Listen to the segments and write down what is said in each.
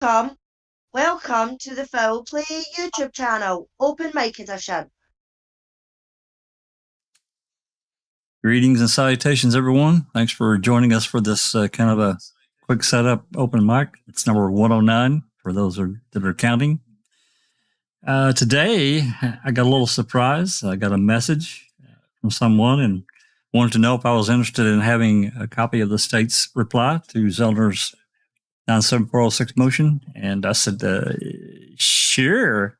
Welcome to the Foul Play YouTube channel, Open Mic Edition. Greetings and salutations, everyone. Thanks for joining us for this kind of a quick setup open mic. It's number 109 for those that are counting. Today, I got a little surprise. I got a message from someone and wanted to know if I was interested in having a copy of the state's reply to Zellner's 97406 motion. And I said, sure.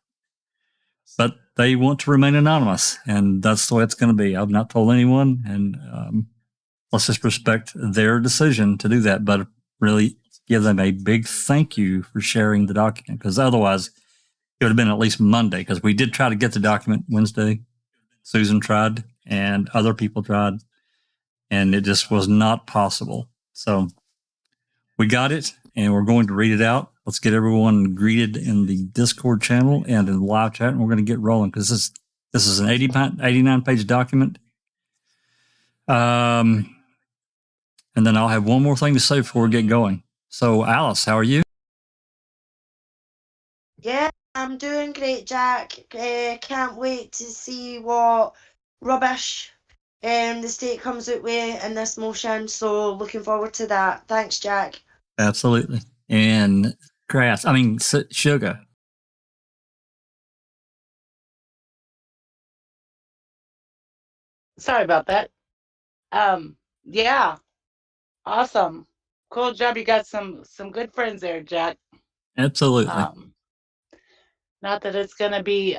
But they want to remain anonymous, and that's the way it's going to be. I've not told anyone, and let's just respect their decision to do that, but really give them a big thank you for sharing the document, because otherwise it would have been at least Monday, because we did try to get the document Wednesday. Susan tried, and other people tried, and it just was not possible. So we got it, and we're going to read it out. Let's get everyone greeted in the Discord channel and in the live chat, and we're going to get rolling, because this is an 89-page document. And then I'll have one more thing to say before we get going. So, Alice, how are you? Yeah, I'm doing great, Jack. Can't wait to see what rubbish the state comes out with in this motion. So looking forward to that. Thanks, Jack. Absolutely. And sugar. Sorry about that. Yeah, awesome, cool job. You got some good friends there, Jack. Absolutely. Not that it's gonna be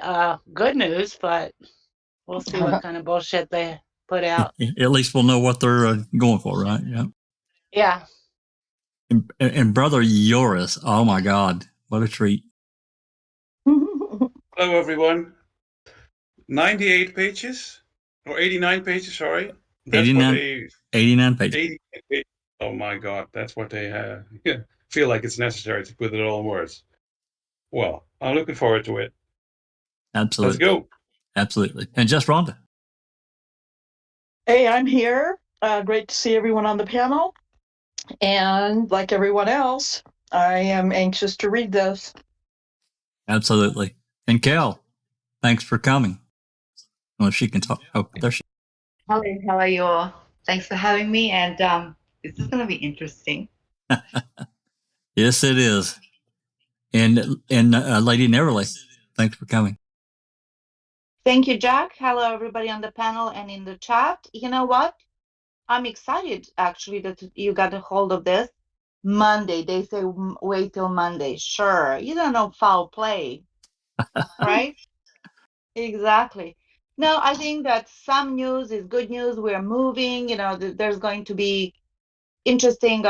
good news, but we'll see what kind of bullshit they put out. At least we'll know what they're going for, right? Yeah. Yeah. And brother Yoris, oh my God, what a treat! Hello, everyone. 98 pages or 89 pages. Sorry, that's 89 pages. 88. Oh my God, that's what they have. Feel like it's necessary to put it all in words. Well, I'm looking forward to it. Absolutely. Let's go. Absolutely. And just Rhonda. Hey, I'm here. Great to see everyone on the panel. And like everyone else, I am anxious to read this. Absolutely. And Kel, thanks for coming. Well, she can talk. Oh, there she is. Hello, how are you all? Thanks for having me. And this is going to be interesting. Yes, it is. And Lady Neverly, thanks for coming. Thank you, Jack. Hello, everybody on the panel and in the chat. You know what? I'm excited, actually, that you got a hold of this. Monday, they say wait till Monday. Sure, you don't know foul play, right? Exactly. No, I think that some news is good news. We're moving, there's going to be interesting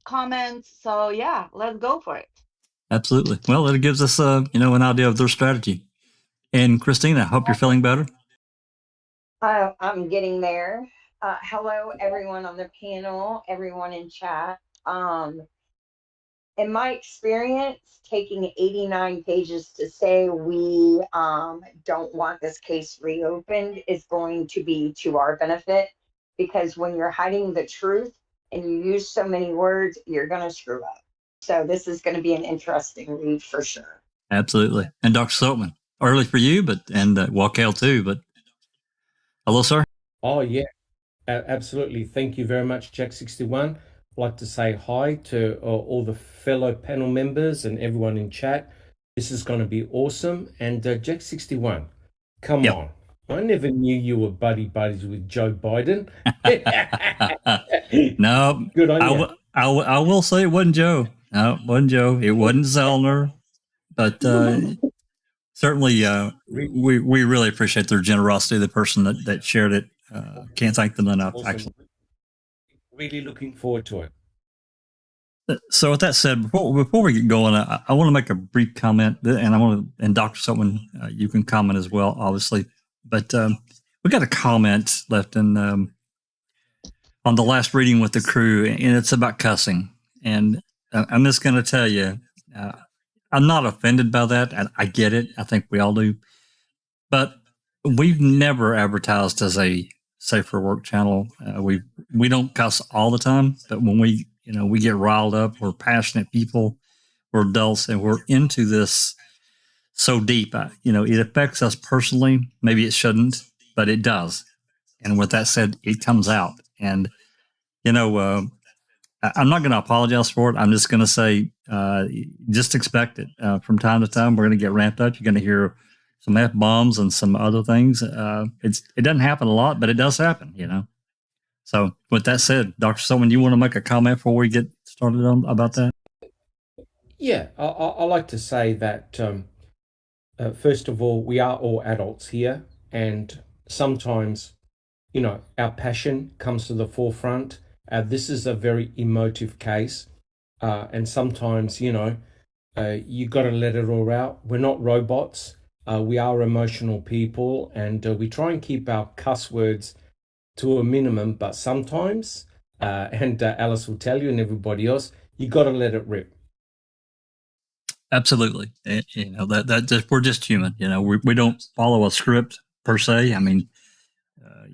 comments. So yeah, let's go for it. Absolutely. Well, it gives us, an idea of their strategy. And Christina, I hope you're feeling better. I'm getting there. Hello, everyone on the panel, everyone in chat. In my experience, taking 89 pages to say we don't want this case reopened is going to be to our benefit, because when you're hiding the truth and you use so many words, you're going to screw up. So this is going to be an interesting read for sure. Absolutely. And Dr. Silkman, early for you, and Wakel too, but hello, sir. Oh, yeah. Absolutely. Thank you very much, Jack61. I'd like to say hi to all the fellow panel members and everyone in chat. This is going to be awesome. And Jack61, come on. I never knew you were buddies with Joe Biden. No, good on you. I will say it wasn't Joe. No, it wasn't Joe. It wasn't Zellner. But certainly, we really appreciate their generosity, the person that shared it. Can't thank them enough, Awesome. Actually. Really looking forward to it. So with that said, before we get going, I want to make a brief comment, and Dr. Silkman, you can comment as well, obviously. But we got a comment left on the last reading with the crew, and it's about cussing. And I'm just going to tell you, I'm not offended by that. I get it. I think we all do. But we've never advertised as a safer work channel. We don't cuss all the time, but when we get riled up, we're passionate people. we're adults and we're into this so deep. It affects us personally. Maybe it shouldn't, but it does. And with that said, it comes out. And, I'm not going to apologize for it. I'm just going to say, just expect it. From time to time, we're going to get ramped up. You're going to hear some F-bombs and some other things. It doesn't happen a lot, but it does happen, So with that said, Dr. Silkman, you want to make a comment before we get started about that? Yeah, I like to say that, first of all, we are all adults here, and sometimes, our passion comes to the forefront. This is a very emotive case, and sometimes, you got to let it all out. We're not robots. We are emotional people, and we try and keep our cuss words to a minimum, but sometimes, and Alice will tell you and everybody else, you got to let it rip. Absolutely. That we're just human. We don't follow a script per se. I mean,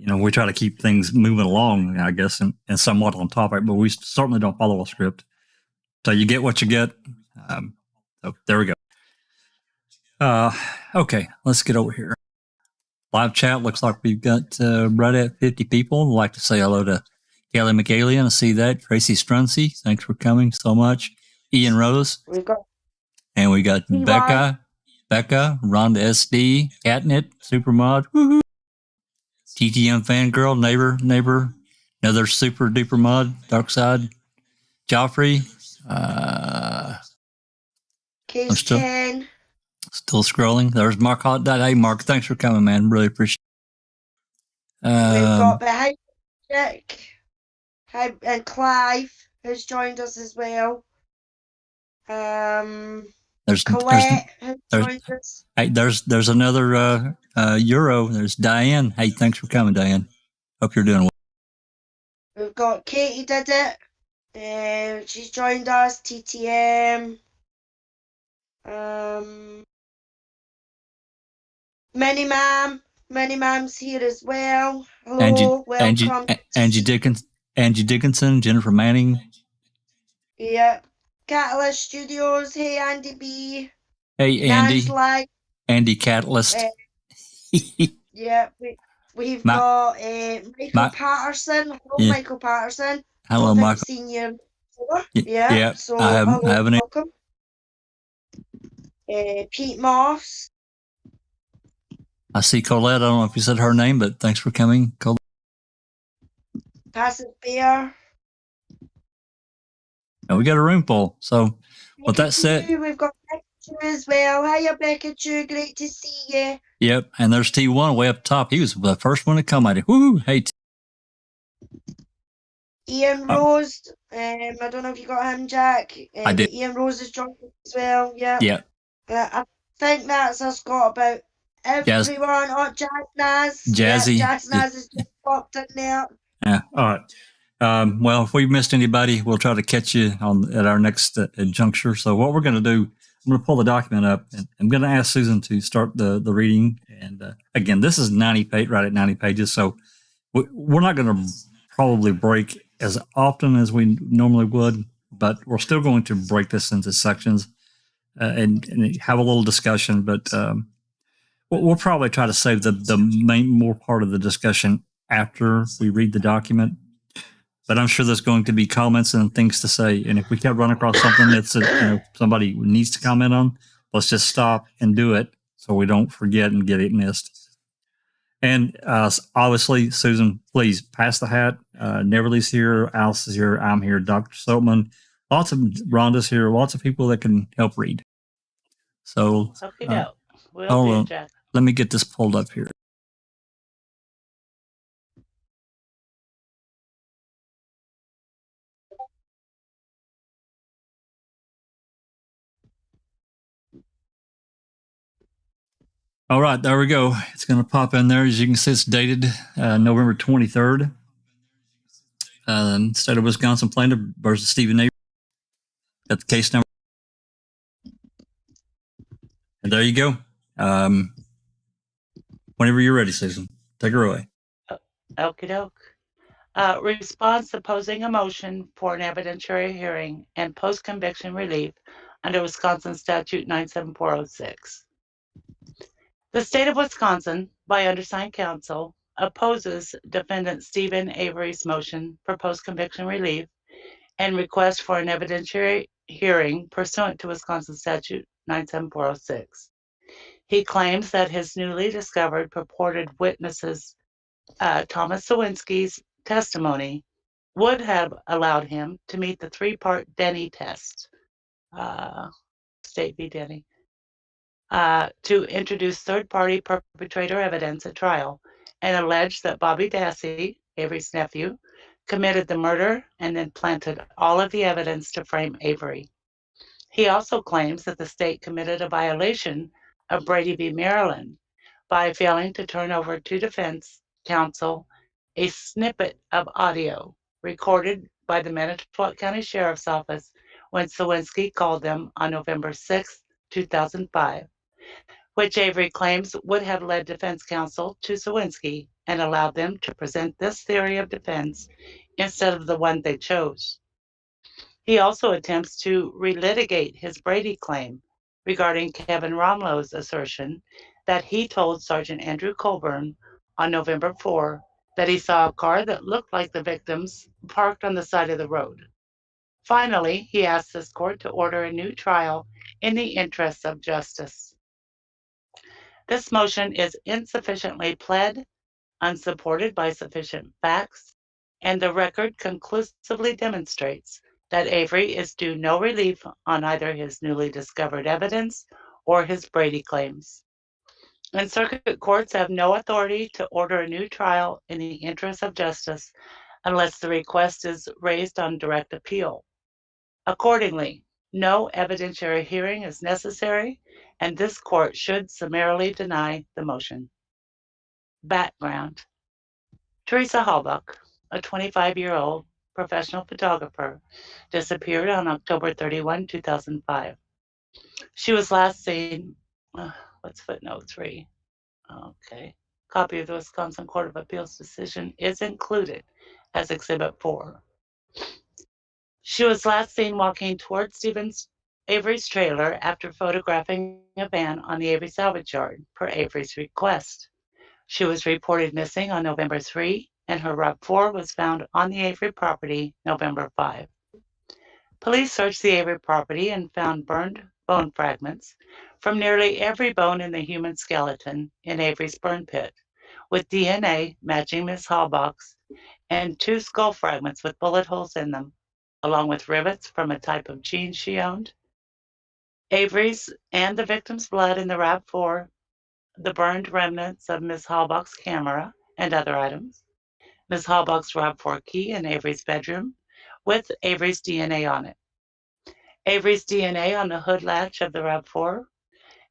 we try to keep things moving along, I guess, and somewhat on topic, but we certainly don't follow a script. So you get what you get. So there we go. Okay, let's get over here. Live chat looks like we've got right at 50 people. I'd like to say hello to Kelly McAlien. I see that. Tracy Strunsey, thanks for coming so much. Ian Rose. We've got Becca, Rhonda SD, Catnip, Supermod, woohoo. TTM Fangirl, Neighbor, another super duper mod, Dark Side, Joffrey. Case still 10. Still scrolling. There's Mark Hot. Hey, Mark, thanks for coming, man. Really appreciate it. We've got Behind Jack and Clive has joined us as well. Colette has joined us. Hey, there's another Euro. There's Diane. Hey, thanks for coming, Diane. Hope you're doing well. We've got Katie did it. She's joined us. TTM. Many Mam's here as well. Hello, welcome. Angie Dickinson, Jennifer Manning. Yeah. Catalyst Studios. Hey, Andy B. Hey, Andy. Andy Catalyst. Yeah, we've got Michael Patterson. Hello, Michael Patterson. Hello, Michael. Seen you before. Yeah. So I haven't. Welcome. Pete Moss. I see Colette. I don't know if you said her name, but thanks for coming, Colette. Passive Bear. And we got a room full. So, with that said, we've got Becca as well. Hiya, Becca. Great to see you. Yep, and there's T1 way up top. He was the first one to come at it. Woo! Hey, Ian Rose. I don't know if you got him, Jack. I did. Ian Rose is joined as well. Yeah. Yeah. I think that's us got about everyone. Oh, Jazz Naz. Jazzy. Yeah, Jazz Naz has just popped in there. Yeah. All right. Well, if we've missed anybody, we'll try to catch you at our next juncture. So what we're going to do, I'm going to pull the document up, and I'm going to ask Susan to start the reading. And again, this is 90 pages. So we're not going to probably break as often as we normally would, but we're still going to break this into sections and have a little discussion. But we'll probably try to save the more part of the discussion after we read the document. But I'm sure there's going to be comments and things to say. And if we can't run across something that's somebody needs to comment on, let's just stop and do it so we don't forget and get it missed. And obviously, Susan, please pass the hat. Neverly's here, Alice is here, I'm here, Dr. Silkman, lots of Rhonda's here, lots of people that can help read. So let me get this pulled up here. All right, there we go. It's going to pop in there. As you can see, it's dated November 23rd. State of Wisconsin plaintiff versus Stephen Avery. Got the case number. And there you go. Whenever you're ready, Susan, take her away. Okie doke. Response opposing a motion for an evidentiary hearing and post-conviction relief under Wisconsin Statute 97406. The state of Wisconsin, by undersigned counsel, opposes defendant Stephen Avery's motion for post-conviction relief and request for an evidentiary hearing pursuant to Wisconsin Statute 97406. He claims that his newly discovered purported witnesses, Thomas Sowinski's testimony, would have allowed him to meet the three-part Denny test, State v. Denny, to introduce third-party perpetrator evidence at trial and allege that Bobby Dassey, Avery's nephew, committed the murder and then planted all of the evidence to frame Avery. He also claims that the state committed a violation of Brady v. Maryland by failing to turn over to defense counsel a snippet of audio recorded by the Manitowoc County Sheriff's Office when Sowinski called them on November 6, 2005, which Avery claims would have led defense counsel to Sowinski and allowed them to present this theory of defense instead of the one they chose. He also attempts to relitigate his Brady claim regarding Kevin Romlow's assertion that he told Sergeant Andrew Colburn on November 4 that he saw a car that looked like the victim's parked on the side of the road. Finally, he asks this court to order a new trial in the interests of justice. This motion is insufficiently pled, unsupported by sufficient facts, and the record conclusively demonstrates that Avery is due no relief on either his newly discovered evidence or his Brady claims. And circuit courts have no authority to order a new trial in the interest of justice unless the request is raised on direct appeal. Accordingly, no evidentiary hearing is necessary, and this court should summarily deny the motion. Background: Teresa Halbach, a 25-year-old professional photographer, disappeared on October 31, 2005. She was last seen, what's footnote 3? Okay. Copy of the Wisconsin Court of Appeals decision is included as Exhibit 4. She was last seen walking toward Avery's trailer after photographing a van on the Avery salvage yard per Avery's request. She was reported missing on November 3, and her RAV4 was found on the Avery property November 5. Police searched the Avery property and found burned bone fragments from nearly every bone in the human skeleton in Avery's burn pit, with DNA matching Ms. Halbach's, and 2 skull fragments with bullet holes in them, along with rivets from a type of jeans she owned. Avery's and the victim's blood in the RAV4, the burned remnants of Ms. Halbach's camera and other items, Ms. Halbach's RAV4 key in Avery's bedroom with Avery's DNA on it, Avery's DNA on the hood latch of the RAV4,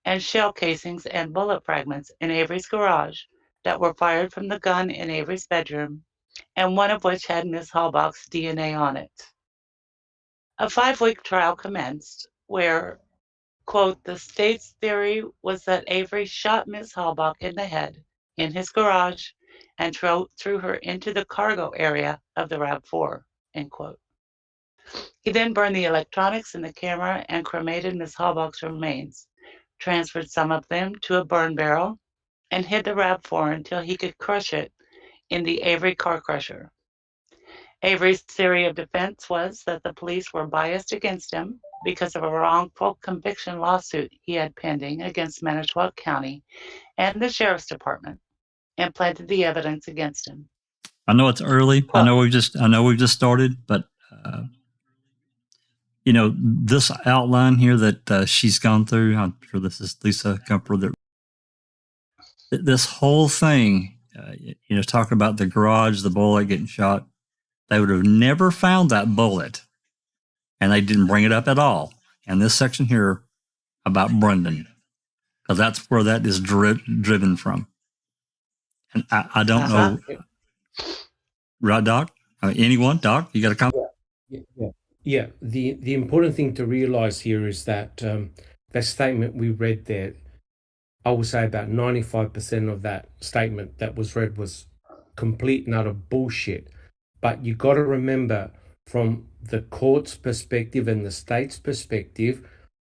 and shell casings and bullet fragments in Avery's garage that were fired from the gun in Avery's bedroom, and one of which had Ms. Halbach's DNA on it. A 5-week trial commenced where, quote, the state's theory was that Avery shot Ms. Halbach in the head in his garage and threw her into the cargo area of the RAV4, end quote. He then burned the electronics in the camera and cremated Ms. Halbach's remains, transferred some of them to a burn barrel, and hid the RAV4 until he could crush it in the Avery car crusher. Avery's theory of defense was that the police were biased against him because of a wrongful conviction lawsuit he had pending against Manitowoc County and the Sheriff's Department, and planted the evidence against him. I know it's early. I know we've just started, but this outline here that she's gone through. I'm sure this is Lisa Comfort. This whole thing, talking about the garage, the bullet getting shot. They would have never found that bullet, and they didn't bring it up at all. And this section here about Brendan, because that's where that is driven from. And I don't know, right, Doc? Anyone, Doc? You got a comment? Yeah. The important thing to realize here is that that statement we read there, I would say about 95% of that statement that was read was complete and utter bullshit. But you got to remember, from the court's perspective and the state's perspective,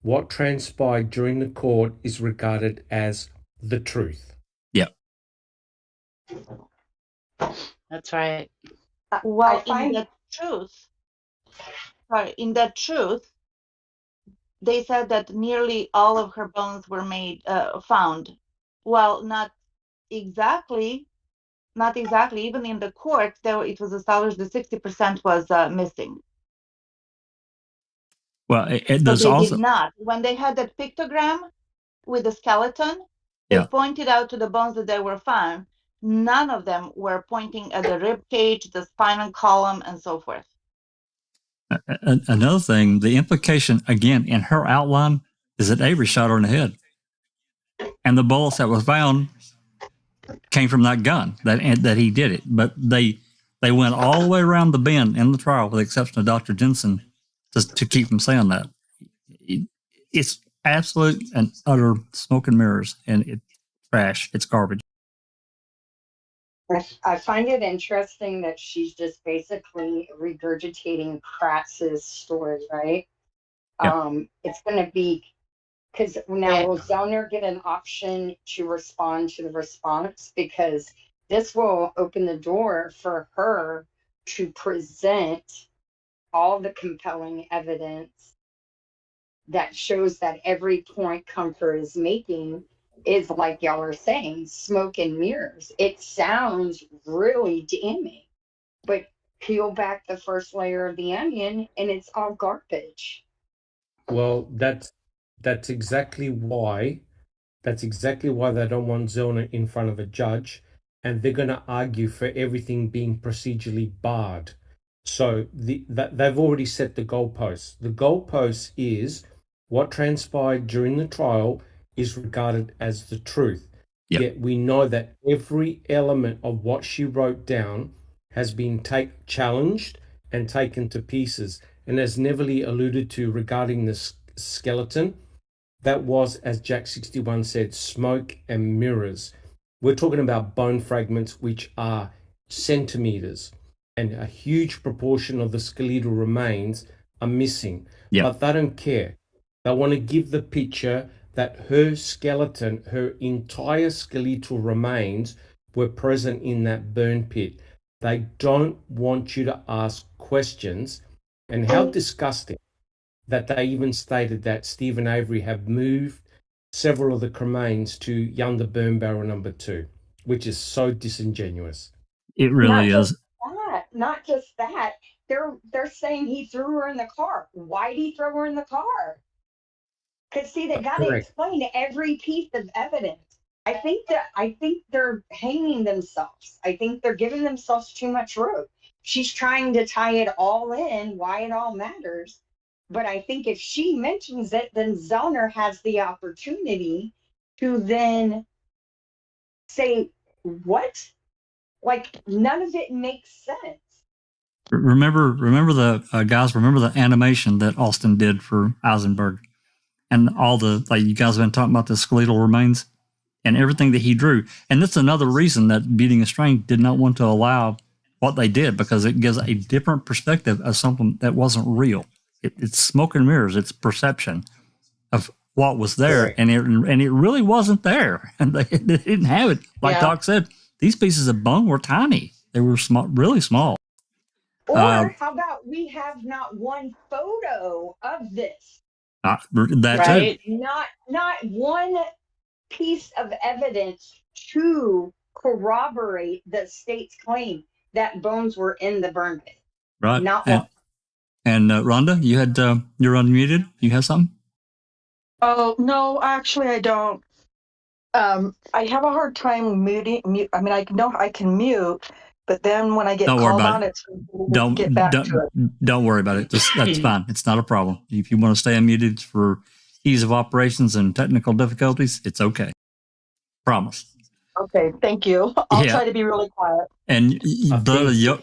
what transpired during the court is regarded as the truth. Yeah. That's right. Well, I find in that truth, they said that nearly all of her bones were found. Well, not exactly. Even in the court, though, it was established that 60% was missing. Well, So there's they also did not. When they had that pictogram with the skeleton, they Yeah. pointed out to the bones that they were found. None of them were pointing at the rib cage, the spinal column, and so forth. Another thing, the implication again in her outline is that Avery shot her in the head, and the bullets that were found came from that gun that he did it. But they went all the way around the bend in the trial, with the exception of Dr. Jensen, to keep from saying that. It's absolute and utter smoke and mirrors, and it's trash. It's garbage. I find it interesting that she's just basically regurgitating Pratt's story, right? Yeah. It's going to be, because now Yeah. will Zellner get an option to respond to the response? Because this will open the door for her to present all the compelling evidence that shows that every point Comfort is making is, like y'all are saying, smoke and mirrors. It sounds really damning, but peel back the first layer of the onion and it's all garbage. Well, that's exactly why they don't want Zellner in front of a judge, and they're going to argue for everything being procedurally barred. So they've already set the goalposts. The goalpost is what transpired during the trial is regarded as the truth. Yep. Yet we know that every element of what she wrote down has been challenged and taken to pieces. And as Neverly alluded to regarding the skeleton, that was, as Jack 61 said, smoke and mirrors. We're talking about bone fragments which are centimeters, and a huge proportion of the skeletal remains are missing. Yep. But they don't care. They want to give the picture that her skeleton, her entire skeletal remains were present in that burn pit. They don't want you to ask questions. And how disgusting that they even stated that Stephen Avery have moved several of the cremains to yonder burn barrel number 2, which is so disingenuous. It really is. Not just that. They're saying he threw her in the car. Why'd he throw her in the car? Because see, they got to explain every piece of evidence. I think they're hanging themselves. I think they're giving themselves too much rope. She's trying to tie it all in, why it all matters. But I think if she mentions it, then Zellner has the opportunity to then say, what? Like, none of it makes sense. Remember the guys. Remember the animation that Austin did for Eisenberg, and all the you guys have been talking about the skeletal remains and everything that he drew. And that's another reason that Beating a String did not want to allow what they did, because it gives a different perspective of something that wasn't real. It's smoke and mirrors. It's perception of what was there, and it really wasn't there, and they didn't have it. Like Doc said, these pieces of bone were tiny. They were small, really small. Or how about we have not one photo of this? That Right. too. Not one piece of evidence to corroborate the state's claim that bones were in the burn pit. Right. Not one. And Rhonda, you're unmuted. You have something? Oh, no, actually, I don't. I have a hard time muting. I mean, I know I can mute, but then when I get called on, it's get back to it. Don't worry about it. That's fine. It's not a problem. If you want to stay unmuted for ease of operations and technical difficulties, it's okay. Promise. Okay, thank you. I'll try to be really quiet. And brother, Yeah,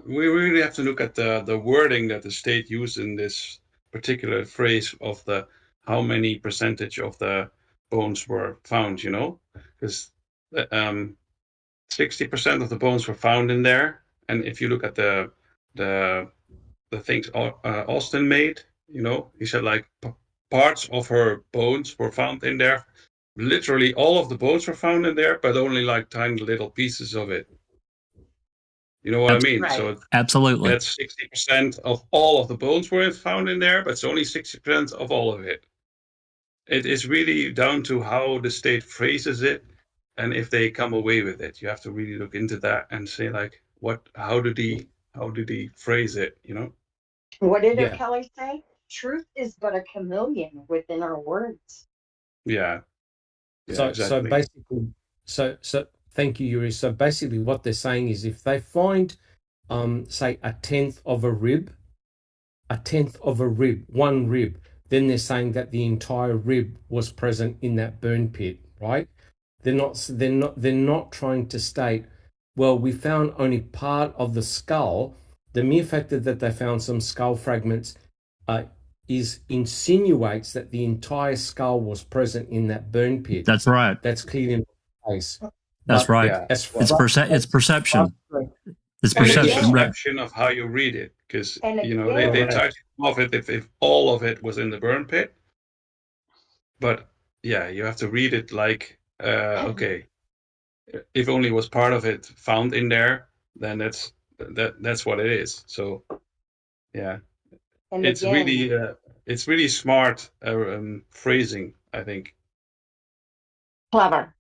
we really have to look at the wording that the state used in this particular phrase of the how many percentage of the bones were found, because 60% of the bones were found in there. And if you look at the the things Austin made. You know, he said like parts of her bones were found in there. Literally all of the bones were found in there, but only like tiny little pieces of it. You know what I mean? Right. So absolutely, that's 60% of all of the bones were found in there, but it's only 60% of all of it. It is really down to how the state phrases it, and if they come away with it. You have to really look into that and say like, how did he phrase it? You know? What did Yeah. Kelly say? Truth is but a chameleon within our words. Yeah. So exactly. basically, so thank you, Yuri. So basically, what they're saying is, if they find, say, a tenth of a rib, one rib, then they're saying that the entire rib was present in that burn pit, right? They're not trying to state, well, we found only part of the skull. The mere fact that they found some skull fragments insinuates that the entire skull was present in that burn pit. that's right. That's clearly in the case. That's right. Yeah. It's perception. It's perception. It's Perception, right? perception of how you read it, because you know again, they tried to come off it if all of it was in the burn pit, but yeah, you have to read it like okay, if only was part of it found in there, then that's what it is. So yeah, and it's again, really smart phrasing, I think. Clever.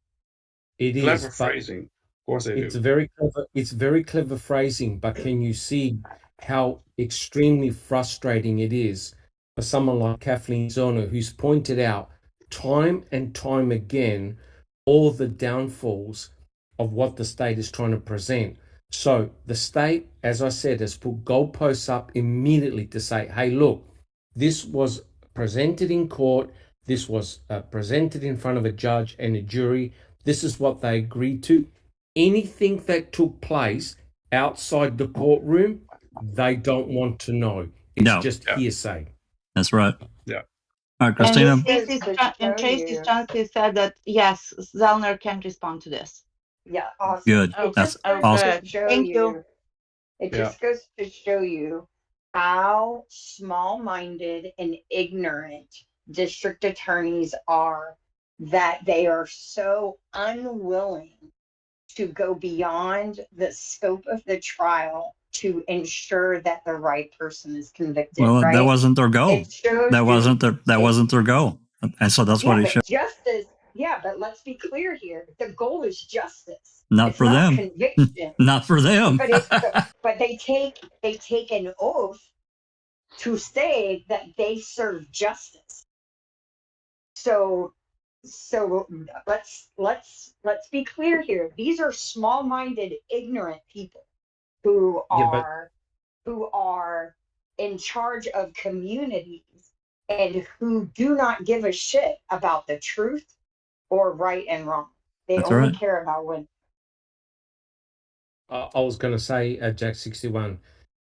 It Clever is, but phrasing. Of course they it's do. very clever. It's very clever phrasing, but can you see how extremely frustrating it is for someone like Kathleen Zellner, who's pointed out time and time again all the downfalls of what the state is trying to present. So the state, as I said, has put goalposts up immediately to say, hey, look, this was presented in court. This was presented in front of a judge and a jury. This is what they agreed to. Anything that took place outside the courtroom, they don't want to know. It's just hearsay. That's right. Yeah. All right, Christina. And Tracy's Chancellor said that, yes, Zellner can respond to this. Yeah, awesome. Good. That's awesome. Thank you. It just goes to show you how small-minded and ignorant district attorneys are, that they are so unwilling to go beyond the scope of the trial to ensure that the right person is convicted. Well, right? that wasn't their goal. That wasn't their goal, and so that's what it showed. Justice. Yeah, but let's be clear here. The goal is justice. Not for them. Conviction. Not for them. But they take an oath to say that they serve justice. So let's be clear here. These are small-minded, ignorant people who are in charge of communities and who do not give a shit about the truth or right and wrong. They That's only right. care about winning. I was going to say, Jack 61,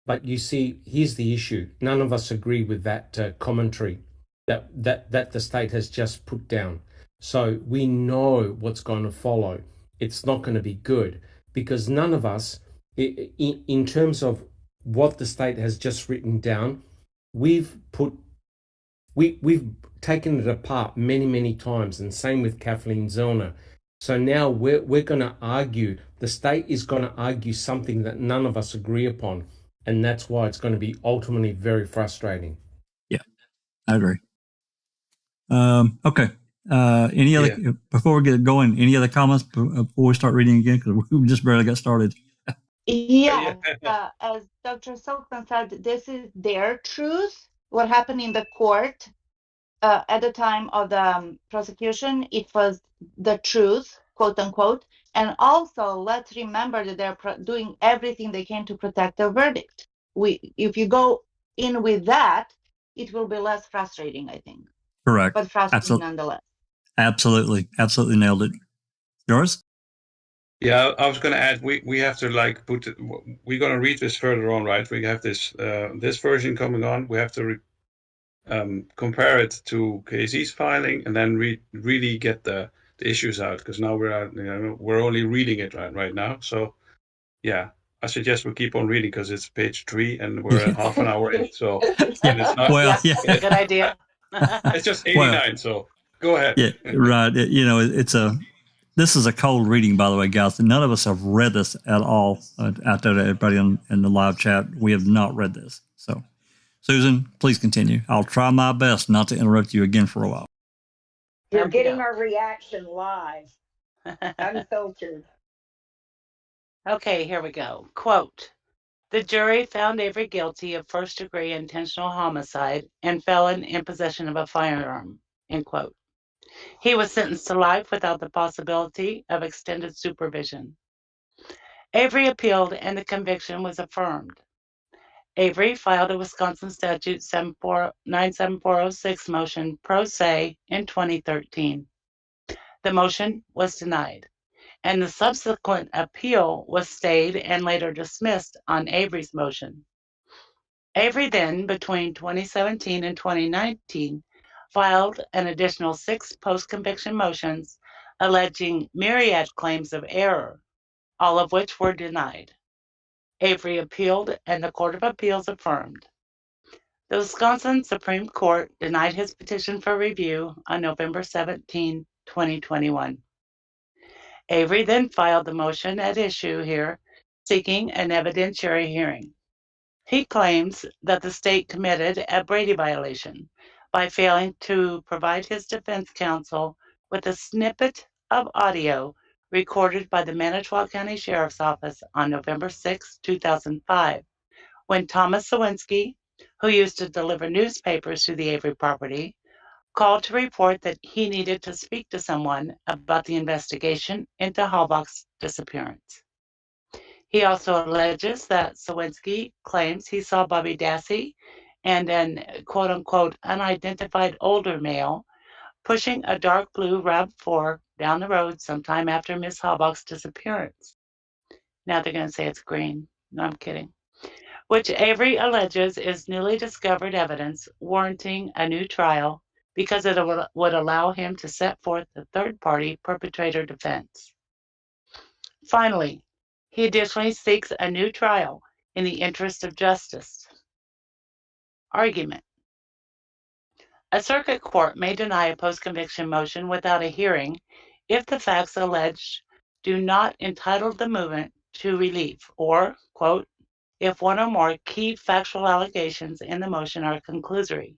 but you see, here's the issue. None of us agree with that commentary that the state has just put down. So we know what's going to follow. It's not going to be good, because none of us, in terms of what the state has just written down, we've taken it apart many times, and same with Kathleen Zellner. So now we're going to argue, the state is going to argue something that none of us agree upon, and that's why it's going to be ultimately very frustrating. Yeah, I agree. Okay. Any other, before we get going, any other comments before we start reading again? Because we just barely got started. Yeah, as Dr. Silkman said, this is their truth. What happened in the court at the time of the prosecution, it was the truth, quote unquote. And also, let's remember that they're doing everything they can to protect the verdict. If you go in with that, it will be less frustrating, I think. Correct. But frustrating nonetheless. Absolutely nailed it. Yours? Yeah, I was going to add, we have to like we're going to read this further on, right? We have this version coming on. We have to compare it to KZ's filing, and then really get the issues out, because now we're only reading it right now. So yeah, I suggest we keep on reading because it's page 3 and we're at half an hour in. So it's not, well, yeah, good idea. It's just 89. Well, so go ahead. Yeah, right. This is a cold reading, by the way, guys. None of us have read this at all. Out there to everybody in the live chat, we have not read this. So, Susan, please continue. I'll try my best not to interrupt you again for a while. You're getting our reaction live, unfiltered. Okay, here we go. Quote, the jury found Avery guilty of first-degree intentional homicide and felon in possession of a firearm, end quote. He was sentenced to life without the possibility of extended supervision. Avery appealed and the conviction was affirmed. Avery filed a Wisconsin Statute 97406 motion pro se in 2013. The motion was denied, and the subsequent appeal was stayed and later dismissed on Avery's motion. Avery then, between 2017 and 2019, filed an additional 6 post-conviction motions alleging myriad claims of error, all of which were denied. Avery appealed and the Court of Appeals affirmed. The Wisconsin Supreme Court denied his petition for review on November 17, 2021. Avery then filed the motion at issue here, seeking an evidentiary hearing. He claims that the state committed a Brady violation by failing to provide his defense counsel with a snippet of audio recorded by the Manitowoc County Sheriff's Office on November 6, 2005, when Thomas Sowinski, who used to deliver newspapers to the Avery property, called to report that he needed to speak to someone about the investigation into Halbach's disappearance. He also alleges that Sowinski claims he saw Bobby Dassey and an quote-unquote unidentified older male pushing a dark blue RAV4 down the road sometime after Miss Halbach's disappearance. Now they're going to say it's green. No, I'm kidding. Which Avery alleges is newly discovered evidence warranting a new trial because it would allow him to set forth the third-party perpetrator defense. Finally, he additionally seeks a new trial in the interest of justice. Argument. A circuit court may deny a post-conviction motion without a hearing if the facts alleged do not entitle the movement to relief or, quote, if one or more key factual allegations in the motion are conclusory,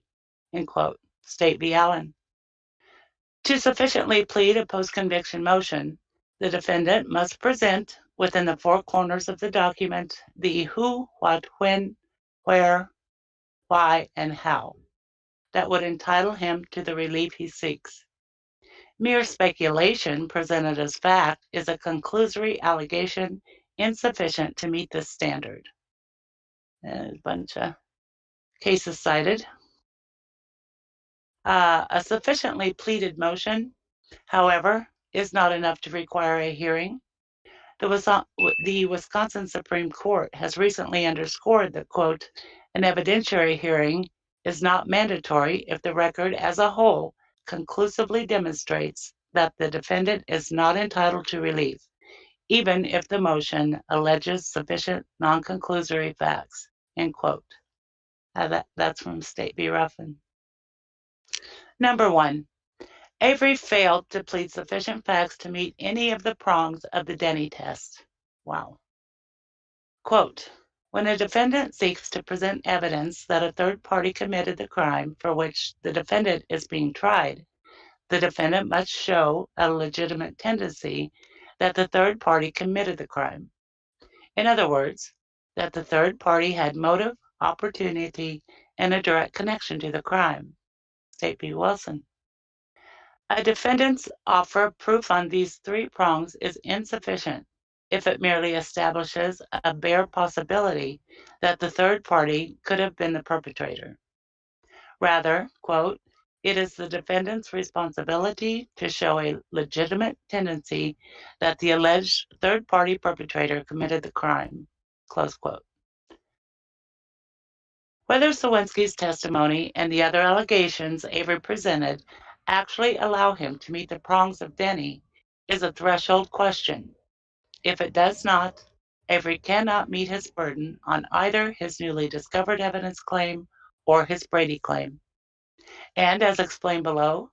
end quote, State v. Allen. To sufficiently plead a post-conviction motion, the defendant must present within the 4 corners of the document the who, what, when, where, why, and how that would entitle him to the relief he seeks. Mere speculation presented as fact is a conclusory allegation insufficient to meet this standard. A bunch of cases cited. A sufficiently pleaded motion, however, is not enough to require a hearing. The Wisconsin Supreme Court has recently underscored that, quote, an evidentiary hearing is not mandatory if the record as a whole conclusively demonstrates that the defendant is not entitled to relief, even if the motion alleges sufficient non-conclusory facts, end quote. That's from State v. Ruffin. Number 1. Avery failed to plead sufficient facts to meet any of the prongs of the Denny test. Wow. Quote, when a defendant seeks to present evidence that a third party committed the crime for which the defendant is being tried, the defendant must show a legitimate tendency that the third party committed the crime. In other words, that the third party had motive, opportunity, and a direct connection to the crime. State v. Wilson. A defendant's offer of proof on these 3 prongs is insufficient if it merely establishes a bare possibility that the third party could have been the perpetrator. Rather, quote, it is the defendant's responsibility to show a legitimate tendency that the alleged third-party perpetrator committed the crime, close quote. Whether Sowinski's testimony and the other allegations Avery presented actually allow him to meet the prongs of Denny is a threshold question. If it does not, Avery cannot meet his burden on either his newly discovered evidence claim or his Brady claim. And as explained below,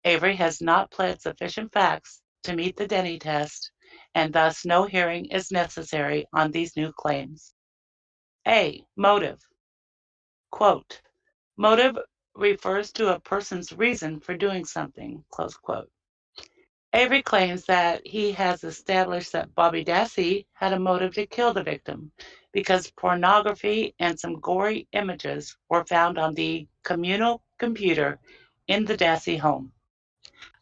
Avery has not pled sufficient facts to meet the Denny test, and thus no hearing is necessary on these new claims. A. Motive. Quote, motive refers to a person's reason for doing something, close quote. Avery claims that he has established that Bobby Dassey had a motive to kill the victim because pornography and some gory images were found on the communal computer in the Dassey home.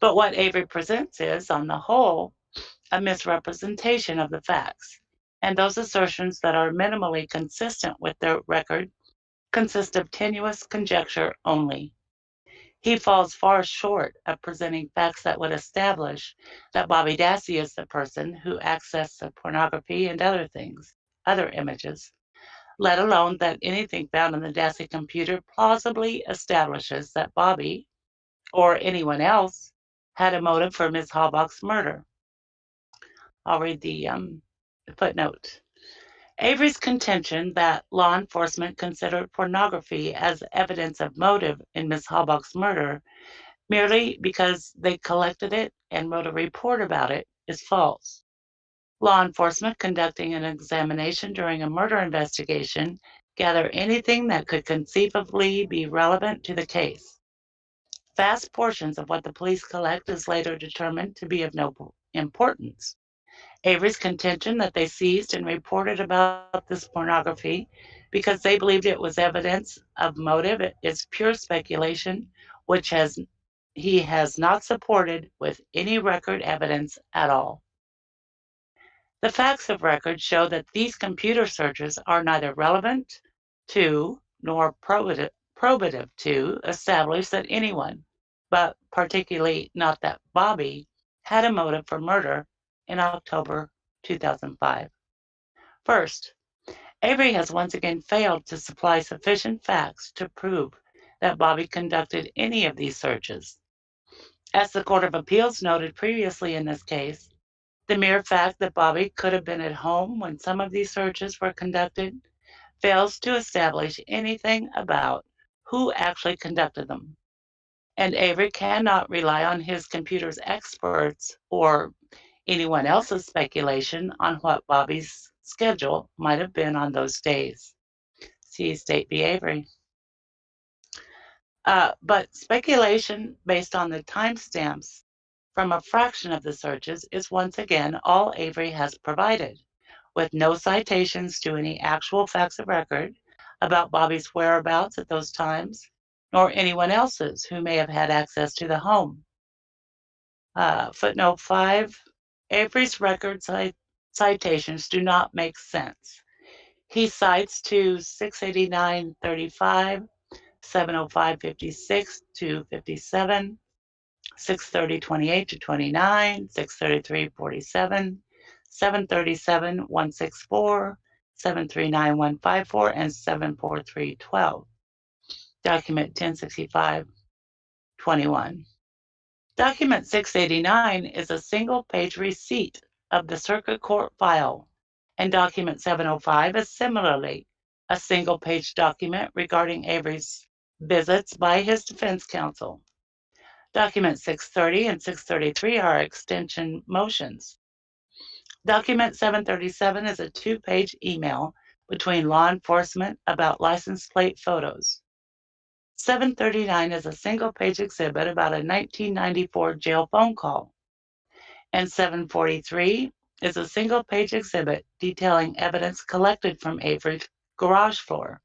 But what Avery presents is, on the whole, a misrepresentation of the facts, and those assertions that are minimally consistent with the record consist of tenuous conjecture only. He falls far short of presenting facts that would establish that Bobby Dassey is the person who accessed the pornography and other images, let alone that anything found in the Dassey computer plausibly establishes that Bobby, or anyone else, had a motive for Ms. Halbach's murder. I'll read the footnote. Avery's contention that law enforcement considered pornography as evidence of motive in Ms. Halbach's murder merely because they collected it and wrote a report about it is false. Law enforcement conducting an examination during a murder investigation gather anything that could conceivably be relevant to the case. Vast portions of what the police collect is later determined to be of no importance. Avery's contention that they seized and reported about this pornography because they believed it was evidence of motive is pure speculation, which he has not supported with any record evidence at all. The facts of record show that these computer searches are neither relevant to nor probative to establish that anyone, but particularly not that Bobby, had a motive for murder in October 2005. First, Avery has once again failed to supply sufficient facts to prove that Bobby conducted any of these searches. As the Court of Appeals noted previously in this case, the mere fact that Bobby could have been at home when some of these searches were conducted fails to establish anything about who actually conducted them. And Avery cannot rely on his computer's experts or anyone else's speculation on what Bobby's schedule might have been on those days. See State v. Avery. But speculation based on the timestamps from a fraction of the searches is once again all Avery has provided, with no citations to any actual facts of record about Bobby's whereabouts at those times, nor anyone else's who may have had access to the home. Footnote 5, Avery's record citations do not make sense. He cites to 689.35, 705.56 to 57, 630.28 to 29, 633.47, 737.164, 739.154, and 743.12. Document 1065.21. Document 689 is a single-page receipt of the circuit court file, and document 705 is similarly a single-page document regarding Avery's visits by his defense counsel. Document 630 and 633 are extension motions. Document 737 is a two-page email between law enforcement about license plate photos. 739 is a single-page exhibit about a 1994 jail phone call. And 743 is a single-page exhibit detailing evidence collected from Avery's garage floor.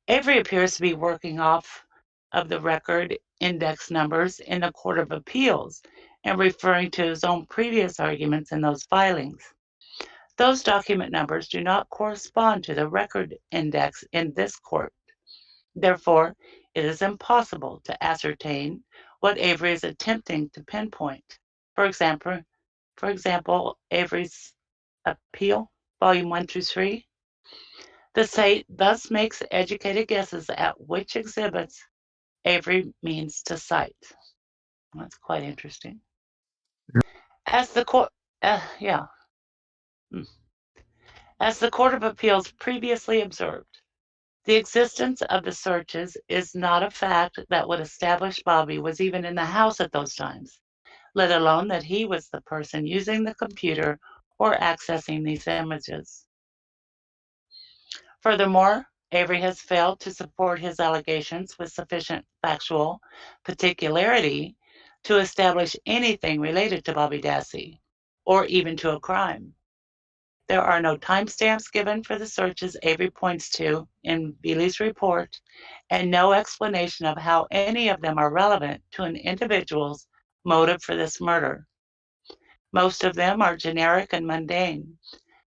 Avery appears to be working off of the record index numbers in the Court of Appeals and referring to his own previous arguments in those filings. Those document numbers do not correspond to the record index in this court. Therefore, it is impossible to ascertain what Avery is attempting to pinpoint. For example, Avery's Appeal, Volume 1 through 3. The state thus makes educated guesses at which exhibits Avery means to cite. That's quite interesting. As the court, As the Court of Appeals previously observed, the existence of the searches is not a fact that would establish Bobby was even in the house at those times, let alone that he was the person using the computer or accessing these images. Furthermore, Avery has failed to support his allegations with sufficient factual particularity to establish anything related to Bobby Dassey, or even to a crime. There are no timestamps given for the searches Avery points to in Beely's report, and no explanation of how any of them are relevant to an individual's motive for this murder. Most of them are generic and mundane.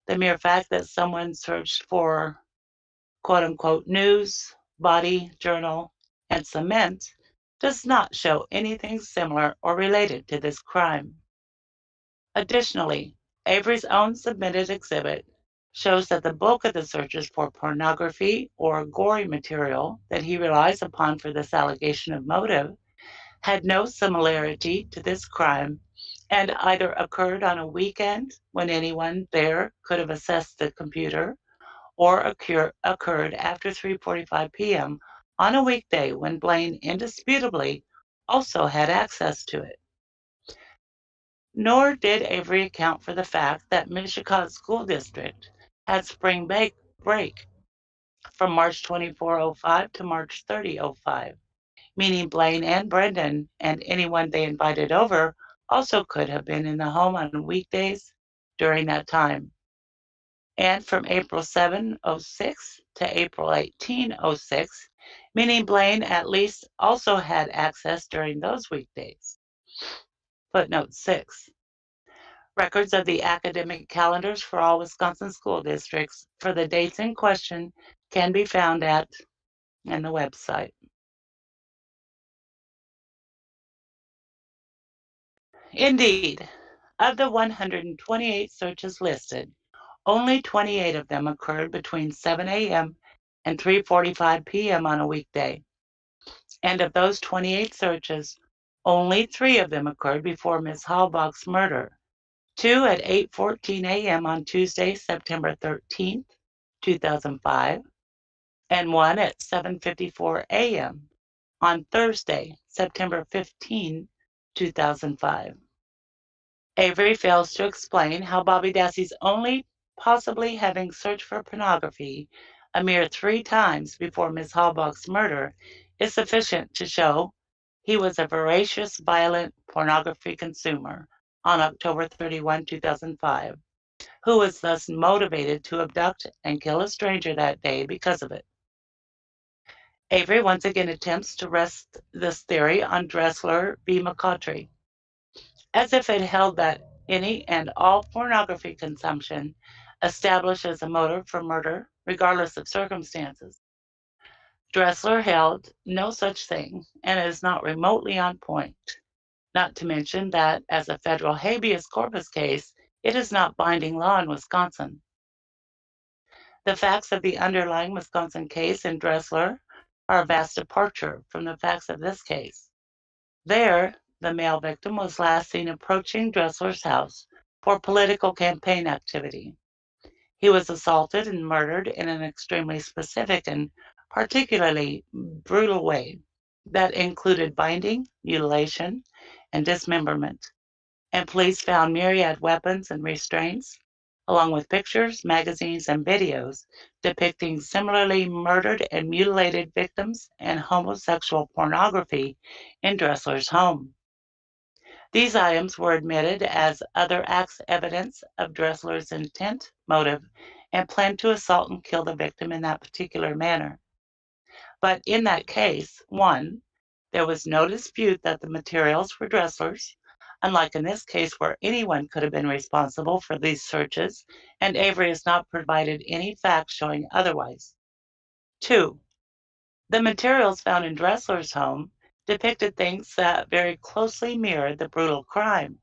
The mere fact that someone searched for quote-unquote news, body, journal, and cement does not show anything similar or related to this crime. Additionally, Avery's own submitted exhibit shows that the bulk of the searches for pornography or gory material that he relies upon for this allegation of motive had no similarity to this crime and either occurred on a weekend when anyone there could have accessed the computer, or occurred after 3:45 p.m. on a weekday when Blaine indisputably also had access to it. Nor did Avery account for the fact that Michigan School District had spring break from March 2405 to March 3005, meaning Blaine and Brendan and anyone they invited over also could have been in the home on weekdays during that time. And from April 706 to April 1806, meaning Blaine at least also had access during those weekdays. Footnote 6. Records of the academic calendars for all Wisconsin school districts for the dates in question can be found at the website. Indeed, of the 128 searches listed, only 28 of them occurred between 7 a.m. and 3:45 p.m. on a weekday. And of those 28 searches, only 3 of them occurred before Ms. Halbach's murder, 2 at 8:14 a.m. on Tuesday, September 13th, 2005, and 1 at 7:54 a.m. on Thursday, September 15, 2005. Avery fails to explain how Bobby Dassey's only possibly having searched for pornography a mere 3 times before Ms. Halbach's murder is sufficient to show he was a voracious, violent pornography consumer on October 31, 2005, who was thus motivated to abduct and kill a stranger that day because of it. Avery once again attempts to rest this theory on Dressler v. McCautry, as if it held that any and all pornography consumption establishes a motive for murder, regardless of circumstances. Dressler held no such thing and is not remotely on point, not to mention that as a federal habeas corpus case, it is not binding law in Wisconsin. The facts of the underlying Wisconsin case in Dressler are a vast departure from the facts of this case. There, the male victim was last seen approaching Dressler's house for political campaign activity. He was assaulted and murdered in an extremely specific and particularly brutal way that included binding, mutilation, and dismemberment. And police found myriad weapons and restraints, along with pictures, magazines, and videos depicting similarly murdered and mutilated victims and homosexual pornography in Dressler's home. These items were admitted as other acts evidence of Dressler's intent, motive, and plan to assault and kill the victim in that particular manner. But in that case, 1, there was no dispute that the materials were Dressler's, unlike in this case where anyone could have been responsible for these searches, and Avery has not provided any facts showing otherwise. 2, the materials found in Dressler's home depicted things that very closely mirrored the brutal crime,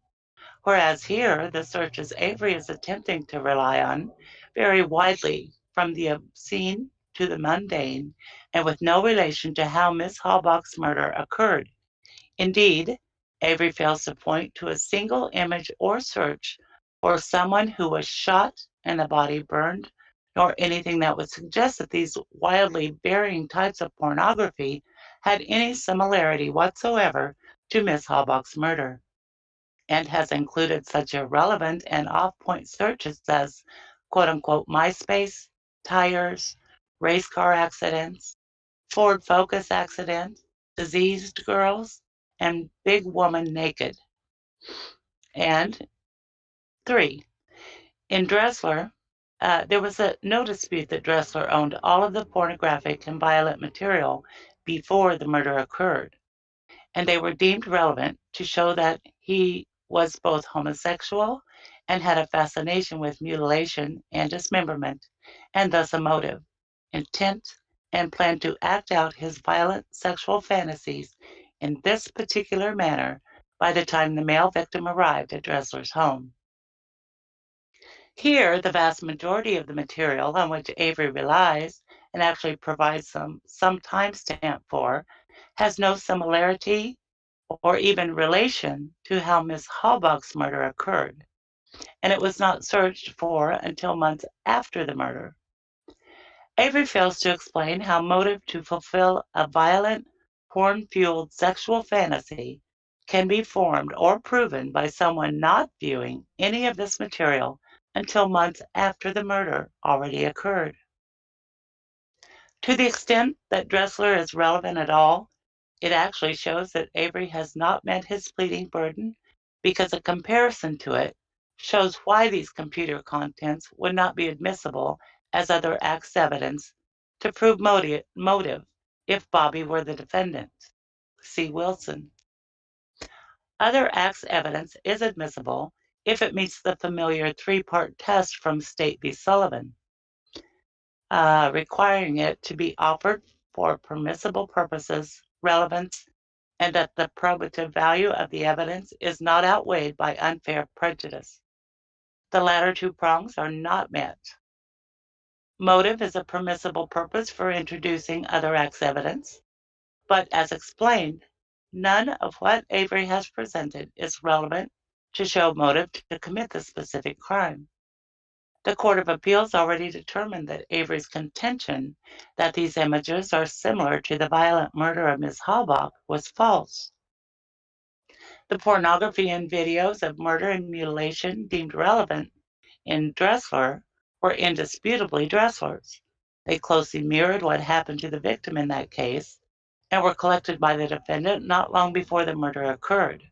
whereas here the searches Avery is attempting to rely on vary widely from the obscene to the mundane and with no relation to how Miss Halbach's murder occurred. Indeed, Avery fails to point to a single image or search for someone who was shot and the body burned nor anything that would suggest that these wildly varying types of pornography had any similarity whatsoever to Miss Halbach's murder, and has included such irrelevant and off-point searches as quote-unquote MySpace, tires, race car accidents, Ford Focus accident, diseased girls, and big woman naked. And 3, in Dressler, there was no dispute that Dressler owned all of the pornographic and violent material before the murder occurred, and they were deemed relevant to show that he was both homosexual and had a fascination with mutilation and dismemberment, and thus a motive, intent, and planned to act out his violent sexual fantasies in this particular manner by the time the male victim arrived at Dressler's home. Here, the vast majority of the material on which Avery relies and actually provides some timestamp for has no similarity or even relation to how Miss Halbach's murder occurred, and it was not searched for until months after the murder. Avery fails to explain how motive to fulfill a violent, porn-fueled sexual fantasy can be formed or proven by someone not viewing any of this material until months after the murder already occurred. To the extent that Dressler is relevant at all, it actually shows that Avery has not met his pleading burden, because a comparison to it shows why these computer contents would not be admissible as other acts evidence to prove motive if Bobby were the defendant. See Wilson. Other acts evidence is admissible if it meets the familiar 3-part test from State v. Sullivan, requiring it to be offered for permissible purposes, relevance, and that the probative value of the evidence is not outweighed by unfair prejudice. The latter 2 prongs are not met. Motive is a permissible purpose for introducing other acts evidence, but as explained, none of what Avery has presented is relevant to show motive to commit the specific crime. The Court of Appeals already determined that Avery's contention that these images are similar to the violent murder of Ms. Halbach was false. The pornography and videos of murder and mutilation deemed relevant in Dressler were indisputably Dressler's. They closely mirrored what happened to the victim in that case and were collected by the defendant not long before the murder occurred.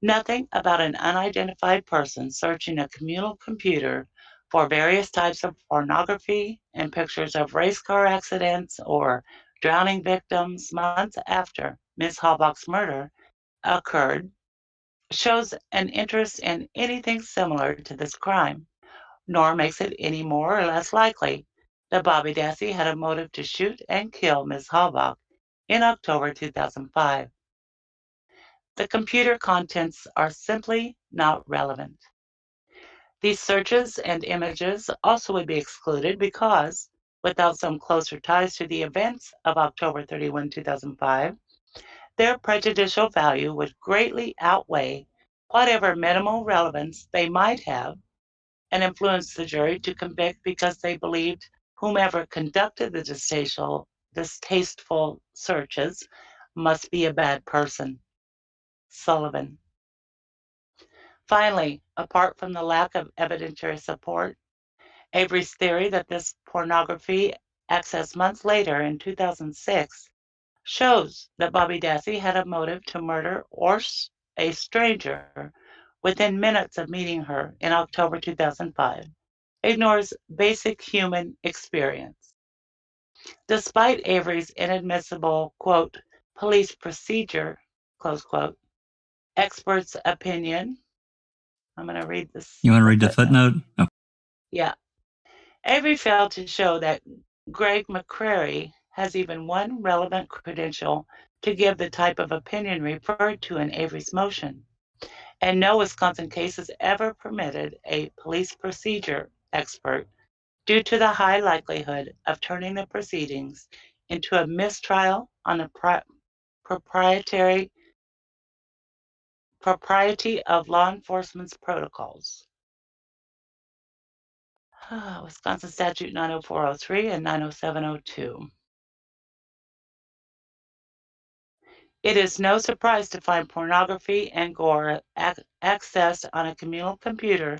Nothing about an unidentified person searching a communal computer for various types of pornography and pictures of race car accidents or drowning victims months after Ms. Halbach's murder occurred shows an interest in anything similar to this crime, nor makes it any more or less likely that Bobby Dassey had a motive to shoot and kill Ms. Halbach in October 2005. The computer contents are simply not relevant. These searches and images also would be excluded because, without some closer ties to the events of October 31, 2005, their prejudicial value would greatly outweigh whatever minimal relevance they might have and influence the jury to convict because they believed whomever conducted the distasteful searches must be a bad person. Sullivan. Finally, apart from the lack of evidentiary support, Avery's theory that this pornography accessed months later in 2006 shows that Bobby Dassey had a motive to murder or a stranger within minutes of meeting her in October 2005 ignores basic human experience. Despite Avery's inadmissible, quote, police procedure, close quote, expert's opinion. I'm going to read this. You want to read the footnote? Oh. Yeah. Avery failed to show that Greg McCrary has even one relevant credential to give the type of opinion referred to in Avery's motion. And no Wisconsin case has ever permitted a police procedure expert due to the high likelihood of turning the proceedings into a mistrial on the propriety of law enforcement's protocols. Wisconsin Statute 90403 and 90702. It is no surprise to find pornography and gore accessed on a communal computer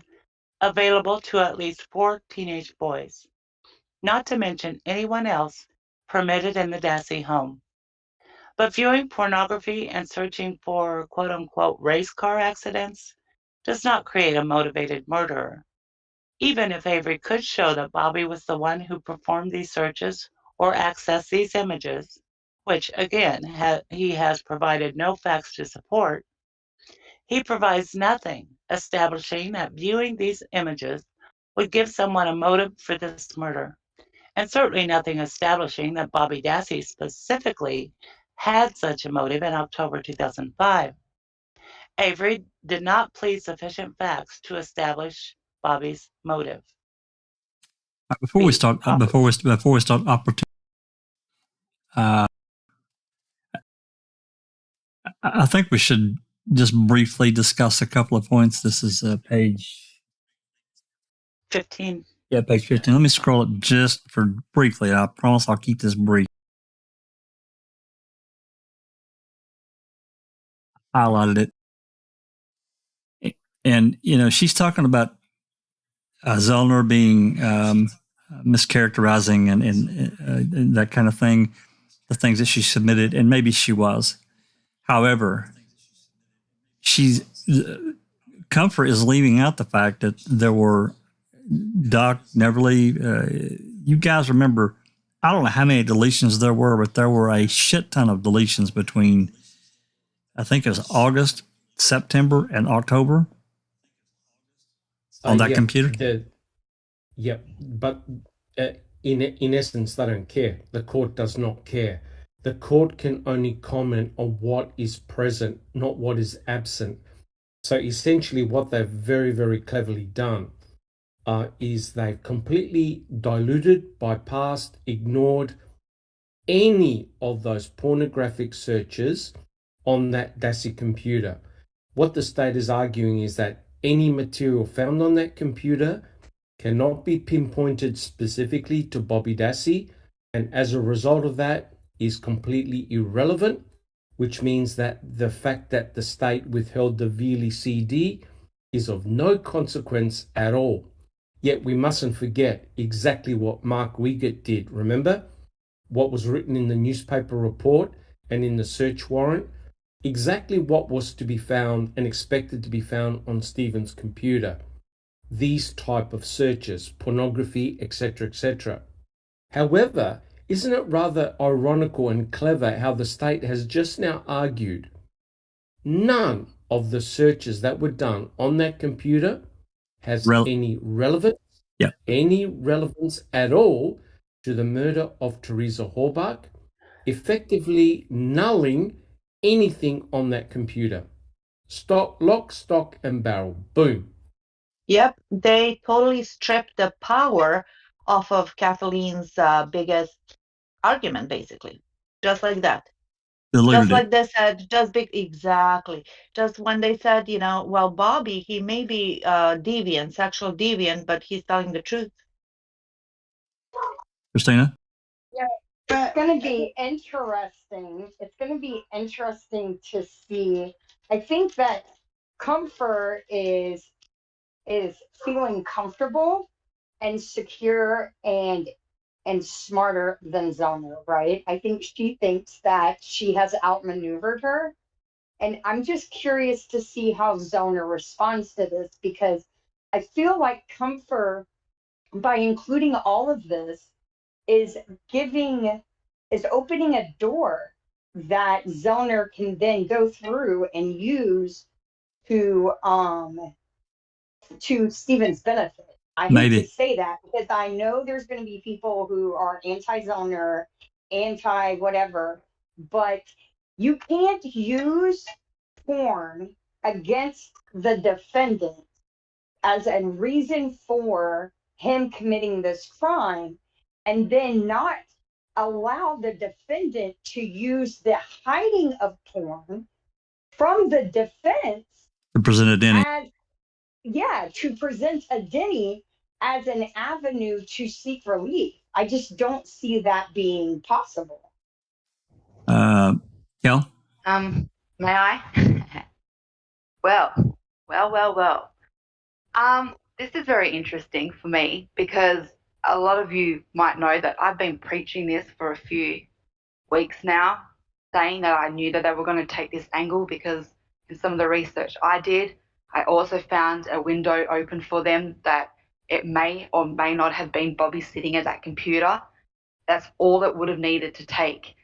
available to at least 4 teenage boys, not to mention anyone else permitted in the Dassey home. But viewing pornography and searching for quote-unquote race car accidents does not create a motivated murderer. Even if Avery could show that Bobby was the one who performed these searches or accessed these images, which again, he has provided no facts to support, he provides nothing establishing that viewing these images would give someone a motive for this murder, and certainly nothing establishing that Bobby Dassey specifically had such a motive in October 2005. Avery did not plead sufficient facts to establish Bobby's motive. Before we start opportunity, I think we should just briefly discuss a couple of points. This is page 15. Yeah, page 15. Let me scroll it just for briefly. I promise I'll keep this brief. Highlighted it. And, she's talking about Zellner being mischaracterizing and that kind of thing, the things that she submitted, and maybe she was. However, Comfort is leaving out the fact that there were Doc, Neverly, you guys remember, I don't know how many deletions there were, but there were a shit ton of deletions between, I think it was August, September, and October on that computer. But in essence, they don't care. The court does not care. The court can only comment on what is present, not what is absent. So essentially what they've very, very cleverly done is they've completely diluted, bypassed, ignored any of those pornographic searches on that Dassey computer. What the state is arguing is that any material found on that computer cannot be pinpointed specifically to Bobby Dassey, and as a result of that is completely irrelevant, which means that the fact that the state withheld the Veely CD is of no consequence at all. Yet we mustn't forget exactly what Mark Wiegert did. Remember what was written in the newspaper report and in the search warrant? Exactly what was to be found and expected to be found on Stephen's computer. These type of searches, pornography, etc., etc. However, isn't it rather ironical and clever how the state has just now argued none of the searches that were done on that computer has any relevance, any relevance at all to the murder of Teresa Horbach, effectively nulling anything on that computer. Lock, stock, and barrel. Boom. Yep, they totally stripped the power off of Kathleen's biggest argument, basically. Just like that. Just like they said, exactly. Just when they said, well, Bobby, he may be deviant, sexual deviant, but he's telling the truth. Christina? Yeah, it's going to be interesting. It's going to be interesting to see. I think that Comfort is feeling comfortable and secure and smarter than Zellner, right? I think she thinks that she has outmaneuvered her. And I'm just curious to see how Zellner responds to this, because I feel like Comfort, by including all of this, is opening a door that Zellner can then go through and use to Stephen's benefit. I hate to say that, because I know there's going to be people who are anti-Zellner, anti-whatever, but you can't use porn against the defendant as a reason for him committing this crime and then not allow the defendant to use the hiding of porn from the defense to present a Denny. To present a Denny as an avenue to seek relief. I just don't see that being possible. Kel? May I? Well. This is very interesting for me because a lot of you might know that I've been preaching this for a few weeks now, saying that I knew that they were going to take this angle because in some of the research I did, I also found a window open for them that it may or may not have been Bobby sitting at that computer. That's all it would have needed to take.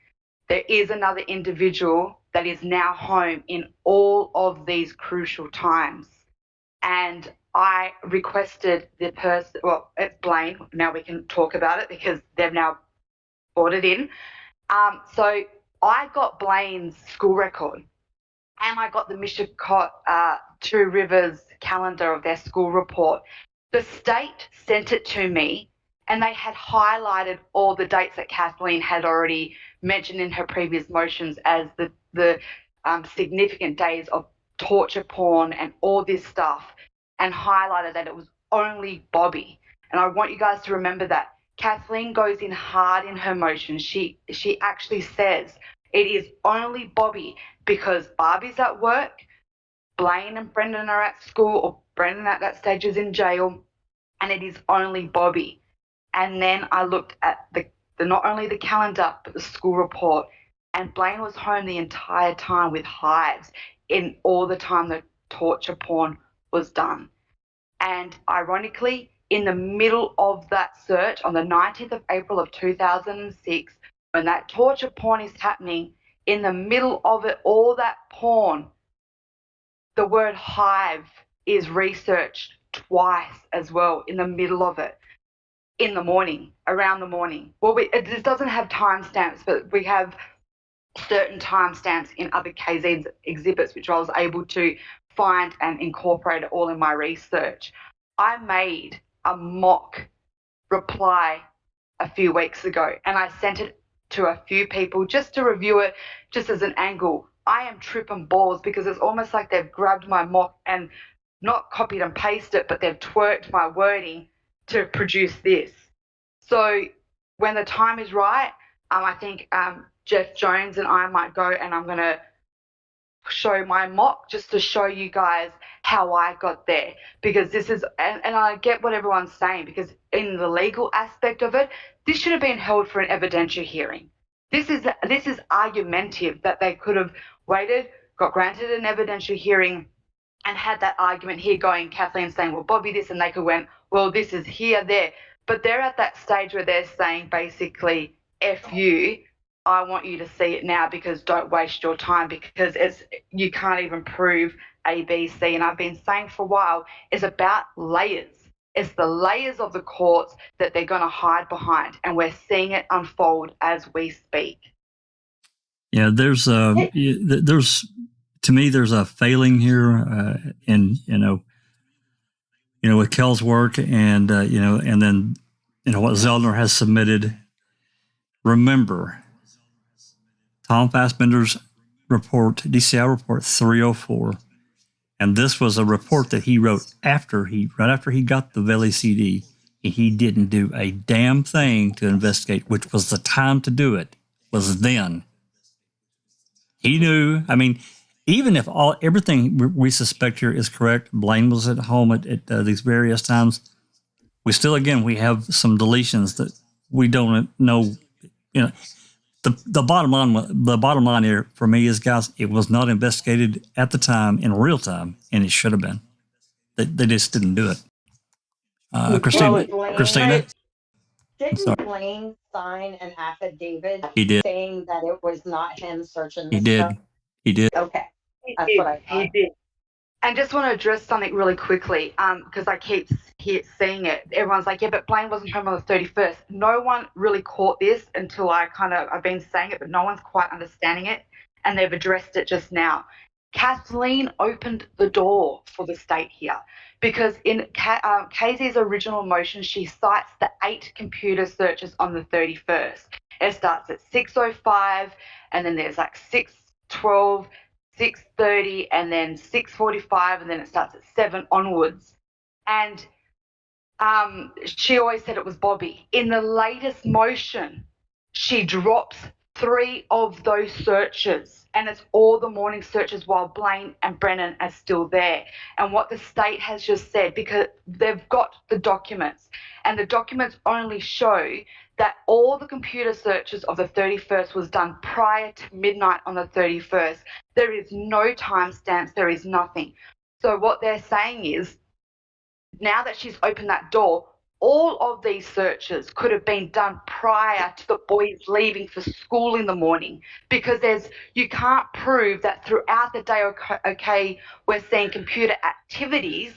There is another individual that is now home in all of these crucial times. And I requested the person, well, it's Blaine. Now we can talk about it because they've now brought it in. So I got Blaine's school record and I got the Mishicot Two Rivers calendar of their school report. The state sent it to me and they had highlighted all the dates that Kathleen had already mentioned in her previous motions as the significant days of torture porn and all this stuff, and highlighted that it was only Bobby. And I want you guys to remember that. Kathleen goes in hard in her motion. She actually says it is only Bobby because Barbie's at work, Blaine and Brendan are at school, or Brendan at that stage is in jail, and it is only Bobby. And then I looked at the not only the calendar but the school report, and Blaine was home the entire time with hives in all the time the torture porn was done. And ironically, in the middle of that search on the 19th of April of 2006, when that torture porn is happening, in the middle of it, all that porn, the word hive is researched twice as well in the middle of it, in the morning, around the morning. Well, it doesn't have timestamps, but we have certain timestamps in other KZ's exhibits, which I was able to find and incorporate it all in my research. I made a mock reply a few weeks ago and I sent it to a few people just to review it, just as an angle. I am tripping balls because it's almost like they've grabbed my mock and not copied and pasted it, but they've twerked my wording to produce this. So when the time is right, I think Jeff Jones and I might go and I'm going to show my mock just to show you guys how I got there, because this is, and I get what everyone's saying, because in the legal aspect of it, this should have been held for an evidentiary hearing. This is argumentative that they could have waited, got granted an evidentiary hearing and had that argument here going, Kathleen saying, well, Bobby this, and they could went, well, this is here, there. But they're at that stage where they're saying basically, F you, I want you to see it now because don't waste your time, because you can't even prove A, B, C. And I've been saying for a while, it's about layers. It's the layers of the courts that they're going to hide behind, and we're seeing it unfold as we speak. Yeah, there's to me, there's a failing here in, with Kel's work and, and then, what Zellner has submitted. Remember, Tom Fassbender's report, DCI report 304, and this was a report that he wrote right after he got the Veli CD, and he didn't do a damn thing to investigate, which was the time to do it, was then. He knew, even if everything we suspect here is correct, Blaine was at home at these various times, we have some deletions that we don't know, The bottom line here for me is, guys, it was not investigated at the time in real time, and it should have been. They just didn't do it. Christina? Didn't Blaine sign an affidavit saying that it was not him searching the stuff? He did. Okay. That's what I thought. He did. And just want to address something really quickly, because I keep seeing it. Everyone's like, yeah, but Blaine wasn't home on the 31st. No one really caught this until I've been saying it, but no one's quite understanding it, and they've addressed it just now. Kathleen opened the door for the state here, because in KZ's original motion, she cites the 8 computer searches on the 31st. It starts at 6:05, and then there's like 6:12, 6:30, and then 6:45, and then it starts at 7 onwards. And she always said it was Bobby. In the latest motion, she drops 3 of those searches, and it's all the morning searches while Blaine and Brennan are still there. And what the state has just said, because they've got the documents, and the documents only show that all the computer searches of the 31st was done prior to midnight on the 31st. There is no timestamps, there is nothing. So what they're saying is, now that she's opened that door, all of these searches could have been done prior to the boys leaving for school in the morning, because you can't prove that throughout the day, okay, we're seeing computer activities,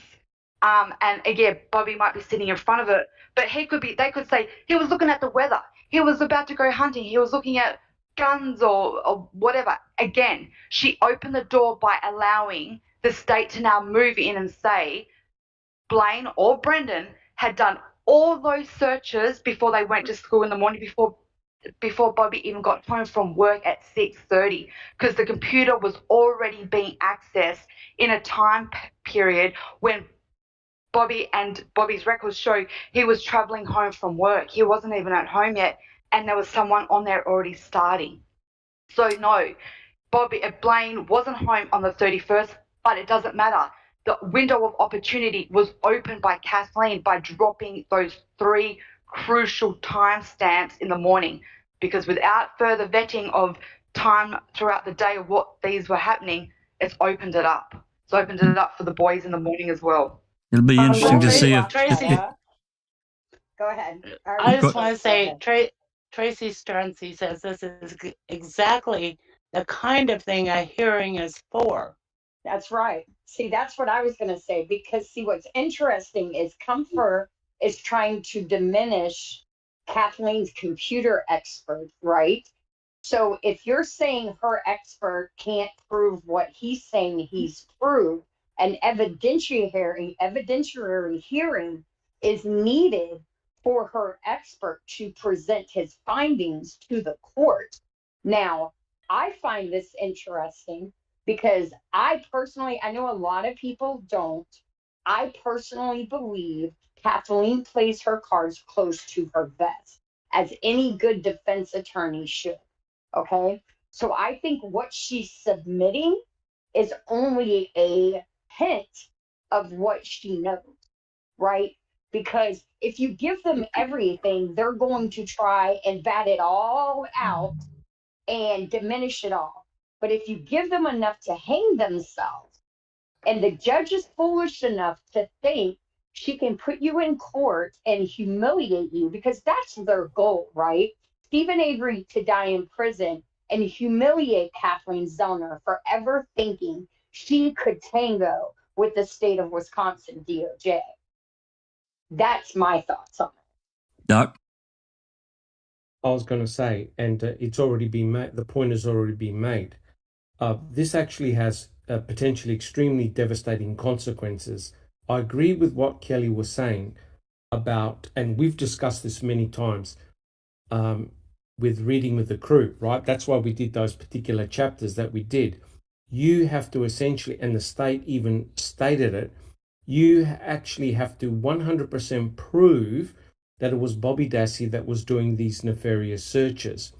and again, Bobby might be sitting in front of it, but they could say he was looking at the weather, he was about to go hunting, he was looking at guns or whatever. Again, she opened the door by allowing the state to now move in and say Blaine or Brendan had done all those searches before they went to school in the morning, before Bobby even got home from work at 6:30, because the computer was already being accessed in a time period when Bobby's records show he was traveling home from work. He wasn't even at home yet, and there was someone on there already starting. So no, Blaine wasn't home on the 31st, but it doesn't matter. The window of opportunity was opened by Kathleen by dropping those 3 crucial timestamps in the morning, because without further vetting of time throughout the day of what these were happening, it's opened it up. It's opened it up for the boys in the morning as well. It'll be interesting to see if Tracy. Go ahead. I just want to say, Tracy Sterncy says this is exactly the kind of thing a hearing is for. That's right. See, that's what I was going to say, because see, what's interesting is Comfort is trying to diminish Kathleen's computer expert, right? So if you're saying her expert can't prove what he's saying he's proved, an evidentiary hearing is needed for her expert to present his findings to the court. Now, I find this interesting because I know a lot of people don't. I personally believe Kathleen plays her cards close to her vest, as any good defense attorney should. Okay? So I think what she's submitting is only a hint of what she knows, right? Because if you give them everything, they're going to try and bat it all out and diminish it all. But if you give them enough to hang themselves, and the judge is foolish enough to think she can put you in court and humiliate you, because that's their goal, right? Stephen Avery to die in prison and humiliate Kathleen Zellner for ever thinking she could tango with the state of Wisconsin DOJ. That's my thoughts on it. Doc? I was going to say, and it's already been made, the point has already been made. This actually has potentially extremely devastating consequences. I agree with what Kelly was saying about, and we've discussed this many times with reading with the crew, right? That's why we did those particular chapters that we did. You have to essentially, and the state even stated it, you actually have to 100% prove that it was Bobby Dassey that was doing these nefarious searches.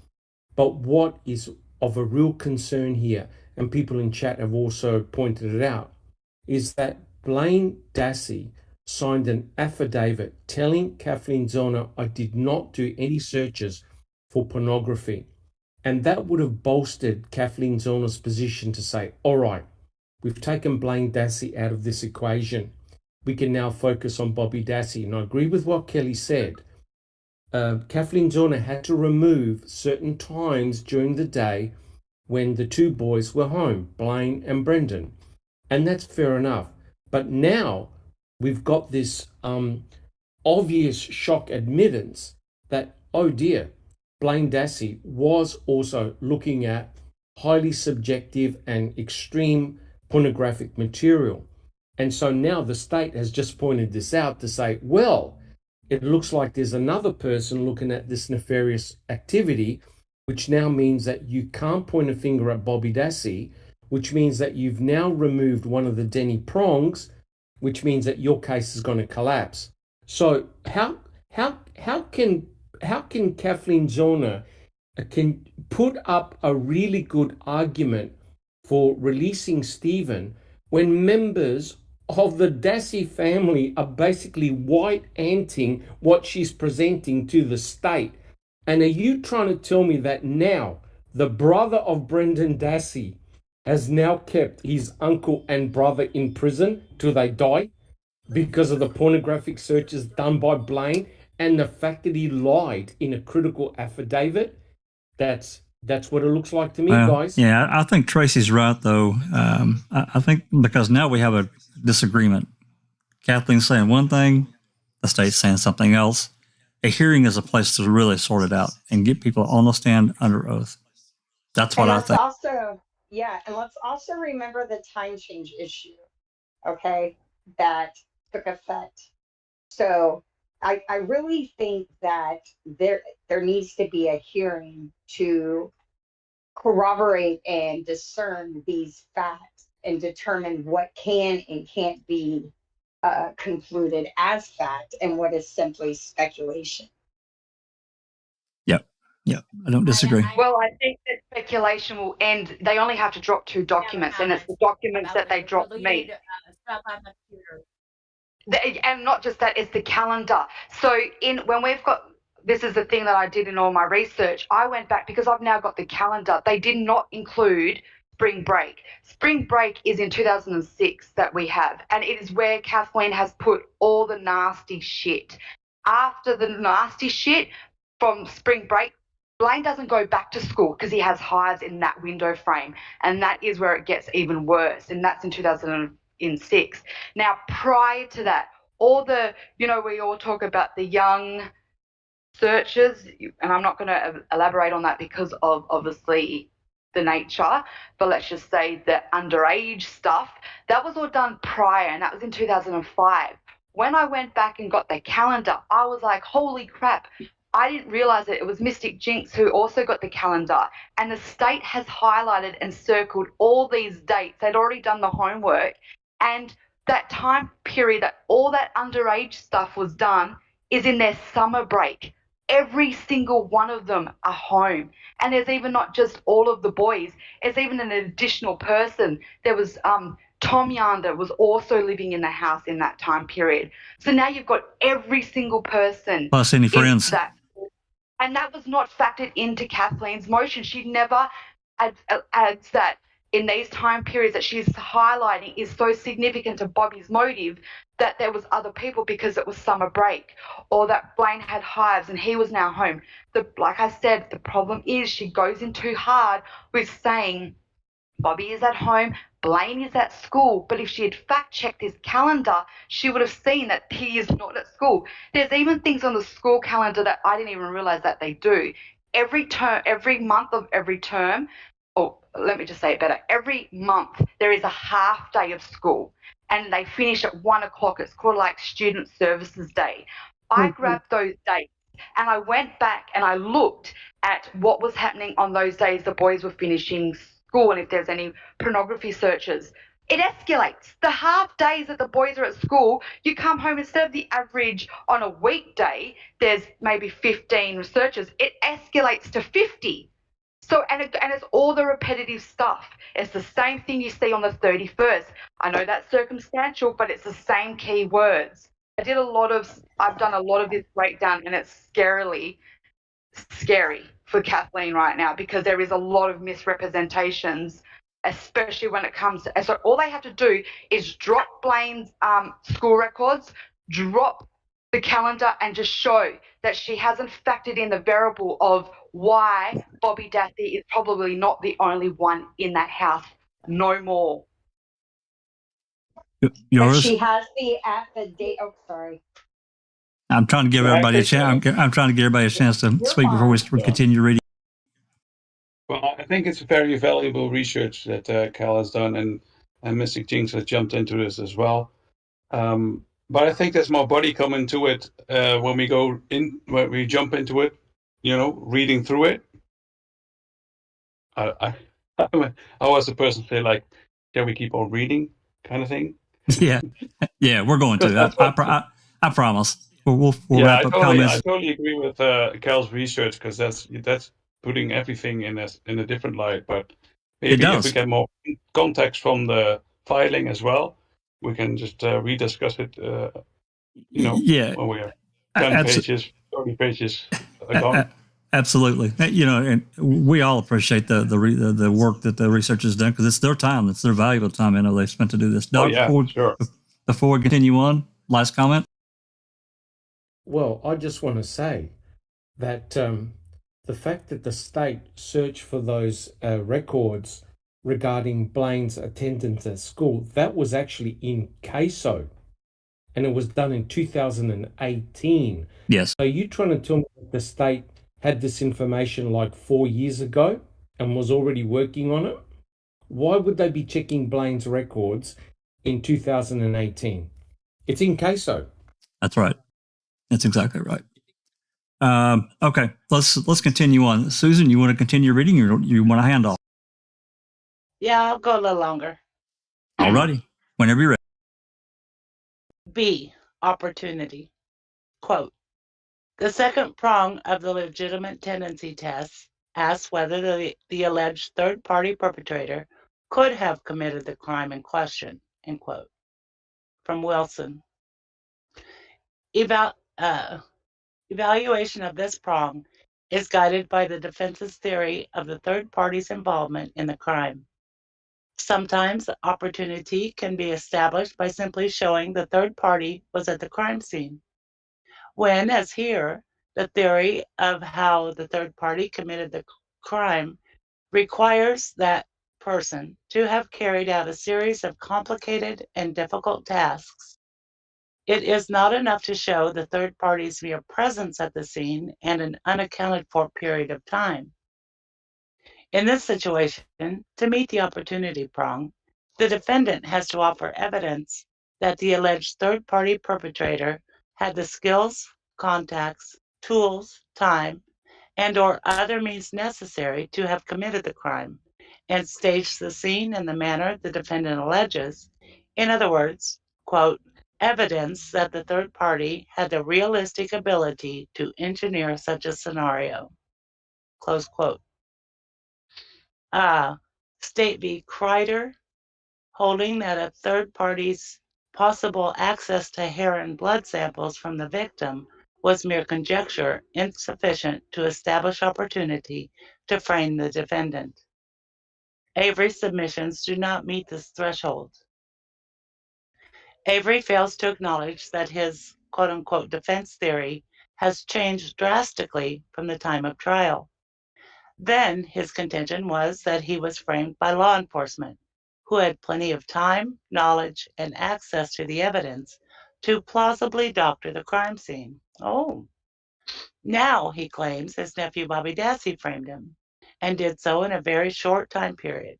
But what is of a real concern here, and people in chat have also pointed it out, is that Blaine Dassey signed an affidavit telling Kathleen Zellner, I did not do any searches for pornography. And that would have bolstered Kathleen Zellner's position to say, all right, we've taken Blaine Dassey out of this equation. We can now focus on Bobby Dassey. And I agree with what Kelly said. Kathleen Zellner had to remove certain times during the day when the 2 boys were home, Blaine and Brendan. And that's fair enough. But now we've got this obvious shock admittance that, oh dear, Blaine Dassey was also looking at highly subjective and extreme pornographic material. And so now the state has just pointed this out to say, well, it looks like there's another person looking at this nefarious activity, which now means that you can't point a finger at Bobby Dassey, which means that you've now removed one of the Denny prongs, which means that your case is going to collapse. So how can Kathleen Zellner can put up a really good argument for releasing Stephen when members of the Dassey family are basically white-anting what she's presenting to the state? And are you trying to tell me that now the brother of Brendan Dassey has now kept his uncle and brother in prison till they die because of the pornographic searches done by Blaine and the fact that he lied in a critical affidavit? That's what it looks like to me, guys. Yeah, I think Tracy's right, though. I think because now we have a disagreement. Kathleen's saying one thing, the state's saying something else. A hearing is a place to really sort it out and get people on the stand under oath. That's what I think. And let's also remember the time change issue, okay, that took effect. So I really think that there needs to be a hearing to corroborate and discern these facts and determine what can and can't be concluded as fact and what is simply speculation. Yep, I don't disagree. Well, I think that speculation will end. They only have to drop 2 documents, and it's the documents that they dropped me. And not just that, it's the calendar. So when we've got, this is the thing that I did in all my research, I went back because I've now got the calendar. They did not include spring break. Spring break is in 2006 that we have, and it is where Kathleen has put all the nasty shit. After the nasty shit from spring break, Blaine doesn't go back to school because he has hives in that window frame, and that is where it gets even worse, and that's in 2006. Now, prior to that, all the, we all talk about the young searches, and I'm not going to elaborate on that because of obviously the nature, but let's just say the underage stuff, that was all done prior, and that was in 2005. When I went back and got the calendar, I was like, holy crap. I didn't realize that it was Mystic Jinx who also got the calendar, and the state has highlighted and circled all these dates. They'd already done the homework, and that time period that all that underage stuff was done is in their summer break. Every single one of them are home, and there's even not just all of the boys, it's even an additional person. There was Tom Yander was also living in the house in that time period. So now you've got every single person. Plus any friends. And that was not factored into Kathleen's motion. She never adds that in these time periods that she's highlighting is so significant to Bobby's motive that there was other people because it was summer break, or that Blaine had hives and he was now home. Like I said, the problem is she goes in too hard with saying Bobby is at home, Blaine is at school, but if she had fact-checked his calendar, she would have seen that he is not at school. There's even things on the school calendar that I didn't even realize that they do. Every month of every term, or let me just say it better, every month there is a half day of school, and they finish at 1 o'clock. It's called like Student Services Day. I grabbed those dates, and I went back and I looked at what was happening on those days the boys were finishing school and if there's any pornography searches. It escalates. The half days that the boys are at school, you come home, instead of the average on a weekday, there's maybe 15 searches. It escalates to 50. So, and it's all the repetitive stuff. It's the same thing you see on the 31st. I know that's circumstantial, but it's the same key words. I've done a lot of this breakdown, and it's scary for Kathleen right now because there is a lot of misrepresentations, especially when it comes to, so all they have to do is drop Blaine's school records, drop the calendar, and just show that she hasn't factored in the variable of why Bobby Dassey is probably not the only one in that house no more. But she has the affidavit. Oh, sorry. I'm trying to give everybody a chance. I'm trying to give everybody a chance to speak before we continue reading. Well, I think it's very valuable research that Cal has done, and Mystic Jinx has jumped into this as well. But I think there's more body coming to it when we jump into it. Reading through it. I was the person to say, like, can we keep on reading, kind of thing. Yeah, we're going to. I promise. we'll wrap up comments. I totally agree with Cal's research, because that's putting everything in a different light. But maybe if we get more context from the filing as well, we can just rediscuss it. When we are 10 pages, 30 pages gone. Absolutely. And we all appreciate the work that the researchers done, because it's their time, it's their valuable time. I know they've spent to do this. Doug, sure. Before we continue on, last comment. Well, I just want to say that the fact that the state searched for those records regarding Blaine's attendance at school, that was actually in CASO, and it was done in 2018. Yes. So you trying to tell me that the state had this information like 4 years ago and was already working on it? Why would they be checking Blaine's records in 2018? It's in CASO. That's right. That's exactly right. Okay, let's continue on. Susan, you want to continue reading, or you want a handoff? Yeah, I'll go a little longer. All righty. Whenever you're ready. B, opportunity. Quote, the second prong of the legitimate tendency test asks whether the alleged third-party perpetrator could have committed the crime in question, end quote. From Wilson. Evaluation of this prong is guided by the defense's theory of the third party's involvement in the crime. Sometimes opportunity can be established by simply showing the third party was at the crime scene. When, as here, the theory of how the third party committed the crime requires that person to have carried out a series of complicated and difficult tasks, it is not enough to show the third party's mere presence at the scene and an unaccounted for period of time. In this situation, to meet the opportunity prong, the defendant has to offer evidence that the alleged third-party perpetrator had the skills, contacts, tools, time, and/or other means necessary to have committed the crime and staged the scene in the manner the defendant alleges. In other words, quote, evidence that the third party had the realistic ability to engineer such a scenario, close quote. State v. Kreider, holding that a third party's possible access to hair and blood samples from the victim was mere conjecture insufficient to establish opportunity to frame the defendant. Avery's submissions do not meet this threshold. Avery fails to acknowledge that his quote-unquote defense theory has changed drastically from the time of trial. Then his contention was that he was framed by law enforcement, who had plenty of time, knowledge, and access to the evidence to plausibly doctor the crime scene. Oh. Now, he claims, his nephew Bobby Dassey framed him, and did so in a very short time period.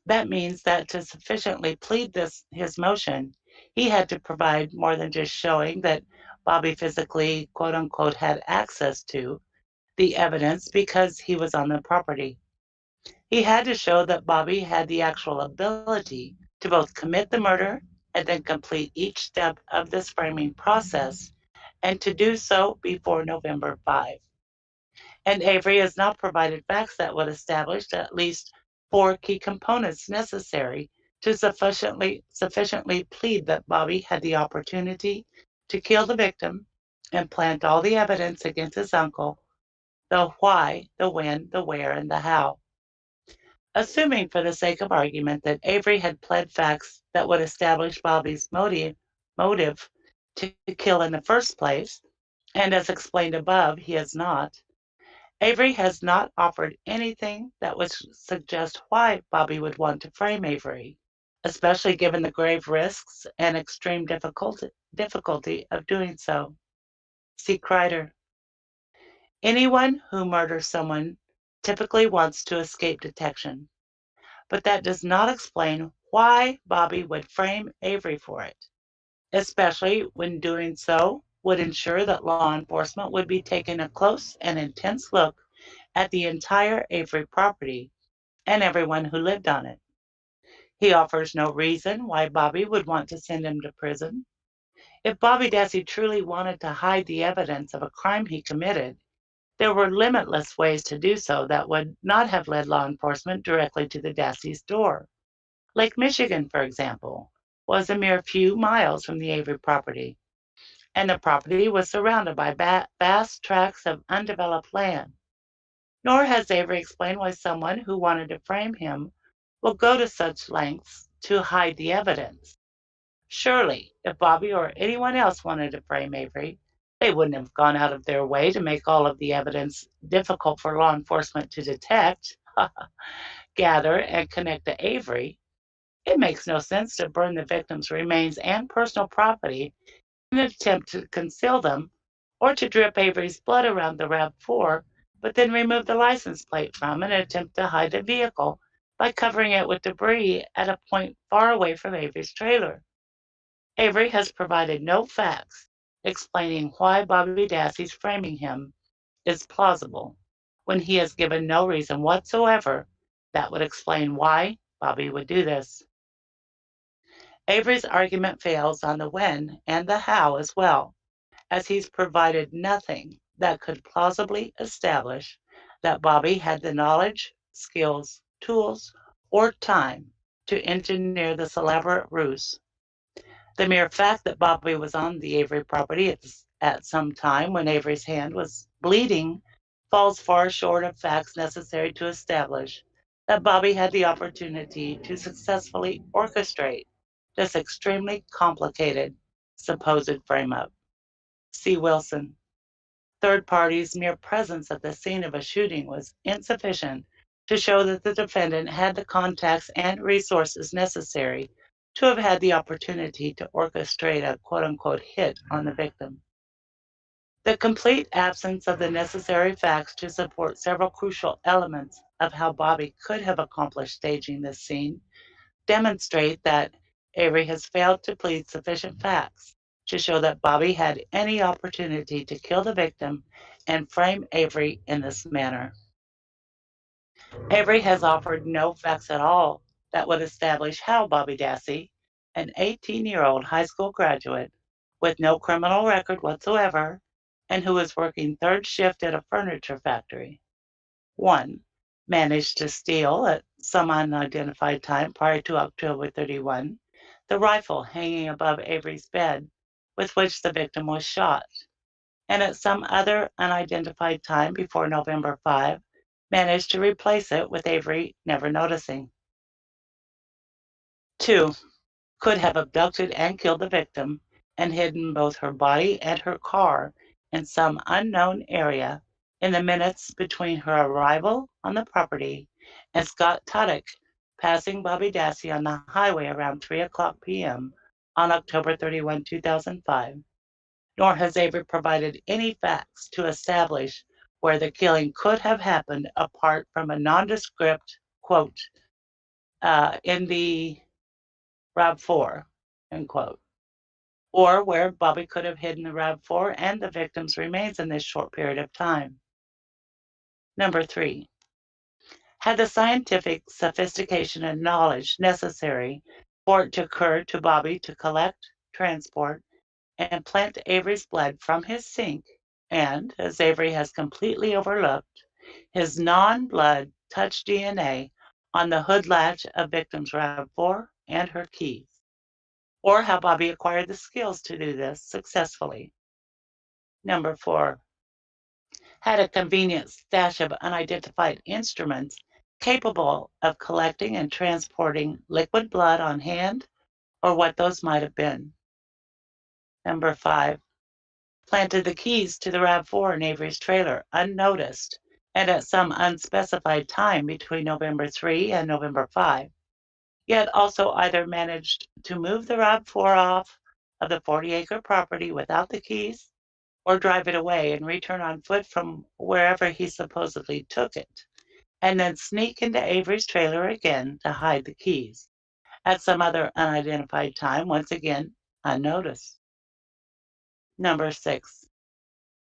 That means that to sufficiently plead his motion, he had to provide more than just showing that Bobby physically, quote-unquote, had access to the evidence because he was on the property. He had to show that Bobby had the actual ability to both commit the murder and then complete each step of this framing process, and to do so before November 5. And Avery has not provided facts that would establish at least 4 key components necessary to sufficiently plead that Bobby had the opportunity to kill the victim and plant all the evidence against his uncle, the why, the when, the where, and the how. Assuming for the sake of argument that Avery had pled facts that would establish Bobby's motive to kill in the first place, and as explained above, he has not, Avery has not offered anything that would suggest why Bobby would want to frame Avery, especially given the grave risks and extreme difficulty of doing so. See Kreider. Anyone who murders someone typically wants to escape detection, but that does not explain why Bobby would frame Avery for it, especially when doing so would ensure that law enforcement would be taking a close and intense look at the entire Avery property and everyone who lived on it. He offers no reason why Bobby would want to send him to prison. If Bobby Dassey truly wanted to hide the evidence of a crime he committed, there were limitless ways to do so that would not have led law enforcement directly to the Dassey's door. Lake Michigan, for example, was a mere few miles from the Avery property, and the property was surrounded by vast tracts of undeveloped land. Nor has Avery explained why someone who wanted to frame him will go to such lengths to hide the evidence. Surely, if Bobby or anyone else wanted to frame Avery, they wouldn't have gone out of their way to make all of the evidence difficult for law enforcement to detect, gather, and connect to Avery. It makes no sense to burn the victim's remains and personal property in an attempt to conceal them, or to drip Avery's blood around the RAV4, but then remove the license plate from and attempt to hide the vehicle by covering it with debris at a point far away from Avery's trailer. Avery has provided no facts explaining why Bobby Dassey's framing him is plausible, when he has given no reason whatsoever that would explain why Bobby would do this. Avery's argument fails on the when and the how as well, as he's provided nothing that could plausibly establish that Bobby had the knowledge, skills, tools, or time to engineer this elaborate ruse. The mere fact that Bobby was on the Avery property at some time when Avery's hand was bleeding falls far short of facts necessary to establish that Bobby had the opportunity to successfully orchestrate this extremely complicated supposed frame-up. C. Wilson. Third parties' mere presence at the scene of a shooting was insufficient to show that the defendant had the contacts and resources necessary to have had the opportunity to orchestrate a quote-unquote hit on the victim. The complete absence of the necessary facts to support several crucial elements of how Bobby could have accomplished staging this scene demonstrate that Avery has failed to plead sufficient facts to show that Bobby had any opportunity to kill the victim and frame Avery in this manner. Avery has offered no facts at all that would establish how Bobby Dassey, an 18-year-old high school graduate with no criminal record whatsoever and who is working third shift at a furniture factory, 1. Managed to steal at some unidentified time prior to October 31 the rifle hanging above Avery's bed with which the victim was shot, and at some other unidentified time before November 5 managed to replace it with Avery never noticing. 2. Could have abducted and killed the victim and hidden both her body and her car in some unknown area in the minutes between her arrival on the property and Scott Tuddick passing Bobby Dassey on the highway around 3:00 p.m. on October 31, 2005. Nor has Avery provided any facts to establish where the killing could have happened apart from a nondescript quote in the RAV4, end quote, or where Bobby could have hidden the RAV4 and the victim's remains in this short period of time. Number 3. Had the scientific sophistication and knowledge necessary for it to occur to Bobby to collect, transport, and plant Avery's blood from his sink, and, as Avery has completely overlooked, his non-blood touch DNA on the hood latch of victim's RAV4 and her keys, or how Bobby acquired the skills to do this successfully. Number 4. Had a convenient stash of unidentified instruments capable of collecting and transporting liquid blood on hand, or what those might have been. Number 5. Planted the keys to the RAV4 in Avery's trailer unnoticed and at some unspecified time between November 3 and November 5, yet also either managed to move the RAV4 off of the 40-acre property without the keys, or drive it away and return on foot from wherever he supposedly took it, and then sneak into Avery's trailer again to hide the keys, at some other unidentified time, once again unnoticed. Number 6.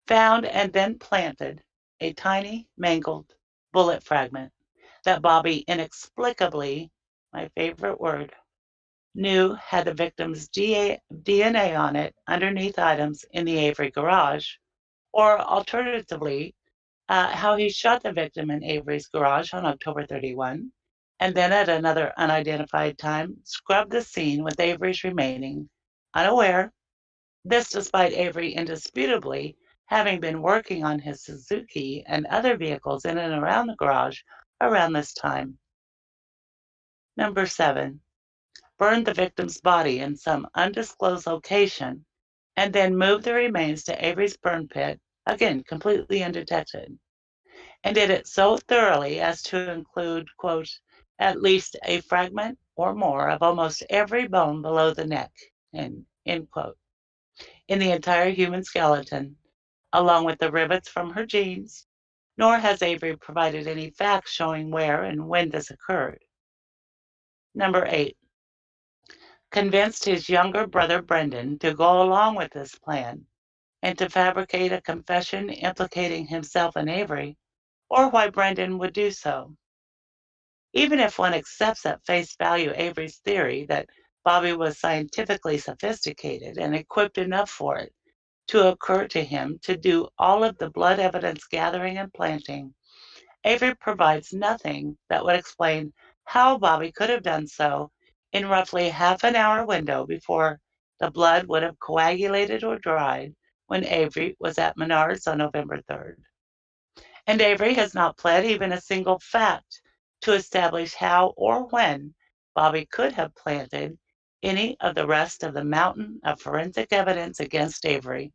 Found and then planted a tiny, mangled bullet fragment that Bobby inexplicably, my favorite word, knew had the victim's DNA on it underneath items in the Avery garage, or alternatively, how he shot the victim in Avery's garage on October 31, and then at another unidentified time scrubbed the scene with Avery's remaining unaware, this despite Avery indisputably having been working on his Suzuki and other vehicles in and around the garage around this time. Number 7. Burned the victim's body in some undisclosed location and then moved the remains to Avery's burn pit, again completely undetected, and did it so thoroughly as to include, quote, at least a fragment or more of almost every bone below the neck, end quote, in the entire human skeleton, along with the rivets from her jeans, nor has Avery provided any facts showing where and when this occurred. Number 8. Convinced his younger brother Brendan to go along with this plan and to fabricate a confession implicating himself and Avery, or why Brendan would do so. Even if one accepts at face value Avery's theory that Bobby was scientifically sophisticated and equipped enough for it to occur to him to do all of the blood evidence gathering and planting, Avery provides nothing that would explain how Bobby could have done so in roughly half an hour window before the blood would have coagulated or dried when Avery was at Menards on November 3rd. And Avery has not pled even a single fact to establish how or when Bobby could have planted any of the rest of the mountain of forensic evidence against Avery,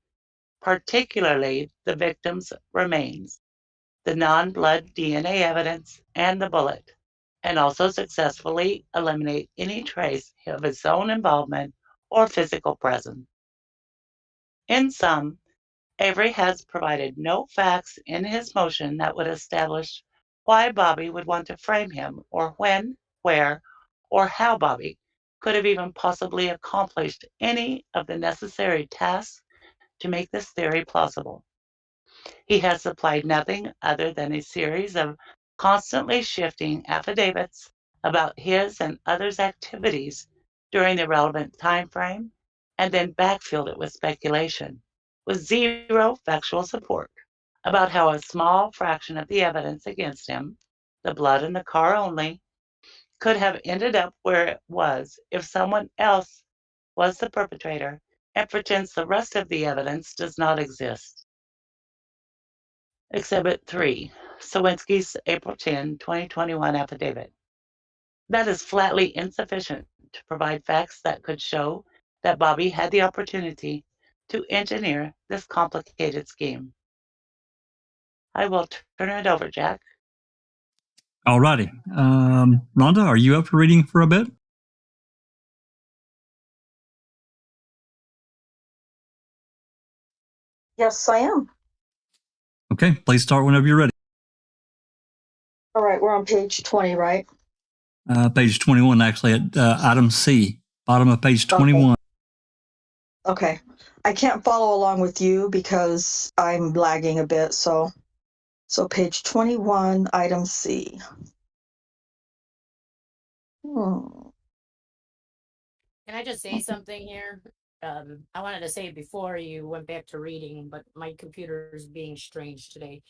particularly the victim's remains, the non-blood DNA evidence, and the bullet, and also successfully eliminate any trace of his own involvement or physical presence. In sum, Avery has provided no facts in his motion that would establish why Bobby would want to frame him, or when, where, or how Bobby could have even possibly accomplished any of the necessary tasks to make this theory plausible. He has supplied nothing other than a series of constantly shifting affidavits about his and others' activities during the relevant time frame, and then backfilled it with speculation, with zero factual support, about how a small fraction of the evidence against him, the blood in the car only, could have ended up where it was if someone else was the perpetrator, and pretends the rest of the evidence does not exist. Exhibit 3, Sowinski's April 10, 2021 affidavit. That is flatly insufficient to provide facts that could show that Bobby had the opportunity to engineer this complicated scheme. I will turn it over, Jack. All righty. Rhonda, are you up for reading for a bit? Yes, I am. Okay, please start whenever you're ready. All right, we're on page 20, right? Page 21, actually, at item C, bottom of page 21. Okay. I can't follow along with you because I'm lagging a bit, so page 21, item C. Can I just say something here? I wanted to say it before you went back to reading, but my computer is being strange today.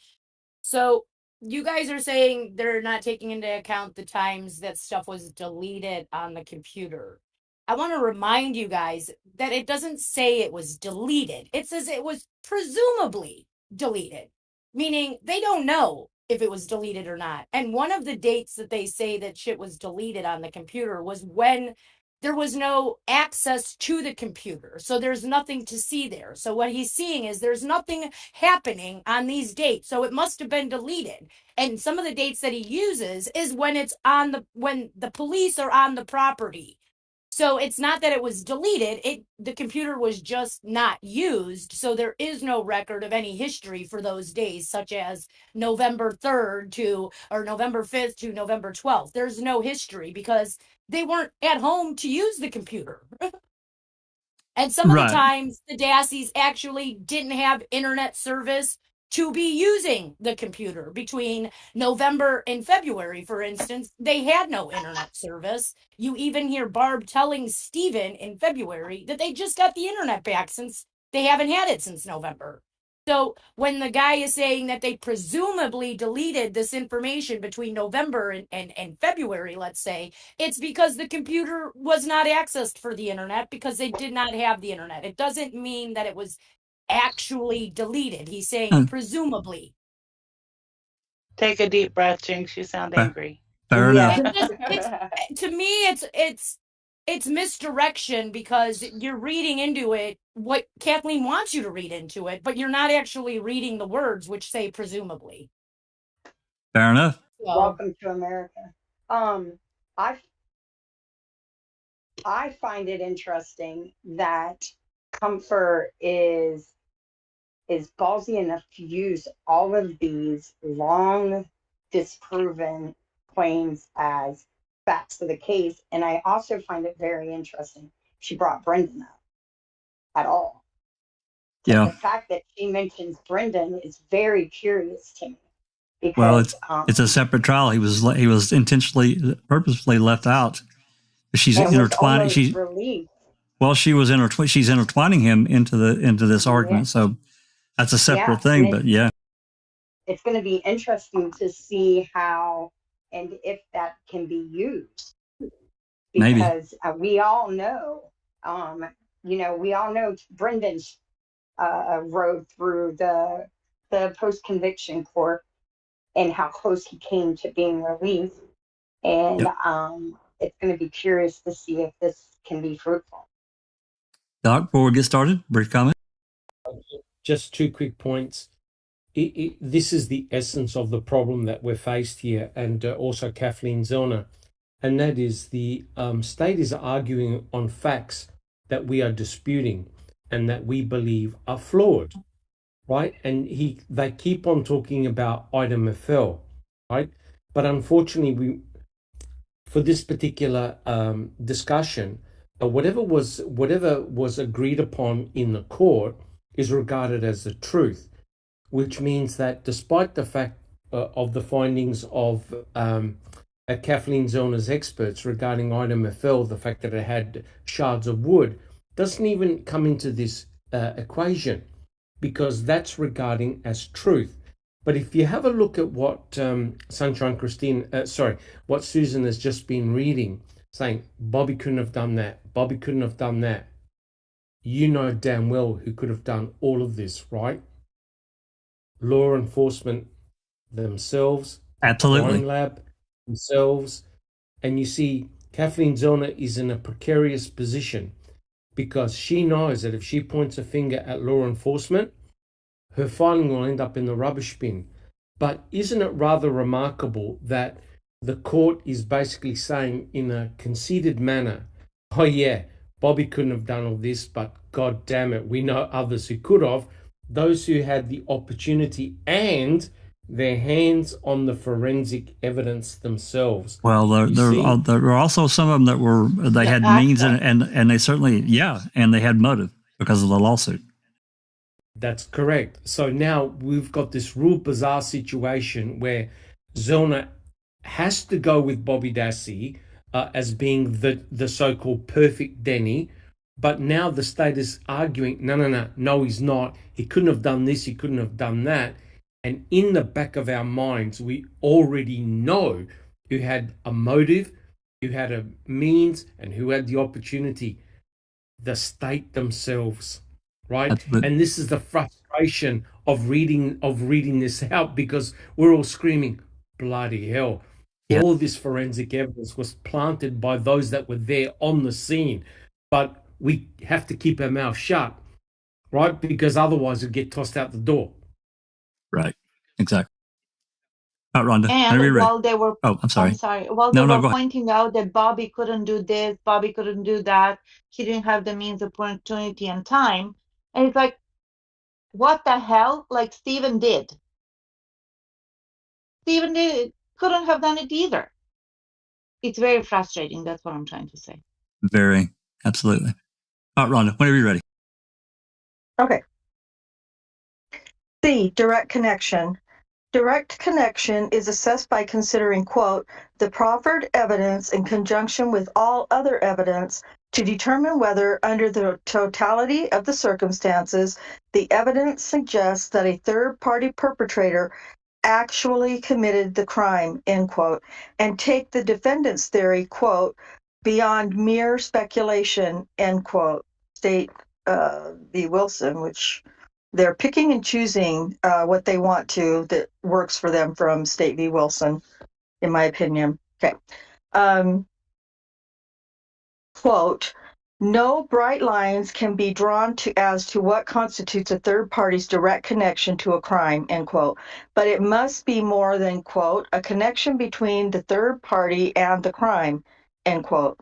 So you guys are saying they're not taking into account the times that stuff was deleted on the computer. I want to remind you guys that it doesn't say it was deleted. It says it was presumably deleted, meaning they don't know if it was deleted or not. And one of the dates that they say that shit was deleted on the computer was when there was no access to the computer. So there's nothing to see there. So what he's seeing is there's nothing happening on these dates. So it must have been deleted. And some of the dates that he uses is when it's on when the police are on the property. So it's not that it was deleted. The computer was just not used. So there is no record of any history for those days, such as November 3rd or November 5th to November 12th. There's no history because they weren't at home to use the computer. And some of the times the Dasseys actually didn't have internet service. to be using the computer. Between November and February, for instance, they had no internet service. You even hear Barb telling Stephen in February that they just got the internet back since they haven't had it since November. So when the guy is saying that they presumably deleted this information between November and February, let's say, it's because the computer was not accessed for the internet because they did not have the internet. It doesn't mean that it was actually deleted. He's saying presumably. Take a deep breath, Jinx. You sound angry. Fair enough. To me, it's misdirection because you're reading into it what Kathleen wants you to read into it, but you're not actually reading the words which say presumably. Fair enough. So, welcome to America. I find it interesting that Comfort is ballsy enough to use all of these long disproven claims as facts of the case. And I also find it very interesting she brought Brendan up at all. Yeah. The fact that she mentions Brendan is very curious to me. Because, well, it's a separate trial. He was intentionally, purposefully left out. She's intertwining. She's intertwining him into this argument. So that's a separate thing. But yeah, it's going to be interesting to see how and if that can be used. Because we all know, we all know Brendan's road through the post-conviction court and how close he came to being released. And it's going to be curious to see if this can be fruitful. Doc, before we get started, brief comment. Just 2 quick points. This is the essence of the problem that we're faced here, and also Kathleen Zellner, and that is the state is arguing on facts that we are disputing and that we believe are flawed, right? And they keep on talking about item FL, right? But unfortunately, for this particular discussion, whatever was agreed upon in the court is regarded as the truth, which means that despite the fact of the findings of Kathleen Zellner's experts regarding item FL, the fact that it had shards of wood, doesn't even come into this equation, because that's regarding as truth. But if you have a look at what what Susan has just been reading, saying Bobby couldn't have done that, Bobby couldn't have done that, you know damn well who could have done all of this, right? Law enforcement themselves, absolutely, crime lab themselves. And you see, Kathleen Zellner is in a precarious position because she knows that if she points a finger at law enforcement, her filing will end up in the rubbish bin. But isn't it rather remarkable that the court is basically saying in a conceited manner, oh yeah, Bobby couldn't have done all this, but God damn it, we know others who could have, those who had the opportunity and their hands on the forensic evidence themselves. Well, there were also some of them that had means and they certainly, and they had motive because of the lawsuit. That's correct. So now we've got this real bizarre situation where Zellner has to go with Bobby Dassey as being the so-called perfect Denny, but now the state is arguing, no, he's not. He couldn't have done this, he couldn't have done that. And in the back of our minds, we already know who had a motive, who had a means, and who had the opportunity. The state themselves. Right. And this is the frustration of reading this out, because we're all screaming, bloody hell. Yep. All this forensic evidence was planted by those that were there on the scene. But we have to keep our mouth shut, right? Because otherwise it'll get tossed out the door. Right. Exactly. All right, Rhonda. And while they were, I'm sorry. While they were pointing out that Bobby couldn't do this, Bobby couldn't do that, he didn't have the means, opportunity, and time. And it's like, what the hell? Like Stephen did. Couldn't have done it either. It's very frustrating. That's what I'm trying to say. Very, absolutely. All right, Rhonda, whenever you're ready. Okay. C, direct connection. Direct connection is assessed by considering, quote, the proffered evidence in conjunction with all other evidence to determine whether, under the totality of the circumstances, the evidence suggests that a third-party perpetrator actually committed the crime, end quote, and take the defendant's theory, quote, beyond mere speculation, end quote. State v. Wilson, which they're picking and choosing what they want to that works for them from State v. Wilson, in my opinion. Okay. Quote, no bright lines can be drawn as to what constitutes a third party's direct connection to a crime, end quote. But it must be more than, quote, a connection between the third party and the crime, end quote.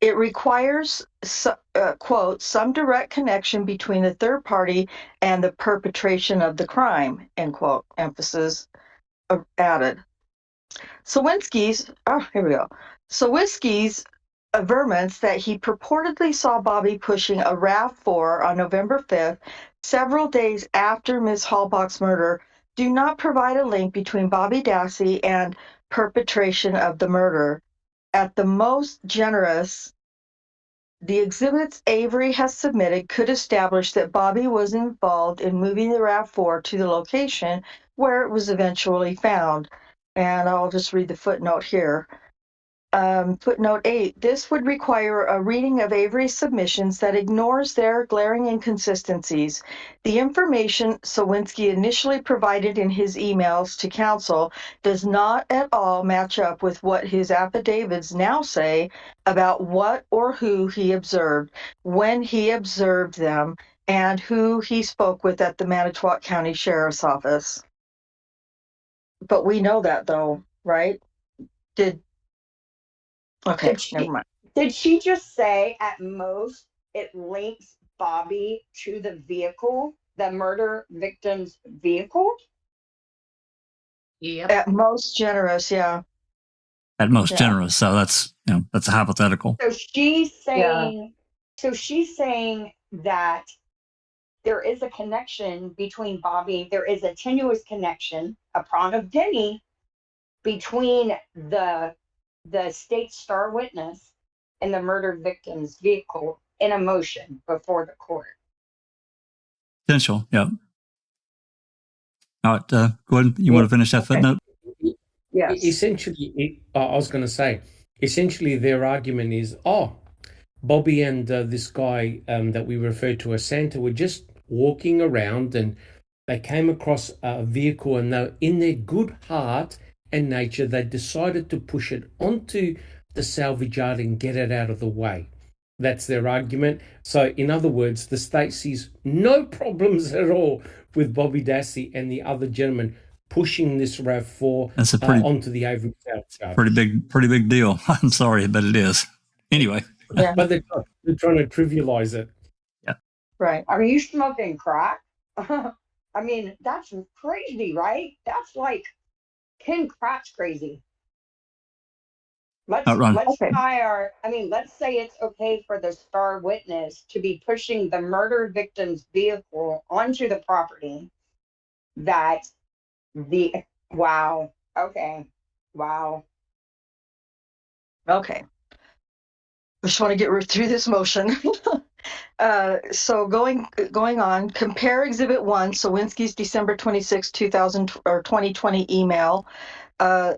It requires, quote, some direct connection between the third party and the perpetration of the crime, end quote, emphasis added. Sowinski's averments that he purportedly saw Bobby pushing a RAV4 on November 5th, several days after Ms. Halbach's murder, do not provide a link between Bobby Dassey and perpetration of the murder. At the most generous, the exhibits Avery has submitted could establish that Bobby was involved in moving the RAV4 to the location where it was eventually found. And I'll just read the footnote here. Footnote 8, this would require a reading of Avery's submissions that ignores their glaring inconsistencies. The information Sowinski initially provided in his emails to counsel does not at all match up with what his affidavits now say about what or who he observed, when he observed them, and who he spoke with at the Manitowoc County Sheriff's Office. But we know that, though, right? Okay, never mind. Did she just say at most it links Bobby to the vehicle, the murder victim's vehicle? Yep. At most generous, yeah. At most generous. So that's a hypothetical. So she's saying that there is a connection between Bobby, there is a tenuous connection, a prong of Denny, between the state star witness and the murder victim's vehicle in a motion before the court. Potential, yeah. All right, go ahead. You want to finish that footnote? Yes. Essentially, I was going to say, essentially their argument is, Bobby and this guy that we refer to as Santa were just walking around and they came across a vehicle and they, in their good heart and nature, they decided to push it onto the salvage yard and get it out of the way. That's their argument. So, in other words, the state sees no problems at all with Bobby Dassey and the other gentleman pushing this RAV4 onto the Avery salvage yard. Pretty big deal. I'm sorry, but it is. Anyway. Yeah. But they're trying to trivialize it. Yeah. Right. Are you smoking crack? I mean, that's crazy, right? That's like 10 crack's crazy. Let's say it's okay for the star witness to be pushing the murder victim's vehicle onto the property. Wow. Okay. I just want to get through this motion. So going on, compare Exhibit 1, Sowinski's December 26, 2020 email.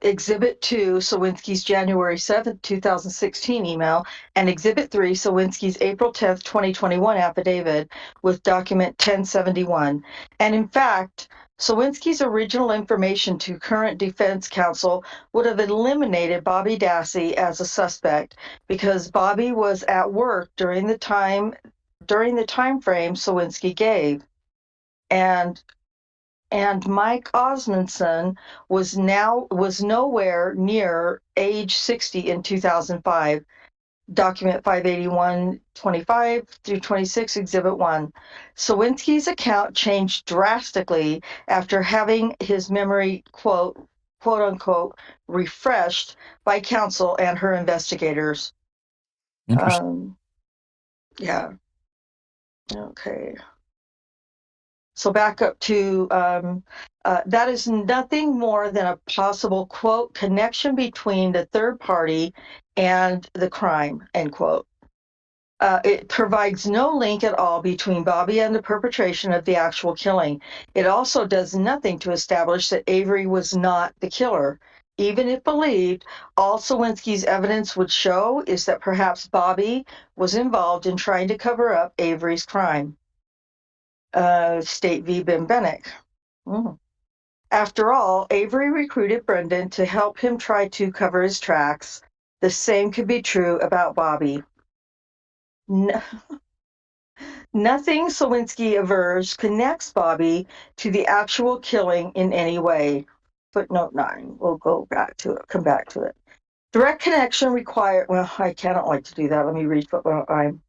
Exhibit 2, Sowinski's January 7, 2016 email, and Exhibit 3, Sowinski's April 10, 2021 affidavit with document 1071. And in fact, Sowinski's original information to current defense counsel would have eliminated Bobby Dassey as a suspect because Bobby was at work during the time frame Sowinski gave. And Mike Osmondson was nowhere near age 60 in 2005. Document 581-25 through 26, Exhibit 1. Sowinski's account changed drastically after having his memory, quote unquote, refreshed by counsel and her investigators. Interesting. Yeah. Okay. So back up to, that is nothing more than a possible, quote, connection between the third party and the crime, end quote. It provides no link at all between Bobby and the perpetration of the actual killing. It also does nothing to establish that Avery was not the killer. Even if believed, all Sowinski's evidence would show is that perhaps Bobby was involved in trying to cover up Avery's crime. State v. Bimbenek. After all, Avery recruited Brendan to help him try to cover his tracks. The same could be true about Bobby. Nothing, Sowinski avers, connects Bobby to the actual killing in any way. Footnote 9. We'll go back to it, come back to it. Direct connection required, well, I cannot like to do that. Let me read footnote 9.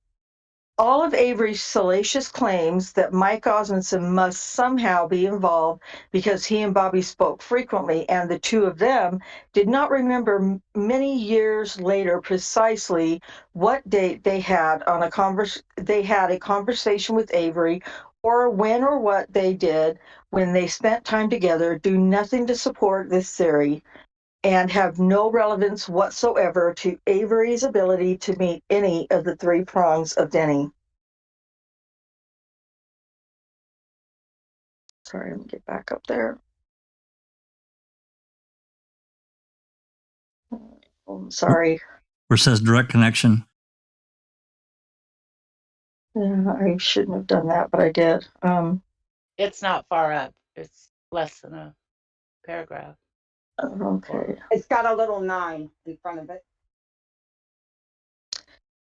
All of Avery's salacious claims that Mike Osmondson must somehow be involved because he and Bobby spoke frequently and the two of them did not remember many years later precisely what date they had on a conversation with Avery or when or what they did when they spent time together do nothing to support this theory and have no relevance whatsoever to Avery's ability to meet any of the three prongs of Denny. Sorry, let me get back up there. Oh, I'm sorry. Where it says direct connection. Yeah, I shouldn't have done that, but I did. It's not far up. It's less than a paragraph. Okay. It's got a little 9 in front of it.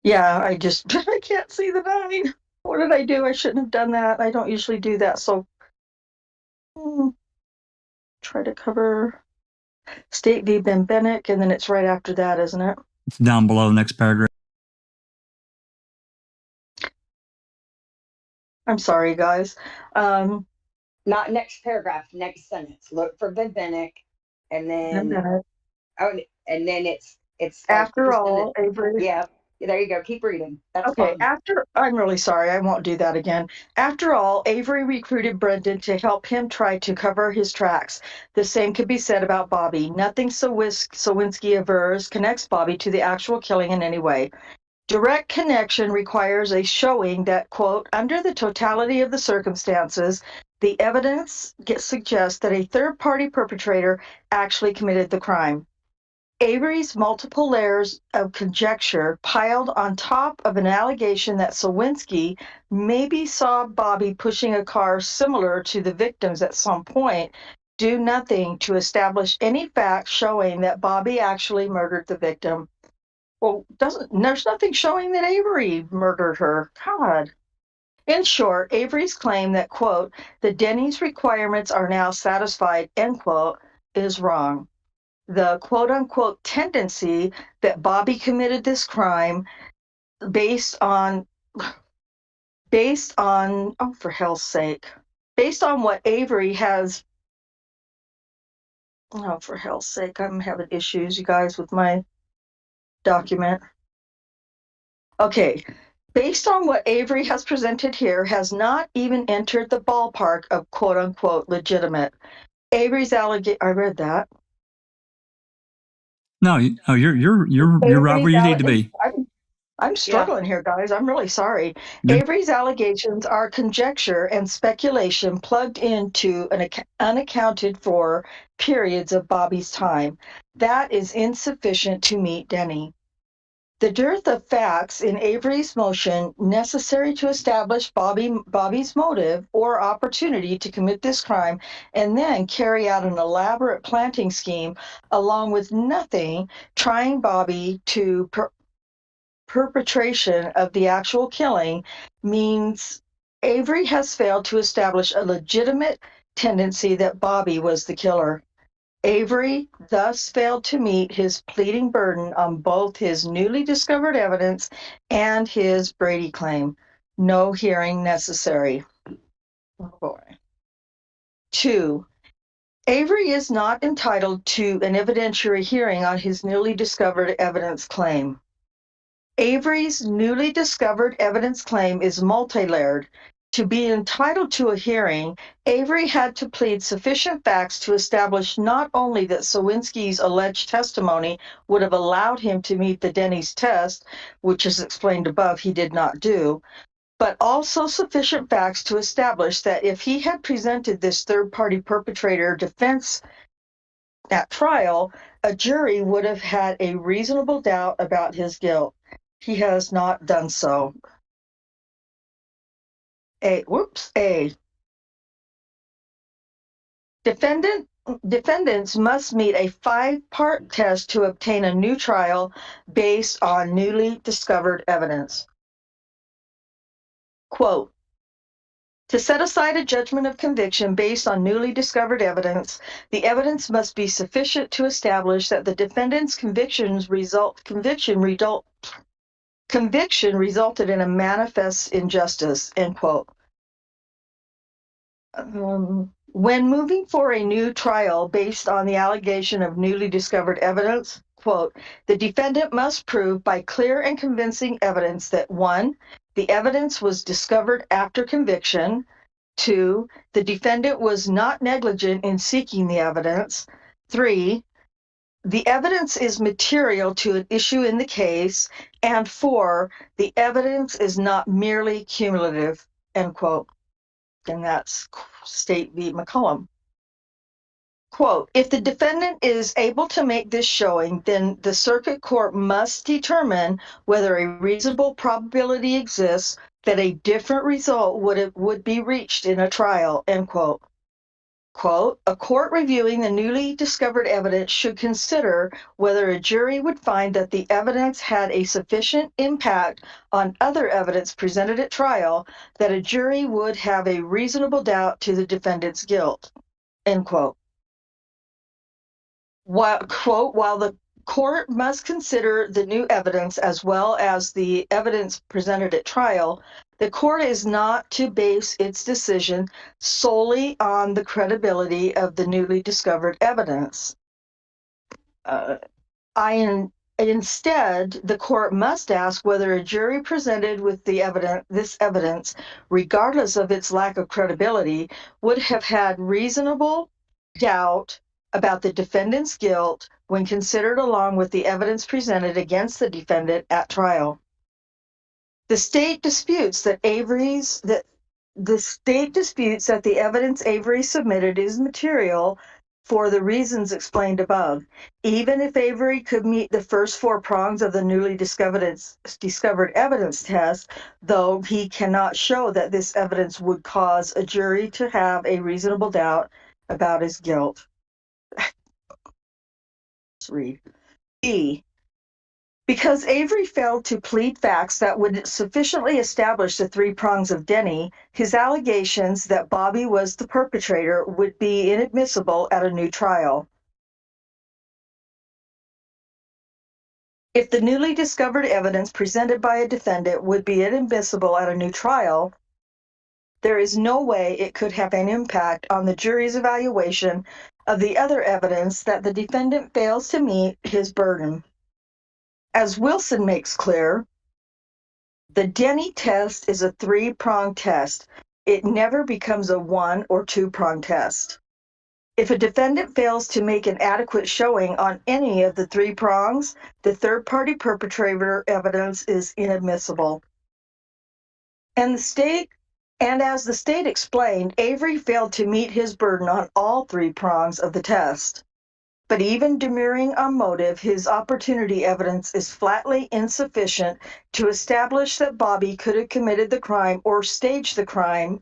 Yeah, I can't see the 9. What did I do? I shouldn't have done that. I don't usually do that. So try to cover State v. Bimbenek, and then it's right after that, isn't it? It's down below, next paragraph. I'm sorry, guys. Not next paragraph, next sentence. Look for Bimbenek, and then and then it's after all, Avery. Yeah, there you go. Keep reading. That's okay. fine. I'm really sorry. I won't do that again. After all, Avery recruited Brendan to help him try to cover his tracks. The same could be said about Bobby. Nothing Sowinski avers connects Bobby to the actual killing in any way. Direct connection requires a showing that, quote, under the totality of the circumstances, the evidence suggests that a third-party perpetrator actually committed the crime. Avery's multiple layers of conjecture piled on top of an allegation that Sowinski maybe saw Bobby pushing a car similar to the victim's at some point do nothing to establish any facts showing that Bobby actually murdered the victim. Well, there's nothing showing that Avery murdered her. God. In short, Avery's claim that, quote, the Denny's requirements are now satisfied, end quote, is wrong. The quote unquote tendency that Bobby committed this crime based on, oh, for hell's sake, based on what Avery has, oh, for hell's sake, I'm having issues, you guys, with my document. Okay, based on what Avery has presented here, has not even entered the ballpark of quote unquote legitimate. Avery's allegation, I read that. No, you're right where you need to be. I'm struggling here, guys. I'm really sorry. Avery's allegations are conjecture and speculation plugged into an unaccounted for periods of Bobby's time. That is insufficient to meet Denny. The dearth of facts in Avery's motion necessary to establish Bobby's motive or opportunity to commit this crime and then carry out an elaborate planting scheme, along with nothing trying Bobby to perpetration of the actual killing, means Avery has failed to establish a legitimate tendency that Bobby was the killer. Avery thus failed to meet his pleading burden on both his newly discovered evidence and his Brady claim. No hearing necessary. Oh boy. 2. Avery is not entitled to an evidentiary hearing on his newly discovered evidence claim. Avery's newly discovered evidence claim is multi-layered. To be entitled to a hearing, Avery had to plead sufficient facts to establish not only that Sowinski's alleged testimony would have allowed him to meet the Denny's test, which is explained above he did not do, but also sufficient facts to establish that if he had presented this third-party perpetrator defense at trial, a jury would have had a reasonable doubt about his guilt. He has not done so. A. Defendants must meet a 5-part test to obtain a new trial based on newly discovered evidence. Quote, to set aside a judgment of conviction based on newly discovered evidence, the evidence must be sufficient to establish that the defendant's conviction resulted in a manifest injustice, end quote. When moving for a new trial based on the allegation of newly discovered evidence, quote, the defendant must prove by clear and convincing evidence that 1, the evidence was discovered after conviction, 2, the defendant was not negligent in seeking the evidence, 3, the evidence is material to an issue in the case, and 4, the evidence is not merely cumulative, end quote. And that's State v. McCollum. Quote, if the defendant is able to make this showing, then the circuit court must determine whether a reasonable probability exists that a different result would be reached in a trial, end quote. Quote, a court reviewing the newly discovered evidence should consider whether a jury would find that the evidence had a sufficient impact on other evidence presented at trial that a jury would have a reasonable doubt to the defendant's guilt, end quote. While the court must consider the new evidence as well as the evidence presented at trial, the court is not to base its decision solely on the credibility of the newly discovered evidence. Instead, the court must ask whether a jury presented with this evidence, regardless of its lack of credibility, would have had reasonable doubt about the defendant's guilt when considered along with the evidence presented against the defendant at trial. The state disputes that the evidence Avery submitted is material for the reasons explained above. Even if Avery could meet the first 4 prongs of the newly discovered evidence test, though he cannot show that this evidence would cause a jury to have a reasonable doubt about his guilt. Let's read. B. Because Avery failed to plead facts that would sufficiently establish the 3 prongs of Denny, his allegations that Bobby was the perpetrator would be inadmissible at a new trial. If the newly discovered evidence presented by a defendant would be inadmissible at a new trial, there is no way it could have an impact on the jury's evaluation of the other evidence that the defendant fails to meet his burden. As Wilson makes clear, the Denny test is a 3-pronged test. It never becomes a 1 or 2-pronged test. If a defendant fails to make an adequate showing on any of the 3 prongs, the third-party perpetrator evidence is inadmissible. And as the state explained, Avery failed to meet his burden on all 3 prongs of the test. But even demurring on motive, his opportunity evidence is flatly insufficient to establish that Bobby could have committed the crime or staged the crime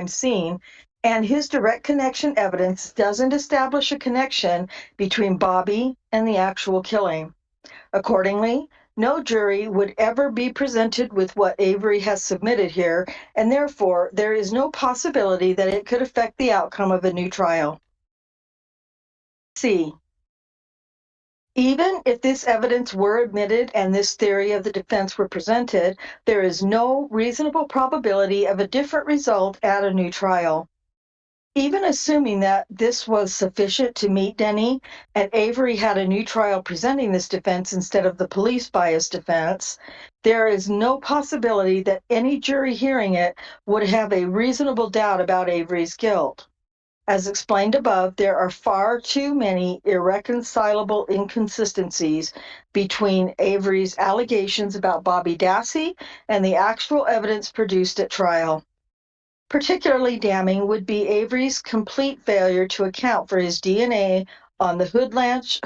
scene, and his direct connection evidence doesn't establish a connection between Bobby and the actual killing. Accordingly, no jury would ever be presented with what Avery has submitted here, and therefore there is no possibility that it could affect the outcome of a new trial. C. Even if this evidence were admitted and this theory of the defense were presented, there is no reasonable probability of a different result at a new trial. Even assuming that this was sufficient to meet Denny, and Avery had a new trial presenting this defense instead of the police bias defense, there is no possibility that any jury hearing it would have a reasonable doubt about Avery's guilt. As explained above, there are far too many irreconcilable inconsistencies between Avery's allegations about Bobby Dassey and the actual evidence produced at trial. Particularly damning would be Avery's complete failure to account for his DNA on the hood latch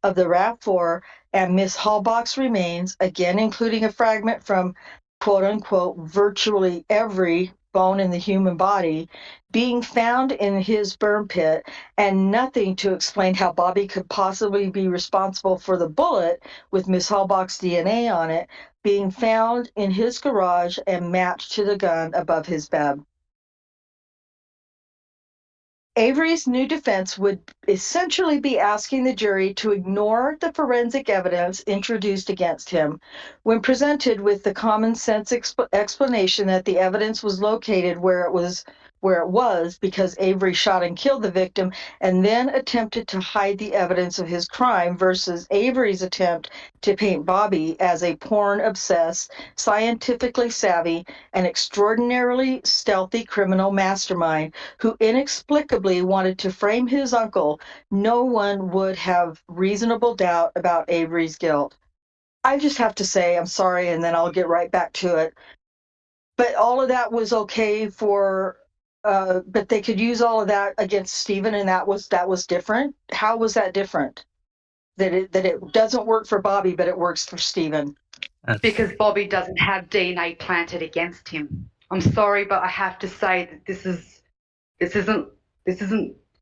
of the RAV4 and Miss Halbach's remains, again including a fragment from quote-unquote virtually every bone in the human body, being found in his burn pit, and nothing to explain how Bobby could possibly be responsible for the bullet with Miss Halbach's DNA on it, being found in his garage and matched to the gun above his bed. Avery's new defense would essentially be asking the jury to ignore the forensic evidence introduced against him when presented with the common sense explanation that the evidence was located where it was because Avery shot and killed the victim and then attempted to hide the evidence of his crime versus Avery's attempt to paint Bobby as a porn-obsessed, scientifically savvy, and extraordinarily stealthy criminal mastermind who inexplicably wanted to frame his uncle. No one would have reasonable doubt about Avery's guilt. I just have to say, I'm sorry, and then I'll get right back to it. But all of that was okay for... but they could use all of that against Stephen, and that was different. How was that different? That it doesn't work for Bobby, but it works for Stephen. Because Bobby doesn't have DNA planted against him. I'm sorry, but I have to say that this isn't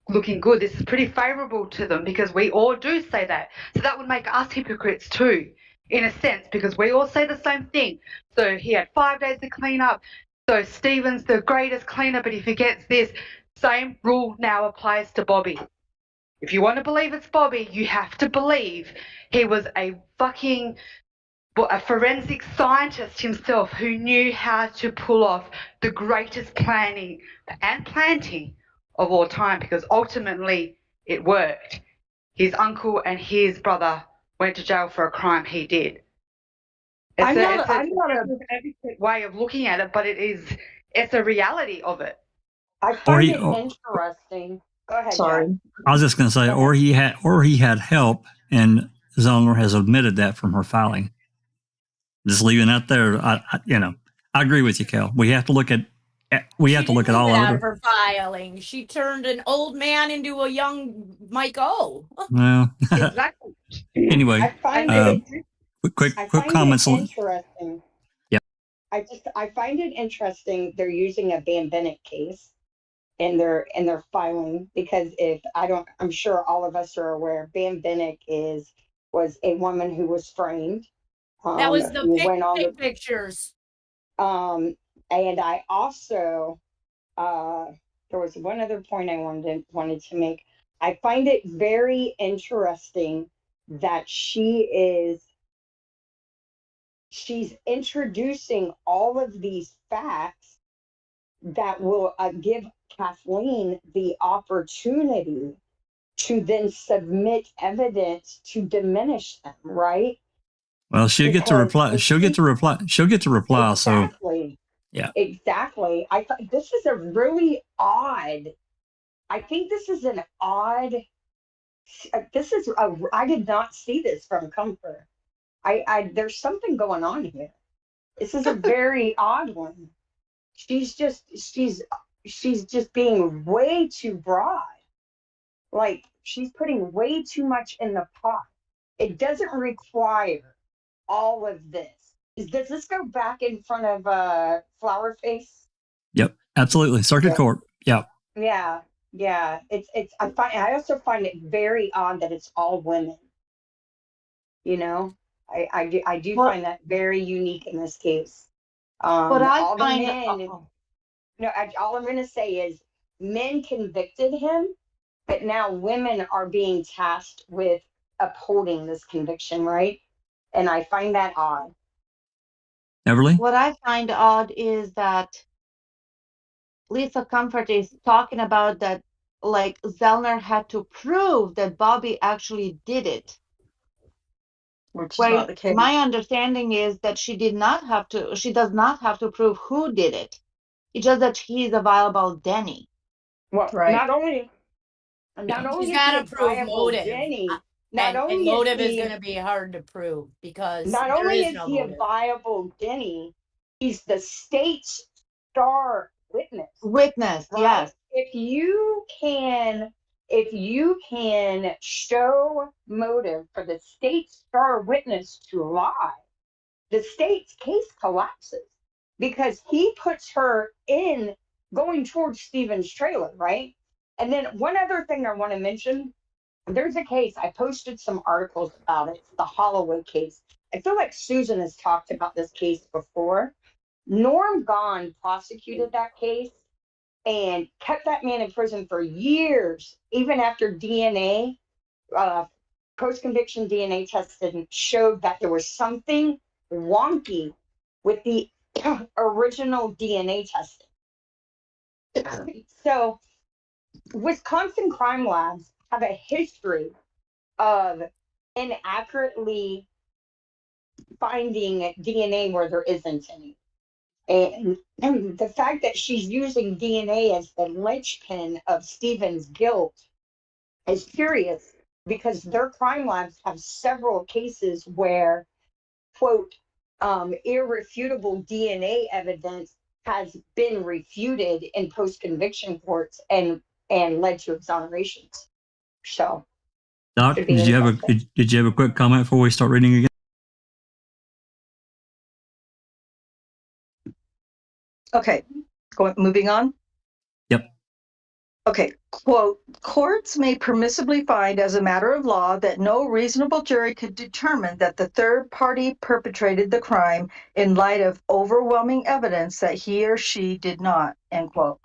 looking good. This is pretty favourable to them because we all do say that. So that would make us hypocrites too, in a sense, because we all say the same thing. So he had 5 days to clean up. So Stephen's the greatest cleaner, but he forgets this. Same rule now applies to Bobby. If you want to believe it's Bobby, you have to believe he was a forensic scientist himself who knew how to pull off the greatest planning and planting of all time, because ultimately it worked. His uncle and his brother went to jail for a crime he did. It's a way of looking at it, but it's a reality of it. I find it interesting. Go ahead. Sorry. Jack. I was just going to say, or he had help, and Zellner has admitted that from her filing. Just leaving that there, I agree with you, Kel. We have to look at all of it. Her filing. She turned an old man into a young Mike O. Well, exactly. Anyway, I find quick comments. Interesting. Yeah. I find it interesting they're using a Van Bennett case in their filing, because I'm sure all of us are aware Van Bennett was a woman who was framed. That was the pictures. And I also there was one other point I wanted to make. I find it very interesting that she's introducing all of these facts that will give Kathleen the opportunity to then submit evidence to diminish them, right? Well, she'll get to reply. She'll get to reply. Exactly. So, yeah. Exactly. I thought this is a really odd. I think this is an odd. I did not see this from Comfort. There's something going on here. This is a very odd one. She's just being way too broad. Like, she's putting way too much in the pot. It doesn't require all of this. Does this go back in front of Flower Face? Yep, absolutely. Circuit Court. Yeah. Yeah. I also find it very odd that it's all women. I do find that very unique in this case. But all I'm going to say is men convicted him, but now women are being tasked with upholding this conviction, right? And I find that odd. Everly? What I find odd is that Lisa Comfort is talking about that, like Zellner had to prove that Bobby actually did it. Which is not the case. My understanding is that she does not have to prove who did it. It's just that he's a viable Denny. Well, Right. not only She's is got he to a prove viable motive. Denny, And motive is going to be hard to prove because not there only is is no he a motive. viable Denny, he's the state's star witness. Witness, Right? yes. If you can show motive for the state's star witness to lie, the state's case collapses because he puts her in going towards Stephen's trailer, right? And then one other thing I want to mention, there's a case, I posted some articles about it, the Holloway case. I feel like Susan has talked about this case before. Norm Gahn prosecuted that case and kept that man in prison for years, even after DNA, post-conviction DNA testing showed that there was something wonky with the original DNA testing. So Wisconsin crime labs have a history of inaccurately finding DNA where there isn't any. And the fact that she's using DNA as the linchpin of Stephen's guilt is curious because their crime labs have several cases where, quote, irrefutable DNA evidence has been refuted in post-conviction courts and led to exonerations. So, Doc, did you have a quick comment before we start reading again? Okay, moving on. Yep. Okay, quote, courts may permissibly find as a matter of law that no reasonable jury could determine that the third party perpetrated the crime in light of overwhelming evidence that he or she did not, end quote.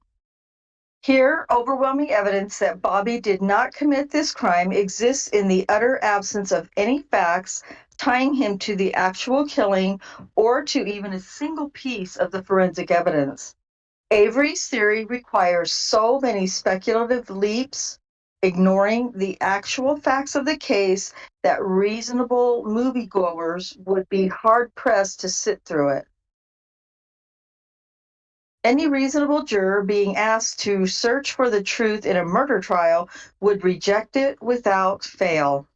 Here, overwhelming evidence that Bobby did not commit this crime exists in the utter absence of any facts tying him to the actual killing or to even a single piece of the forensic evidence. Avery's theory requires so many speculative leaps, ignoring the actual facts of the case, that reasonable moviegoers would be hard-pressed to sit through it. Any reasonable juror being asked to search for the truth in a murder trial would reject it without fail.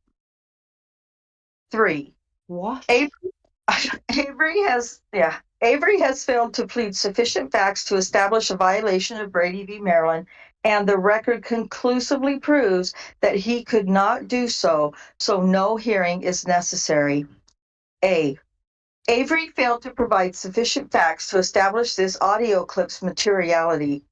3. What? Avery has failed to plead sufficient facts to establish a violation of Brady v. Maryland, and the record conclusively proves that he could not do so, so no hearing is necessary. A. Avery failed to provide sufficient facts to establish this audio clip's materiality.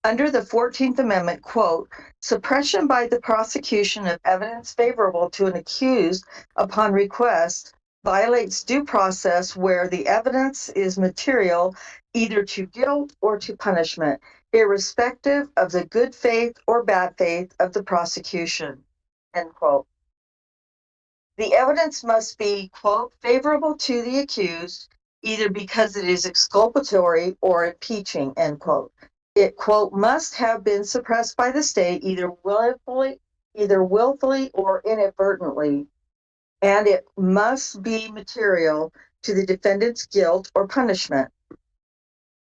Under the 14th Amendment, quote, suppression by the prosecution of evidence favorable to an accused upon request violates due process where the evidence is material either to guilt or to punishment, irrespective of the good faith or bad faith of the prosecution, end quote. The evidence must be, quote, favorable to the accused, either because it is exculpatory or impeaching, end quote. It, quote, must have been suppressed by the state either willfully or inadvertently, and it must be material to the defendant's guilt or punishment.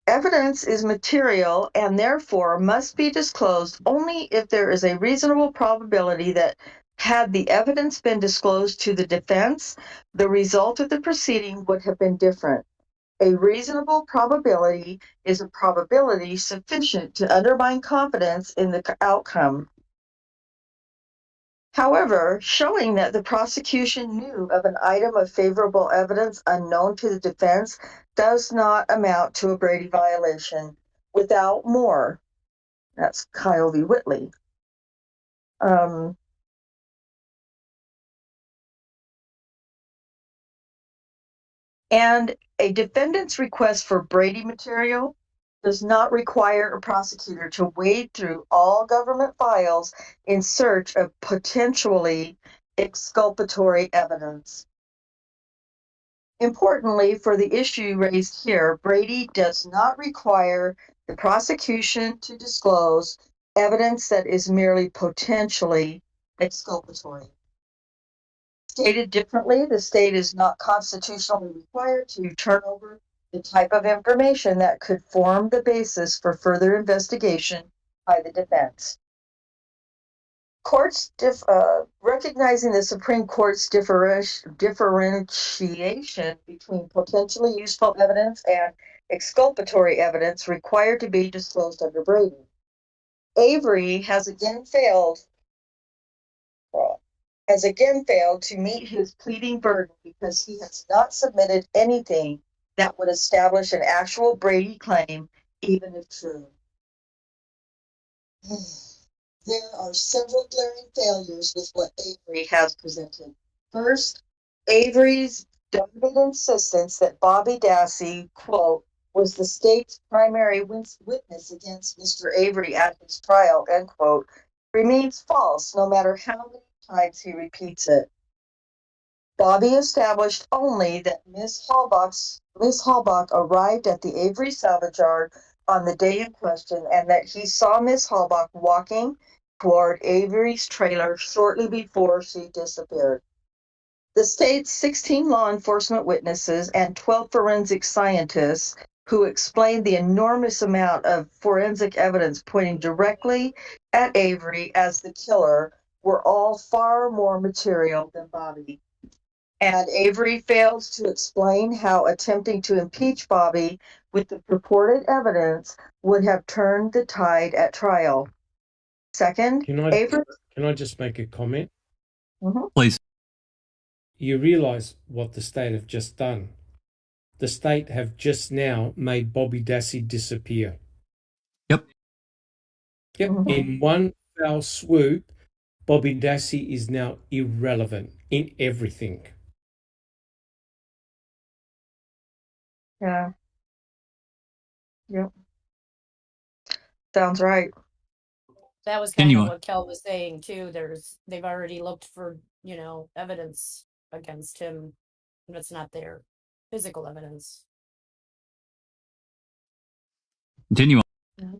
Evidence is material and therefore must be disclosed only if there is a reasonable probability that had the evidence been disclosed to the defense, the result of the proceeding would have been different. A reasonable probability is a probability sufficient to undermine confidence in the outcome. However, showing that the prosecution knew of an item of favorable evidence unknown to the defense does not amount to a Brady violation without more. That's Kyle v. Whitley. And a defendant's request for Brady material does not require a prosecutor to wade through all government files in search of potentially exculpatory evidence. Importantly, for the issue raised here, Brady does not require the prosecution to disclose evidence that is merely potentially exculpatory. Stated differently, the state is not constitutionally required to turn over the type of information that could form the basis for further investigation by the defense. Courts recognizing the Supreme Court's differentiation between potentially useful evidence and exculpatory evidence required to be disclosed under Brady. Avery has again failed to meet his pleading burden because he has not submitted anything that would establish an actual Brady claim, even if true. There are several glaring failures with what Avery has presented. First, Avery's dogged insistence that Bobby Dassey, quote, was the state's primary witness against Mr. Avery at his trial, end quote, remains false no matter how many times he repeats it. Bobby established only that Miss Halbach arrived at the Avery salvage yard on the day in question and that he saw Miss Halbach walking toward Avery's trailer shortly before she disappeared. The state's 16 law enforcement witnesses and 12 forensic scientists who explained the enormous amount of forensic evidence pointing directly at Avery as the killer were all far more material than Bobby. And Avery fails to explain how attempting to impeach Bobby with the purported evidence would have turned the tide at trial. Second, Can I just make a comment? Mm-hmm. Please. You realize what the state have just done. The state have just now made Bobby Dassey disappear. Yep. Mm-hmm. In one foul swoop, Bobby Dassey is now irrelevant in everything. Yeah. Yep. Sounds right. That was kind of what Kel was saying too. They've already looked for, evidence against him that's not there. Physical evidence. Continue on.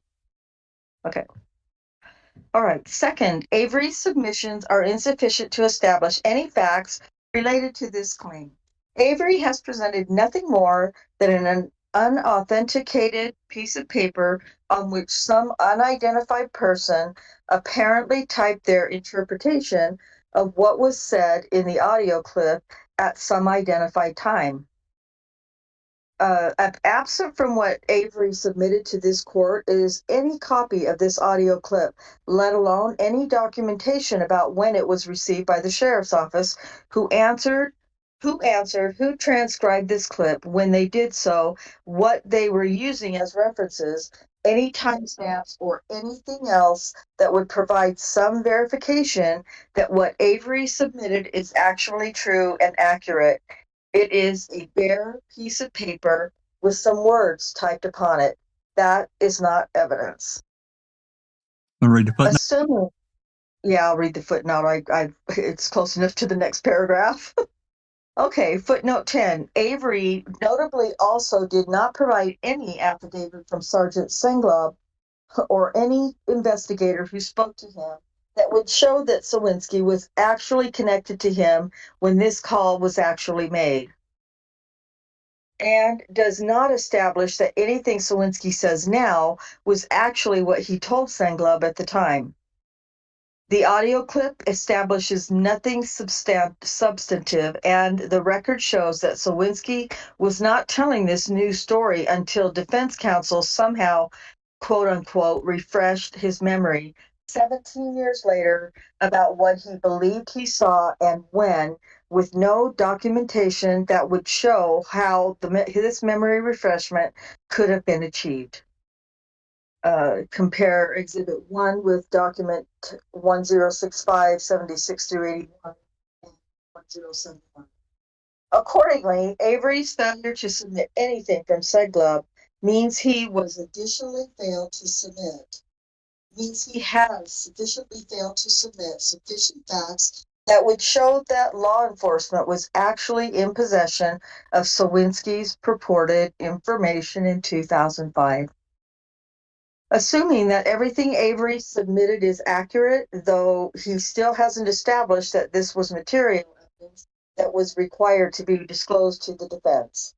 Okay. All right. Second, Avery's submissions are insufficient to establish any facts related to this claim. Avery has presented nothing more than an unauthenticated piece of paper on which some unidentified person apparently typed their interpretation of what was said in the audio clip at some identified time. Absent from what Avery submitted to this court is any copy of this audio clip, let alone any documentation about when it was received by the sheriff's office, who transcribed this clip, when they did so, what they were using as references, any timestamps or anything else that would provide some verification that what Avery submitted is actually true and accurate. It is a bare piece of paper with some words typed upon it. That is not evidence. Read the footnote? I'll read the footnote. It's close enough to the next paragraph. Okay, footnote 10. Avery notably also did not provide any affidavit from Sergeant Senglob or any investigator who spoke to him that would show that Sowinski was actually connected to him when this call was actually made, and does not establish that anything Sowinski says now was actually what he told Senglob at the time. The audio clip establishes nothing substantive, and the record shows that Sowinski was not telling this new story until defense counsel somehow, quote unquote, refreshed his memory 17 years later about what he believed he saw and when, with no documentation that would show how this memory refreshment could have been achieved. Compare Exhibit 1 with document 1065, 76 through 81, and 1071. Accordingly, Avery's failure to submit anything from Senglob means he was additionally failed to submit. Means he has sufficiently failed to submit sufficient facts that would show that law enforcement was actually in possession of Sowinski's purported information in 2005. Assuming that everything Avery submitted is accurate, though he still hasn't established that this was material evidence that was required to be disclosed to the defense.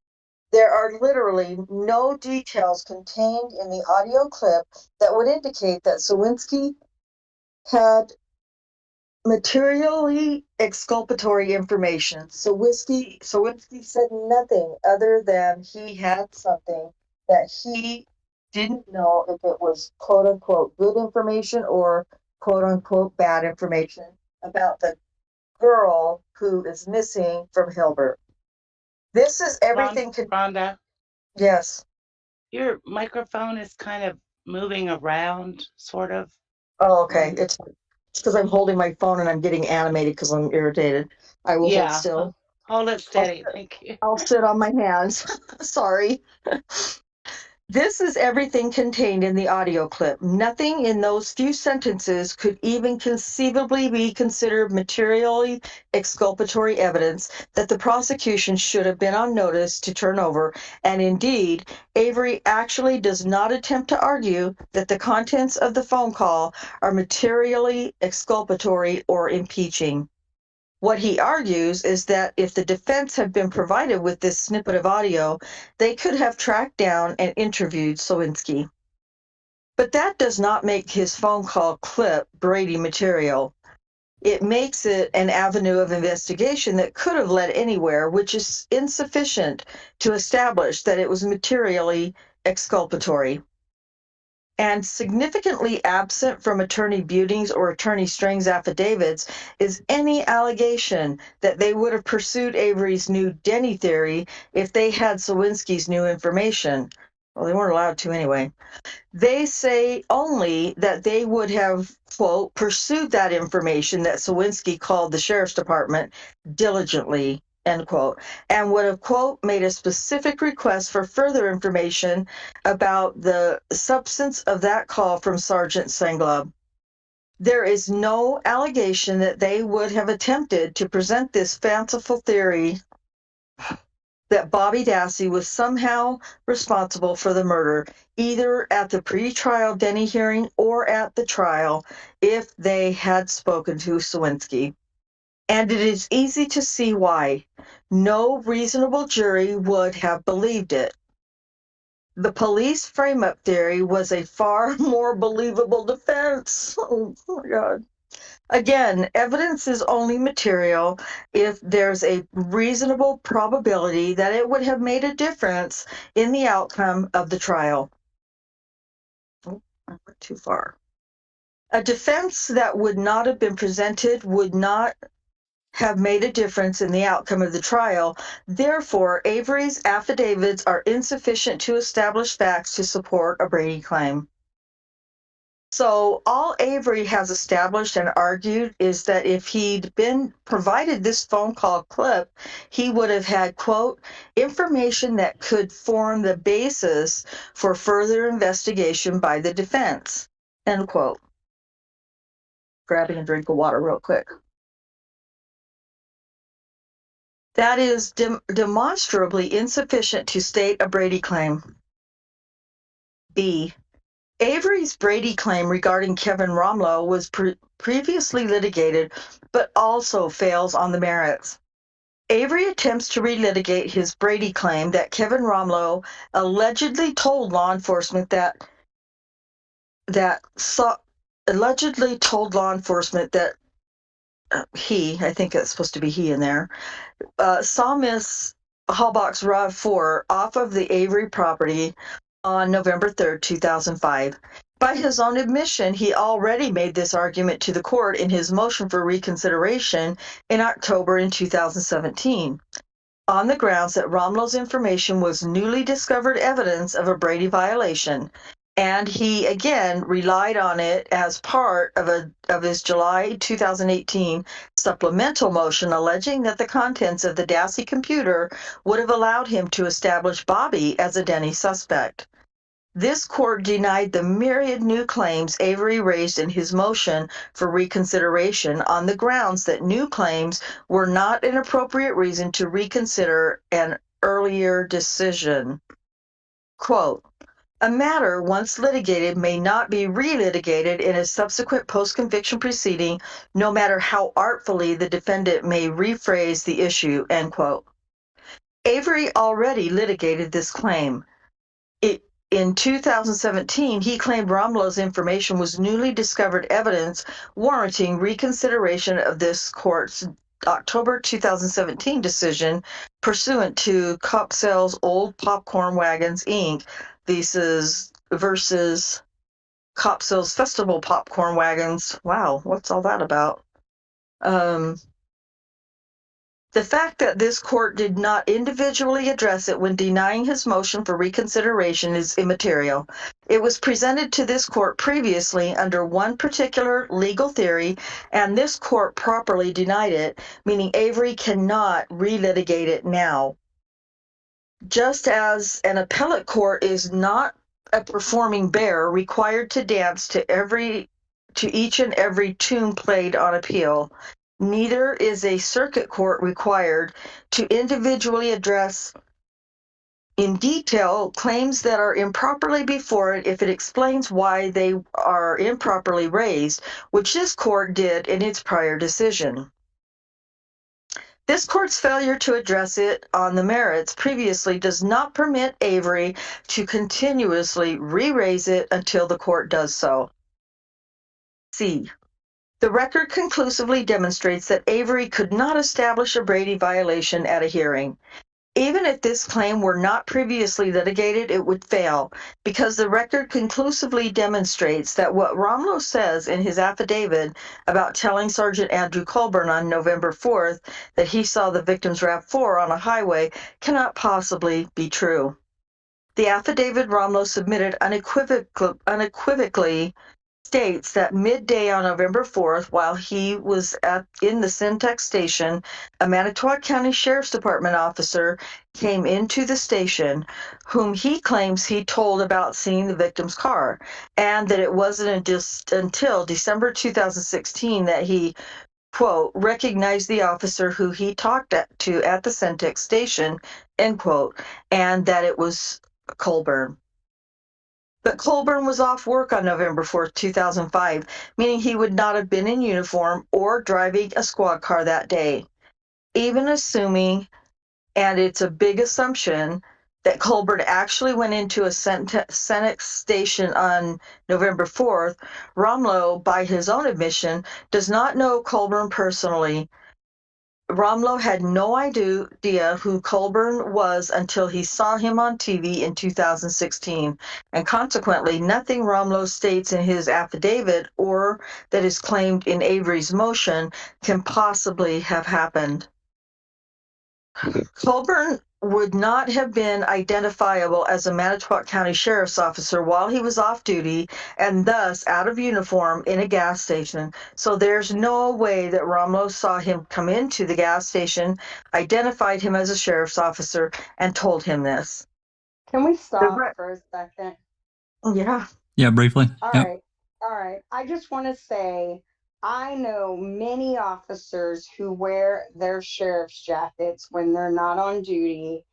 There are literally no details contained in the audio clip that would indicate that Sowinski had materially exculpatory information. Sowinski said nothing other than he had something that he didn't know if it was quote unquote good information or quote unquote bad information about the girl who is missing from Hilbert. This is everything. Rhonda, Yes. your microphone is kind of moving around, sort of. Oh, okay. It's because I'm holding my phone and I'm getting animated because I'm irritated. I will hold still. Hold it steady. Thank you. I'll sit on my hands. Sorry. This is everything contained in the audio clip. Nothing in those few sentences could even conceivably be considered materially exculpatory evidence that the prosecution should have been on notice to turn over. And indeed, Avery actually does not attempt to argue that the contents of the phone call are materially exculpatory or impeaching. What he argues is that if the defense had been provided with this snippet of audio, they could have tracked down and interviewed Sowinski. But that does not make his phone call clip Brady material. It makes it an avenue of investigation that could have led anywhere, which is insufficient to establish that it was materially exculpatory. And significantly absent from Attorney Buting's or Attorney Strang's affidavits is any allegation that they would have pursued Avery's new Denny theory if they had Sowinski's new information. Well, they weren't allowed to anyway. They say only that they would have, quote, pursued that information that Sowinski called the sheriff's department diligently, end quote, and would have, quote, made a specific request for further information about the substance of that call from Sergeant Senglub. There is no allegation that they would have attempted to present this fanciful theory that Bobby Dassey was somehow responsible for the murder, either at the pre-trial Denny hearing or at the trial, if they had spoken to Sowinski. And it is easy to see why. No reasonable jury would have believed it. The police frame-up theory was a far more believable defense. Oh my God. Again, evidence is only material if there's a reasonable probability that it would have made a difference in the outcome of the trial. Oh, I went too far. A defense that would not have been presented would not have made a difference in the outcome of the trial. Therefore, Avery's affidavits are insufficient to establish facts to support a Brady claim. So all Avery has established and argued is that if he'd been provided this phone call clip, he would have had, quote, information that could form the basis for further investigation by the defense, end quote. Grabbing a drink of water real quick. That is demonstrably insufficient to state a Brady claim. B. Avery's Brady claim regarding Kevin Romlow was previously litigated, but also fails on the merits. Avery attempts to relitigate his Brady claim that Kevin Romlow allegedly told law enforcement that he, I think it's supposed to be he in there, saw Miss Halbach's RAV4 off of the Avery property on November 3rd, 2005. By his own admission, he already made this argument to the court in his motion for reconsideration in October in 2017, on the grounds that Romlow's information was newly discovered evidence of a Brady violation, and he again relied on it as part of his July 2018 supplemental motion alleging that the contents of the Dassey computer would have allowed him to establish Bobby as a Denny suspect. This court denied the myriad new claims Avery raised in his motion for reconsideration on the grounds that new claims were not an appropriate reason to reconsider an earlier decision. Quote, A matter once litigated may not be relitigated in a subsequent post-conviction proceeding, no matter how artfully the defendant may rephrase the issue, end quote. Avery already litigated this claim. In 2017, he claimed Romlow's information was newly discovered evidence warranting reconsideration of this court's October 2017 decision pursuant to Copsell's Old Popcorn Wagons, Inc. versus Copsell's Festival Popcorn Wagons. Wow, what's all that about? The fact that this court did not individually address it when denying his motion for reconsideration is immaterial. It was presented to this court previously under one particular legal theory, and this court properly denied it, meaning Avery cannot relitigate it now. Just as an appellate court is not a performing bear required to dance to each and every tune played on appeal, neither is a circuit court required to individually address in detail claims that are improperly before it if it explains why they are improperly raised, which this court did in its prior decision. This court's failure to address it on the merits previously does not permit Avery to continuously re-raise it until the court does so. C. The record conclusively demonstrates that Avery could not establish a Brady violation at a hearing. Even if this claim were not previously litigated, it would fail, because the record conclusively demonstrates that what Romlow says in his affidavit about telling Sergeant Andrew Colburn on November 4th that he saw the victim's RAV4 on a highway cannot possibly be true. The affidavit Romlow submitted unequivocally states that midday on November 4th, while he was in the Syntax station, a Manitowoc County Sheriff's Department officer came into the station, whom he claims he told about seeing the victim's car, and that it wasn't until December 2016 that he, quote, recognized the officer who he talked to at the Syntax station, end quote, and that it was Colburn. But Colburn was off work on November 4th, 2005, meaning he would not have been in uniform or driving a squad car that day. Even assuming, and it's a big assumption, that Colburn actually went into a Senate station on November 4th, Romlow, by his own admission, does not know Colburn personally. Romlow had no idea who Colburn was until he saw him on TV in 2016, and consequently, nothing Romlow states in his affidavit or that is claimed in Avery's motion can possibly have happened. Colburn would not have been identifiable as a Manitowoc County Sheriff's officer while he was off duty and thus out of uniform in a gas station. So there's no way that Romlow saw him come into the gas station, identified him as a sheriff's officer, and told him this. Can we stop for a second? Yeah. Yeah, briefly. All right. I just want to say, I know many officers who wear their sheriff's jackets when they're not on duty,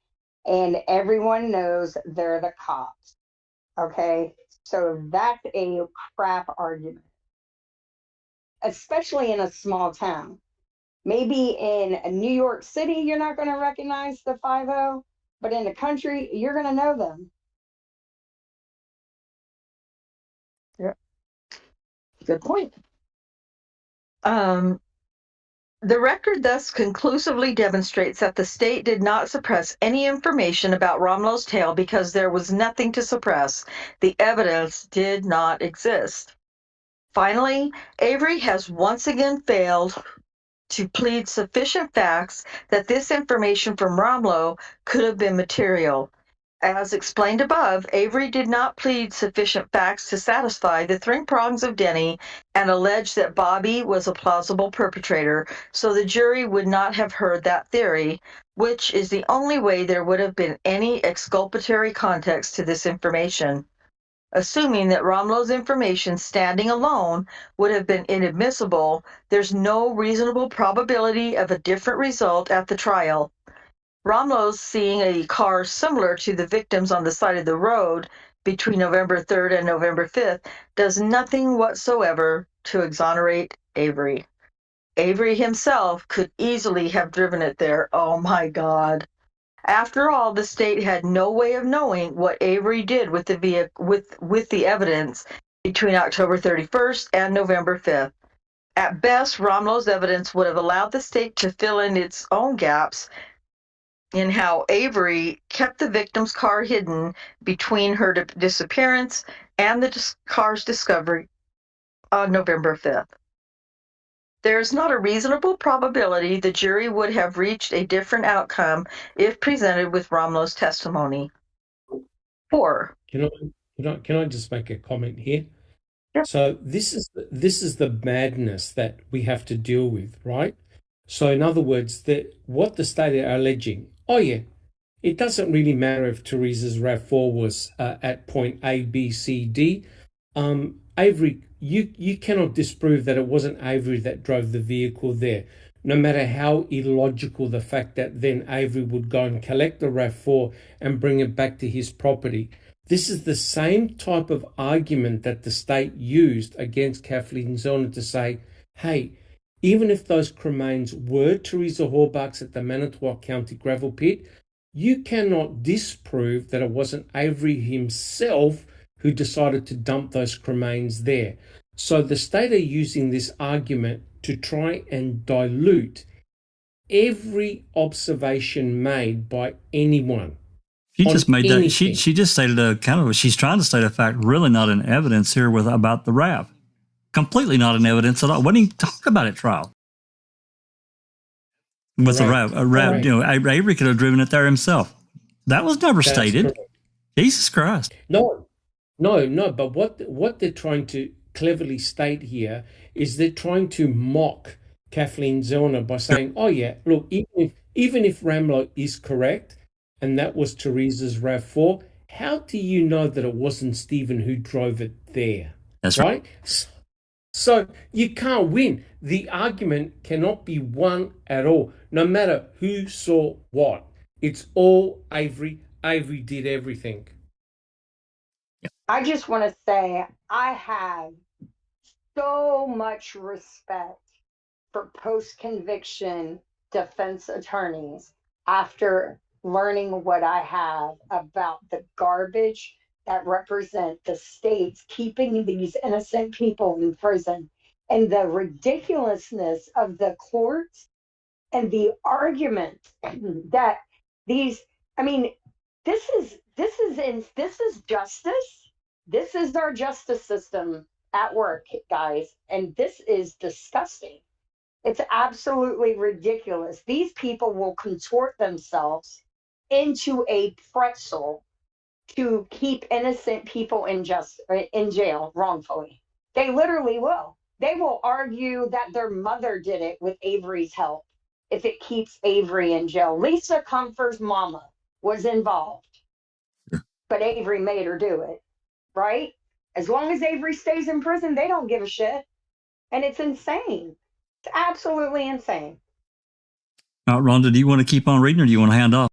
and everyone knows they're the cops. Okay? So that's a crap argument, especially in a small town. Maybe in New York City, you're not going to recognize the 5-0, but in the country, you're going to know them. Yeah. Good point. The record thus conclusively demonstrates that the state did not suppress any information about Romlow's tale because there was nothing to suppress. The evidence did not exist. Finally, Avery has once again failed to plead sufficient facts that this information from Romlow could have been material. As explained above, Avery did not plead sufficient facts to satisfy the three prongs of Denny and allege that Bobby was a plausible perpetrator, so the jury would not have heard that theory, which is the only way there would have been any exculpatory context to this information. Assuming that Romlow's information standing alone would have been inadmissible, there's no reasonable probability of a different result at the trial. Romlow's seeing a car similar to the victim's on the side of the road between November 3rd and November 5th does nothing whatsoever to exonerate Avery. Avery himself could easily have driven it there. Oh my God. After all, the state had no way of knowing what Avery did with the with the evidence between October 31st and November 5th. At best, Romlow's evidence would have allowed the state to fill in its own gaps in how Avery kept the victim's car hidden between her disappearance and the car's discovery on November 5th. There's not a reasonable probability the jury would have reached a different outcome if presented with Romlow's testimony. 4. Can I just make a comment here? Yep. So this is the madness that we have to deal with, right? So in other words, what the state are alleging, it doesn't really matter if Teresa's RAV4 was at point A, B, C, D. Avery, you cannot disprove that it wasn't Avery that drove the vehicle there, no matter how illogical the fact that then Avery would go and collect the RAV4 and bring it back to his property. This is the same type of argument that the state used against Kathleen Zellner to say, hey, even if those cremains were Teresa Horbach's at the Manitowoc County gravel pit, you cannot disprove that it wasn't Avery himself who decided to dump those cremains there. So the state are using this argument to try and dilute every observation made by anyone. She just made that. She just stated she's trying to state a fact, really not in evidence here about the RAV. Completely not in evidence at all. What didn't even talk about at trial. With the RAV, right. Avery could have driven it there himself. That was never stated. Correct. Jesus Christ. No. But what they're trying to cleverly state here is they're trying to mock Kathleen Zellner by saying, look, even if Romlow is correct, and that was Teresa's RAV4, how do you know that it wasn't Stephen who drove it there? That's right. So you can't win. The argument cannot be won at all, no matter who saw what. It's all Avery. Avery did everything. I just want to say I have so much respect for post-conviction defense attorneys after learning what I have about the garbage that represent the states keeping these innocent people in prison and the ridiculousness of the courts and the argument that these, this is justice. This is our justice system at work, guys. And this is disgusting. It's absolutely ridiculous. These people will contort themselves into a pretzel to keep innocent people in jail wrongfully. They literally will. They will argue that their mother did it with Avery's help if it keeps Avery in jail. Lisa Comfort's mama was involved, but Avery made her do it, right? As long as Avery stays in prison, they don't give a shit. And it's insane. It's absolutely insane. Rhonda, do you want to keep on reading or do you want to hand off?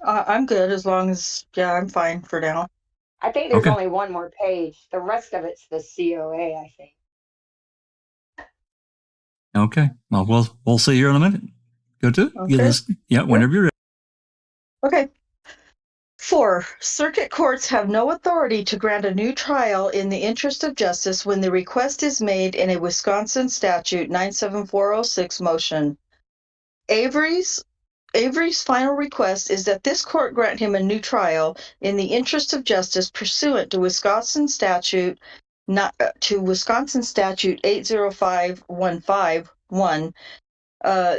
I'm good as long as, I'm fine for now. I think there's only one more page. The rest of it's the COA, I think. Okay. Well, we'll see here in a minute. Go to it. Okay. Whenever you're ready. Okay. 4. Circuit courts have no authority to grant a new trial in the interest of justice when the request is made in a Wisconsin statute 97406 motion. Avery's final request is that this court grant him a new trial in the interest of justice pursuant to Wisconsin statute 805151.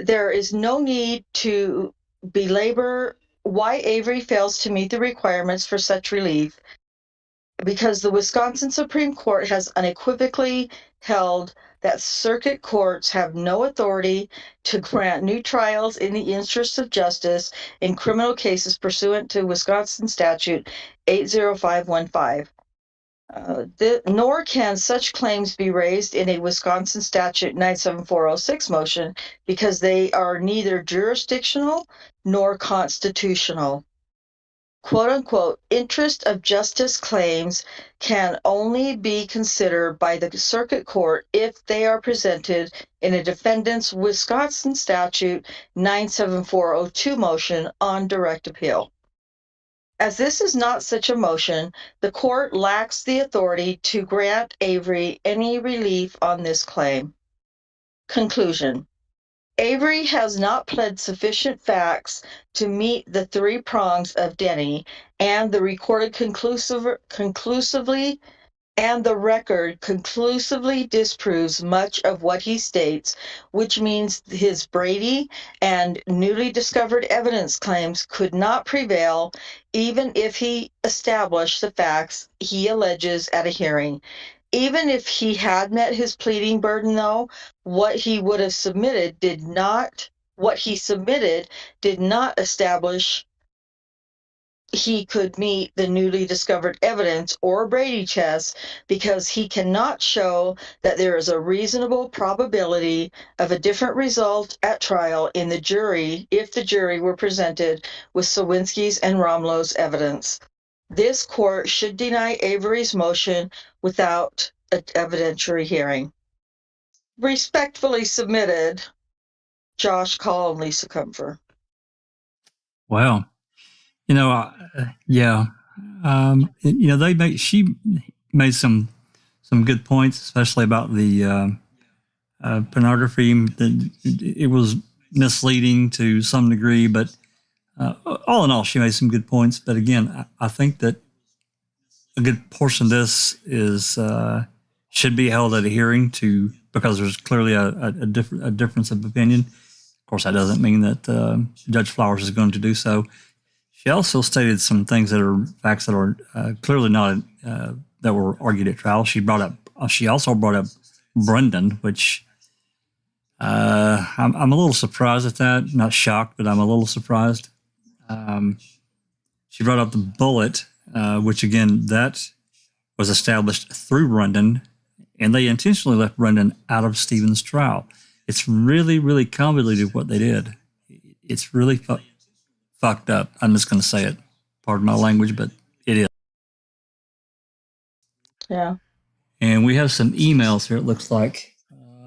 There is no need to belabor why Avery fails to meet the requirements for such relief, because the Wisconsin Supreme Court has unequivocally held that circuit courts have no authority to grant new trials in the interest of justice in criminal cases pursuant to Wisconsin statute 80515. Nor can such claims be raised in a Wisconsin statute 97406 motion because they are neither jurisdictional nor constitutional. quote-unquote interest of justice claims can only be considered by the circuit court if they are presented in a defendant's Wisconsin statute 97402 motion on direct appeal. As this is not such a motion, the court lacks the authority to grant Avery any relief on this claim. Conclusion. Avery has not pled sufficient facts to meet the three prongs of Denny, and the record conclusively disproves much of what he states, which means his Brady and newly discovered evidence claims could not prevail even if he established the facts he alleges at a hearing. Even if he had met his pleading burden, though, what he submitted did not establish he could meet the newly discovered evidence or Brady test, because he cannot show that there is a reasonable probability of a different result at trial in the jury if the jury were presented with Sowinski's and Romlow's evidence. This court should deny Avery's motion without an evidentiary hearing. Respectfully submitted, Josh Call and Lisa Comfer. Wow. Yeah. She made some good points, especially about the pornography. It was misleading to some degree, but all in all, she made some good points. But again, I think that a good portion of this is should be held at a hearing because there's clearly a difference of opinion. Of course, that doesn't mean that Judge Flowers is going to do so. She also stated some things that are facts that are clearly not that were argued at trial. She also brought up Brendan, which I'm a little surprised at that. Not shocked, but I'm a little surprised. She brought up the bullet, which again, that was established through Brendan, and they intentionally left Brendan out of Stephen's trial. It's really, really convoluted what they did. It's really fucked up. I'm just going to say it. Pardon my language, but it is. Yeah. And we have some emails here, it looks like.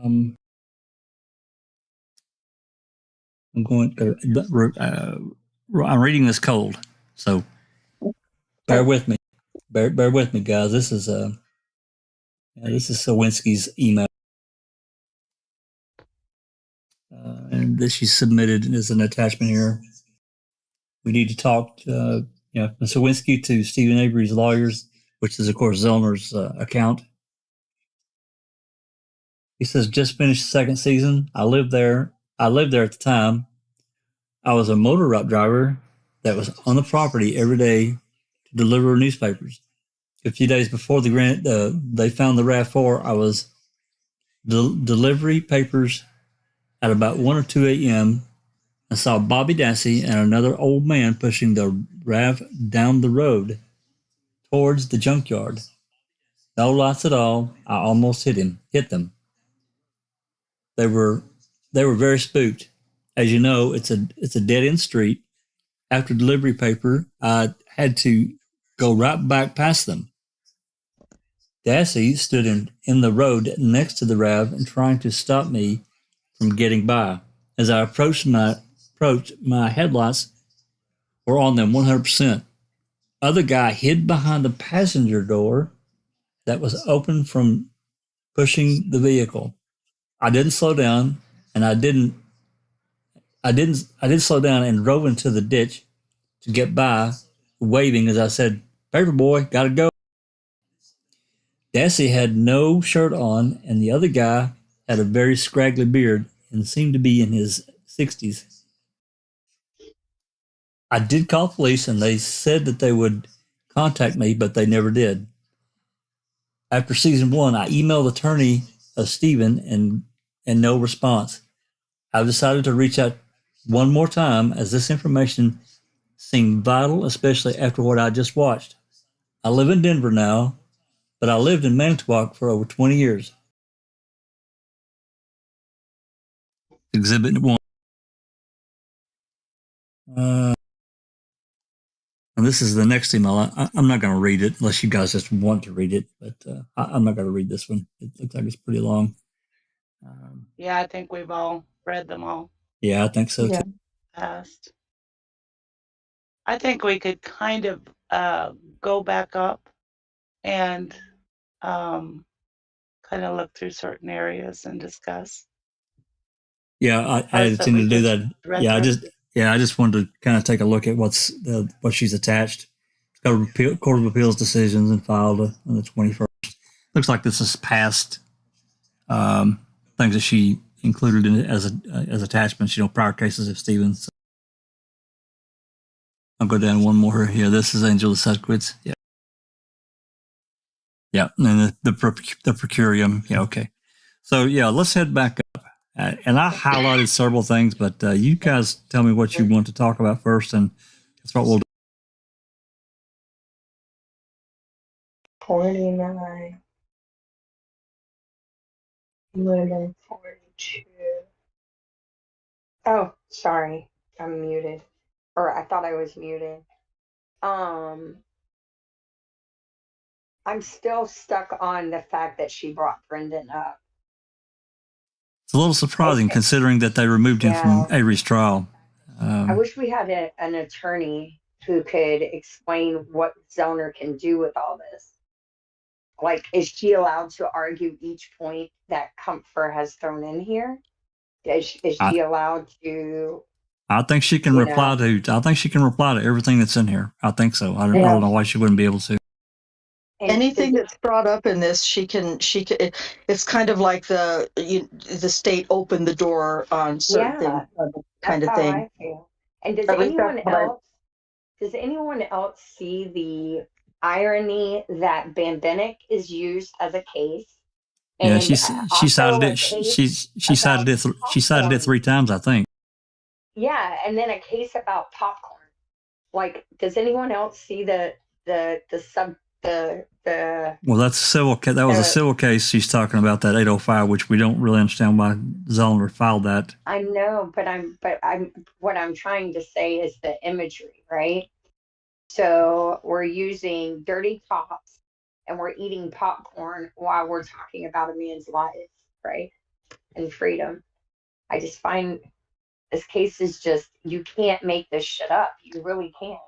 I'm reading this cold, so bear with me. Bear with me, guys. This is Sowinski's email. And this she submitted as an attachment here. We need to talk from Sowinski to Stephen Avery's lawyers, which is, of course, Zellner's account. He says, just finished the second season. I lived there at the time. I was a motor route driver that was on the property every day to deliver newspapers. A few days before they found the RAV4, I was delivery papers at about 1 or 2 a.m. and saw Bobby Dassey and another old man pushing the RAV down the road towards the junkyard. No lights at all. I almost hit them. They were very spooked. As you know, it's a dead end street. After delivery paper, I had to go right back past them. Dassey stood in the road next to the RAV and trying to stop me from getting by. As I approached, my headlights were on them 100%. Other guy hid behind the passenger door that was open from pushing the vehicle. I didn't slow down, and I didn't slow down and drove into the ditch to get by, waving as I said, "Paper boy, gotta go." Dassey had no shirt on, and the other guy had a very scraggly beard and seemed to be in his 60s. I did call police, and they said that they would contact me, but they never did. After season 1, I emailed attorney of Stephen and no response. I've decided to reach out one more time as this information seemed vital, especially after what I just watched. I live in Denver now, but I lived in Manitowoc for over 20 years. Exhibit 1. And this is the next email. I'm not going to read it unless you guys just want to read it, but I'm not going to read this one. It looks like it's pretty long. Yeah, I think we've all read them all. Yeah, I think so too. Past. I think we could kind of go back up and kind of look through certain areas and discuss. Yeah, I intended to do that. Yeah, I just wanted to kind of take a look at what she's attached. It's got a Court of Appeals decisions and filed on the 21st. Looks like this is past things that she included in it as attachments. Prior cases of Stevens. So I'll go down one more here. This is Angela Sudquitz. Yeah. Yeah, and then the procurium. Yeah, okay. So yeah, let's head back up. And I highlighted several things, but you guys tell me what you want to talk about first, and that's what we'll do. 49. Women 42. Oh, sorry. I'm muted. Or I thought I was muted. I'm still stuck on the fact that she brought Brendan up. It's a little surprising considering that they removed him from Avery's trial. I wish we had an attorney who could explain what Zellner can do with all this. Like, is she allowed to argue each point that Comfort has thrown in here? Is she allowed to? I think she can reply to. I think she can reply to everything that's in here. I think so. I don't know why she wouldn't be able to. Anything that's brought up in this, she can. It's kind of like the state opened the door on certain things, kind of thing. I feel. And does anyone else see the irony that Bambinek is used as a case? Yeah, she cited it. She cited it. She cited it 3 times, I think. Yeah, and then a case about popcorn. Like, does anyone else see the Well, that's a civil. That was a civil case she's talking about, that 805, which we don't really understand why Zellner filed that. I know, but what I'm trying to say is the imagery, right? So we're using dirty cops and we're eating popcorn while we're talking about a man's life, right? And freedom. I just find this case is just, you can't make this shit up. You really can't.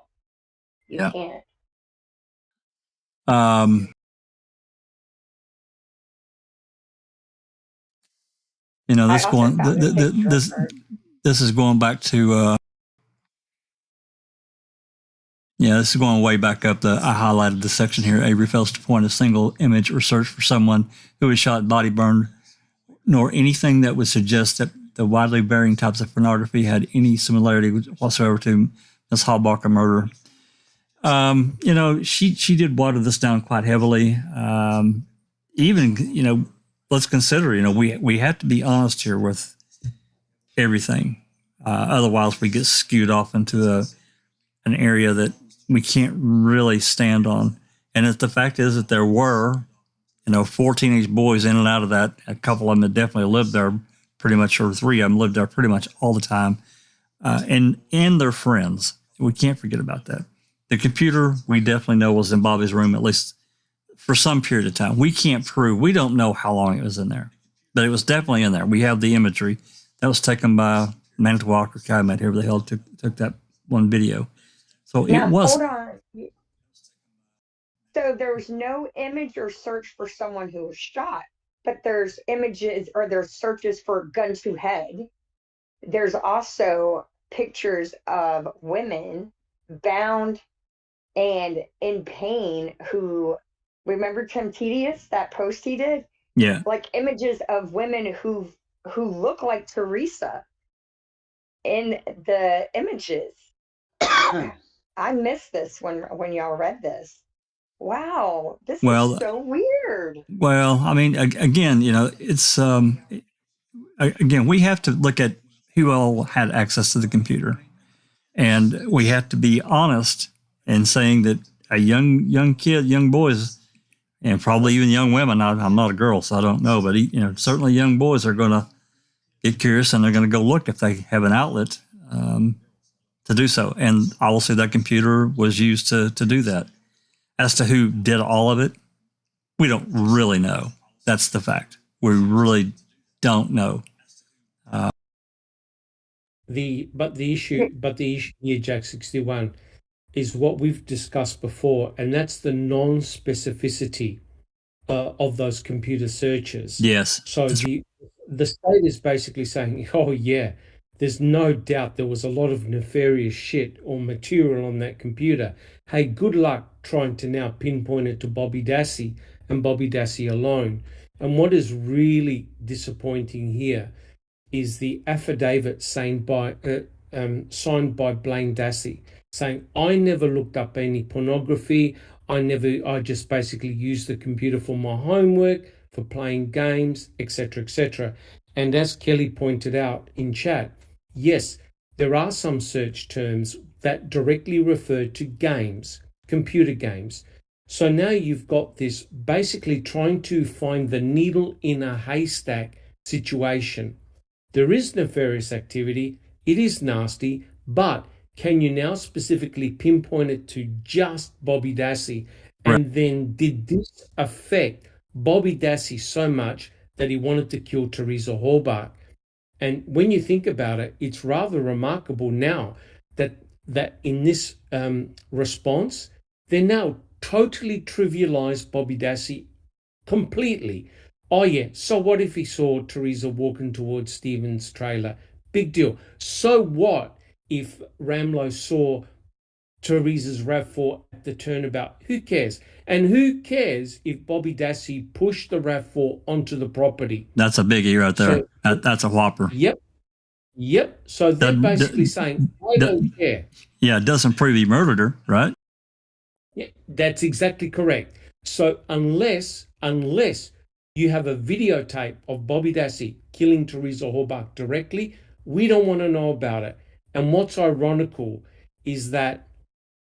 You can't. This is going back to this is going way back up. I highlighted the section here. Avery fails to point a single image or search for someone who was shot, body burned, nor anything that would suggest that the widely varying types of pornography had any similarity whatsoever to Ms. Hallbarker murder. She did water this down quite heavily. Let's consider, we have to be honest here with everything. Otherwise, we get skewed off into an area that we can't really stand on. And the fact is that there were, 4 teenage boys in and out of that. A couple of them that definitely lived there pretty much, or 3 of them lived there pretty much all the time. And their friends. We can't forget about that. The computer, we definitely know, was in Bobby's room, at least for some period of time. We can't prove. We don't know how long it was in there. But it was definitely in there. We have the imagery. That was taken by Manitowoc or Calumet, whoever the hell took that one video. So now, it was. Hold on. So there was no image or search for someone who was shot, but there's images or there's searches for gun to head. There's also pictures of women bound and in pain who, remember Tim Tedious, that post he did? Yeah. Like images of women who look like Teresa in the images. I missed this when y'all read this. Wow, this is so weird. Well, I mean, again, it's again, we have to look at who all had access to the computer, and we have to be honest in saying that a young kid, young boys, and probably even young women. I'm not a girl, so I don't know, but certainly young boys are going to get curious and they're going to go look if they have an outlet to to do so. And obviously that computer was used to do that. As to who did all of it, we don't really know. That's the fact. We really don't know. The issue here, Jack 61, is what we've discussed before, and that's the non-specificity of those computer searches. Yes. So the state is basically saying, oh yeah, there's no doubt there was a lot of nefarious shit or material on that computer. Hey, good luck trying to now pinpoint it to Bobby Dassey and Bobby Dassey alone. And what is really disappointing here is the affidavit signed by Blaine Dassey, saying, I never looked up any pornography. I just basically used the computer for my homework, for playing games, etc., etc. And as Kelly pointed out in chat, yes, there are some search terms that directly refer to games, computer games. So now you've got this basically trying to find the needle in a haystack situation. There is nefarious activity, it is nasty, but can you now specifically pinpoint it to just Bobby Dassey? And then did this affect Bobby Dassey so much that he wanted to kill Teresa Halbach? And when you think about it, it's rather remarkable now that in this response, they now totally trivialized Bobby Dassey completely. Oh yeah, so what if he saw Teresa walking towards Stephen's trailer? Big deal. So what if Romlow saw Teresa's RAV4 at the turnabout? Who cares? And who cares if Bobby Dassey pushed the RAV4 onto the property? That's a biggie right there. So, that's a whopper. Yep. So they're basically saying, I don't care. Yeah, it doesn't prove he murdered her, right? Yeah, that's exactly correct. So unless you have a videotape of Bobby Dassey killing Teresa Halbach directly, we don't want to know about it. And what's ironical is that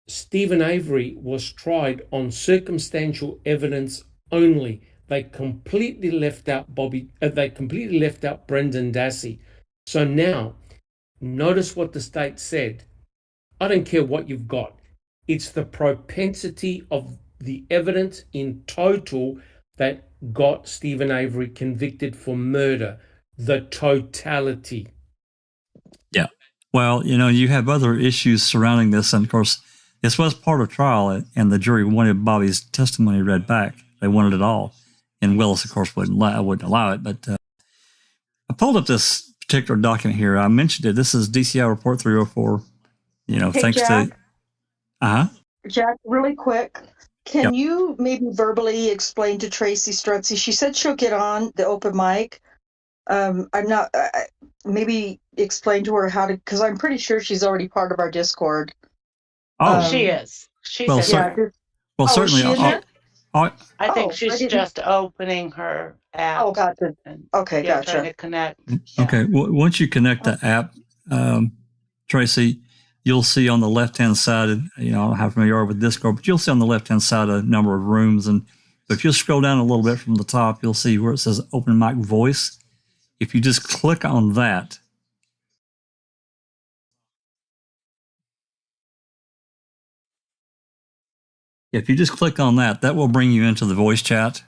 Stephen Avery was tried on circumstantial evidence only. They completely left out Brendan Dassey. So now, notice what the state said. I don't care what you've got. It's the propensity of the evidence in total that got Stephen Avery convicted for murder. The totality. Yeah. Well, you have other issues surrounding this. And of course, this was part of trial, and the jury wanted Bobby's testimony read back. They wanted it all. And Willis, of course, wouldn't allow it. But I pulled up this particular document here. I mentioned it. This is DCI Report 304. Hey, thanks Jack. to... Jack, really quick. Can you maybe verbally explain to Tracy Strutzy? She said she'll get on the open mic. Maybe explain to her how to, because I'm pretty sure she's already part of our Discord. Oh, she is. She said, well, certainly. I think she's just opening her app. Oh, gotcha. Okay, gotcha. Trying to connect. Okay. Well, once you connect the app, Tracy, you'll see on the left-hand side, I don't know how familiar you are with Discord, but you'll see on the left-hand side a number of rooms. And if you scroll down a little bit from the top, you'll see where it says Open Mic Voice. If you just click on that, that will bring you into the voice chat.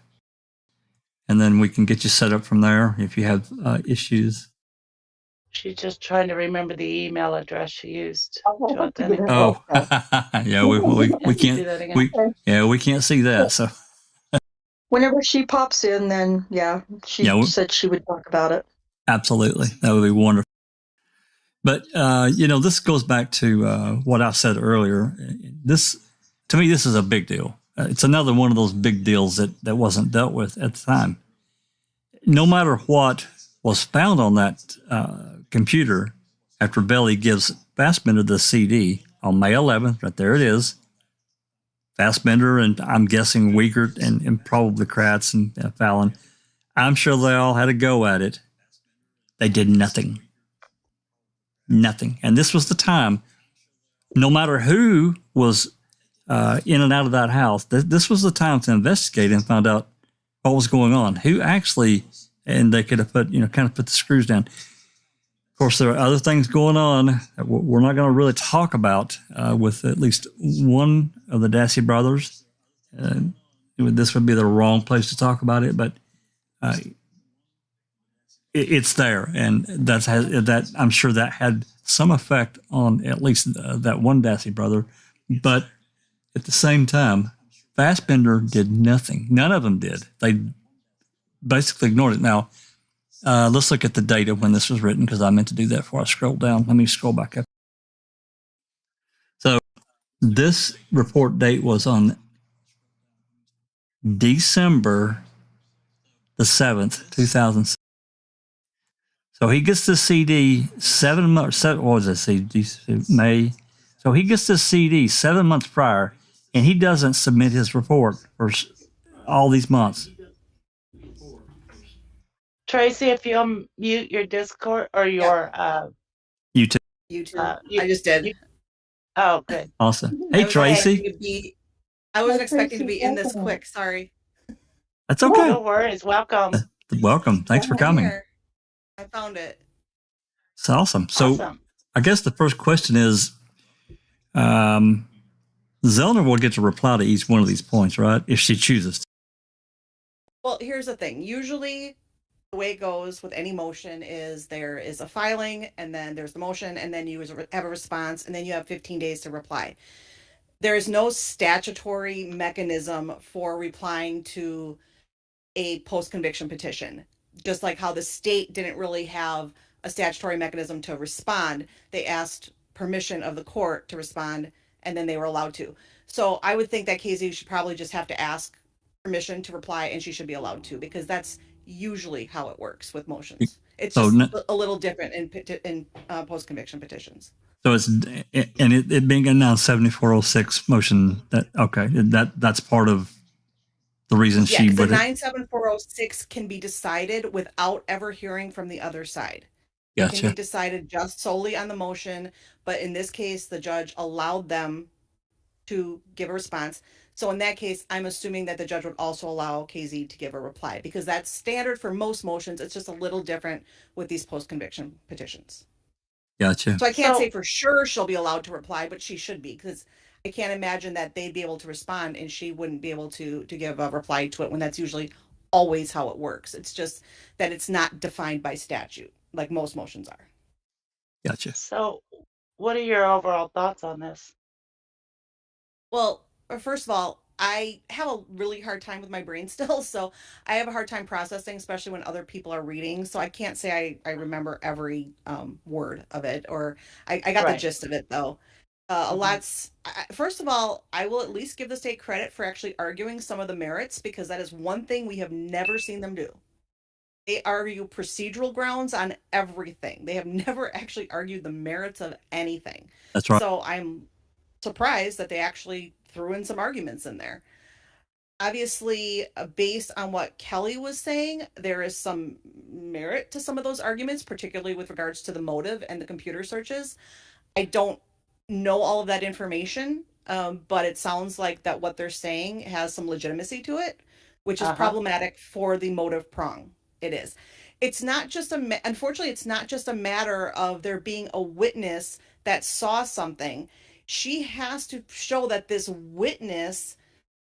And then we can get you set up from there if you have issues. She's just trying to remember the email address she used. Yeah, we can't. We can't see that. So whenever she pops in, then she said she would talk about it. Absolutely, that would be wonderful. But this goes back to what I said earlier. To me, this is a big deal. It's another one of those big deals that wasn't dealt with at the time. No matter what was found on that computer after Belly gives Fassbender the CD on May 11th, right there it is. Fassbender and I'm guessing Wiegert and probably Kratz and Fallon. I'm sure they all had a go at it. They did nothing. Nothing. And this was the time, no matter who was in and out of that house, this was the time to investigate and find out what was going on. Who actually, and they could have put the screws down. Of course, there are other things going on that we're not going to really talk about with at least one of the Dassey brothers. This would be the wrong place to talk about it, but it's there, and that I'm sure that had some effect on at least that one Dassey brother. But at the same time, Fassbender did nothing. None of them did. They basically ignored it. Now, let's look at the date of when this was written, because I meant to do that before I scroll down. Let me scroll back up. So this report date was on December the 7th, 2006. So he gets the CD 7 months, what was it, CD, May? So he gets the CD 7 months prior, and he doesn't submit his report for all these months. Tracy, if you'll mute your Discord or your YouTube. I just did. Oh, good. Awesome. Hey, Tracy. I wasn't expecting to be in this quick. Sorry. That's okay. No worries. Welcome. Welcome. Thanks for coming. I found it. It's awesome. So I guess the first question is, Zellner will get to reply to each one of these points, right? If she chooses to. Well, here's the thing. Usually the way it goes with any motion is there is a filing, and then there's the motion, and then you have a response, and then you have 15 days to reply. There is no statutory mechanism for replying to a post-conviction petition. Just like how the state didn't really have a statutory mechanism to respond, they asked permission of the court to respond, and then they were allowed to. So I would think that KZ should probably just have to ask permission to reply, and she should be allowed to, because that's usually how it works with motions. It's just a little different in post-conviction petitions. So it's, and it being announced 7406 motion, that's part of the reason she would. The 97406 can be decided without ever hearing from the other side. Gotcha. It can be decided just solely on the motion, but in this case, the judge allowed them to give a response. So in that case, I'm assuming that the judge would also allow KZ to give a reply, because that's standard for most motions. It's just a little different with these post-conviction petitions. Gotcha. So I can't say for sure she'll be allowed to reply, but she should be, because I can't imagine that they'd be able to respond and she wouldn't be able to give a reply to it, when that's usually always how it works. It's just that it's not defined by statute like most motions are. Gotcha. So what are your overall thoughts on this? Well, first of all, I have a really hard time with my brain still, so I have a hard time processing, especially when other people are reading. So I can't say I remember every word of it, or I got the gist of it, though. First of all, I will at least give the state credit for actually arguing some of the merits, because that is one thing we have never seen them do. They argue procedural grounds on everything. They have never actually argued the merits of anything. That's right. So I'm surprised that they actually threw in some arguments in there. Obviously, based on what Kelly was saying, there is some merit to some of those arguments, particularly with regards to the motive and the computer searches. I don't know all of that information, but it sounds like that what they're saying has some legitimacy to it, which is problematic for the motive prong. It is. It's not just unfortunately, it's not just a matter of there being a witness that saw something. She has to show that this witness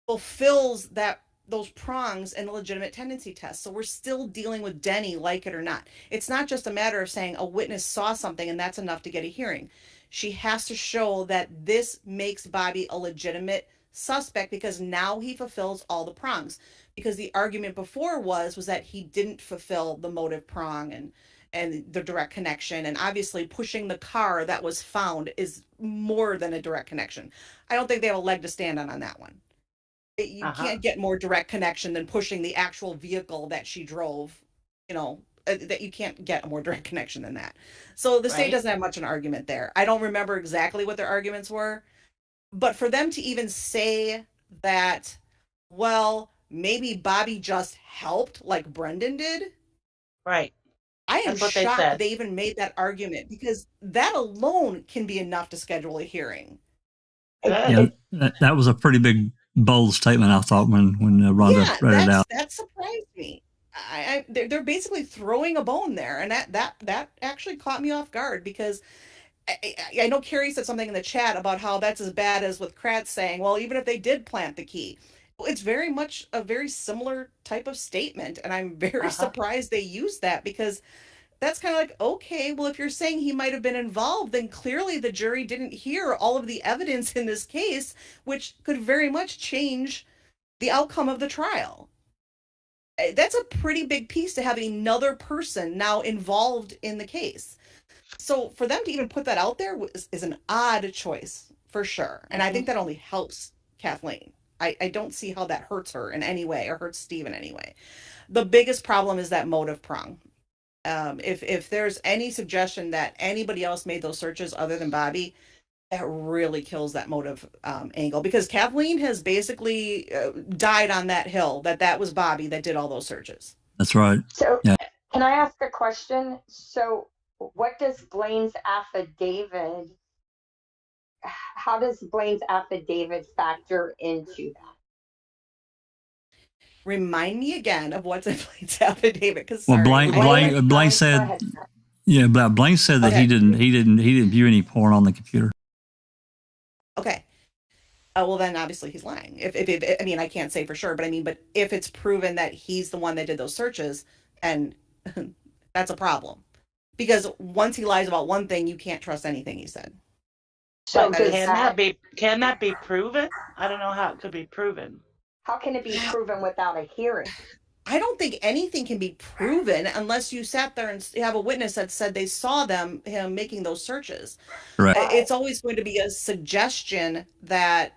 fulfills those prongs in the legitimate tendency test. So we're still dealing with Denny, like it or not. It's not just a matter of saying a witness saw something and that's enough to get a hearing. She has to show that this makes Bobby a legitimate suspect, because now he fulfills all the prongs. Because the argument before was that he didn't fulfill the motive prong and the direct connection. And obviously pushing the car that was found is more than a direct connection. I don't think they have a leg to stand on that one. You can't get more direct connection than pushing the actual vehicle that she drove, that you can't get a more direct connection than that. So the state doesn't have much of an argument there. I don't remember exactly what their arguments were, but for them to even say that, well, maybe Bobby just helped like Brendan did. Right. I am shocked they even made that argument, because that alone can be enough to schedule a hearing. Yeah, that was a pretty big, bold statement, I thought, when Rhonda read it out. That surprised me. they're basically throwing a bone there, and that actually caught me off guard because I know Carrie said something in the chat about how that's as bad as with Kratz saying, well, even if they did plant the key. It's very much a very similar type of statement, and I'm very surprised they used that because that's kind of like, okay, well, if you're saying he might have been involved, then clearly the jury didn't hear all of the evidence in this case, which could very much change the outcome of the trial. That's a pretty big piece to have another person now involved in the case. So for them to even put that out there is an odd choice for sure. And I think that only helps Kathleen. I don't see how that hurts her in any way or hurts Steve in any way. The biggest problem is that motive prong. If there's any suggestion that anybody else made those searches other than Bobby, that really kills that motive angle, because Kathleen has basically died on that hill that was Bobby that did all those searches. That's right. So can I ask a question? So what does Blaine's affidavit, how does Blaine's affidavit factor into that? Remind me again of what's in Blaine's affidavit, because Blaine said, Blaine said that he didn't view any porn on the computer. Okay. Well, then obviously he's lying. If I mean, I can't say for sure, but if it's proven that he's the one that did those searches, and that's a problem, because once he lies about one thing, you can't trust anything he said. So can that be proven? I don't know how it could be proven. How can it be proven without a hearing? I don't think anything can be proven unless you sat there and have a witness that said they saw him making those searches. Right. It's always going to be a suggestion that,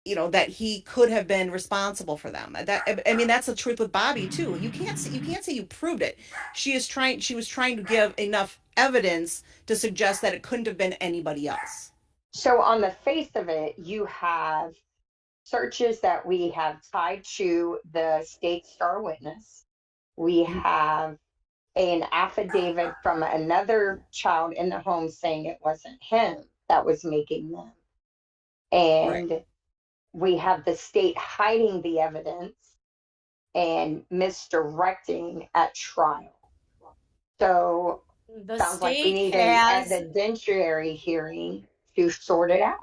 that he could have been responsible for them. That's the truth with Bobby too. You can't say you proved it. She was trying to give enough evidence to suggest that it couldn't have been anybody else. So on the face of it, you have searches that we have tied to the state star witness. We have an affidavit from another child in the home saying it wasn't him that was making them. And we have the state hiding the evidence and misdirecting at trial. So sounds like we need an evidentiary hearing to sort it out.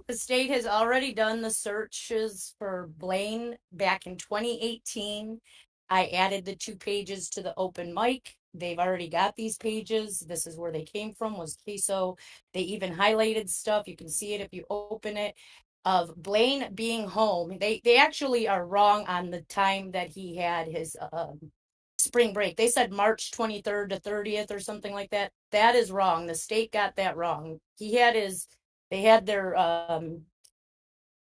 The state has already done the searches for Blaine back in 2018. I added the 2 pages to the open mic. They've already got these pages. This is where they came from, was queso. They even highlighted stuff. You can see it if you open it, of Blaine being home. They actually are wrong on the time that he had his spring break. They said March 23rd to 30th or something like that. That is wrong. The state got that wrong. They had their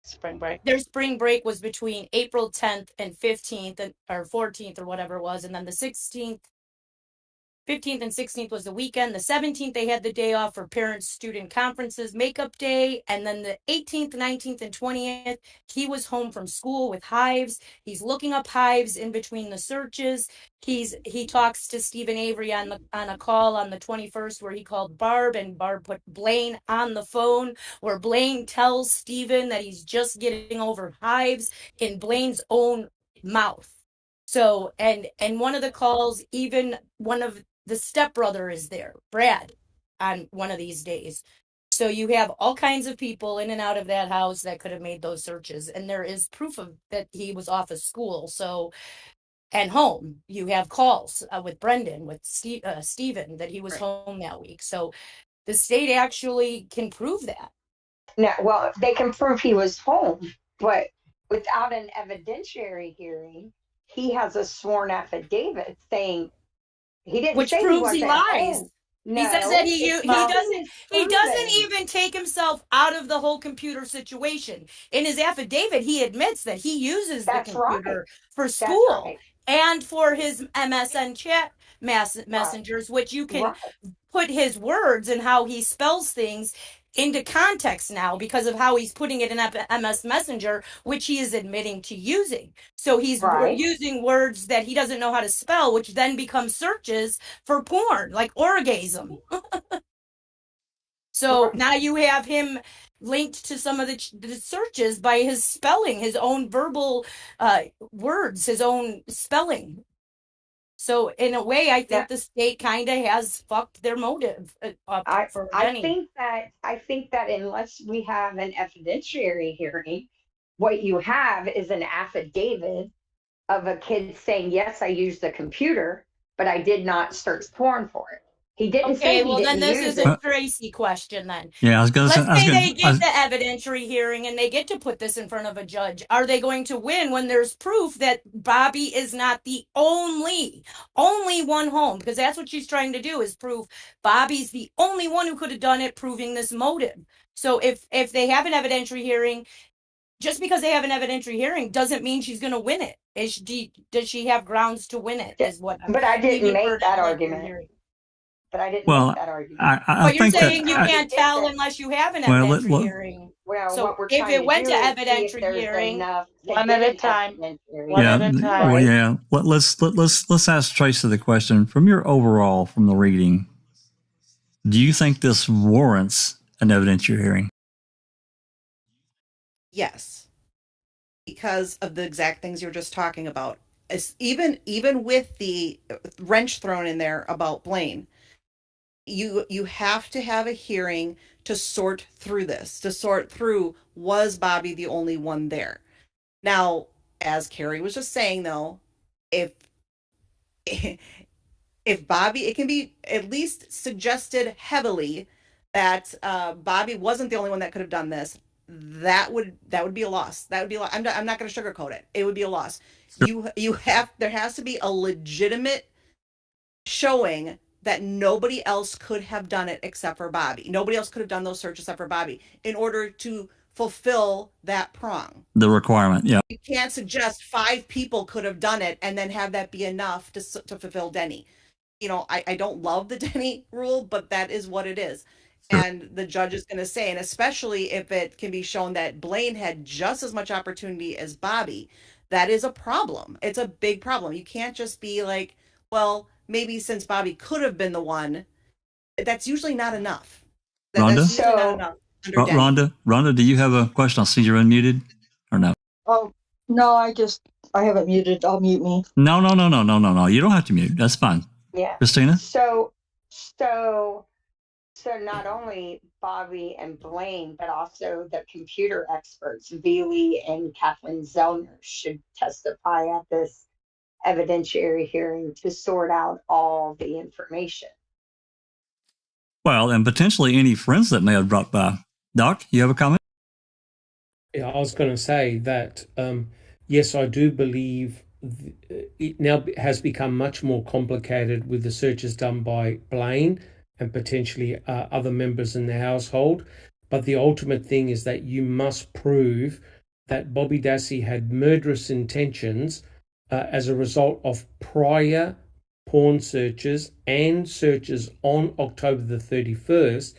spring break. Their spring break was between April 10th and 15th or 14th or whatever it was. And then the 15th and 16th was the weekend. The 17th, they had the day off for parents, student conferences, makeup day. And then the 18th, 19th, and 20th, he was home from school with hives. He's looking up hives in between the searches. He talks to Stephen Avery on a call on the 21st where he called Barb, and Barb put Blaine on the phone, where Blaine tells Stephen that he's just getting over hives in Blaine's own mouth. So, and one of the calls, even one of the stepbrother is there, Brad, on one of these days. So you have all kinds of people in and out of that house that could have made those searches. And there is proof of that he was off of school. So, and home, you have calls with Brendan, with Stephen, that he was home that week. So the state actually can prove that. No, well, they can prove he was home, but without an evidentiary hearing, he has a sworn affidavit saying he didn't. Which say proves he lies. Home. No, he says that he doesn't even take himself out of the whole computer situation. In his affidavit, he admits that he uses the computer for school and for his MSN chat messengers, which you can put his words and how he spells things into context now because of how he's putting it in MS Messenger, which he is admitting to using. So he's using words that he doesn't know how to spell, which then becomes searches for porn, like orgasm. So now you have him linked to some of the searches by his spelling, his own verbal words, his own spelling. So in a way, I think the state kind of has fucked their motive up for Denny. I think that unless we have an evidentiary hearing, what you have is an affidavit of a kid saying, yes, I used the computer, but I did not search porn for it. He didn't say he didn't use it. Then this is a Tracy question then. Yeah, I was going to say. Let's say they get the evidentiary hearing and they get to put this in front of a judge. Are they going to win when there's proof that Bobby is not the only one home? Because that's what she's trying to do, is prove Bobby's the only one who could have done it, proving this motive. So if they have an evidentiary hearing, just because they have an evidentiary hearing doesn't mean she's going to win it. Does she have grounds to win it? Is what. But I didn't make that argument. But I didn't make that argument. But you're saying you can't tell unless you have an evidentiary hearing. Well, so what we're if it went to evidentiary hearing, one at a time. Well, yeah. Let's ask Tracy the question from the reading. Do you think this warrants an evidentiary hearing? Yes, because of the exact things you were just talking about. Even with the wrench thrown in there about Blaine, you have to have a hearing to sort through this, to sort through, was Bobby the only one there? Now, as Carrie was just saying, though, if Bobby, it can be at least suggested heavily that Bobby wasn't the only one that could have done this. That would be a loss. That would be I'm not going to sugarcoat it. It would be a loss. There has to be a legitimate showing that nobody else could have done it except for Bobby. Nobody else could have done those searches except for Bobby in order to fulfill that prong. The requirement, yeah. You can't suggest 5 people could have done it and then have that be enough to fulfill Denny. I don't love the Denny rule, but that is what it is. Sure. And the judge is going to say, and especially if it can be shown that Blaine had just as much opportunity as Bobby, that is a problem. It's a big problem. You can't just be like, well, maybe since Bobby could have been the one. That's usually not enough. Rhonda? Rhonda, do you have a question? I'll see you're unmuted, or no? Oh, no, I haven't muted. I'll mute me. No. You don't have to mute. That's fine. Yeah. Christina? So not only Bobby and Blaine, but also the computer experts, Veely and Kathleen Zellner, should testify at this evidentiary hearing to sort out all the information. Well, and potentially any friends that may have dropped by. Doc, you have a comment? Yeah, I was going to say that, yes, I do believe it now has become much more complicated with the searches done by Blaine and potentially other members in the household. But the ultimate thing is that you must prove that Bobby Dassey had murderous intentions as a result of prior porn searches and searches on October the 31st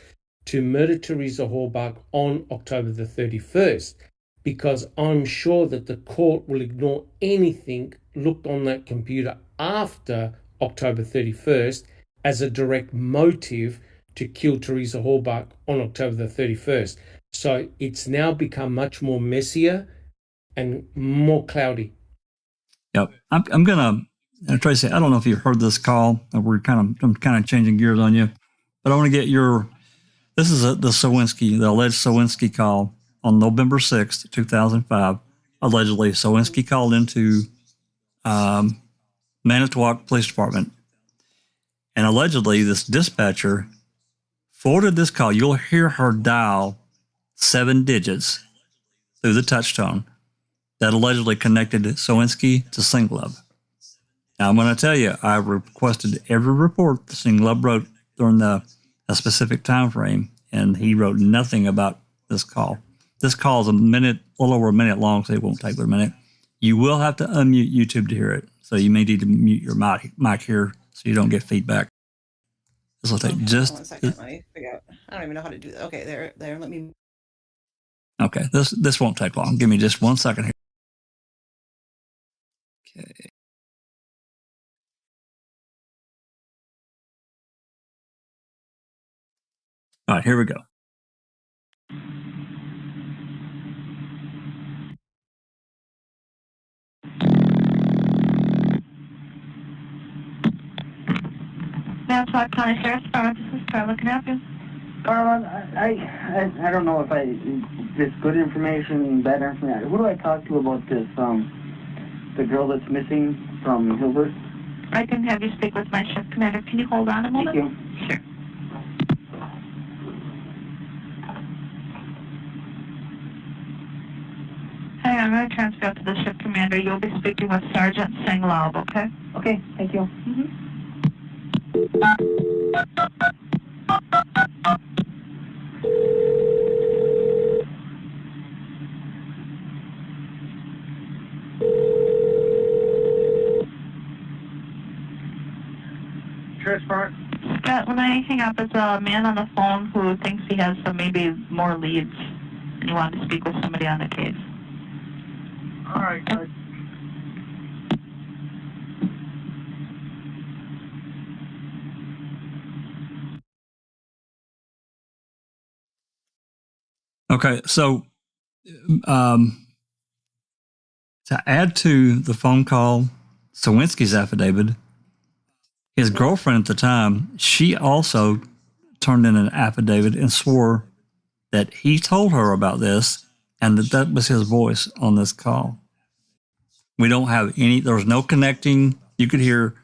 to murder Teresa Horbach on October the 31st, because I'm sure that the court will ignore anything looked on that computer after October 31st as a direct motive to kill Teresa Horbach on October the 31st. So it's now become much more messier and more cloudy. Yep. I'm going to, Tracy, I don't know if you heard this call. I'm kind of changing gears on you, but I want to get this is the alleged Sowinski call on November 6th, 2005. Allegedly, Sowinski called into Manitowoc Police Department. And allegedly, this dispatcher forwarded this call. You'll hear her dial 7 digits through the touch tone that allegedly connected Sowinski to Singlove. Now, I'm going to tell you, I requested every report that Singlove wrote during a specific time frame, and he wrote nothing about this call. This call is a little over a minute long, so it won't take but a minute. You will have to unmute YouTube to hear it, so you may need to mute your mic here so you don't get feedback. This will take just 1 second. Let me figure out. I don't even know how to do that. Okay, there. Let me. Okay, this won't take long. Give me just 1 second here. Okay. All right, here we go. Nassau County Sheriff's Department. This is Carla. Can I help you? I don't know if this good information, bad information. Who do I talk to about this? The girl that's missing from Hilbert. I can have you speak with my shift commander. Can you hold on a moment? Thank you. Sure. Hey, I'm going to transfer out to the shift commander. You'll be speaking with Sergeant Singlov, okay? Okay, thank you. Sheriff's Department. Scott, when I hang up, is a man on the phone who thinks he has some maybe more leads, and he wanted to speak with somebody on the case. All right, good. Okay, so to add to the phone call, Sowinski's affidavit, his girlfriend at the time, she also turned in an affidavit and swore that he told her about this and that was his voice on this call. We don't have there was no connecting. You could hear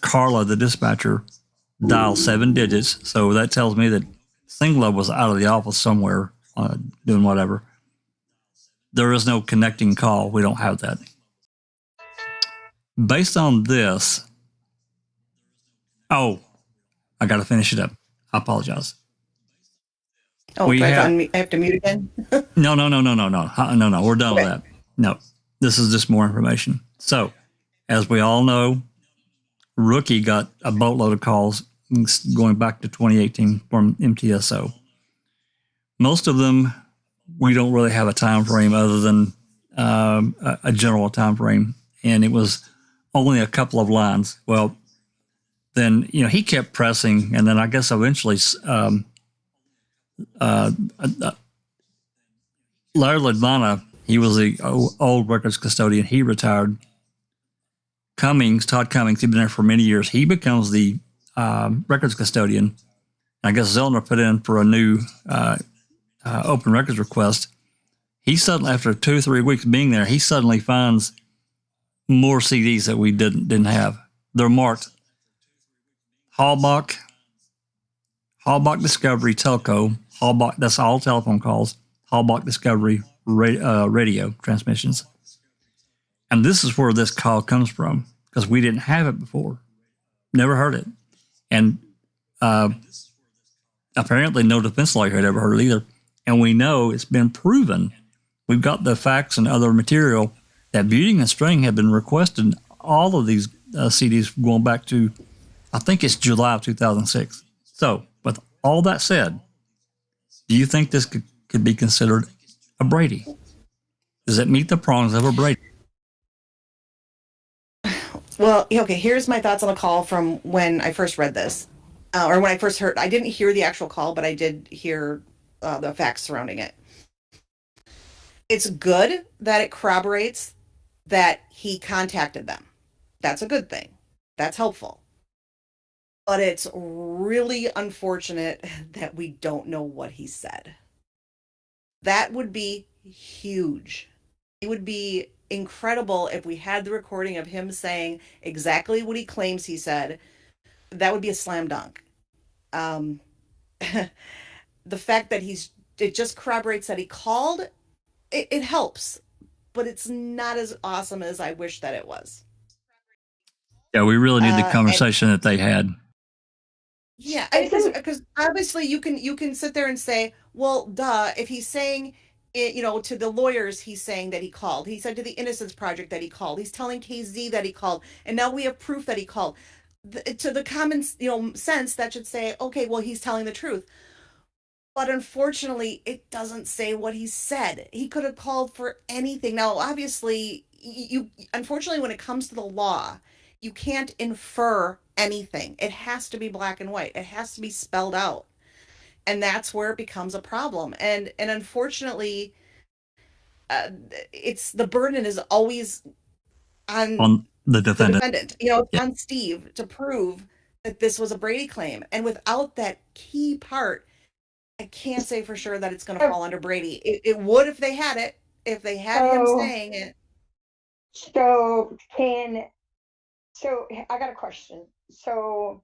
Carla, the dispatcher, dial 7 digits. So that tells me that Singlove was out of the office somewhere doing whatever. There is no connecting call. We don't have that. Based on this, I got to finish it up. I apologize. Oh, I have to mute again? No. We're done with that. No, this is just more information. So, as we all know, Rookie got a boatload of calls going back to 2018 from MTSO. Most of them, we don't really have a time frame other than a general time frame, and it was only a couple of lines. Well, then he kept pressing, and then I guess eventually Larry Ladvana, he was the old records custodian. He retired. Todd Cummings, he'd been there for many years. He becomes the records custodian. I guess Zellner put in for a new open records request. He suddenly, after 2 or 3 weeks being there, he suddenly finds more CDs that we didn't have. They're marked Hallbach Discovery Telco, Hallbach, that's all telephone calls, Hallbach Discovery radio transmissions. And this is where this call comes from, because we didn't have it before. Never heard it. And apparently no defense lawyer had ever heard it either. And we know it's been proven. We've got the facts and other material that Buting and String have been requested all of these CDs going back to, I think it's July of 2006. So, with all that said, do you think this could be considered a Brady? Does it meet the prongs of a Brady? Well, okay, here's my thoughts on the call from when I first read this, or when I first heard. I didn't hear the actual call, but I did hear the facts surrounding it. It's good that it corroborates that he contacted them. That's a good thing. That's helpful. But it's really unfortunate that we don't know what he said. That would be huge. It would be incredible if we had the recording of him saying exactly what he claims he said. That would be a slam dunk. The fact that it just corroborates that he called, it helps, but it's not as awesome as I wish that it was. Yeah, we really need the conversation that they had. Yeah, because obviously you can sit there and say, well, duh, if he's saying it, to the lawyers, he's saying that he called. He said to the Innocence Project that he called. He's telling KZ that he called, and now we have proof that he called. To the common, sense, that should say, okay, well, he's telling the truth. But unfortunately, it doesn't say what he said. He could have called for anything. Now, obviously, unfortunately, when it comes to the law, you can't infer anything. It has to be black and white. It has to be spelled out. And that's where it becomes a problem. And unfortunately, the burden is always on the defendant. It's on Steve to prove that this was a Brady claim. And without that key part, I can't say for sure that it's going to fall under Brady. It would if they had it, if they had him saying it. So I got a question. So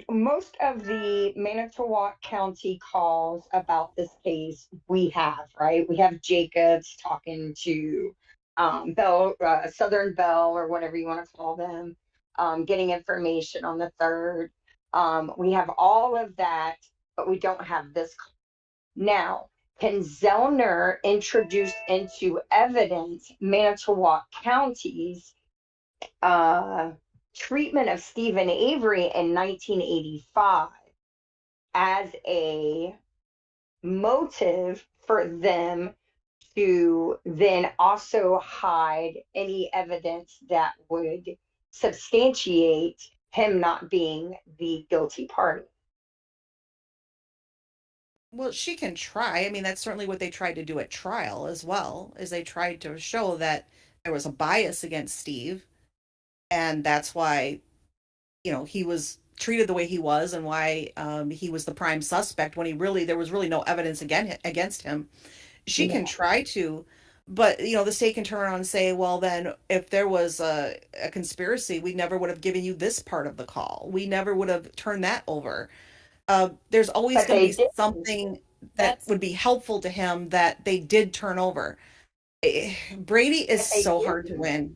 most of the Manitowoc County calls about this case we have, right? We have Jacobs talking to Bell, Southern Bell, or whatever you want to call them, getting information on the third. We have all of that, but we don't have this call. Now, can Zellner introduce into evidence Manitowoc County's treatment of Stephen Avery in 1985 as a motive for them to then also hide any evidence that would substantiate him not being the guilty party? Well, she can try. I mean, that's certainly what they tried to do at trial as well, is they tried to show that there was a bias against Steve, and that's why, he was treated the way he was, and why he was the prime suspect when there was really no evidence against him. She can try to, but the state can turn around and say, well, then if there was a conspiracy, we never would have given you this part of the call. We never would have turned that over. There's always going to be something that would be helpful to him that they did turn over. Brady is so hard to win.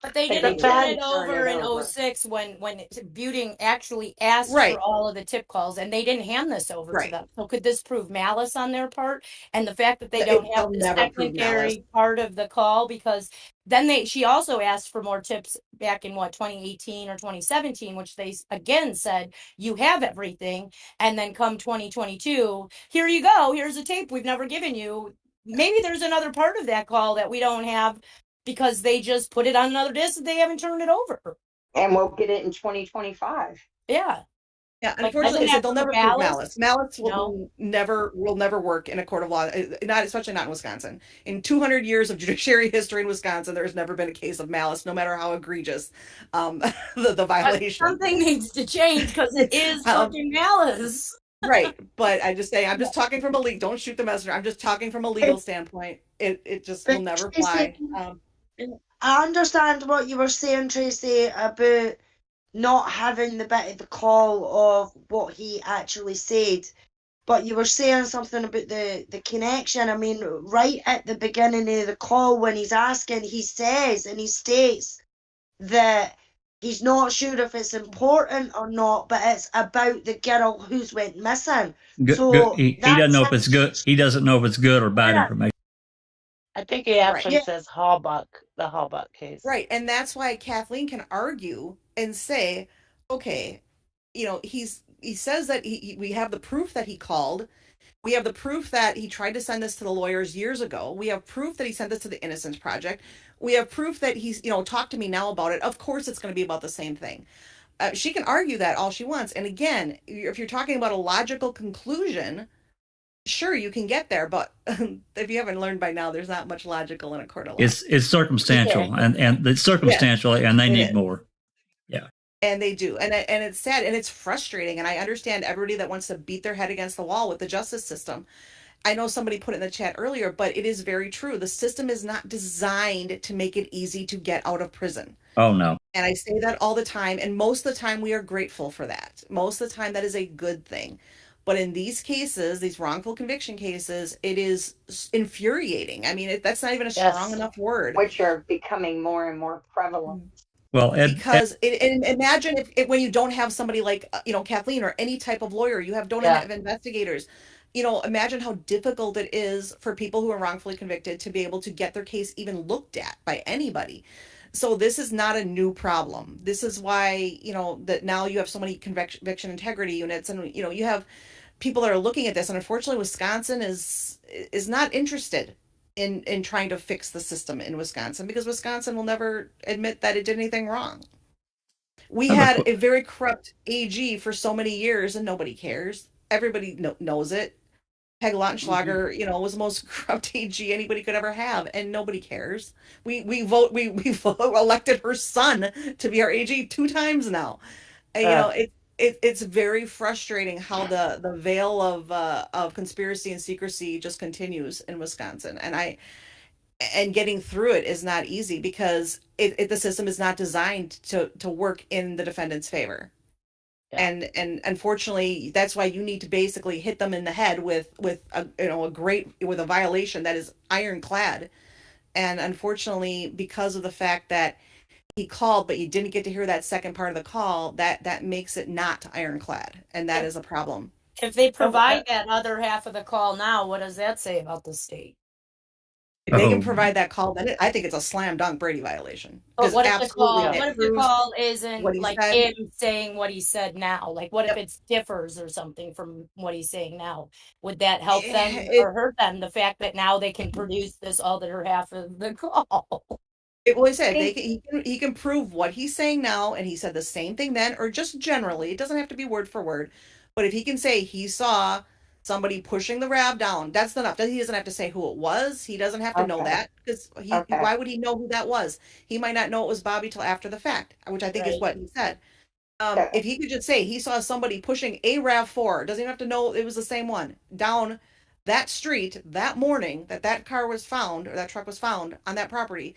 But they didn't turn it over in 06 when Buting actually asked for all of the tip calls, and they didn't hand this over to them. So could this prove malice on their part? And the fact that they don't have the secondary part of the call, because then she also asked for more tips back in 2018 or 2017, which they again said, you have everything. And then come 2022, here you go, here's a tape we've never given you. Maybe there's another part of that call that we don't have, because they just put it on another disc and they haven't turned it over. And we'll get it in 2025. Yeah. Yeah, unfortunately, they'll never prove malice. Malice will never work in a court of law, especially not in Wisconsin. In 200 years of judiciary history in Wisconsin, there's never been a case of malice, no matter how egregious the violation. But something needs to change, because it is fucking malice. Right, but I'm just talking from a legal. Don't shoot the messenger. I'm just talking from a legal standpoint. It just will never fly. I understand what you were saying, Tracy, about not having the bit of the call of what he actually said, but you were saying something about the connection. I mean, right at the beginning of the call, when he's asking, he says and he states that he's not sure if it's important or not, but it's about the girl who's went missing. He doesn't know if it's good. He doesn't know if it's good or bad information. I think he actually says the Halbach case. Right, and that's why Kathleen can argue and say, okay, he says that we have the proof that he called. We have the proof that he tried to send this to the lawyers years ago. We have proof that he sent this to the Innocence Project. We have proof that he's, talk to me now about it. Of course, it's going to be about the same thing. She can argue that all she wants. And again, if you're talking about a logical conclusion, sure, you can get there. But if you haven't learned by now, there's not much logical in a court of law. It's circumstantial, and it's circumstantial, and they need more. Yeah. And they do. And it's sad and it's frustrating. And I understand everybody that wants to beat their head against the wall with the justice system. I know somebody put it in the chat earlier, but it is very true. The system is not designed to make it easy to get out of prison. Oh, no. And I say that all the time. And most of the time we are grateful for that. Most of the time that is a good thing. But in these cases, these wrongful conviction cases, it is infuriating. I mean, that's not even a strong enough word. Which are becoming more and more prevalent. Well, imagine if when you don't have somebody like, Kathleen or any type of lawyer, you don't have investigators. Imagine how difficult it is for people who are wrongfully convicted to be able to get their case even looked at by anybody. So this is not a new problem. This is why, that now you have so many conviction integrity units, and, you have people that are looking at this. And unfortunately, Wisconsin is not interested in trying to fix the system in Wisconsin, because Wisconsin will never admit that it did anything wrong. We had a very corrupt AG for so many years, and nobody cares. Everybody knows it. Peg Lautenschlager, was the most corrupt AG anybody could ever have, and nobody cares. We elected her son to be our AG 2 times now. You know, it's very frustrating how the veil of conspiracy and secrecy just continues in Wisconsin, and getting through it is not easy because the system is not designed to work in the defendant's favor. Yeah. And unfortunately, that's why you need to basically hit them in the head with a violation that is ironclad. And unfortunately, because of the fact that he called, but you didn't get to hear that second part of the call, that makes it not ironclad, and that is a problem. If they provide that other half of the call now, what does that say about the state? If they can provide that call, then I think it's a slam dunk Brady violation. But what if absolutely, the call isn't like said. him saying what he said now? Like, what if it differs or something from what he's saying now? Would that help them or hurt them? The fact that now they can produce this other half of the call. It was said he can prove what he's saying now, and he said the same thing then, or just generally. It doesn't have to be word for word, but if he can say he saw somebody pushing the RAV down, that's enough. He doesn't have to say who it was. He doesn't have to know that, because why would he know who that was? He might not know it was Bobby till after the fact, which I think is what he said. If he could just say he saw somebody pushing a RAV4, doesn't even have to know it was the same one, down that street that morning that car was found, or that truck was found on that property,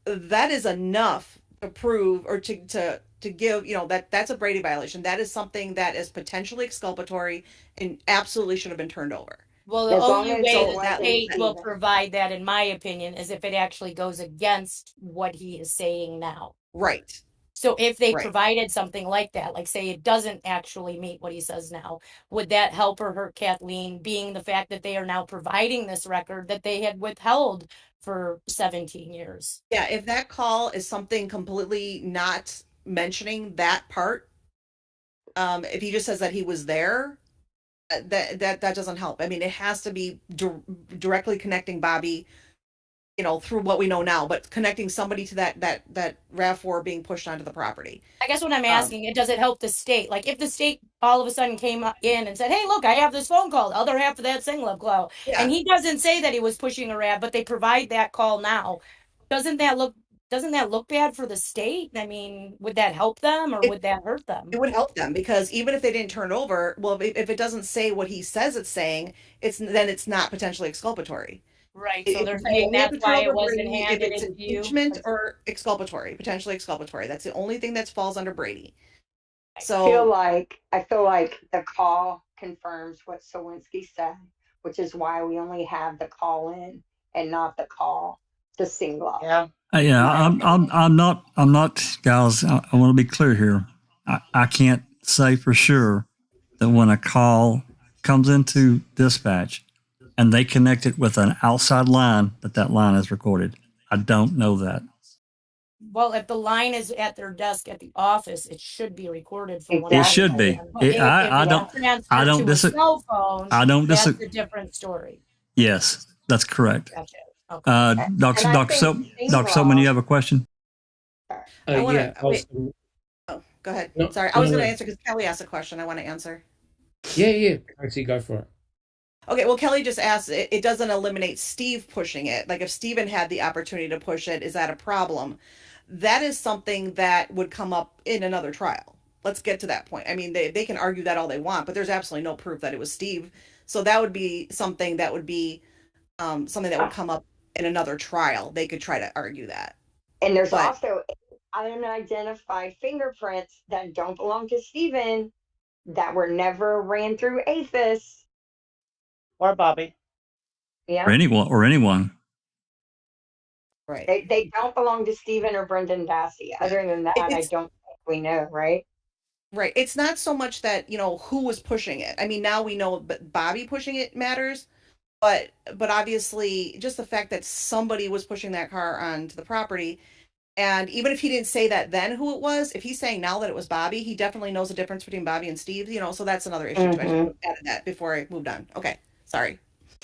that is enough to prove or to give, that's a Brady violation. That is something that is potentially exculpatory and absolutely should have been turned over. Well, the only way the state will provide that, in my opinion, is if it actually goes against what he is saying now. Right. So if they provided something like that, like say it doesn't actually meet what he says now, would that help or hurt Kathleen, being the fact that they are now providing this record that they had withheld for 17 years? Yeah, if that call is something completely not mentioning that part, if he just says that he was there, that doesn't help. I mean, it has to be directly connecting Bobby, through what we know now, but connecting somebody to that RAV4 being pushed onto the property. I guess what I'm asking, does it help the state? Like if the state all of a sudden came in and said, hey, look, I have this phone call, the other half of that single call, and he doesn't say that he was pushing a RAV, but they provide that call now. Doesn't that look bad for the state? I mean, would that help them or would that hurt them? It would help them, because even if they didn't turn it over, well, if it doesn't say what he says it's saying, then it's not potentially exculpatory. Right. So they're saying that's why it wasn't handed into you. Impeachment or exculpatory, potentially exculpatory. That's the only thing that falls under Brady. So I feel like the call confirms what Sowinski said, which is why we only have the call in and not the call to single. Yeah. I'm not, guys. I want to be clear here. I can't say for sure that when a call comes into dispatch and they connect it with an outside line, that line is recorded. I don't know that. Well, if the line is at their desk at the office, it should be recorded. It should be. I don't disagree. I don't disagree. That's a different story. Yes, that's correct. Gotcha. Okay. Dr. Silkman, you have a question? Go ahead. Sorry, I was going to answer because Kelly asked a question. I want to answer. Yeah. Actually, go for it. Okay, well, Kelly just asked, it doesn't eliminate Steve pushing it. Like if Steven had the opportunity to push it, is that a problem? That is something that would come up in another trial. Let's get to that point. I mean, they can argue that all they want, but there's absolutely no proof that it was Steve. So that would be something that would come up in another trial. They could try to argue that. And there's also unidentified fingerprints that don't belong to Steven that were never ran through APHIS. Or Bobby. Yeah. Or anyone. Right. They don't belong to Stephen or Brendan Dassey. Other than that, I don't think we know, right? Right. It's not so much that, who was pushing it. I mean, now we know Bobby pushing it matters, but obviously just the fact that somebody was pushing that car onto the property. And even if he didn't say that then who it was, if he's saying now that it was Bobby, he definitely knows the difference between Bobby and Steve, so that's another issue. I should have added that before I moved on. Okay. Sorry.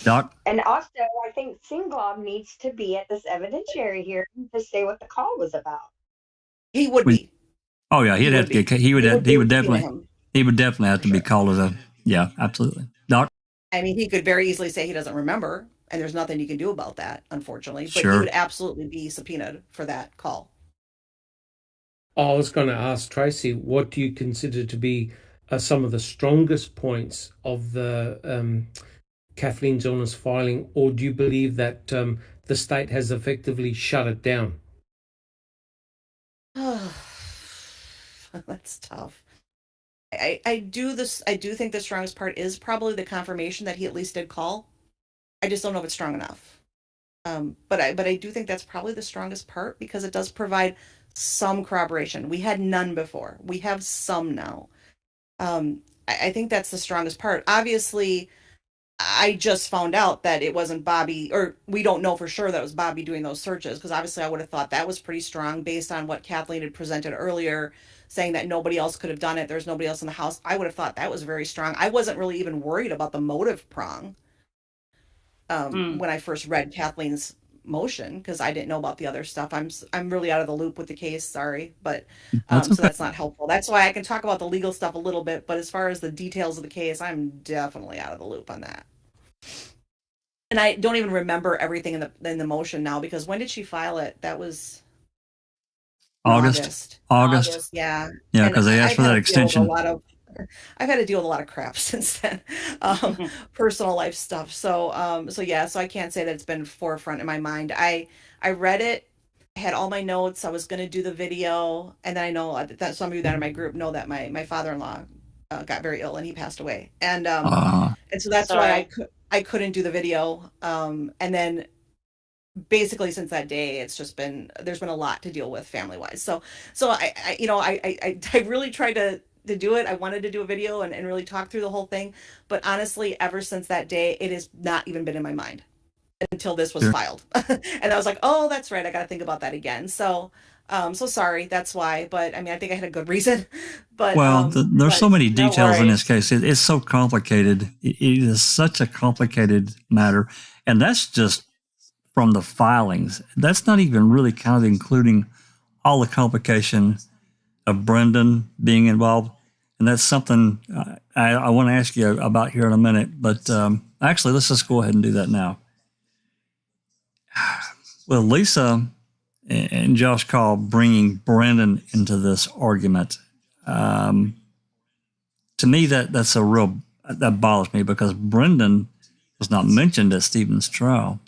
Doc? And also, I think Singlob needs to be at this evidentiary hearing to say what the call was about. He would be. Oh yeah, he would definitely have to be called as absolutely. Doc? I mean, he could very easily say he doesn't remember, and there's nothing you can do about that, unfortunately. But Sure. he would absolutely be subpoenaed for that call. I was going to ask Tracy, what do you consider to be some of the strongest points of the Kathleen Zellner's filing, or do you believe that the state has effectively shut it down? That's tough. I do think the strongest part is probably the confirmation that he at least did call. I just don't know if it's strong enough. But I do think that's probably the strongest part because it does provide some corroboration. We had none before. We have some now. I think that's the strongest part. Obviously, I just found out that it wasn't Bobby, or we don't know for sure that it was Bobby doing those searches, because obviously I would have thought that was pretty strong based on what Kathleen had presented earlier, saying that nobody else could have done it. There's nobody else in the house. I would have thought that was very strong. I wasn't really even worried about the motive prong when I first read Kathleen's motion, because I didn't know about the other stuff. I'm really out of the loop with the case. Sorry, but That's okay. so that's not helpful. That's why I can talk about the legal stuff a little bit, but as far as the details of the case, I'm definitely out of the loop on that. And I don't even remember everything in the motion now, because when did she file it? That was August. Yeah. Yeah, because they asked for that extension. I've had to deal with a lot of crap since then, personal life stuff. So I can't say that it's been forefront in my mind. I read it, I had all my notes. I was going to do the video, and then I know that some of you that are in my group know that my father-in-law got very ill and he passed away, and so that's why I couldn't do the video. And then basically since that day, there's been a lot to deal with family-wise. So I really tried to do it. I wanted to do a video and really talk through the whole thing. But honestly, ever since that day, it has not even been in my mind until this was filed. And I was like, oh, that's right. I got to think about that again. So sorry. That's why. But I mean, I think I had a good reason. But there's so many details in this case. It's so complicated. It is such a complicated matter. And that's just from the filings. That's not even really kind of including all the complication of Brendan being involved. And that's something I want to ask you about here in a minute. But actually, let's just go ahead and do that now. Well, Lisa and Josh Call bringing Brendan into this argument. To me, that bothers me, because Brendan was not mentioned at Stephen's trial.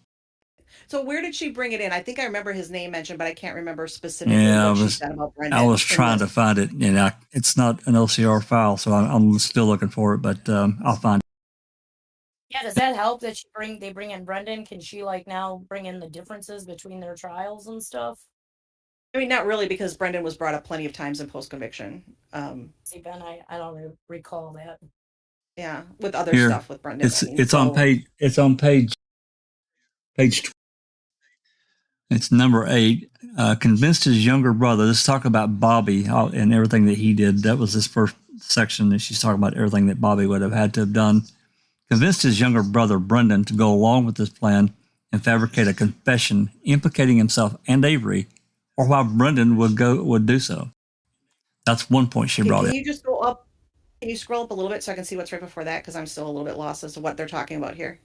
So where did she bring it in? I think I remember his name mentioned, but I can't remember specifically what she said about Brendan. I was trying to find it, and it's not an OCR file, so I'm still looking for it, but I'll find it. Yeah, does that help that they bring in Brendan? Can she now bring in the differences between their trials and stuff? I mean, not really, because Brendan was brought up plenty of times in post-conviction. See, Ben, I don't recall that. Yeah, with other stuff with Brendan. It's on page 20. It's number 8. Convinced his younger brother. Let's talk about Bobby and everything that he did. That was this first section that she's talking about, everything that Bobby would have had to have done. Convinced his younger brother, Brendan, to go along with this plan and fabricate a confession implicating himself and Avery, or why Brendan would do so. That's one point she brought in. Can you just go up? Can you scroll up a little bit so I can see what's right before that? Because I'm still a little bit lost as to what they're talking about here.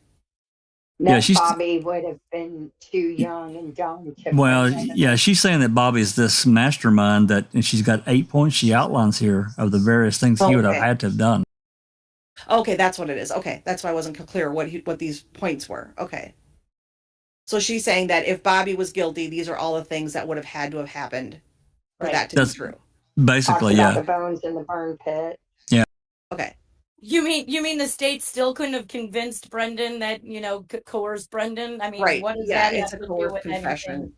Bobby would have been too young and dumb to. She's saying that Bobby's this mastermind and she's got 8 points she outlines here of the various things he would have had to have done. Okay, that's what it is. Okay, that's why I wasn't clear what these points were. Okay. So she's saying that if Bobby was guilty, these are all the things that would have had to have happened for that to be true. Basically, the bones in the burn pit. Yeah. Okay. You mean the state still couldn't have convinced Brendan that, coerced Brendan? I mean, right. What is that? It's a coerced confession. Anything?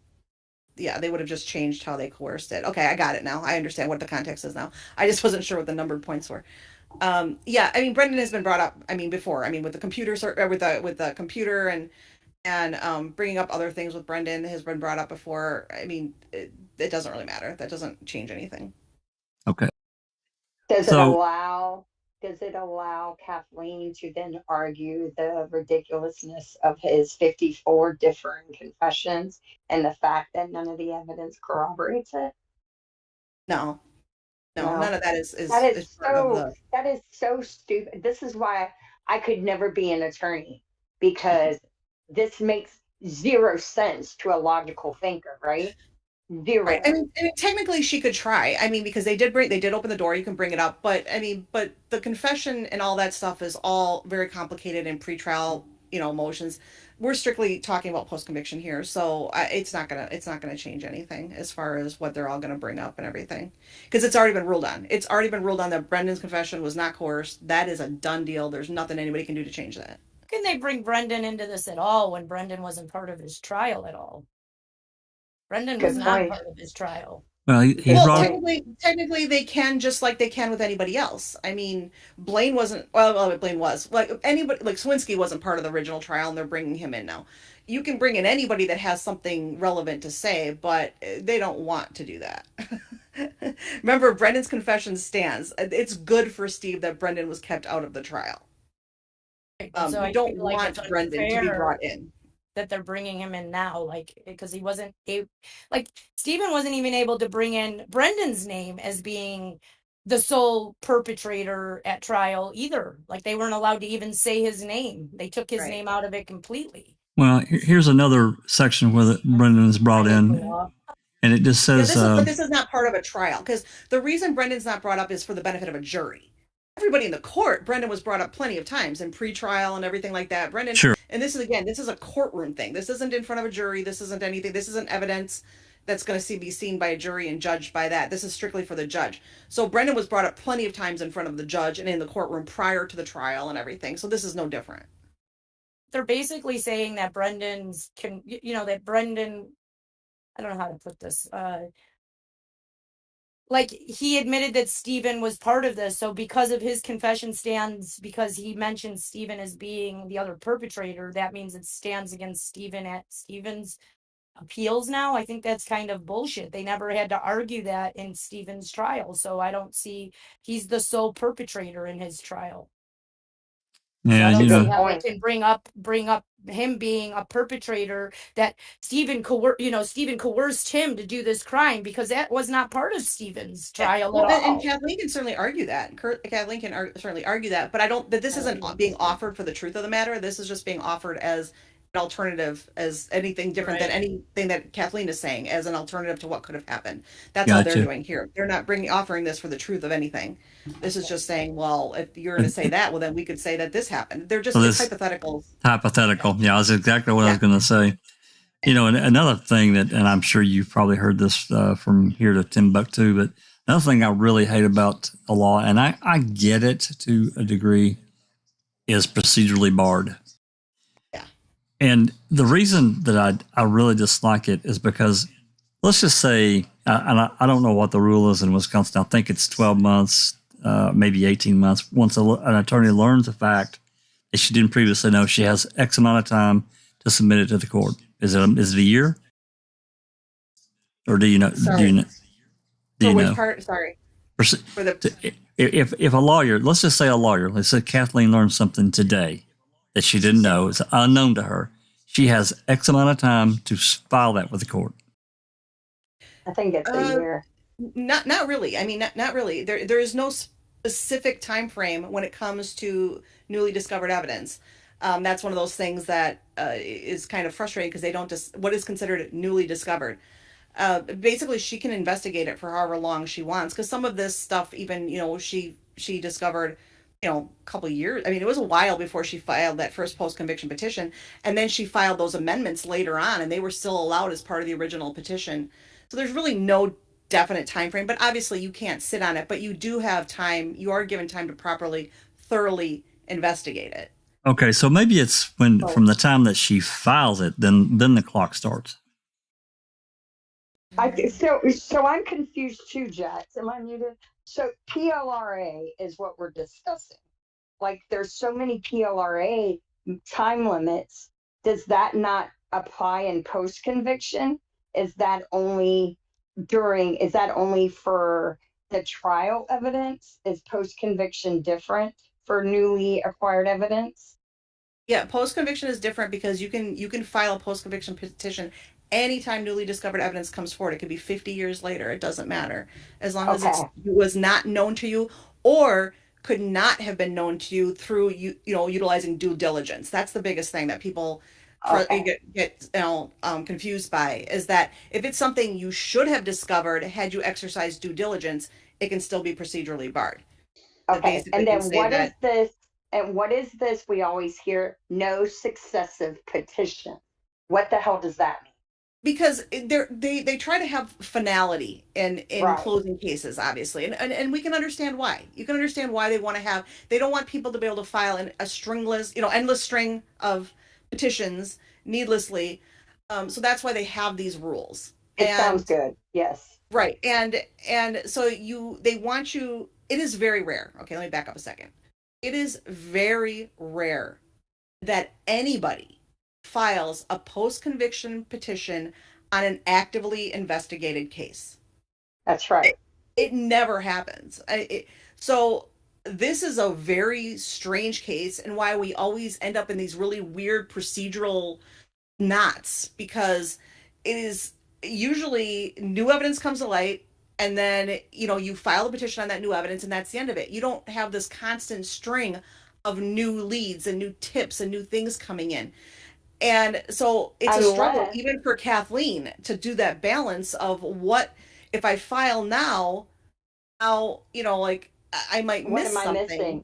Yeah, they would have just changed how they coerced it. Okay, I got it now. I understand what the context is now. I just wasn't sure what the numbered points were. I mean, Brendan has been brought up. I mean, before. I mean, with the computer, with the computer, and bringing up other things with Brendan has been brought up before. I mean, it doesn't really matter. That doesn't change anything. Okay. Does it allow Kathleen to then argue the ridiculousness of his 54 differing confessions and the fact that none of the evidence corroborates it? No, none of that is that is so stupid. This is why I could never be an attorney, because this makes zero sense to a logical thinker, right? Zero. Right. I mean, technically she could try. I mean, because they did open the door. You can bring it up, but I mean, but the confession and all that stuff is all very complicated in pretrial, motions. We're strictly talking about post conviction here, so it's not gonna change anything as far as what they're all gonna bring up and everything, because it's already been ruled on. It's already been ruled on that Brendan's confession was not coerced. That is a done deal. There's nothing anybody can do to change that. How can they bring Brendan into this at all when Brendan wasn't part of his trial at all? Brendan was not part of his trial. Well, technically they can, just like they can with anybody else. I mean, Blaine wasn't. Well, Blaine was. Like anybody, like Sowinski wasn't part of the original trial, and they're bringing him in now. You can bring in anybody that has something relevant to say, but they don't want to do that. Remember, Brendan's confession stands. It's good for Steve that Brendan was kept out of the trial. So you don't want Brendan to be brought in. That they're bringing him in now, like, because he wasn't Stephen wasn't even able to bring in Brendan's name as being the sole perpetrator at trial either. Like, they weren't allowed to even say his name. They took his name out of it completely. Well, here's another section where Brendan is brought in, and it just says, but this is not part of a trial, because the reason Brendan's not brought up is for the benefit of a jury. Everybody in the court, Brendan was brought up plenty of times in pre-trial and everything like that. Brendan, sure. And this is a courtroom thing. This isn't in front of a jury. This isn't anything. This isn't evidence that's going to be seen by a jury and judged by that. This is strictly for the judge. So Brendan was brought up plenty of times in front of the judge and in the courtroom prior to the trial and everything. So this is no different. They're basically saying that Brendan, I don't know how to put this, like, he admitted that Stephen was part of this. So because of his confession stands, because he mentioned Stephen as being the other perpetrator, that means it stands against Stephen at Stephen's appeals now. I think that's kind of bullshit. They never had to argue that in Stephen's trial. So I don't see, he's the sole perpetrator in his trial. Yeah, so I don't see how we can bring up him being a perpetrator, that Stephen coerced him to do this crime, because that was not part of Stephen's trial at all. And Kathleen can certainly argue that. Kathleen can certainly argue that, but I don't. That this isn't being offered for the truth of the matter. This is just being offered as an alternative, as anything different than anything that Kathleen is saying, as an alternative to what could have happened. That's all they're doing here. They're not offering this for the truth of anything. This is just saying, well, if you're going to say that, well, then we could say that this happened. They're just hypotheticals. Hypothetical. Yeah, that's exactly what I was going to say. And another thing that, and I'm sure you've probably heard this from here to Timbuktu, but another thing I really hate about the law, and I get it to a degree, is procedurally barred. And the reason that I really dislike it is because, let's just say, and I don't know what the rule is in Wisconsin. I think it's 12 months, maybe 18 months. Once an attorney learns the fact that she didn't previously know, she has X amount of time to submit it to the court. Is it a year? Or do you know? Sorry. Do you know? For which part? Sorry. If a lawyer, let's just say a lawyer, let's say Kathleen learned something today that she didn't know, it's unknown to her, she has X amount of time to file that with the court. I think it's a year. Not really. I mean, not really. There is no specific time frame when it comes to newly discovered evidence. That's one of those things that is kind of frustrating, because they don't what is considered newly discovered. Basically, she can investigate it for however long she wants, because some of this stuff, even she discovered a couple of years. I mean, it was a while before she filed that first post-conviction petition, and then she filed those amendments later on, and they were still allowed as part of the original petition. So there's really no definite time frame, but obviously you can't sit on it, but you do have time. You are given time to thoroughly investigate it. Okay, so maybe it's from the time that she files it, then the clock starts. So I'm confused too, Jax. Am I muted? So PLRA is what we're discussing. Like, there's so many PLRA time limits. Does that not apply in post-conviction? Is that only for the trial evidence? Is post-conviction different for newly acquired evidence? Yeah, post-conviction is different, because you can file a post-conviction petition anytime newly discovered evidence comes forward. It could be 50 years later. It doesn't matter, as long as it was not known to you, or could not have been known to you through utilizing due diligence. That's the biggest thing that people get confused by is that if it's something you should have discovered had you exercised due diligence, it can still be procedurally barred. Okay, and then what is this? And what is this? We always hear no successive petition. What the hell does that mean? Because they try to have finality in closing cases, obviously, and we can understand why. You can understand why they don't want people to be able to file a stringless, endless string of petitions needlessly. So that's why they have these rules. It sounds good. Yes. Right. And so they want you. It is very rare. Okay, let me back up a second. It is very rare that anybody files a post-conviction petition on an actively investigated case. That's right. It never happens. So this is a very strange case, and why we always end up in these really weird procedural knots, because it is usually new evidence comes to light, and then you file a petition on that new evidence, and that's the end of it. You don't have this constant string of new leads and new tips and new things coming in. And so it's a struggle even for Kathleen to do that balance of what if I file now, I might miss something.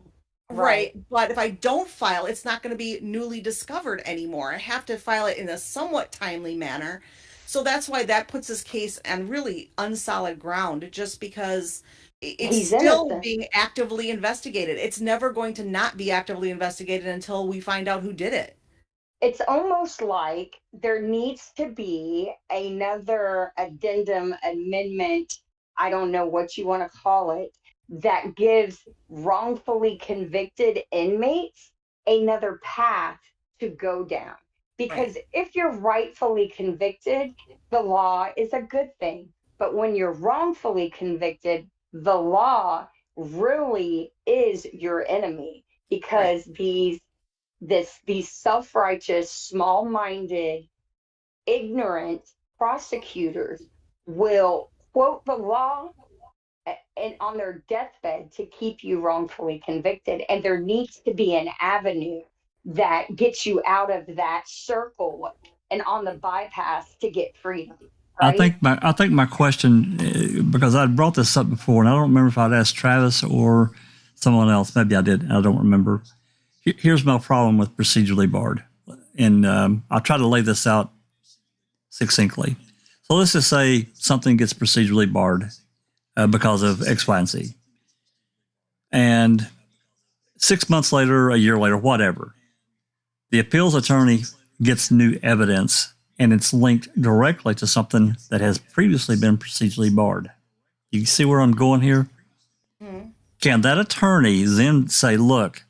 Right. But if I don't file, it's not going to be newly discovered anymore. I have to file it in a somewhat timely manner. So that's why that puts this case on really unsolid ground, just because it's still being actively investigated. It's never going to not be actively investigated until we find out who did it. It's almost like there needs to be another addendum, amendment, I don't know what you want to call it, that gives wrongfully convicted inmates another path to go down. Because if you're rightfully convicted, the law is a good thing. But when you're wrongfully convicted, the law really is your enemy, because these self-righteous, small-minded, ignorant prosecutors will quote the law and on their deathbed to keep you wrongfully convicted. And there needs to be an avenue that gets you out of that circle and on the bypass to get freedom. Right? I think my question, because I brought this up before, and I don't remember if I'd asked Travis or someone else. Maybe I did. I don't remember. Here's my problem with procedurally barred, and I'll try to lay this out succinctly. So let's just say something gets procedurally barred because of X, Y, and Z. And 6 months later, a year later, whatever, the appeals attorney gets new evidence, and it's linked directly to something that has previously been procedurally barred. You see where I'm going here? Mm-hmm. Can that attorney then say, look,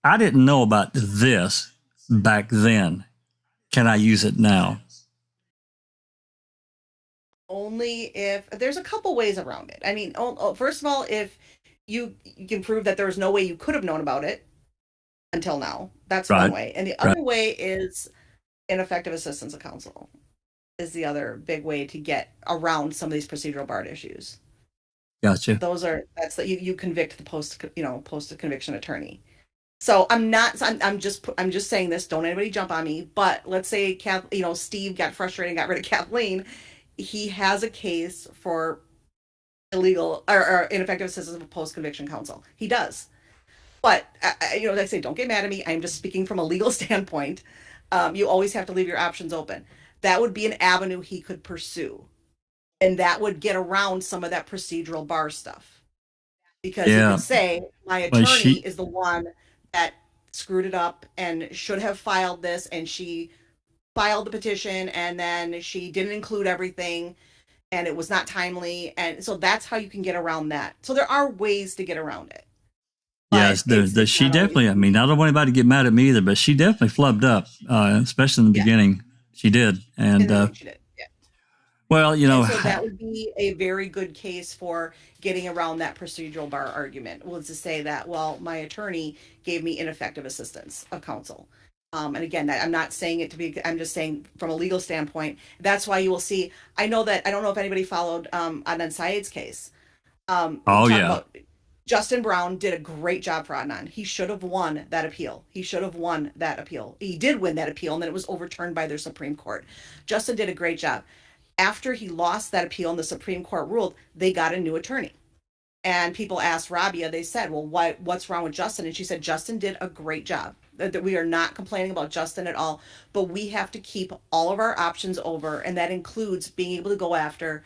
I didn't know about this back then. Can I use it now? Only if there's a couple ways around it. I mean, first of all, if you can prove that there was no way you could have known about it until now, that's one way. And the other way is ineffective assistance of counsel is the other big way to get around some of these procedural barred issues. Gotcha. That's that you convict the post conviction attorney. So I'm just saying this. Don't anybody jump on me. But let's say Steve got frustrated and got rid of Kathleen. He has a case for illegal or ineffective assistance of post conviction counsel. He does. But like I say, don't get mad at me. I'm just speaking from a legal standpoint. You always have to leave your options open. That would be an avenue he could pursue, and that would get around some of that procedural bar stuff. Because you can say my attorney is the one that screwed it up and should have filed this, and she filed the petition and then she didn't include everything and it was not timely, and so that's how you can get around that. So there are ways to get around it. Yes, she definitely, I mean, I don't want anybody to get mad at me either, but she definitely flubbed up, especially in the beginning. She did. And she did. Yeah. Well, so that would be a very good case for getting around that procedural bar argument, was to say that, well, my attorney gave me ineffective assistance of counsel. And again, I'm not saying it to be, I'm just saying from a legal standpoint, that's why you will see, I don't know if anybody followed Adnan Syed's case. Justin Brown did a great job for Adnan. He should have won that appeal. He should have won that appeal. He did win that appeal, and then it was overturned by their Supreme Court. Justin did a great job. After he lost that appeal and the Supreme Court ruled, they got a new attorney. And people asked Rabia, they said, well, what's wrong with Justin? And she said, Justin did a great job. That we are not complaining about Justin at all, but we have to keep all of our options over, and that includes being able to go after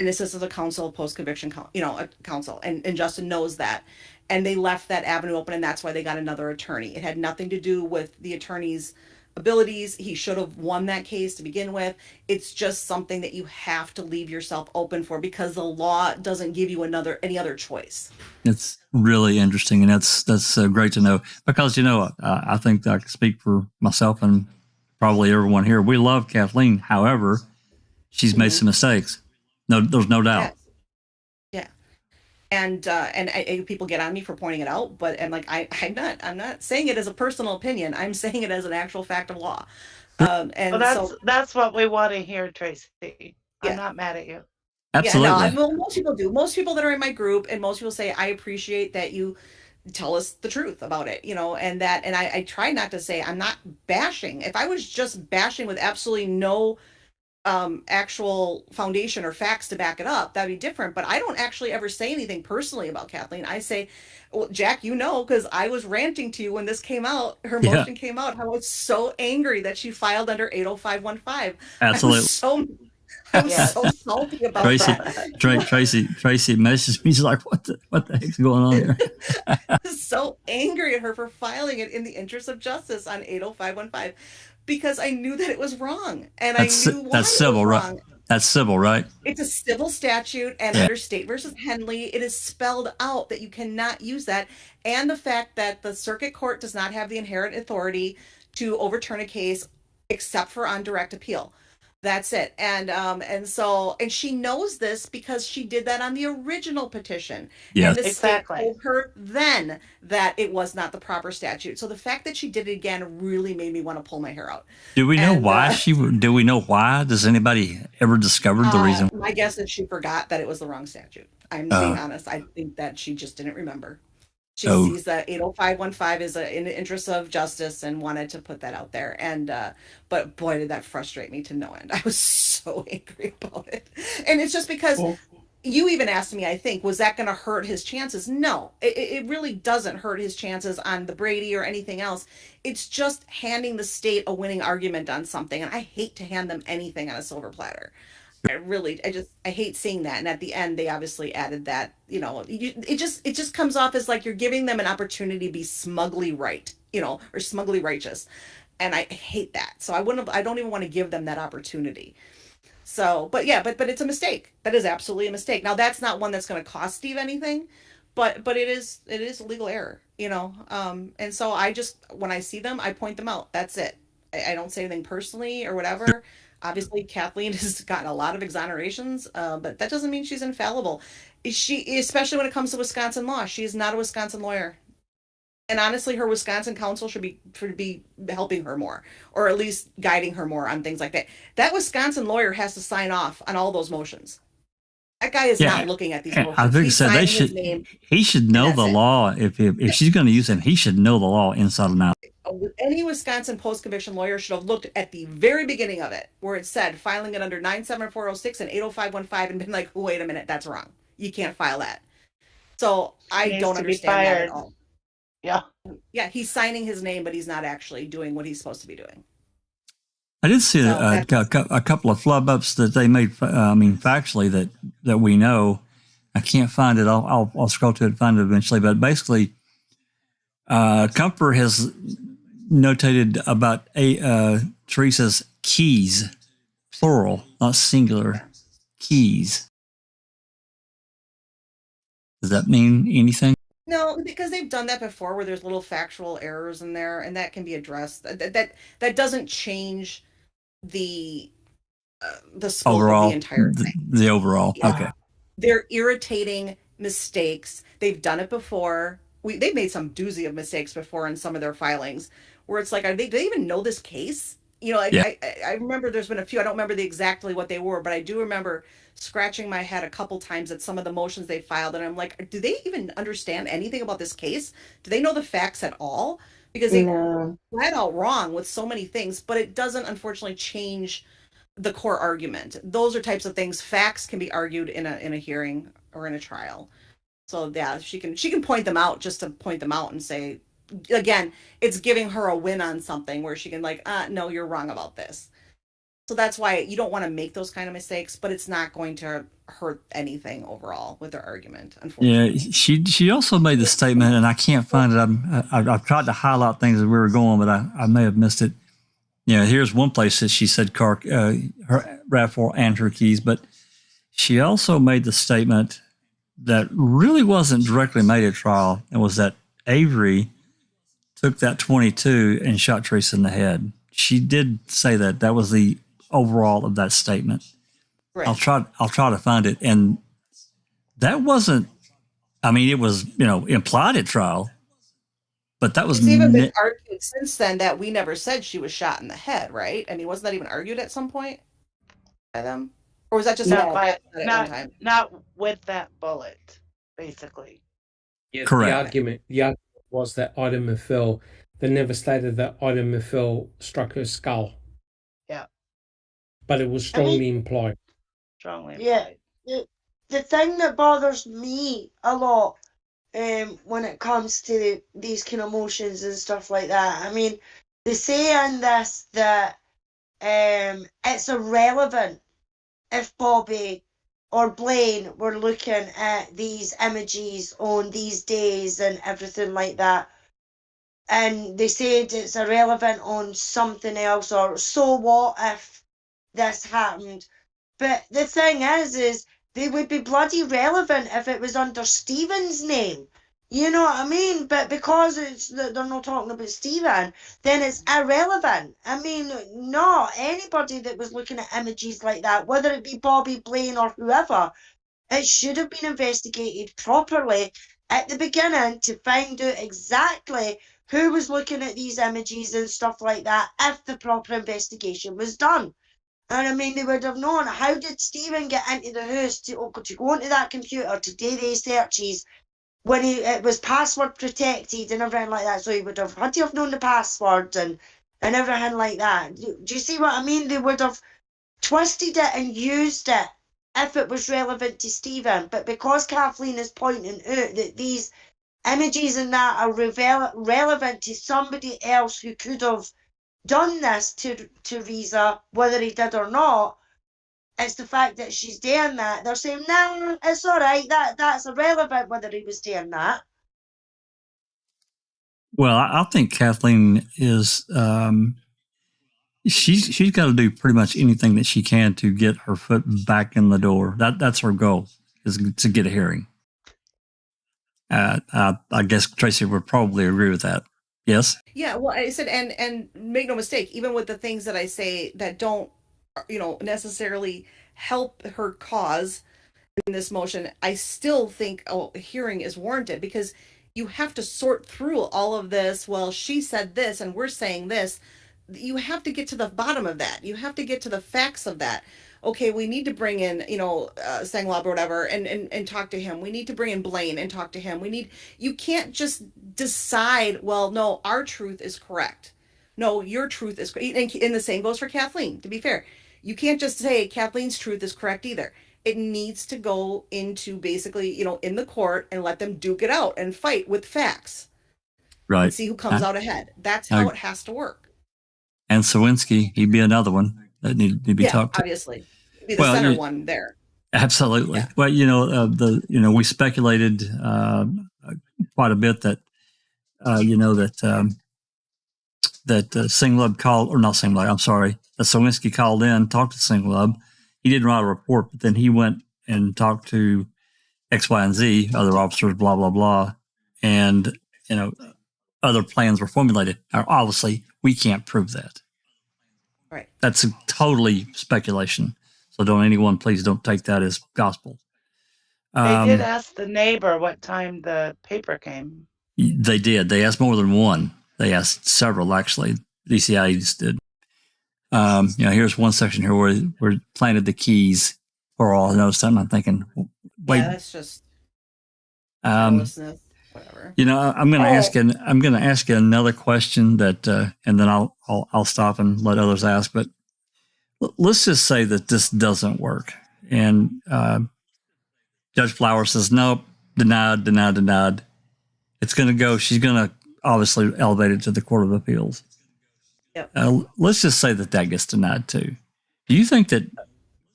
an assistant of counsel, post-conviction, counsel, and Justin knows that. And they left that avenue open, and that's why they got another attorney. It had nothing to do with the attorney's abilities. He should have won that case to begin with. It's just something that you have to leave yourself open for, because the law doesn't give you any other choice. It's really interesting, and that's great to know, because I think I can speak for myself and probably everyone here. We love Kathleen. However, she's made some mistakes. No, there's no doubt. Yeah. And people get on me for pointing it out, but I'm like, I'm not saying it as a personal opinion. I'm saying it as an actual fact of law. That's what we want to hear, Tracy. I'm not mad at you. Absolutely. Yeah, no, most people do. Most people that are in my group, and most people say, I appreciate that you tell us the truth about it, and I try not to say I'm not bashing. If I was just bashing with absolutely no actual foundation or facts to back it up, that'd be different. But I don't actually ever say anything personally about Kathleen. I say, well, Jack, because I was ranting to you when this came out, her motion came out, how I was so angry that she filed under 80515. Absolutely. I was so salty about that. Tracy messaged me. She's like, what the heck's going on here? I was so angry at her for filing it in the interest of justice on 80515. Because I knew that it was wrong, and I knew why that's civil, it was right? wrong. That's civil, right? It's a civil statute, and under State versus Henley, it is spelled out that you cannot use that, and the fact that the circuit court does not have the inherent authority to overturn a case except for on direct appeal. That's it. And she knows this because she did that on the original petition. Yes. And the state told her then that it was not the proper statute. So the fact that she did it again really made me want to pull my hair out. Do we know why do we know why? Does anybody ever discovered the reason? My guess is she forgot that it was the wrong statute. I'm being honest. I think that she just didn't remember. She sees that 80515 is in the interest of justice and wanted to put that out there. And but boy, did that frustrate me to no end. I was so angry about it. And it's just because you even asked me, I think, was that going to hurt his chances? No, it really doesn't hurt his chances on the Brady or anything else. It's just handing the state a winning argument on something. And I hate to hand them anything on a silver platter. I hate seeing that. And at the end, they obviously added that, it just comes off as like you're giving them an opportunity to be smugly right, or smugly righteous. And I hate that. So I don't even want to give them that opportunity. So, but it's a mistake. That is absolutely a mistake. Now, that's not one that's going to cost Steve anything, but it is a legal error, and so when I see them, I point them out. That's it. I don't say anything personally or whatever. Obviously, Kathleen has gotten a lot of exonerations, but that doesn't mean she's infallible. Especially when it comes to Wisconsin law, she is not a Wisconsin lawyer. And honestly, her Wisconsin counsel should be helping her more, or at least guiding her more on things like that. That Wisconsin lawyer has to sign off on all those motions. That guy is not looking at these motions. I think he should know the law. If she's going to use him, he should know the law inside and out. Any Wisconsin post-conviction lawyer should have looked at the very beginning of it, where it said filing it under 97406 and 80515, and been like, wait a minute, that's wrong. You can't file that. So I don't understand that at all. Yeah, he's signing his name, but he's not actually doing what he's supposed to be doing. I did see a couple of flub ups that they made. Factually that we know. I can't find it. I'll scroll to it and find it eventually. But basically, Comfort has notated about Teresa's keys, plural, not singular, keys. Does that mean anything? No, because they've done that before, where there's little factual errors in there, and that can be addressed. That doesn't change the scope overall, of the entire thing. The overall, okay. They're irritating mistakes. They've done it before. They've made some doozy of mistakes before in some of their filings, where it's like, do they even know this case? You know, like Yeah. I remember there's been a few, I don't remember exactly what they were, but I do remember scratching my head a couple times at some of the motions they filed. And I'm like, do they even understand anything about this case? Do they know the facts at all? Because they No. flat out wrong with so many things, but it doesn't unfortunately change the core argument. Those are types of things. Facts can be argued in a hearing or in a trial. So yeah, she can point them out just to point them out and say, again, it's giving her a win on something where she can like, no, you're wrong about this. So that's why you don't want to make those kind of mistakes, but it's not going to hurt anything overall with their argument, unfortunately. Yeah, she also made the statement, and I can't find it. I've tried to highlight things as we were going, but I may have missed it. Yeah, here's one place that she said her RAV4 and her keys, but she also made the statement that really wasn't directly made at trial. It was that Avery took that 22 and shot Teresa in the head. She did say that. That was the overall of that statement. Right. I'll try to find it. And that wasn't, I mean, it was, implied at trial, but that was... It's even been argued since then that we never said she was shot in the head, right? I mean, wasn't that even argued at some point by them? Or was that just not with that bullet, basically? Yeah, correct. The argument was that Ida Mafil, they never stated that Ida Mafil struck her skull. Yeah. But it was strongly implied. Strongly implied. Yeah. The thing that bothers me a lot when it comes to these kind of motions and stuff like that, I mean, they say in this that it's irrelevant if Bobby or Blaine were looking at these images on these days and everything like that. And they said it's irrelevant on something else, or so what if this happened? But the thing is they would be bloody relevant if it was under Stephen's name. You know what I mean? But because they're not talking about Stephen, then it's irrelevant. I mean, no, anybody that was looking at images like that, whether it be Bobby, Blaine, or whoever, it should have been investigated properly at the beginning to find out exactly who was looking at these images and stuff like that if the proper investigation was done. And I mean, they would have known, how did Stephen get into the house to go into that computer to do these searches when it was password protected and everything like that? So he would have had to have known the password and everything like that. Do you see what I mean? They would have twisted it and used it if it was relevant to Stephen. But because Kathleen is pointing out that these images and that are relevant to somebody else who could have done this to Teresa, whether he did or not, it's the fact that she's doing that. They're saying, no, it's all right. That's irrelevant whether he was doing that. Well, I think Kathleen is, she's got to do pretty much anything that she can to get her foot back in the door. That's her goal, is to get a hearing. I guess Tracy would probably agree with that. Yes? Yeah, well, I said, and make no mistake, even with the things that I say that don't, necessarily help her cause in this motion, I still think a hearing is warranted, because you have to sort through all of this. Well, she said this and we're saying this. You have to get to the bottom of that. You have to get to the facts of that. Okay, we need to bring in, Sanglob or whatever and talk to him. We need to bring in Blaine and talk to him. You can't just decide, well, no, our truth is correct. No, your truth is correct. And the same goes for Kathleen, to be fair. You can't just say Kathleen's truth is correct either. It needs to go into basically, in the court and let them duke it out and fight with facts. Right. And see who comes out ahead. That's how it has to work. And Sowinski, he'd be another one that needed to be talked to. Obviously. He'd be the center one there. Absolutely. Yeah. Well, we speculated quite a bit that, that Singlob called, or not Singlob, I'm sorry, that Sowinski called in, talked to Singlob. He didn't write a report, but then he went and talked to X, Y, and Z, other officers, blah, blah, blah. And, other plans were formulated. Obviously, we can't prove that. Right. That's a totally speculation. So please don't take that as gospel. They did ask the neighbor what time the paper came. They did. They asked more than one. They asked several, actually. DCIs did. here's one section here where we planted the keys for all. I noticed something. I'm thinking, wait. Yeah, that's just carelessness. Whatever. I'm going to ask you another question that, and then I'll stop and let others ask. But let's just say that this doesn't work, and Judge Flowers says, nope, denied. It's going to go. She's going to obviously elevate it to the Court of Appeals. Yep. Let's just say that gets denied too. Do you think that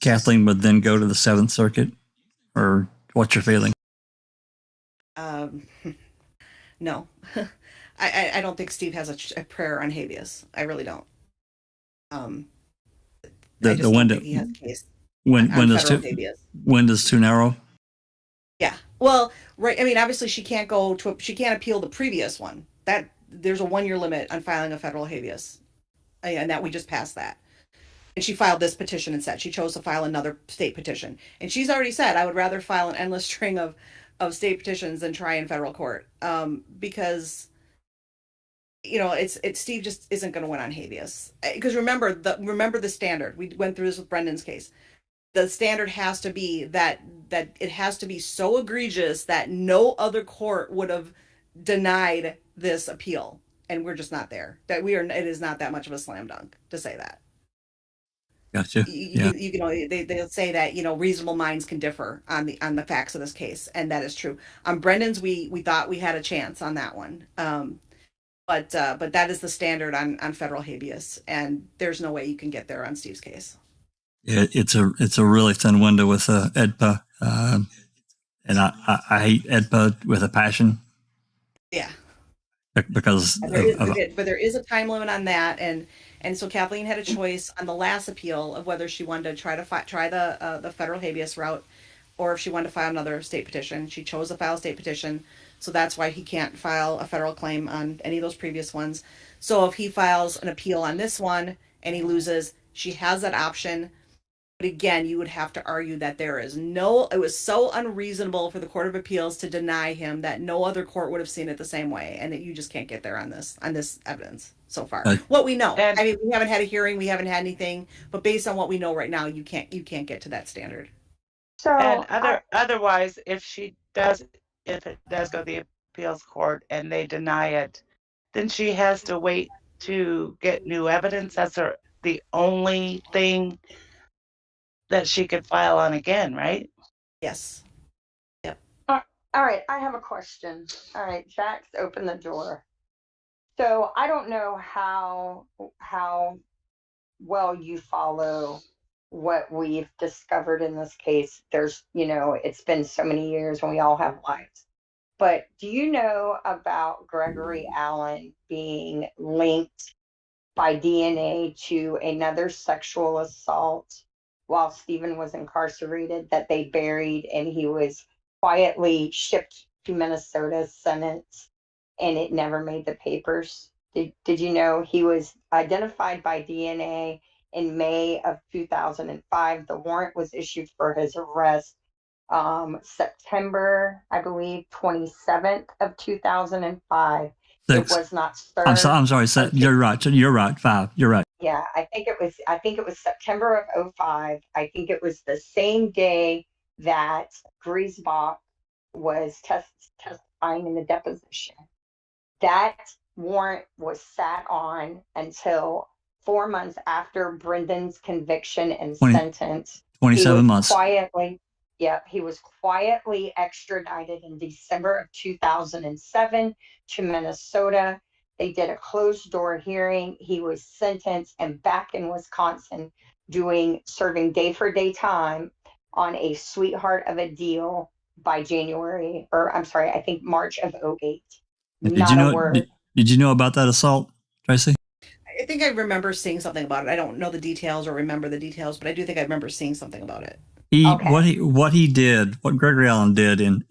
Kathleen would then go to the Seventh Circuit, or what's your feeling? No, I don't think Steve has a prayer on habeas. I really don't. The window. He has a case when does too narrow? Yeah. Well, right. I mean, obviously, she can't appeal the previous one. That there's a 1-year limit on filing a federal habeas, and that we just passed that. And she filed this petition instead. She chose to file another state petition, and she's already said, I would rather file an endless string of state petitions than try in federal court, because it's Steve just isn't going to win on habeas. Because remember the standard. We went through this with Brendan's case. The standard has to be that it has to be so egregious that no other court would have denied this appeal, and we're just not there. It is not that much of a slam dunk to say that. Gotcha. They'll say that reasonable minds can differ on the facts of this case, and that is true. On Brendan's, we thought we had a chance on that one, but that is the standard on federal habeas, and there's no way you can get there on Steve's case. It's a really thin window with EDPA, and I hate EDPA with a passion. Yeah. Because but there is a time limit on that, and so Kathleen had a choice on the last appeal of whether she wanted to try the federal habeas route, or if she wanted to file another state petition. She chose to file a state petition, so that's why he can't file a federal claim on any of those previous ones. So if he files an appeal on this one and he loses, she has that option. But again, you would have to argue that it was so unreasonable for the Court of Appeals to deny him that no other court would have seen it the same way, and that you just can't get there on this evidence so far. What we know, I mean, we haven't had a hearing, we haven't had anything, but based on what we know right now, you can't get to that standard. So, and otherwise, if it does go to the appeals court and they deny it, then she has to wait to get new evidence. That's the only thing that she could file on again, right? Yes. Yep. All right, I have a question. All right, Jack's opened the door. So I don't know how well you follow what we've discovered in this case. There's, it's been so many years and we all have lives. But do you know about Gregory Allen being linked by DNA to another sexual assault while Stephen was incarcerated that they buried, and he was quietly shipped to Minnesota, sentenced, and it never made the papers? Did you know he was identified by DNA in May of 2005? The warrant was issued for his arrest September, I believe, 27th of 2005. It was not served. I'm sorry. You're right. 5. You're right. Yeah, I think it was September of 05. I think it was the same day that Griesbach was testifying in the deposition. That warrant was sat on until 4 months after Brendan's conviction and sentence. 27 months. He was quietly extradited in December of 2007 to Minnesota. They did a closed door hearing. He was sentenced and back in Wisconsin serving day for day time on a sweetheart of a deal by I think March of 08. Did you know about that assault, Tracy? I think I remember seeing something about it. I don't know the details or remember the details, but I do think I remember seeing something about it. What Gregory Allen did in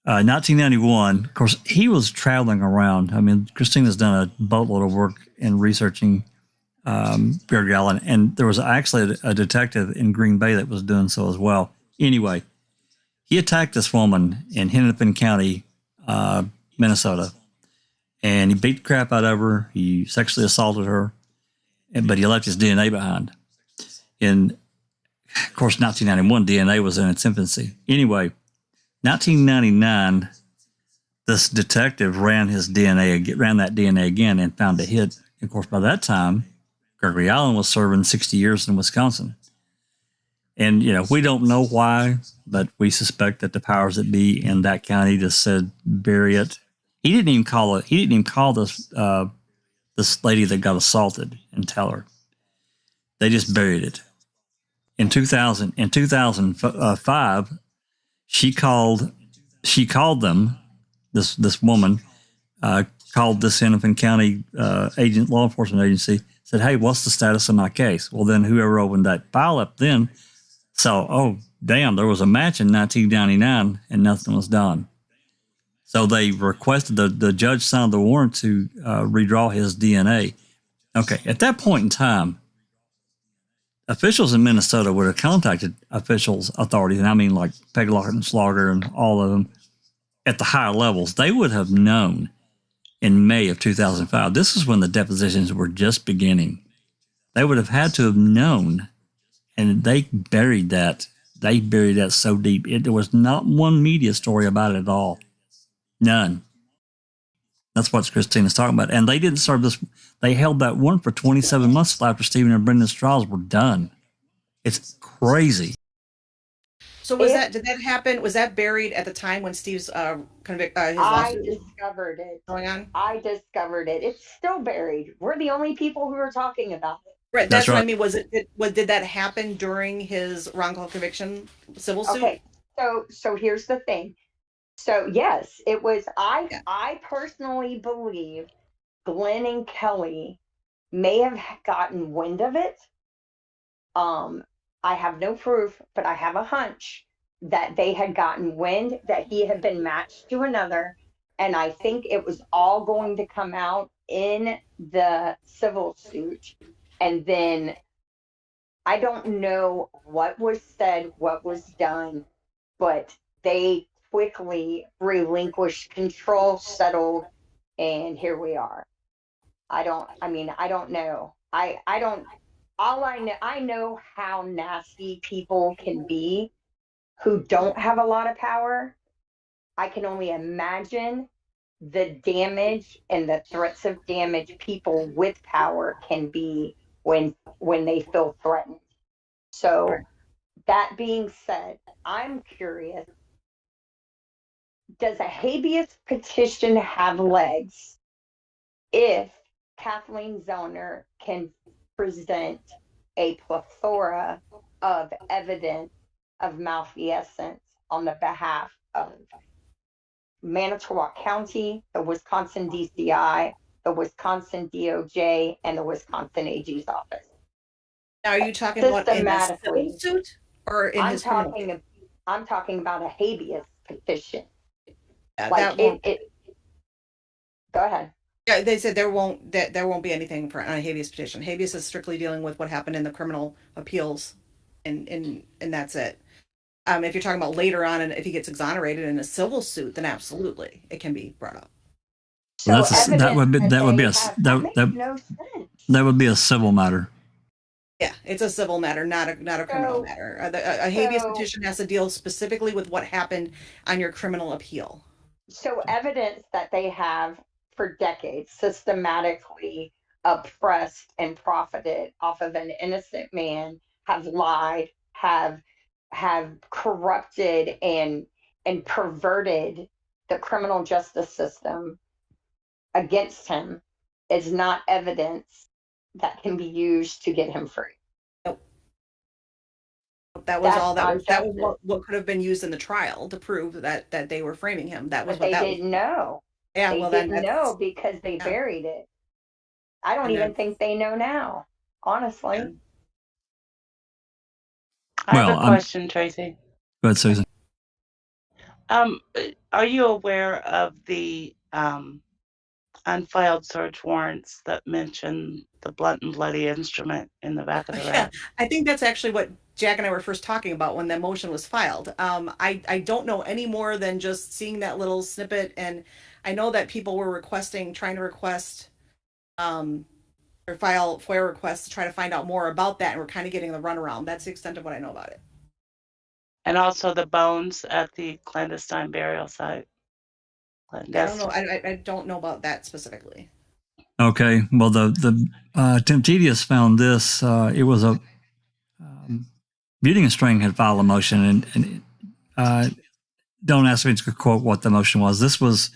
1991, of course, he was traveling around. I mean, Christina's done a boatload of work in researching Gregory Allen, and there was actually a detective in Green Bay that was doing so as well. Anyway, he attacked this woman in Hennepin County, Minnesota, and he beat the crap out of her. He sexually assaulted her, but he left his DNA behind. In, of course, 1991, DNA was in its infancy. Anyway, 1999, this detective ran that DNA again and found a hit. Of course, by that time, Gregory Allen was serving 60 years in Wisconsin. And, we don't know why, but we suspect that the powers that be in that county just said, bury it. He didn't even call this lady that got assaulted and tell her. They just buried it. In 2005, she called them, this woman, called this Hennepin County law enforcement agency, said, hey, what's the status of my case? Well, then whoever opened that file up then saw, oh, damn, there was a match in 1999 and nothing was done. So they requested, the judge signed the warrant to redraw his DNA. Okay, at that point in time, officials in Minnesota would have contacted authorities, and I mean like Peg Lockett and Slaughter and all of them at the higher levels. They would have known in May of 2005. This is when the depositions were just beginning. They would have had to have known, and they buried that. They buried that so deep. There was not one media story about it at all. None. That's what Christina's talking about. And they didn't serve this. They held that warrant for 27 months after Stephen and Brendan's trials were done. It's crazy. So did that happen? Was that buried at the time when Steve's I discovered it. Going on? I discovered it. It's still buried. We're the only people who are talking about it. Right. That's what I mean. Did that happen during his wrongful conviction civil suit? Okay. So here's the thing. So yes, it was. I personally believe Glenn and Kelly may have gotten wind of it. I have no proof, but I have a hunch that they had gotten wind that he had been matched to another, and I think it was all going to come out in the civil suit. And then I don't know what was said, what was done, but they quickly relinquished control, settled, and here we are. I don't know. I know how nasty people can be who don't have a lot of power. I can only imagine the damage and the threats of damage people with power can be when they feel threatened. So that being said, I'm curious, does a habeas petition have legs if Kathleen Zellner can present a plethora of evidence of malfeasance on the behalf of Manitowoc County, the Wisconsin DCI, the Wisconsin DOJ, and the Wisconsin AG's office? Now, are you talking about in a civil suit or in his criminal? I'm talking about a habeas petition. Go ahead. Yeah, they said there won't be anything for a habeas petition. Habeas is strictly dealing with what happened in the criminal appeals, and that's it. If you're talking about later on, and if he gets exonerated in a civil suit, then absolutely it can be brought up. So that would be a civil matter. Yeah, it's a civil matter, not a criminal matter. A habeas petition has to deal specifically with what happened on your criminal appeal. So evidence that they have for decades systematically oppressed and profited off of an innocent man, have lied, have corrupted and perverted the criminal justice system against him is not evidence that can be used to get him free. Nope. That was all that was. That was what could have been used in the trial to prove that they were framing him. That was what they didn't know. Yeah, they didn't know because they buried it. I don't even think they know now, honestly. Yeah. I have a question, Tracy. Go ahead, Susan. Are you aware of the unfiled search warrants that mention the blunt and bloody instrument in the back of the rack? I think that's actually what Jack and I were first talking about when that motion was filed. I don't know any more than just seeing that little snippet, and I know that people were trying to request or file FOIA requests to try to find out more about that, and we're kind of getting the runaround. That's the extent of what I know about it. And also the bones at the clandestine burial site. I don't know. I don't know about that specifically. Okay. Well, the Temptedious found this. It was a Beauty and String had filed a motion, and don't ask me to quote what the motion was. This was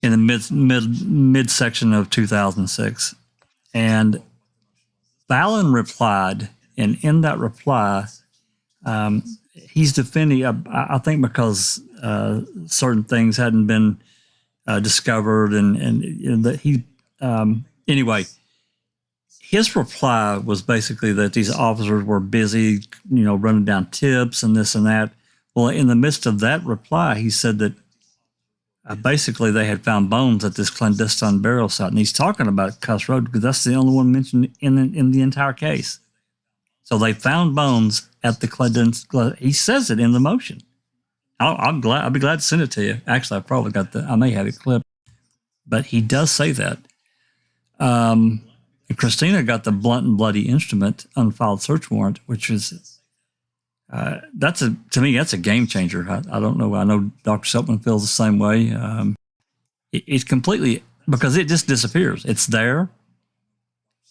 in the mid section of 2006, and Allen replied, and in that reply, he's defending. I think because certain things hadn't been discovered, and that he anyway. His reply was basically that these officers were busy, running down tips and this and that. Well, in the midst of that reply, he said that basically they had found bones at this clandestine burial site. And he's talking about Cuss Road because that's the only one mentioned in the entire case. So they found bones at the clandestine. He says it in the motion. I'll be glad to send it to you. Actually, I may have it clipped, but he does say that. Christina got the blunt and bloody instrument unfiled search warrant, which is to me that's a game changer. I don't know. I know Dr. Silkman feels the same way. It's completely because it just disappears. It's there,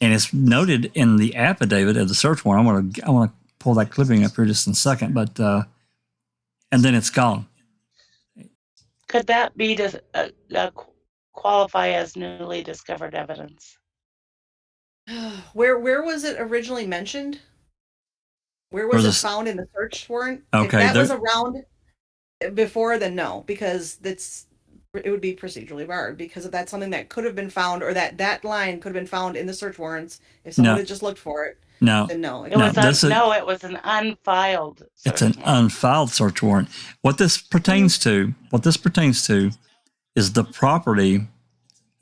and it's noted in the affidavit of the search warrant. I want to pull that clipping up here just in a second, but and then it's gone. Could that be qualify as newly discovered evidence? Where was it originally mentioned? Where was it found in the search warrant? Okay, if that was around before, then no, because it would be procedurally barred because if that's something that could have been found or that line could have been found in the search warrants if someone had just looked for it. No, then no. It was an unfiled. It's an unfiled search warrant. What this pertains to is the property.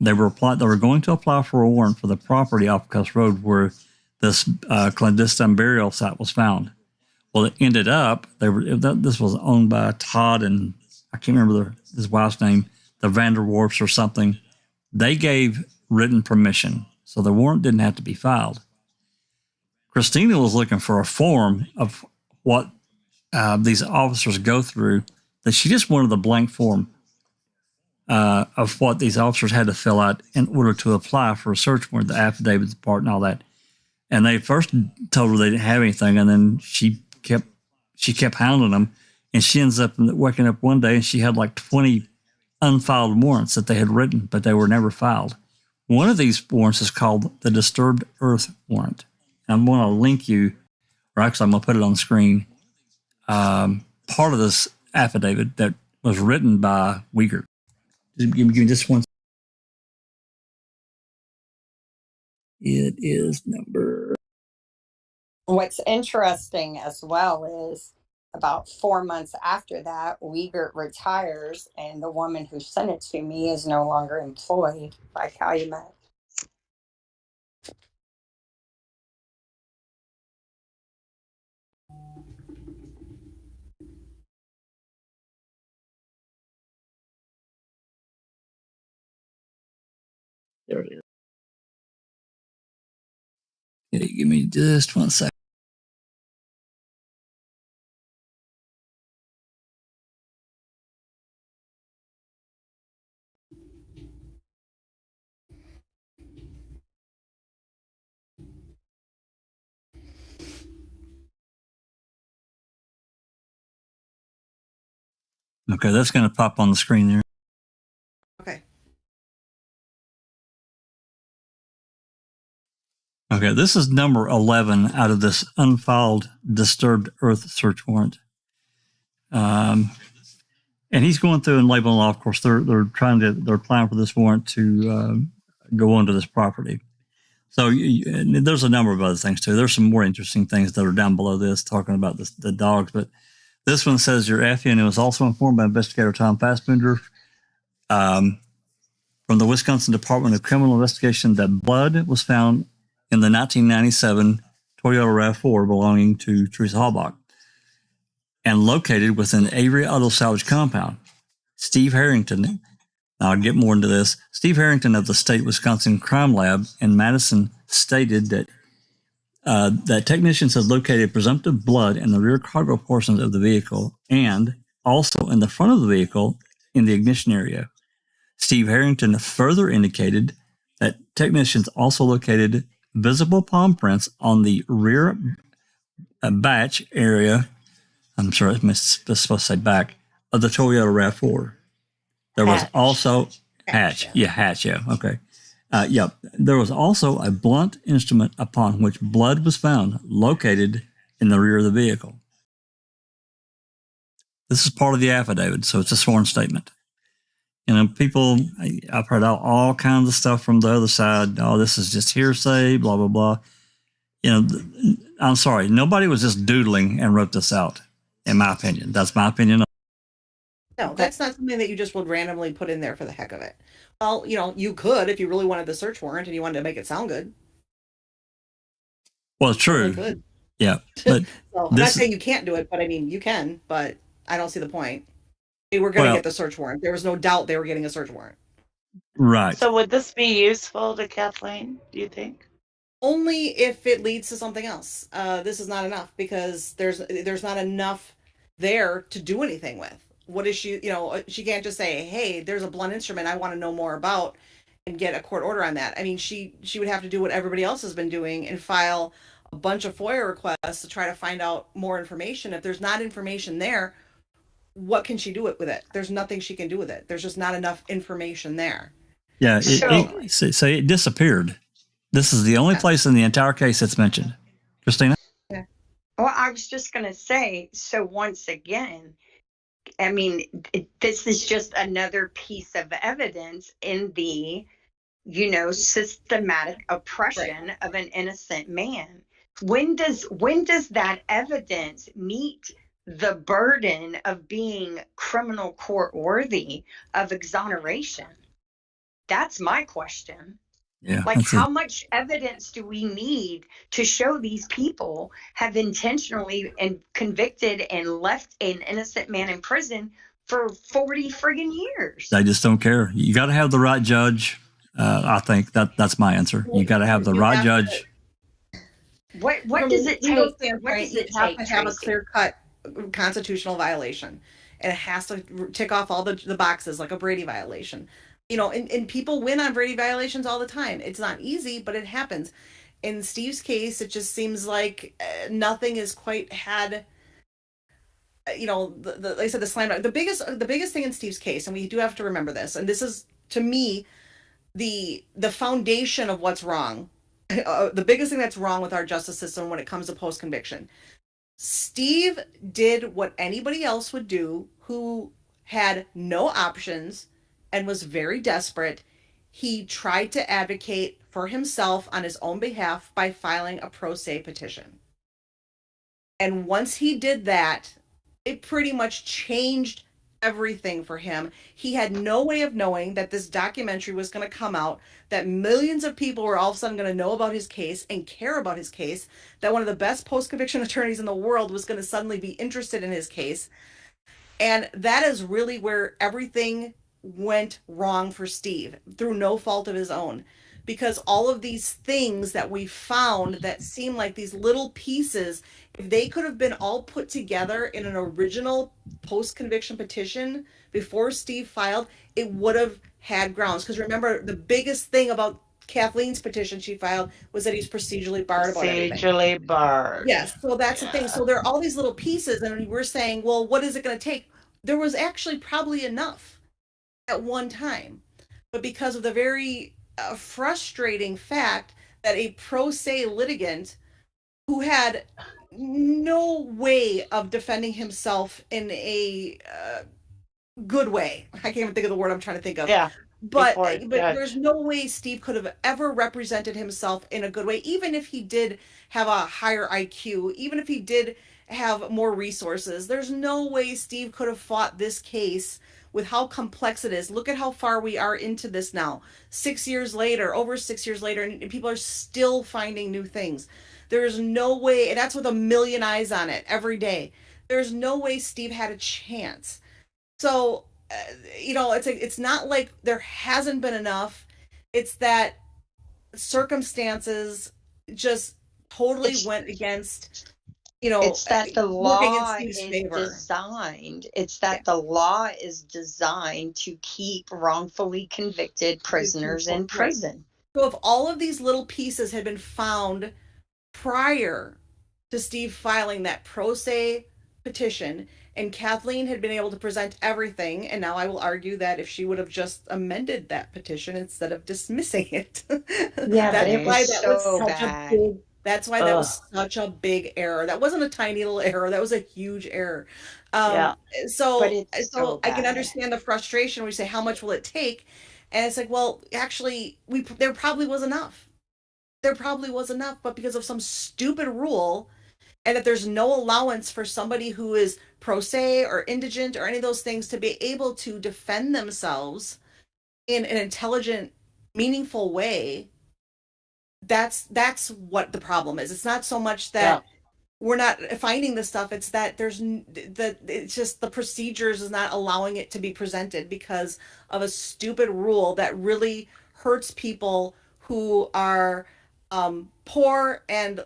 They were going to apply for a warrant for the property off Cuss Road where this clandestine burial site was found. Well, it ended up this was owned by Todd and I can't remember his wife's name, the Vanderwerfs or something. They gave written permission, so the warrant didn't have to be filed. Christina was looking for a form of what these officers go through. That she just wanted the blank form. Of what these officers had to fill out in order to apply for a search warrant, the affidavits part and all that. And they first told her they didn't have anything, and then she kept hounding them, and she ends up waking up one day and she had like 20 unfiled warrants that they had written, but they were never filed. One of these warrants is called the Disturbed Earth Warrant. I'm going to link you, or actually I'm going to put it on the screen, part of this affidavit that was written by Uyghur. Give me just one. It is number. What's interesting as well is about 4 months after that, Uyghur retires, and the woman who sent it to me is no longer employed by Calumet. There it is. Okay, give me just 1 second. Okay, that's going to pop on the screen there. Okay. Okay, this is number 11 out of this unfiled Disturbed Earth search warrant. And he's going through and labeling off. Of course, they're applying for this warrant to go onto this property. So there's a number of other things too. There's some more interesting things that are down below this, talking about the dogs. But this one says your affiant was also informed by investigator Tom Fassbender from the Wisconsin Department of Criminal Investigation that blood was found in the 1997 Toyota RAV4 belonging to Teresa Halbach and located within Avery Auto Salvage compound. Steve Harrington, I'll get more into this. Steve Harrington of the State Wisconsin Crime Lab in Madison stated that that technicians had located presumptive blood in the rear cargo portions of the vehicle and also in the front of the vehicle in the ignition area. Steve Harrington further indicated that technicians also located visible palm prints on the rear batch area. I'm sorry, it's supposed to say back of the Toyota RAV4. There was also hatch. Yeah. Okay. There was also a blunt instrument upon which blood was found located in the rear of the vehicle. This is part of the affidavit, so it's a sworn statement. You know, people, I've heard all kinds of stuff from the other side. Oh, this is just hearsay, blah, blah, blah. You know, I'm sorry. Nobody was just doodling and wrote this out, in my opinion. That's my opinion. No, that's not something that you just would randomly put in there for the heck of it. Well, you know, you could if you really wanted the search warrant and you wanted to make it sound good. Well, it's true. Could. Yeah. But so I'm not saying you can't do it, but I mean, you can, but I don't see the point. They were going to get the search warrant. There was no doubt they were getting a search warrant. Right. So would this be useful to Kathleen, do you think? Only if it leads to something else. This is not enough because there's not enough there to do anything with. What is she, you know, she can't just say, hey, there's a blunt instrument I want to know more about and get a court order on that. I mean, she would have to do what everybody else has been doing and file a bunch of FOIA requests to try to find out more information. If there's not information there, what can she do with it? There's nothing she can do with it. There's just not enough information there. Yeah, it disappeared. This is the only place in the entire case that's mentioned. Christina? Yeah. Well, I was just going to say, so once again, I mean, this is just another piece of evidence in the, you know, systematic oppression of an innocent man. When does that evidence meet the burden of being criminal court worthy of exoneration? That's my question. Yeah, like how much evidence do we need to show these people have intentionally and convicted and left an innocent man in prison for 40 friggin' years? They just don't care. You got to have the right judge. I think that's my answer. You got to have the right judge. What does it take? What does it take to have a Tracy? clear-cut constitutional violation, and it has to tick off all the boxes like a Brady violation. You know, and people win on Brady violations all the time. It's not easy, but it happens. In Steve's case, it just seems like nothing has quite had, you know, like I said, the slam dunk. The biggest thing in Steve's case, and we do have to remember this, and this is, to me, the foundation of what's wrong. The biggest thing that's wrong with our justice system when it comes to post-conviction. Steve did what anybody else would do who had no options and was very desperate. He tried to advocate for himself on his own behalf by filing a pro se petition. And once he did that, it pretty much changed everything for him. He had no way of knowing that this documentary was going to come out, that millions of people were all of a sudden going to know about his case and care about his case, that one of the best post-conviction attorneys in the world was going to suddenly be interested in his case. And that is really where everything went wrong for Steve, through no fault of his own, because all of these things that we found that seem like these little pieces, if they could have been all put together in an original post-conviction petition before Steve filed, it would have had grounds. Because remember, the biggest thing about Kathleen's petition she filed was that he's procedurally barred about everything. Procedurally barred. Yes, so that's the thing. So there are all these little pieces, and we're saying, well, what is it going to take? There was actually probably enough at one time, but because of the very frustrating fact that a pro se litigant who had no way of defending himself in a good way, I can't even think of the word I'm trying to think of. Yeah. But there's no way Steve could have ever represented himself in a good way, even if he did have a higher IQ, even if he did have more resources. There's no way Steve could have fought this case with how complex it is. Look at how far we are into this now. 6 years later, over 6 years later, and people are still finding new things. There's no way, and that's with a million eyes on it every day. There's no way Steve had a chance. So it's not like there hasn't been enough. It's that circumstances just totally went against, it's that the law is designed. It's that the law is designed to keep wrongfully convicted prisoners in prison. So if all of these little pieces had been found prior to Steve filing that pro se petition, and Kathleen had been able to present everything, and now I will argue that if she would have just amended that petition instead of dismissing it, that's why that was such a big error. That wasn't a tiny little error. That was a huge error. So I can understand the frustration when you say, how much will it take? And it's like, well, actually, there probably was enough. But because of some stupid rule, and that there's no allowance for somebody who is pro se or indigent or any of those things to be able to defend themselves in an intelligent, meaningful way, that's what the problem is. It's not so much that we're not finding the stuff, it's that it's just the procedures is not allowing it to be presented because of a stupid rule that really hurts people who are poor and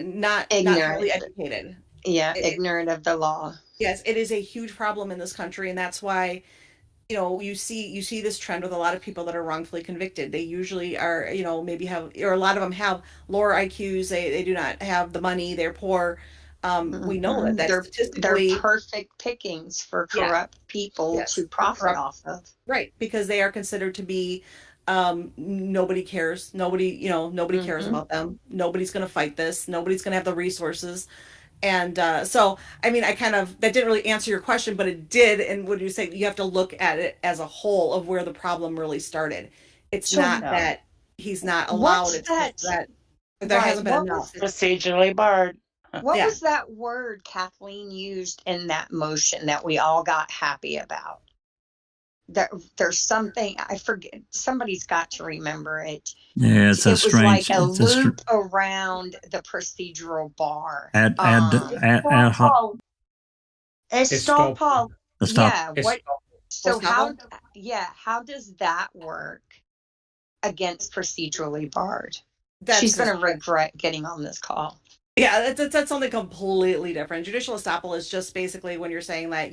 not highly educated. Ignorant of the law. Yes, it is a huge problem in this country, and that's why you see this trend with a lot of people that are wrongfully convicted. They usually are, maybe have, or a lot of them have lower IQs. They do not have the money. They're poor. We know that they're perfect pickings for corrupt people to profit off of. Right, because they are considered to be nobody cares. Nobody cares about them. Nobody's going to fight this. Nobody's going to have the resources. And so, I mean, that didn't really answer your question, but it did. And when you say you have to look at it as a whole of where the problem really started, it's not that he's not allowed. It's that there hasn't been enough. Procedurally barred. What was that word Kathleen used in that motion that we all got happy about? There's something, I forget, somebody's got to remember it. Yeah, it was like a loop around the procedural bar. Estopal. How does that work against procedurally barred? She's going to regret getting on this call. Yeah, that's something completely different. Judicial estoppel is just basically when you're saying that,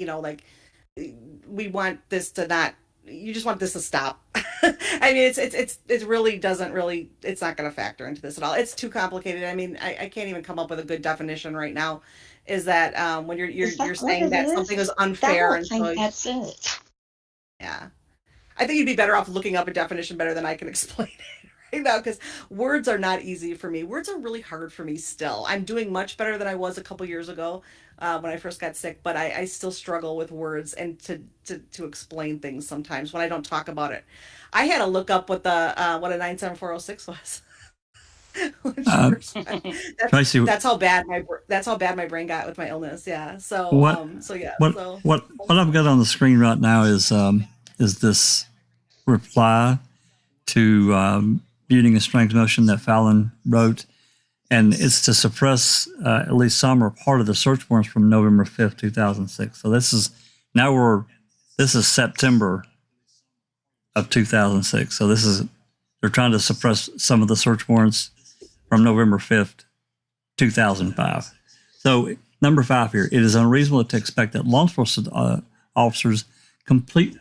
we want this to not, you just want this to stop. I mean, it really doesn't really, it's not going to factor into this at all. It's too complicated. I mean, I can't even come up with a good definition right now. Is that when you're saying that something is unfair, and so that's it. Yeah, I think you'd be better off looking up a definition better than I can explain it right now, because words are not easy for me. Words are really hard for me still. I'm doing much better than I was a couple years ago when I first got sick, but I still struggle with words and to explain things sometimes when I don't talk about it. I had to look up what a 97406 was. That's how bad my brain got with my illness. Yeah. So what I've got on the screen right now is this reply to muting a strength motion that Fallon wrote, and it's to suppress at least some or part of the search warrants from November 5th, 2006. So this is September of 2006. So they're trying to suppress some of the search warrants from November 5th, 2005. So number 5 here, it is unreasonable to expect that law enforcement officers complete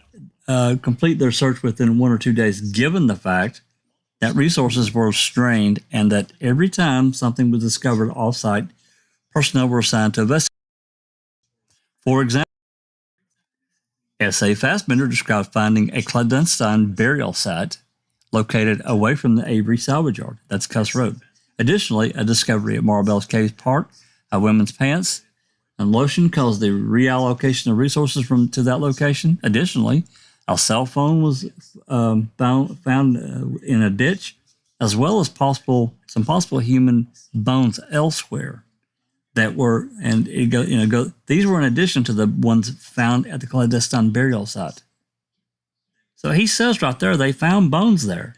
their search within 1 or 2 days, given the fact that resources were strained and that every time something was discovered off-site, personnel were assigned to investigate. For example, S.A. Fassbender described finding a clandestine burial site located away from the Avery salvage yard. That's Cuss Road. Additionally, a discovery at Maribel's Cave Park of women's pants and lotion caused the reallocation of resources to that location. Additionally, a cell phone was found in a ditch, as well as some possible human bones elsewhere that were, these were in addition to the ones found at the clandestine burial site. So he says right there they found bones there,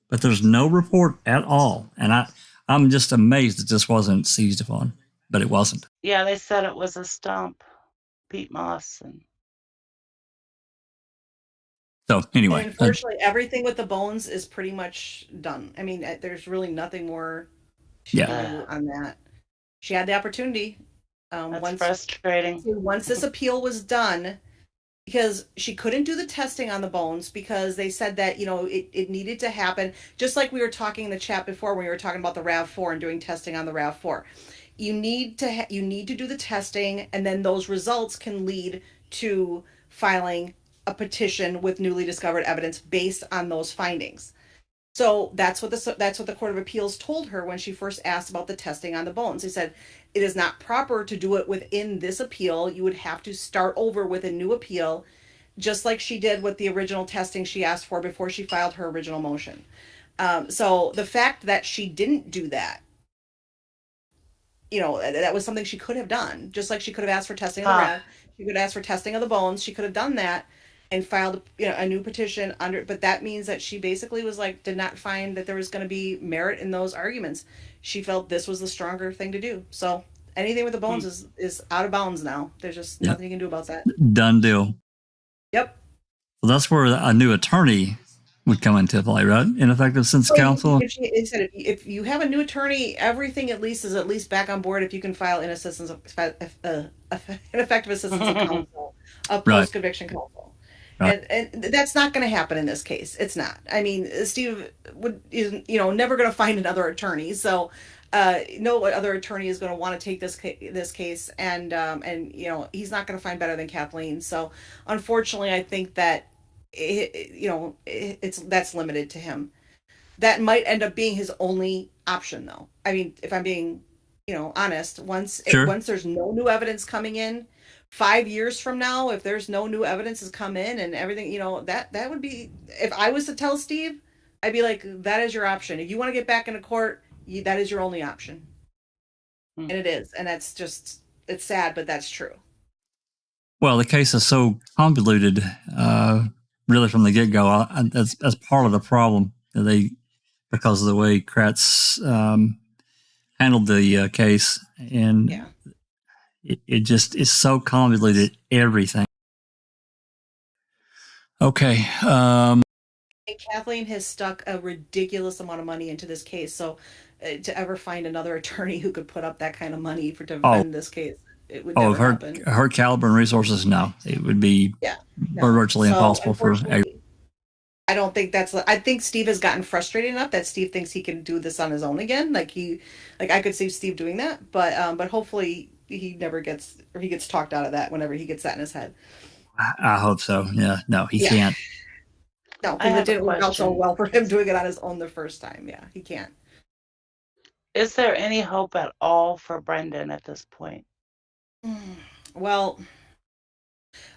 but there's no report at all. And I'm just amazed that this wasn't seized upon, but it wasn't. Yeah, they said it was a stump, peat moss, and So anyway, and unfortunately, everything with the bones is pretty much done. I mean, there's really nothing more she can do on that. She had the opportunity. That's frustrating. Once this appeal was done, because she couldn't do the testing on the bones because they said that, you know, it needed to happen, just like we were talking in the chat before when we were talking about the RAV4 and doing testing on the RAV4. You need to do the testing, and then those results can lead to filing a petition with newly discovered evidence based on those findings. So that's what the Court of Appeals told her when she first asked about the testing on the bones. They said it is not proper to do it within this appeal. You would have to start over with a new appeal, just like she did with the original testing she asked for before she filed her original motion. So the fact that she didn't do that, you know, that was something she could have done, just like she could have asked for testing of the RAV. She could have asked for testing of the bones. She could have done that and filed, you know, a new petition under, but that means that she basically was like, did not find that there was going to be merit in those arguments. She felt this was the stronger thing to do. So anything with the bones is out of bounds now. There's just nothing you can do about that. Done deal. Yep. Well, that's where a new attorney would come into play, right? Ineffective assistance counsel. If you have a new attorney, everything at least is back on board if you can file ineffective assistance of counsel, a post-conviction counsel. Right. And that's not going to happen in this case. It's not. I mean, Steve is never going to find another attorney. So no other attorney is going to want to take this case, and you know, he's not going to find better than Kathleen. So unfortunately, I think that that's limited to him. That might end up being his only option, though. I mean, if I'm being, honest, once there's no new evidence coming in, 5 years from now, if there's no new evidence has come in and everything, that would be, if I was to tell Steve, I'd be like, that is your option. If you want to get back into court, that is your only option. And it is. And that's just, it's sad, but that's true. Well, the case is so convoluted, really from the get-go. That's part of the problem. Because of the way Kratz handled the case, and it just is so convoluted, everything. Okay. Kathleen has stuck a ridiculous amount of money into this case, so to ever find another attorney who could put up that kind of money to defend this case, it would never happen. Her caliber and resources, no, it would be virtually impossible for. I don't think I think Steve has gotten frustrated enough that Steve thinks he can do this on his own again. I could see Steve doing that, but hopefully he never gets, or he gets talked out of that whenever he gets that in his head. I hope so. Yeah, no, he can't. No, because it didn't work out so well for him doing it on his own the first time. Yeah, he can't. Is there any hope at all for Brendan at this point? Well,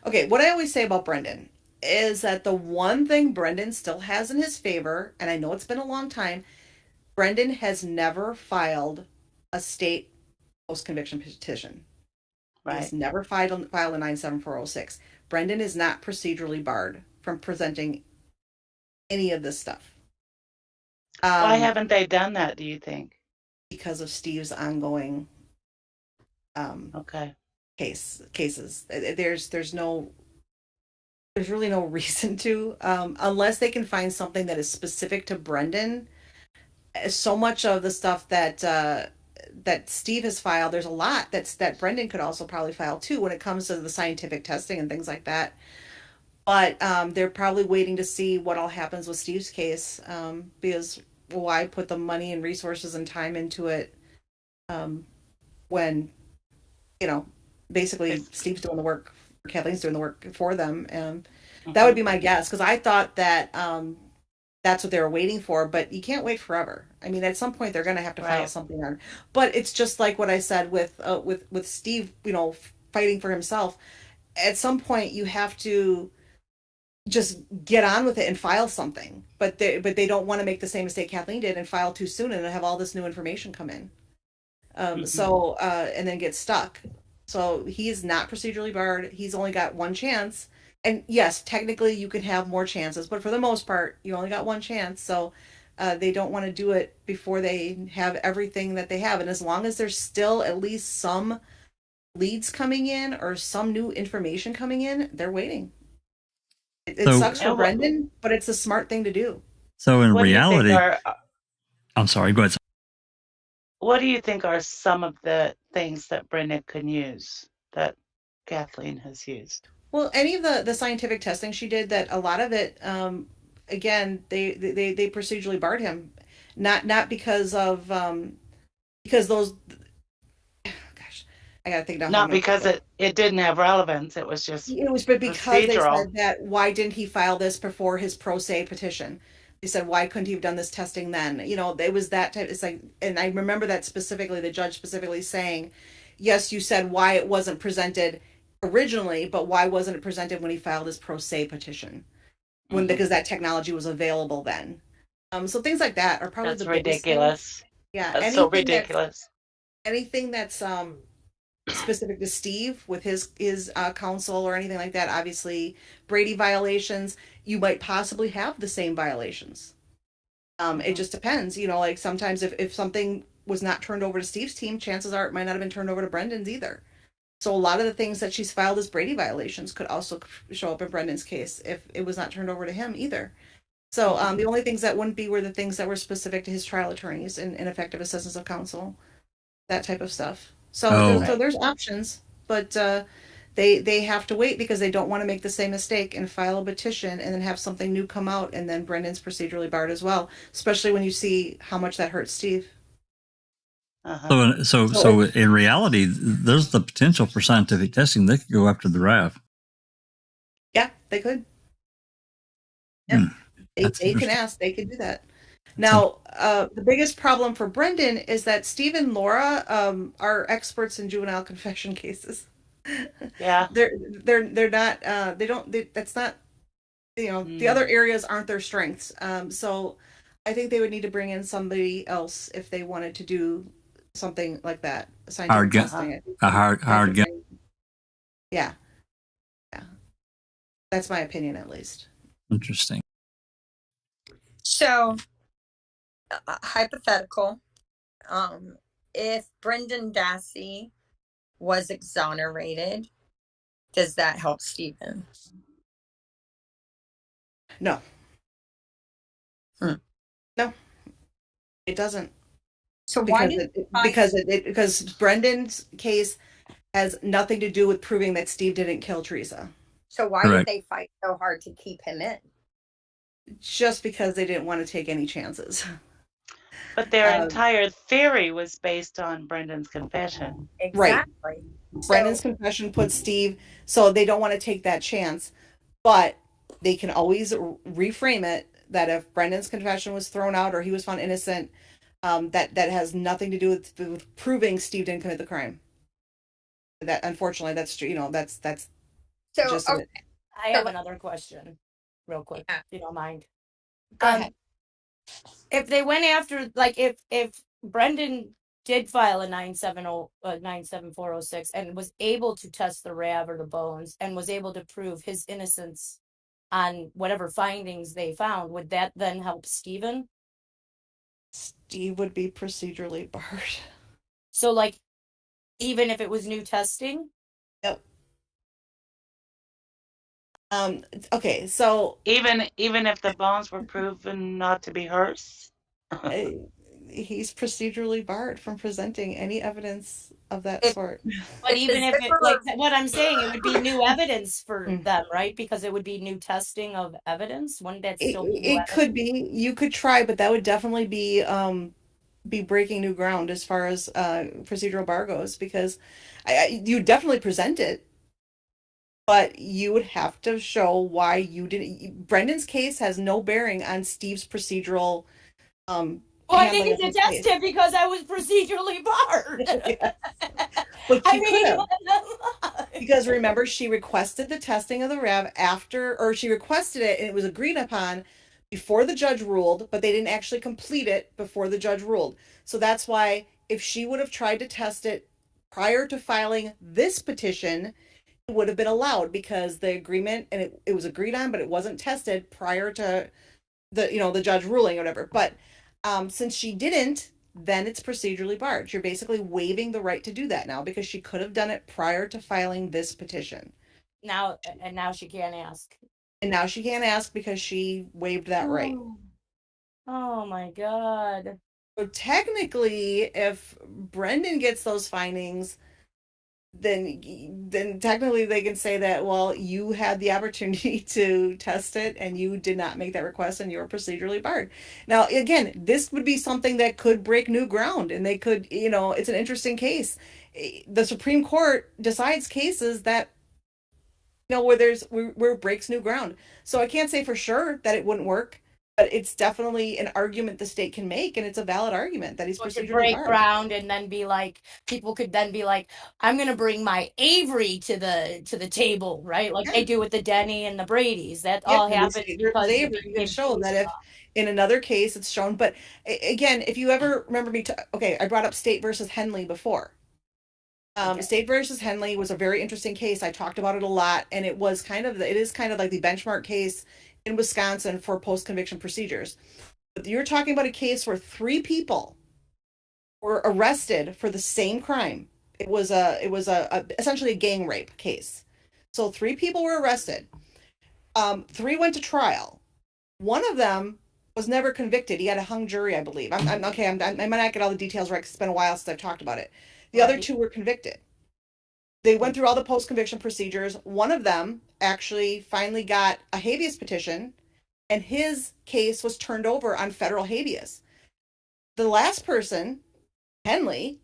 okay, what I always say about Brendan is that the one thing Brendan still has in his favor, and I know it's been a long time, Brendan has never filed a state post-conviction petition. Right. He's never filed a 97406. Brendan is not procedurally barred from presenting any of this stuff. Why haven't they done that, do you think? Because of Steve's ongoing cases. There's really no reason to, unless they can find something that is specific to Brendan. So much of the stuff that Steve has filed, there's a lot that Brendan could also probably file too when it comes to the scientific testing and things like that. But they're probably waiting to see what all happens with Steve's case, because why put the money and resources and time into it when, basically Steve's doing the work, Kathleen's doing the work for them. And that would be my guess, because I thought that that's what they were waiting for, but you can't wait forever. I mean, at some point they're going to have to file something on. But it's just like what I said with Steve, fighting for himself. At some point you have to just get on with it and file something. But they don't want to make the same mistake Kathleen did and file too soon and have all this new information come in. So and then get stuck. So he is not procedurally barred. He's only got one chance. And yes, technically you can have more chances, but for the most part, you only got one chance. So they don't want to do it before they have everything that they have. And as long as there's still at least some leads coming in or some new information coming in, they're waiting. It sucks for Brendan, but it's a smart thing to do. So in reality, I'm sorry, go ahead. What do you think are some of the things that Brendan can use that Kathleen has used? Well, any of the scientific testing she did, that a lot of it, again, they procedurally barred him, not because of because those. Gosh, I gotta think now. Not because it didn't have relevance. It was just but because they procedural. said that why didn't he file this before his pro se petition? They said, why couldn't he have done this testing then? You know, it was that type. It's like, and I remember that specifically, the judge specifically saying, yes, you said why it wasn't presented originally, but why wasn't it presented when he filed his pro se petition? Because that technology was available then. So things like that are probably That's the biggest ridiculous. thing. Yeah, that's so ridiculous. Anything that's specific to Steve with his counsel or anything like that. Obviously, Brady violations, you might possibly have the same violations. It just depends. You know, like sometimes if something was not turned over to Steve's team, chances are it might not have been turned over to Brendan's either. So a lot of the things that she's filed as Brady violations could also show up in Brendan's case if it was not turned over to him either. So the only things that wouldn't be were the things that were specific to his trial attorneys and ineffective assistance of counsel, that type of stuff. So there's options, but they have to wait because they don't want to make the same mistake and file a petition and then have something new come out, and then Brendan's procedurally barred as well, especially when you see how much that hurts Steve. So in reality, there's the potential for scientific testing. They could go after the RAV. Yeah, they could. Yeah, they can ask. They can do that. Now, the biggest problem for Brendan is that Steve and Laura are experts in juvenile confession cases. Yeah, they're not. That's not. You know, the other areas aren't their strengths. So, I think they would need to bring in somebody else if they wanted to do something like that. Scientific testing. A hard guy. Yeah. That's my opinion, at least. Interesting. So, hypothetical, if Brendan Dassey was exonerated, does that help Stephen? No. No, it doesn't. So because Brendan's case has nothing to do with proving that Steve didn't kill Teresa. So why did they fight so hard to keep him in? Just because they didn't want to take any chances. But their entire theory was based on Brendan's confession. Exactly. Right. Brendan's confession puts Steve, so they don't want to take that chance, but they can always reframe it that if Brendan's confession was thrown out or he was found innocent, that has nothing to do with proving Steve didn't commit the crime. That unfortunately, that's true. You know, that's so. Just I have another question, real quick, if you don't mind. Go ahead. If they went after, like, if Brendan did file a 97406 and was able to test the RAV or the bones and was able to prove his innocence on whatever findings they found, would that then help Stephen? Steve would be procedurally barred. So, like, even if it was new testing? Yep. Okay, so even if the bones were proven not to be hers, he's procedurally barred from presenting any evidence of that sort. But even if it, like what I'm saying, it would be new evidence for them, right? Because it would be new testing of evidence. Wouldn't that still be it could be. You could try, but that would definitely be breaking new ground as far as procedural bar goes, because you definitely present it, but you would have to show why you didn't. Brendan's case has no bearing on Steve's procedural. Well, I think it's a test it because I was procedurally barred. Yes. But she could have. Because remember, she requested the testing of the RAV she requested it and it was agreed upon before the judge ruled, but they didn't actually complete it before the judge ruled. So that's why if she would have tried to test it prior to filing this petition, it would have been allowed because the agreement and it was agreed on, but it wasn't tested prior to the judge ruling or whatever. But since she didn't, then it's procedurally barred. You're basically waiving the right to do that now because she could have done it prior to filing this petition. Now she can't ask. And now she can't ask because she waived that right. Oh my God. So technically, if Brendan gets those findings, then technically they can say that, well, you had the opportunity to test it and you did not make that request and you're procedurally barred. Now, again, this would be something that could break new ground, and they could, it's an interesting case. The Supreme Court decides cases that, where it breaks new ground. So I can't say for sure that it wouldn't work, but it's definitely an argument the state can make, and it's a valid argument that he's procedurally break barred. ground, and then be like, people could then be like, I'm gonna bring my Avery to the table, right? Like they do with the Denny and the Brady's. That all happens because Avery can show that if in another case it's shown. But again, if you ever remember me, I brought up State versus Henley before. State versus Henley was a very interesting case. I talked about it a lot, and it is kind of like the benchmark case in Wisconsin for post-conviction procedures. But you're talking about a case where 3 people were arrested for the same crime. It was essentially a gang rape case. So 3 people were arrested. 3 went to trial. One of them was never convicted. He had a hung jury, I believe. I might not get all the details right, because it's been a while since I've talked about it. The other 2 were convicted. They went through all the post-conviction procedures. One of them actually finally got a habeas petition, and his case was turned over on federal habeas. The last person, Henley,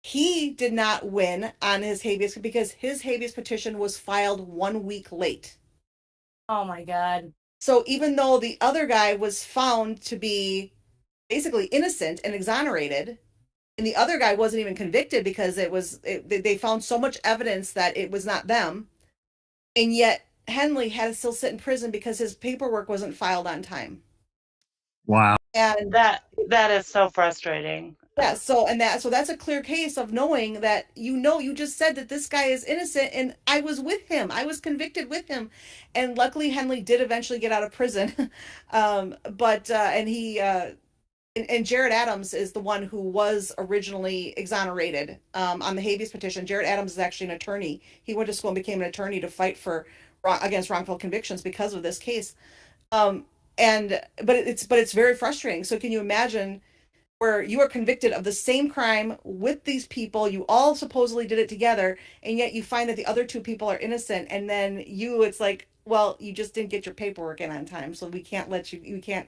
he did not win on his habeas because his habeas petition was filed 1 week late. Oh my God. So even though the other guy was found to be basically innocent and exonerated, and the other guy wasn't even convicted because they found so much evidence that it was not them, and yet Henley had to still sit in prison because his paperwork wasn't filed on time. Wow. And that is so frustrating. Yeah, so that's a clear case of knowing that you just said that this guy is innocent, and I was with him. I was convicted with him. And luckily Henley did eventually get out of prison. And Jared Adams is the one who was originally exonerated on the habeas petition. Jared Adams is actually an attorney. He went to school and became an attorney to fight against wrongful convictions because of this case. But it's very frustrating. So can you imagine where you are convicted of the same crime with these people, you all supposedly did it together, and yet you find that the other 2 people are innocent, and then it's like, well, you just didn't get your paperwork in on time, so we can't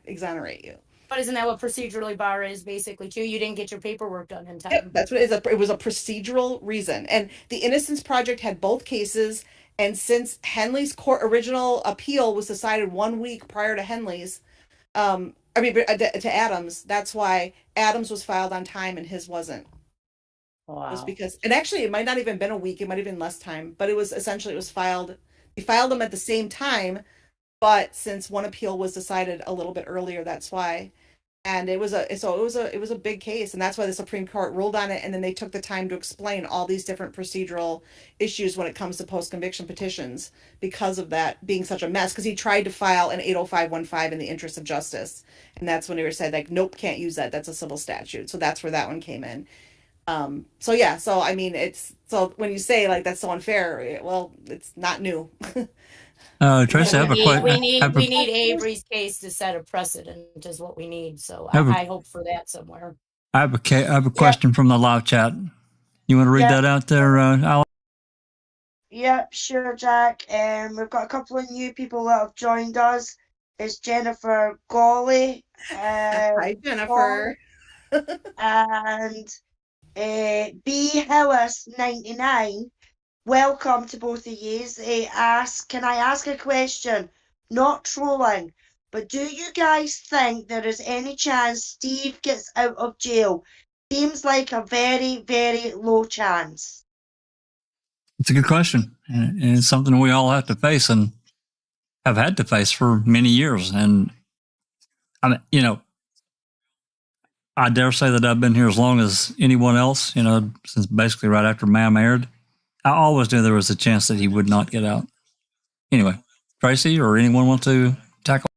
exonerate you. But isn't that what procedurally bar is basically too? You didn't get your paperwork done in time. Yep, that's what it is. It was a procedural reason. And the Innocence Project had both cases, and since Henley's original appeal was decided 1 week prior to Henley's, to Adams, that's why Adams was filed on time and his wasn't. Wow. It was because, and actually it might not even been a week, it might have been less time, but it was filed, we filed them at the same time, but since one appeal was decided a little bit earlier, that's why. And it was a big case, and that's why the Supreme Court ruled on it, and then they took the time to explain all these different procedural issues when it comes to post-conviction petitions because of that being such a mess, because he tried to file an 80515 in the interest of justice, and that's when they were said, like, nope, can't use that, that's a civil statute. So that's where that one came in. So when you say like that's so unfair, well, it's not new. Tracy, I have a question. We need Avery's case to set a precedent is what we need. So I hope for that somewhere. I have a question from the live chat. You want to read that out there, Alan? Yep, sure, Jack. We've got a couple of new people that have joined us. It's Jennifer Gawley. Hi, Jennifer. And B Hillis 99. Welcome to both of yous. Can I ask a question? Not trolling, but do you guys think there is any chance Steve gets out of jail? Seems like a very, very low chance. It's a good question, and it's something we all have to face and have had to face for many years. And I mean, I dare say that I've been here as long as anyone else, since basically right after Ma'am aired. I always knew there was a chance that he would not get out. Anyway, Tracy or anyone want to tackle?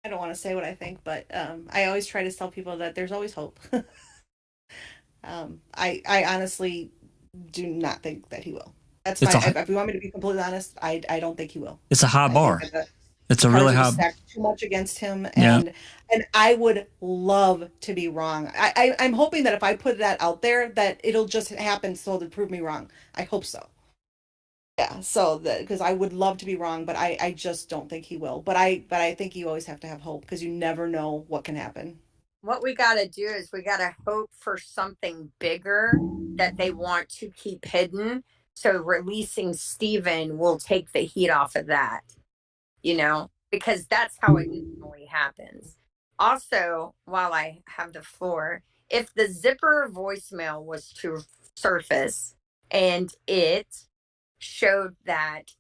I don't want to say what I think, but I always try to tell people that there's always hope. I honestly do not think that he will. That's fine. If you want me to be completely honest, I don't think he will. It's a high bar. It's a really high. Stacked too much against him, and I would love to be wrong. I'm hoping that if I put that out there, that it'll just happen so to prove me wrong. I hope so. Yeah, so because I would love to be wrong, but I just don't think he will. But I think you always have to have hope because you never know what can happen. What we got to do is we got to hope for something bigger that they want to keep hidden. So releasing Stephen will take the heat off of that, because that's how it normally happens. Also, while I have the floor, if the zipper voicemail was to surface and it showed that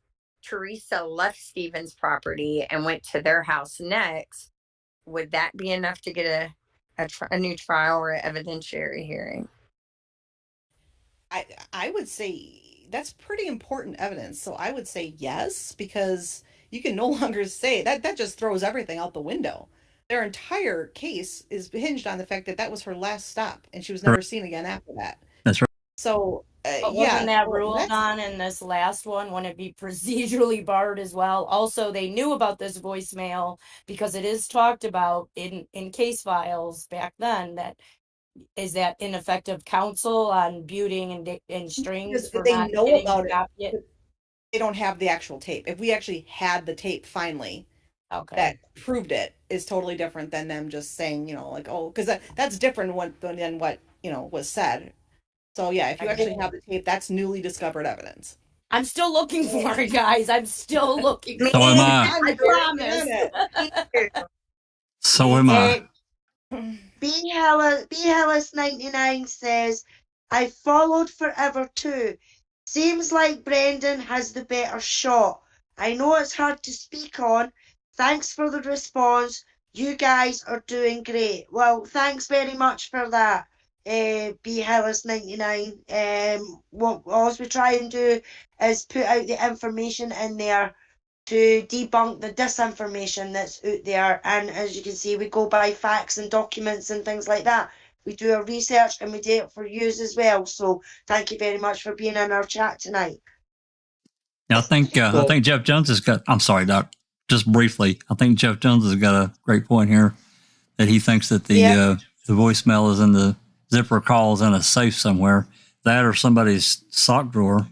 Teresa left Stephen's property and went to their house next, would that be enough to get a new trial or an evidentiary hearing? I would say that's pretty important evidence. So I would say yes, because you can no longer say that just throws everything out the window. Their entire case is hinged on the fact that that was her last stop and she was never seen again after that. That's right. So but wasn't that ruled on in this last one? Wouldn't it be procedurally barred as well? Also, they knew about this voicemail because it is talked about in case files back then. That is that ineffective counsel on buting and strings for they not know getting about it. They don't have the actual tape. If we actually had the tape finally, that proved it, is totally different than them just saying, because that's different than what was said. So yeah, if you actually have the tape, that's newly discovered evidence. I'm still looking for it, guys. I'm still looking. So am I. I promise. So am I. B Hellas 99 says, I followed forever too. Seems like Brendan has the better shot. I know it's hard to speak on. Thanks for the response. You guys are doing great. Well, thanks very much for that, B Hellas 99. What all we try and do is put out the information in there to debunk the disinformation that's out there. And as you can see, we go by facts and documents and things like that. We do our research and we do it for you as well. So thank you very much for being in our chat tonight. Yeah, I think Jeff Jones has got, I'm sorry, Doc, just briefly, I think Jeff Jones has got a great point here that he thinks that the voicemail is in the zipper calls in a safe somewhere. That or somebody's sock drawer.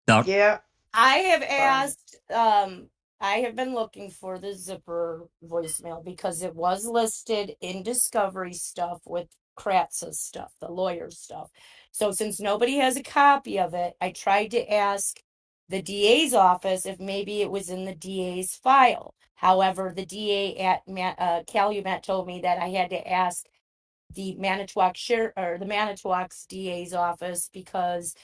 Doc? Yeah. I have asked, I have been looking for the zipper voicemail because it was listed in discovery stuff with Kratz's stuff, the lawyer's stuff. So since nobody has a copy of it, I tried to ask the DA's office if maybe it was in the DA's file. However, the DA at Calumet told me that I had to ask the Manitowoc the Manitowoc's DA's office because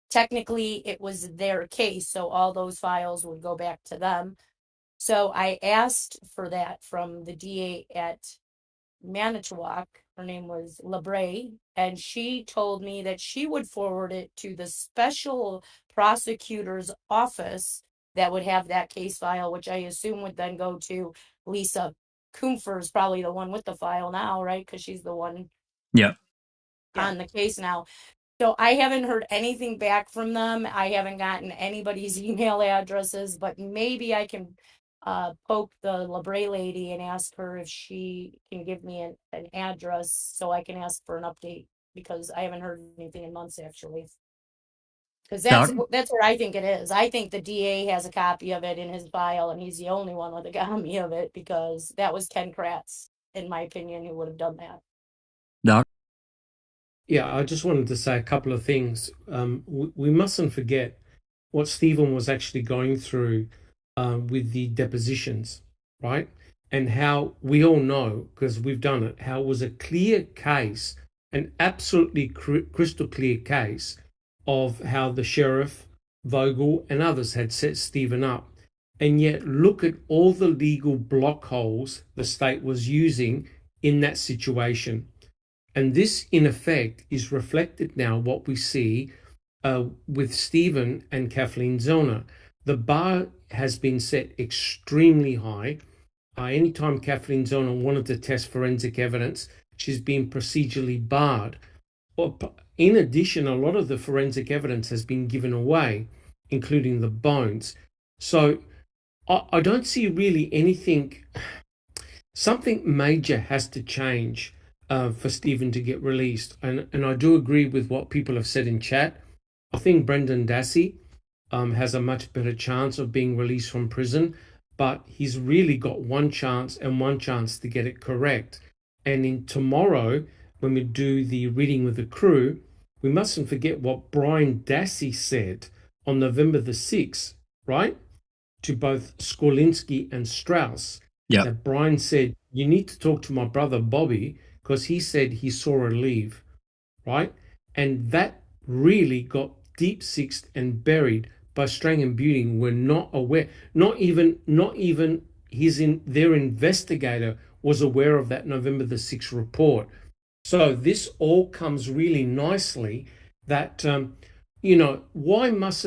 technically it was their case, so all those files would go back to them. So I asked for that from the DA at Manitowoc. Her name was LeBray, and she told me that she would forward it to the special prosecutor's office that would have that case file, which I assume would then go to Lisa Kumpfer's, probably the one with the file now, right? Because she's the one on the case now. So I haven't heard anything back from them. I haven't gotten anybody's email addresses, but maybe I can poke the LeBray lady and ask her if she can give me an address so I can ask for an update, because I haven't heard anything in months actually. Because that's what I think it is. I think the DA has a copy of it in his file and he's the only one with a copy of it, because that was Ken Kratz, in my opinion, who would have done that. Doc? Yeah, I just wanted to say a couple of things. We mustn't forget what Stephen was actually going through with the depositions, right? And how we all know, because we've done it, how it was a clear case, an absolutely crystal clear case of how the sheriff, Vogel, and others had set Stephen up. And yet look at all the legal block holes the state was using in that situation. And this, in effect, is reflected now what we see with Stephen and Kathleen Zellner. The bar has been set extremely high. Anytime Kathleen Zellner wanted to test forensic evidence, she's been procedurally barred. in addition, a lot of the forensic evidence has been given away, including the bones. So I don't see really anything. Something major has to change for Stephen to get released. And I do agree with what people have said in chat. I think Brendan Dassey has a much better chance of being released from prison, but he's really got one chance to get it correct. And in tomorrow, when we do the reading with the crew, we mustn't forget what Brian Dassey said on November the 6th, right? To both Sowinski and Strauss. Yeah. That Brian said, you need to talk to my brother Bobby because he said he saw her leave, right? And that really got deep sixed and buried by Strang and Buting. Were not aware, not even their investigator was aware of that November the 6th report. So this all comes really nicely that, why must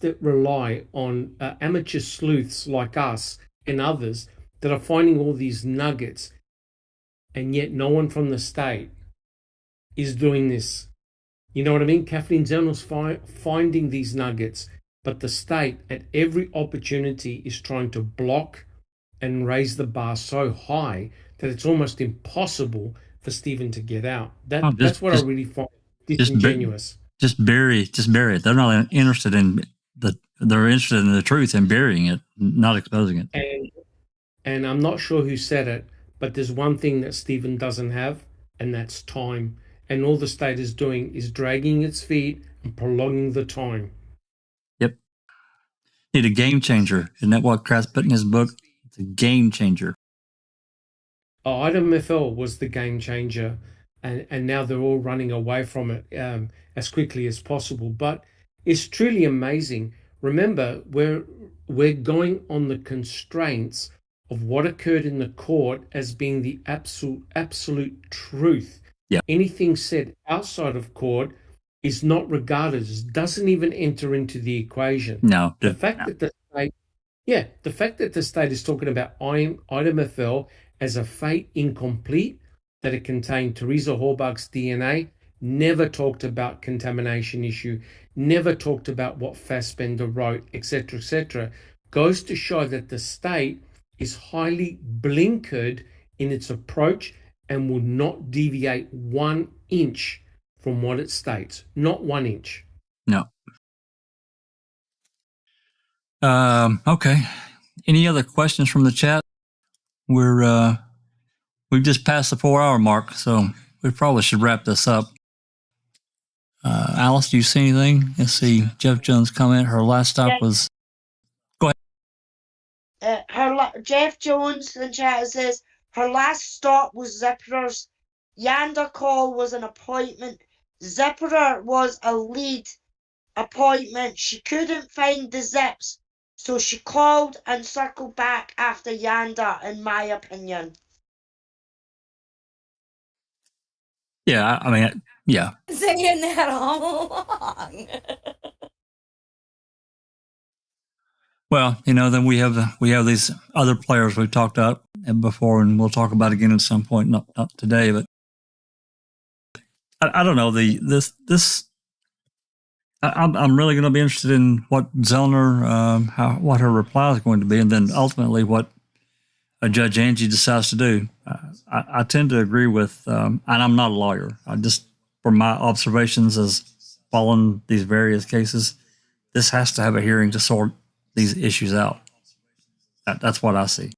it rely on amateur sleuths like us and others that are finding all these nuggets, and yet no one from the state is doing this? You know what I mean? Kathleen Zellner's finding these nuggets, but the state at every opportunity is trying to block and raise the bar so high that it's almost impossible for Stephen to get out. That's what I really find disingenuous. Just bury it. They're not interested in they're interested in the truth and burying it, not exposing it. And I'm not sure who said it, but there's one thing that Stephen doesn't have, and that's time. And all the state is doing is dragging its feet and prolonging the time. Yep. Need a game changer. Isn't that what Kraft's put in his book? It's a game changer. Item FL was the game changer, and now they're all running away from it as quickly as possible. But it's truly amazing. Remember, we're going on the constraints of what occurred in the court as being the absolute truth. Yeah. Anything said outside of court is not regarded as, doesn't even enter into the equation. No. The fact that the state is talking about item FL as a fate incomplete, that it contained Teresa Horbach's DNA, never talked about contamination issue, never talked about what Fassbender wrote, etc., goes to show that the state is highly blinkered in its approach and will not deviate 1 inch from what it states. Not 1 inch. No. Okay. Any other questions from the chat? We've just passed the 4-hour mark, so we probably should wrap this up. Alice, do you see anything? Let's see. Jeff Jones' comment. Her last stop was. Go ahead. Jeff Jones in chat says her last stop was Zipperer's. Yander call was an appointment. Zipperer was a lead appointment. She couldn't find the zips, so she called and circled back after Yander, in my opinion. Yeah, I mean, yeah. Saying that all along. Well, then we have these other players we've talked about before, and we'll talk about again at some point. Not today, but I don't know. I'm really going to be interested in what Zellner, what her reply is going to be, and then ultimately what Judge Angie decides to do. I tend to agree with, and I'm not a lawyer. I just, from my observations as following these various cases, this has to have a hearing to sort these issues out. That's what I see.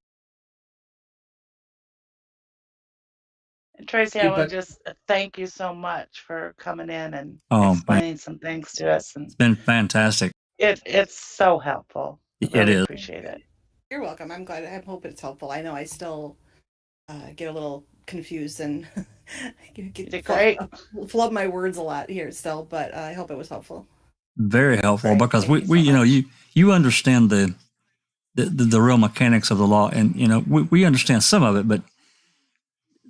Tracy, I want to just thank you so much for coming in and explaining some things to us. And it's been fantastic. It's so helpful. It is. Appreciate it. You're welcome. I'm glad. I hope it's helpful. I know I still get a little confused and flub my words a lot here still, but I hope it was helpful. Very helpful, because you understand the real mechanics of the law, and we understand some of it, but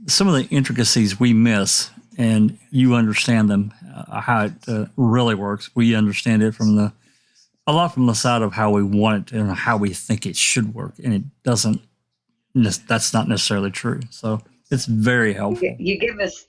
some of the intricacies we miss, and you understand them, how it really works. We understand it a lot from the side of how we want it and how we think it should work, and it doesn't. That's not necessarily true. So it's very helpful. You give us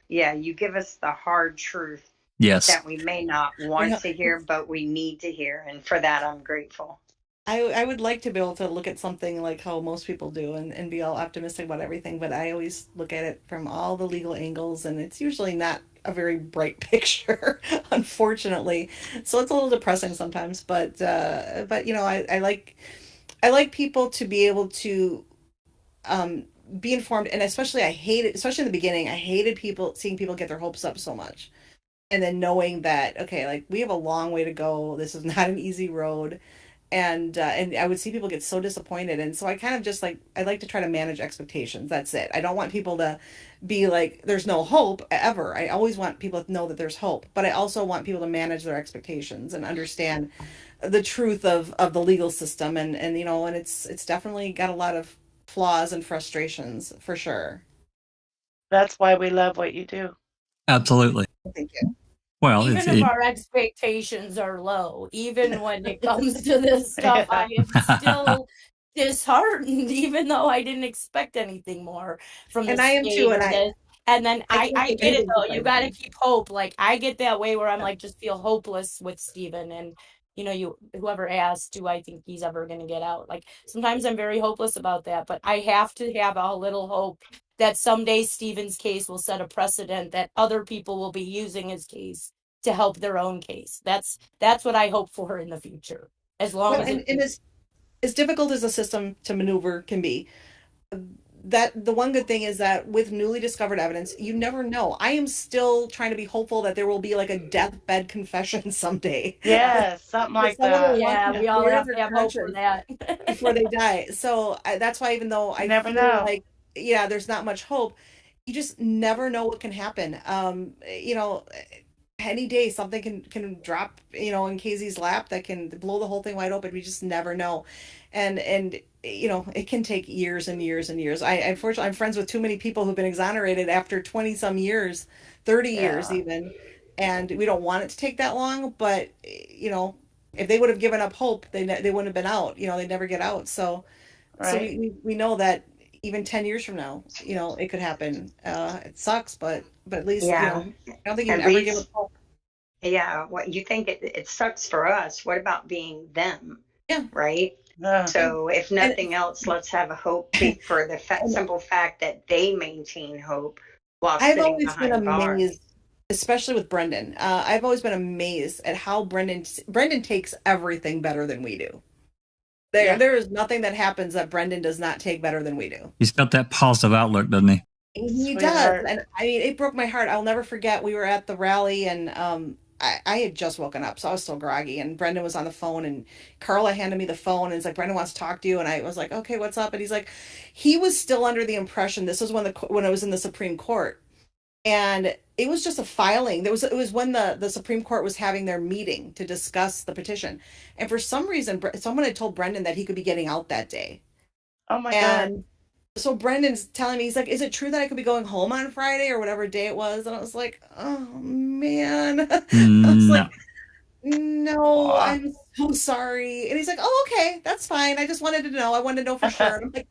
Yeah, you give us the hard truth Yes. that we may not want to hear, but we need to hear. And for that, I'm grateful. I would like to be able to look at something like how most people do and be all optimistic about everything, but I always look at it from all the legal angles, and it's usually not a very bright picture, unfortunately. So it's a little depressing sometimes, but you know, I like people to be able to be informed, and especially I hate it, especially in the beginning, I hated seeing people get their hopes up so much. And then knowing that, okay, like we have a long way to go. This is not an easy road. And I would see people get so disappointed. And so I kind of just like, I like to try to manage expectations. That's it. I don't want people to be like, there's no hope ever. I always want people to know that there's hope, but I also want people to manage their expectations and understand the truth of the legal system. And, you know, and it's definitely got a lot of flaws and frustrations for sure. That's why we love what you do. Absolutely. Thank you. Well, even if our expectations are low, even when it comes to this stuff, I am still disheartened, even though I didn't expect anything more from And the I am state too, or and this. And then I get it though. You got to anything. keep hope. Like I get that way where I'm like just feel hopeless with Steven, and you know, whoever asked, do I think he's ever going to get out? Like sometimes I'm very hopeless about that, but I have to have a little hope that someday Steven's case will set a precedent that other people will be using his case to help their own case. That's what I hope for in the future. As long as and as difficult as a system to maneuver can be, that the one good thing is that with newly discovered evidence, you never know. I am still trying to be hopeful that there will be like a deathbed confession someday. Yeah, something like that. Yeah, we all have to have hope for that before they die. So that's why, even though I never feel know. like, yeah, there's not much hope, you just never know what can happen. You know, any day something can drop, you know, in Casey's lap that can blow the whole thing wide open. We just never know. And you know, it can take years and years and years. Unfortunately, I'm friends with too many people who've been exonerated after 20 some years, 30 years even. And we don't want it to take that long, but you know, if they would have given up hope, they wouldn't have been out. You know, they never get out. So we know that even 10 years from now, you know, it could happen. It sucks, but at least, you know, I don't think you can ever give up hope. Yeah, what you think it sucks for us. What about being them? Yeah. Right? So if nothing else, let's have a hope for the simple fact that they maintain hope while I've sitting always been behind bars. amazed, especially with Brendan. I've always been amazed at how Brendan takes everything better than we do. There is nothing that happens that Brendan does not take better than we do. He's got that positive outlook, doesn't he? He does. And I mean, it broke my heart. I'll never forget, we were at the rally, and I had just woken up, so I was still groggy, and Brendan was on the phone, and Carla handed me the phone, and it's like, Brendan wants to talk to you. And I was like, okay, what's up? And he's like, he was still under the impression, this was when it was in the Supreme Court, and it was just a filing. It was when the Supreme Court was having their meeting to discuss the petition, and for some reason someone had told Brendan that he could be getting out that day. Oh my God. So Brendan's telling me, he's like, is it true that I could be going home on Friday or whatever day it was? And I was like, oh man. I was like, no, I'm so sorry. And he's like, oh, okay, that's fine. I just wanted to know. I wanted to know for sure. And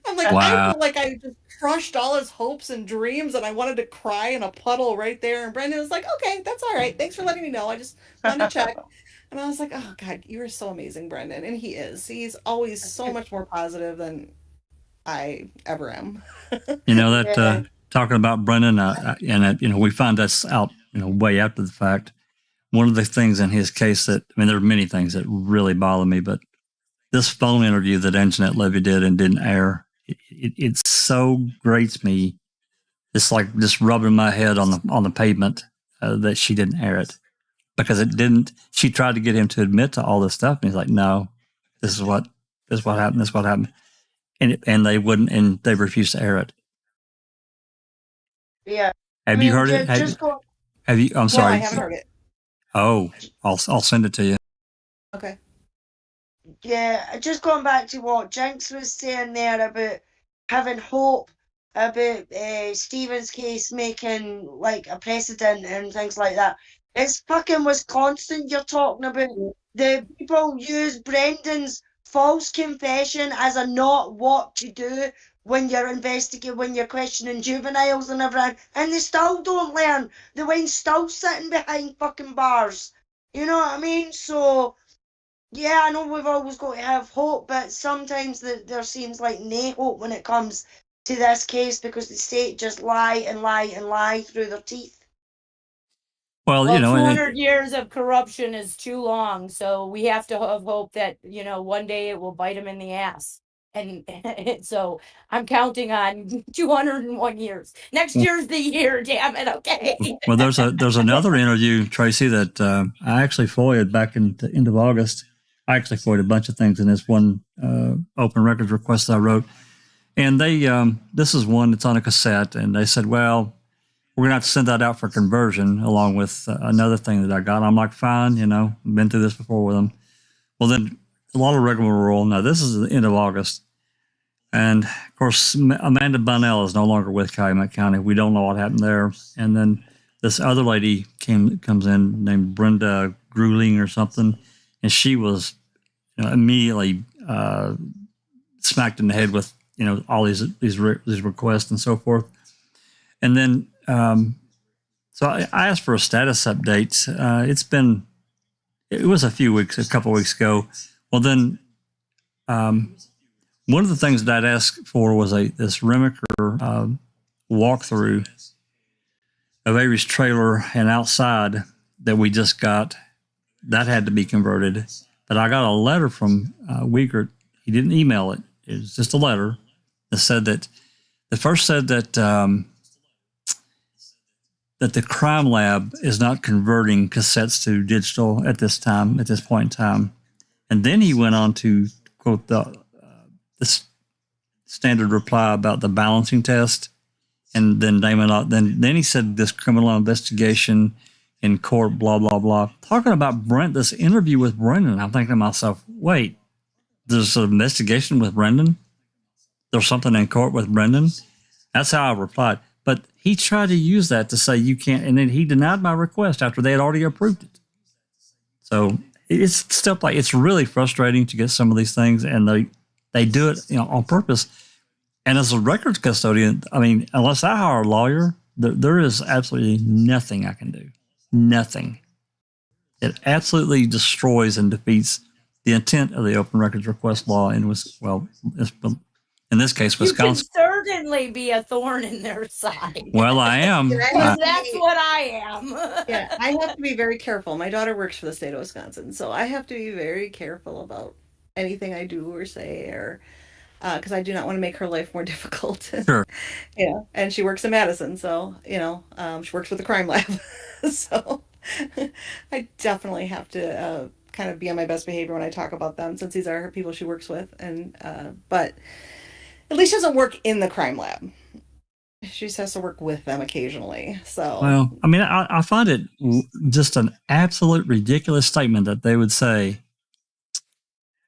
I'm like, wow. I feel like I just crushed all his hopes and dreams, and I wanted to cry in a puddle right there. And Brendan was like, okay, that's all right. Thanks for letting me know. I just wanted to check. And I was like, oh God, you are so amazing, Brendan. And he is. He's always so much more positive than I ever am. You know, that talking about Brendan, and you know, we find that's out, you know, way after the fact. One of the things in his case that, I mean, there are many things that really bother me, but this phone interview that Anjanette Levy did and didn't air, it so grates me. It's like just rubbing my head on the pavement that she didn't air it, because it didn't. She tried to get him to admit to all this stuff, and he's like, "No, this is what happened. This is what happened," and they wouldn't, and they refused to air it. Yeah. Have you heard it? Have you? I'm sorry. No, I haven't heard it. Oh, I'll send it to you. Okay. Yeah, just going back to what Jinx was saying there about having hope about Stephen's case making like a precedent and things like that. It's fucking Wisconsin you're talking about. The people use Brendan's false confession as a not what to do when you're investigating, when you're questioning juveniles and everything, and they still don't learn. The one's still sitting behind fucking bars. You know what I mean? So, yeah, I know we've always got to have hope, but sometimes there seems like no hope when it comes to this case because the state just lie and lie and lie through their teeth. Well, you know, 200 years of corruption is too long, so we have to have hope that, you know, one day it will bite them in the ass. And so I'm counting on 201 years. Next year's the year, damn it, okay. Well, there's another interview, Tracy, that I actually FOIA'd back in the end of August. I actually FOIA'd a bunch of things in this one open records request I wrote. And they, this is one that's on a cassette, and they said, well, we're going to have to send that out for conversion along with another thing that I got. I'm like, fine, you know, I've been through this before with them. Well, then a lot of rigmarole. Now, this is the end of August. And, of course, Amanda Bunnell is no longer with Calumet County. We don't know what happened there. And then this other lady comes in named Brenda Grueling or something, and she was, you know, immediately smacked in the head with, you know, all these requests and so forth. And then, so I asked for a status update. It was a couple of weeks ago. Well, then, one of the things that I'd asked for was this Remaker walkthrough of Avery's trailer and outside that we just got. That had to be converted. But I got a letter from Wiegert. He didn't email it. It was just a letter that said that the first said that that the crime lab is not converting cassettes to digital at this point in time. And then he went on to quote the standard reply about the balancing test, and then then he said this criminal investigation in court, blah blah blah, talking about this interview with Brendan. I'm thinking to myself, wait, there's an investigation with Brendan? There's something in court with Brendan? That's how I replied. But he tried to use that to say you can't, and then he denied my request after they had already approved it. So it's stuff like, it's really frustrating to get some of these things, and they do it, you know, on purpose. And as a records custodian, I mean, unless I hire a lawyer, there is absolutely nothing I can do. Nothing. It absolutely destroys and defeats the intent of the open records request law in in this case, Wisconsin. You can certainly be a thorn in their side. Well, I am. That's what I am. Yeah, I have to be very careful. My daughter works for the state of Wisconsin, so I have to be very careful about anything I do or say, or because I do not want to make her life more difficult. Sure. Yeah, and she works in Madison, so you know, she works with the crime lab, so I definitely have to kind of be on my best behavior when I talk about them, since these are her people she works with, and but at least she doesn't work in the crime lab. She just has to work with them occasionally. So, well, I mean, I find it just an absolute ridiculous statement that they would say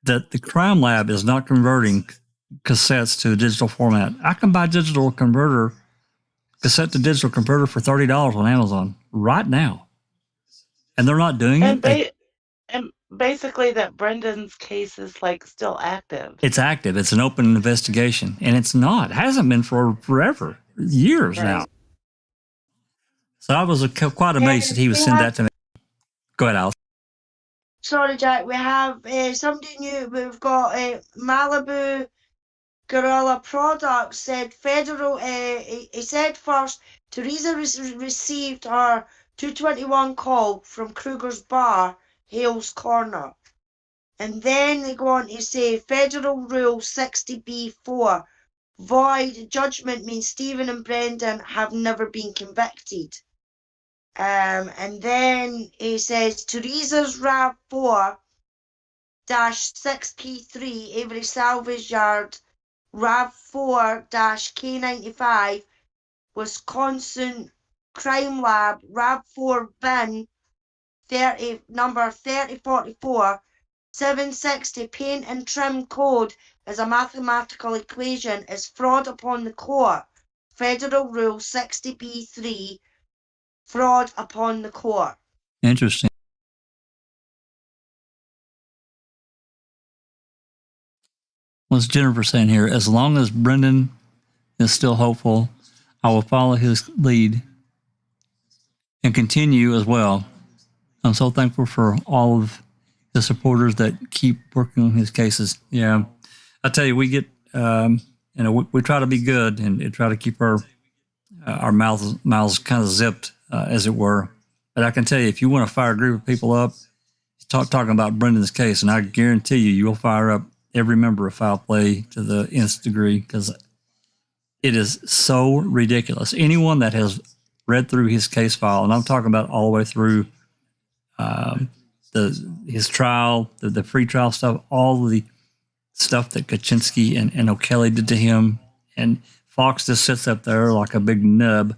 that the crime lab is not converting cassettes to a digital format. I can buy cassette to digital converter for $30 on Amazon right now, and they're not doing it. And basically, that Brendan's case is like still active. It's active. It's an open investigation, and it's not. It hasn't been for forever, years now. So I was quite amazed that he would send that to me. Go ahead, Alice. Sorry, Jack. We have somebody new. We've got Malibu Gorilla Products said federal. He said first, Teresa received her 221 call from Kruger's Bar, Hales Corner. And then they go on to say Federal Rule 60B4, void judgment means Stephen and Brendan have never been convicted. And then he says Teresa's RAV4 -6P3 Avery Salvage Yard RAV4 K95 Wisconsin Crime Lab RAV4 bin number 3044 760 paint and trim code as a mathematical equation is fraud upon the court. Federal Rule 60B3, fraud upon the court. Interesting. What's Jennifer saying here? As long as Brendan is still hopeful. I will follow his lead and continue as well. I'm so thankful for all of the supporters that keep working on his cases. Yeah, I tell you, we get, we try to be good and try to keep our mouths kind of zipped, as it were. But I can tell you, if you want to fire a group of people up, talking about Brendan's case, and I guarantee you'll fire up every member of Foul Play to the nth degree, because it is so ridiculous. Anyone that has read through his case file, and I'm talking about all the way through his trial, the pre-trial stuff, all the stuff that Kaczynski and O'Kelly did to him, and Fox just sits up there like a big nub,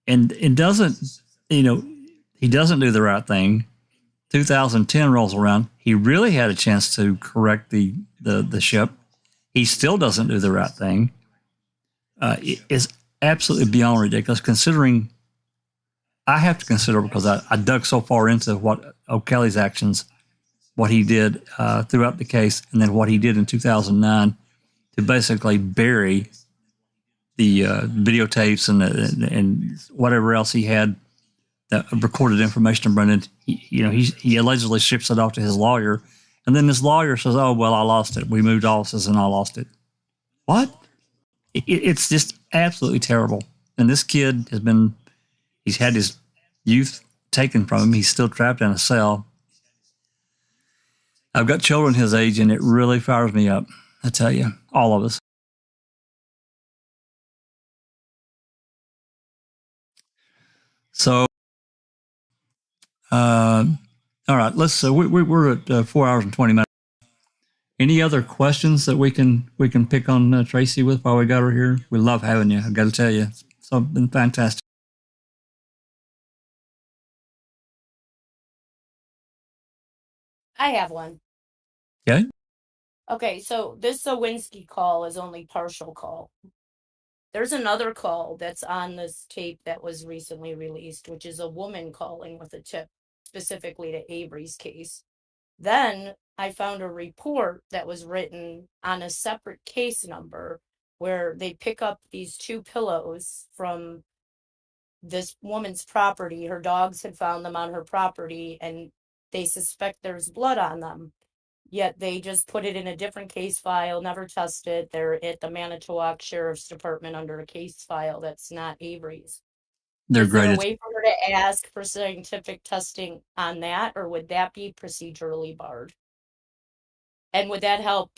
and it doesn't, he doesn't do the right thing. 2010 rolls around. He really had a chance to correct the ship. He still doesn't do the right thing. It is absolutely beyond ridiculous, considering I have to consider, because I dug so far into what O'Kelly's actions, what he did throughout the case, and then what he did in 2009 to basically bury the videotapes and whatever else he had, that recorded information of Brendan. He allegedly ships it off to his lawyer, and then his lawyer says, "Oh, well, I lost it. We moved offices and I lost it." What? It's just absolutely terrible. And this kid he's had his youth taken from him. He's still trapped in a cell. I've got children his age, and it really fires me up. I tell you, all of us. So, all right, let's. We're at 4 hours and 20 minutes. Any other questions that we can pick on Tracy with while we got her here? We love having you. I got to tell you, it's been fantastic. I have one. Okay. Okay, so this Sowinski call is only partial call. There's another call that's on this tape that was recently released, which is a woman calling with a tip specifically to Avery's case. Then I found a report that was written on a separate case number where they pick up these 2 pillows from this woman's property. Her dogs had found them on her property, and they suspect there's blood on them. Yet they just put it in a different case file, never tested. They're at the Manitowoc Sheriff's Department under a case file that's not Avery's. Is there a way for her to ask for scientific testing on that, or would that be procedurally barred? And would that help,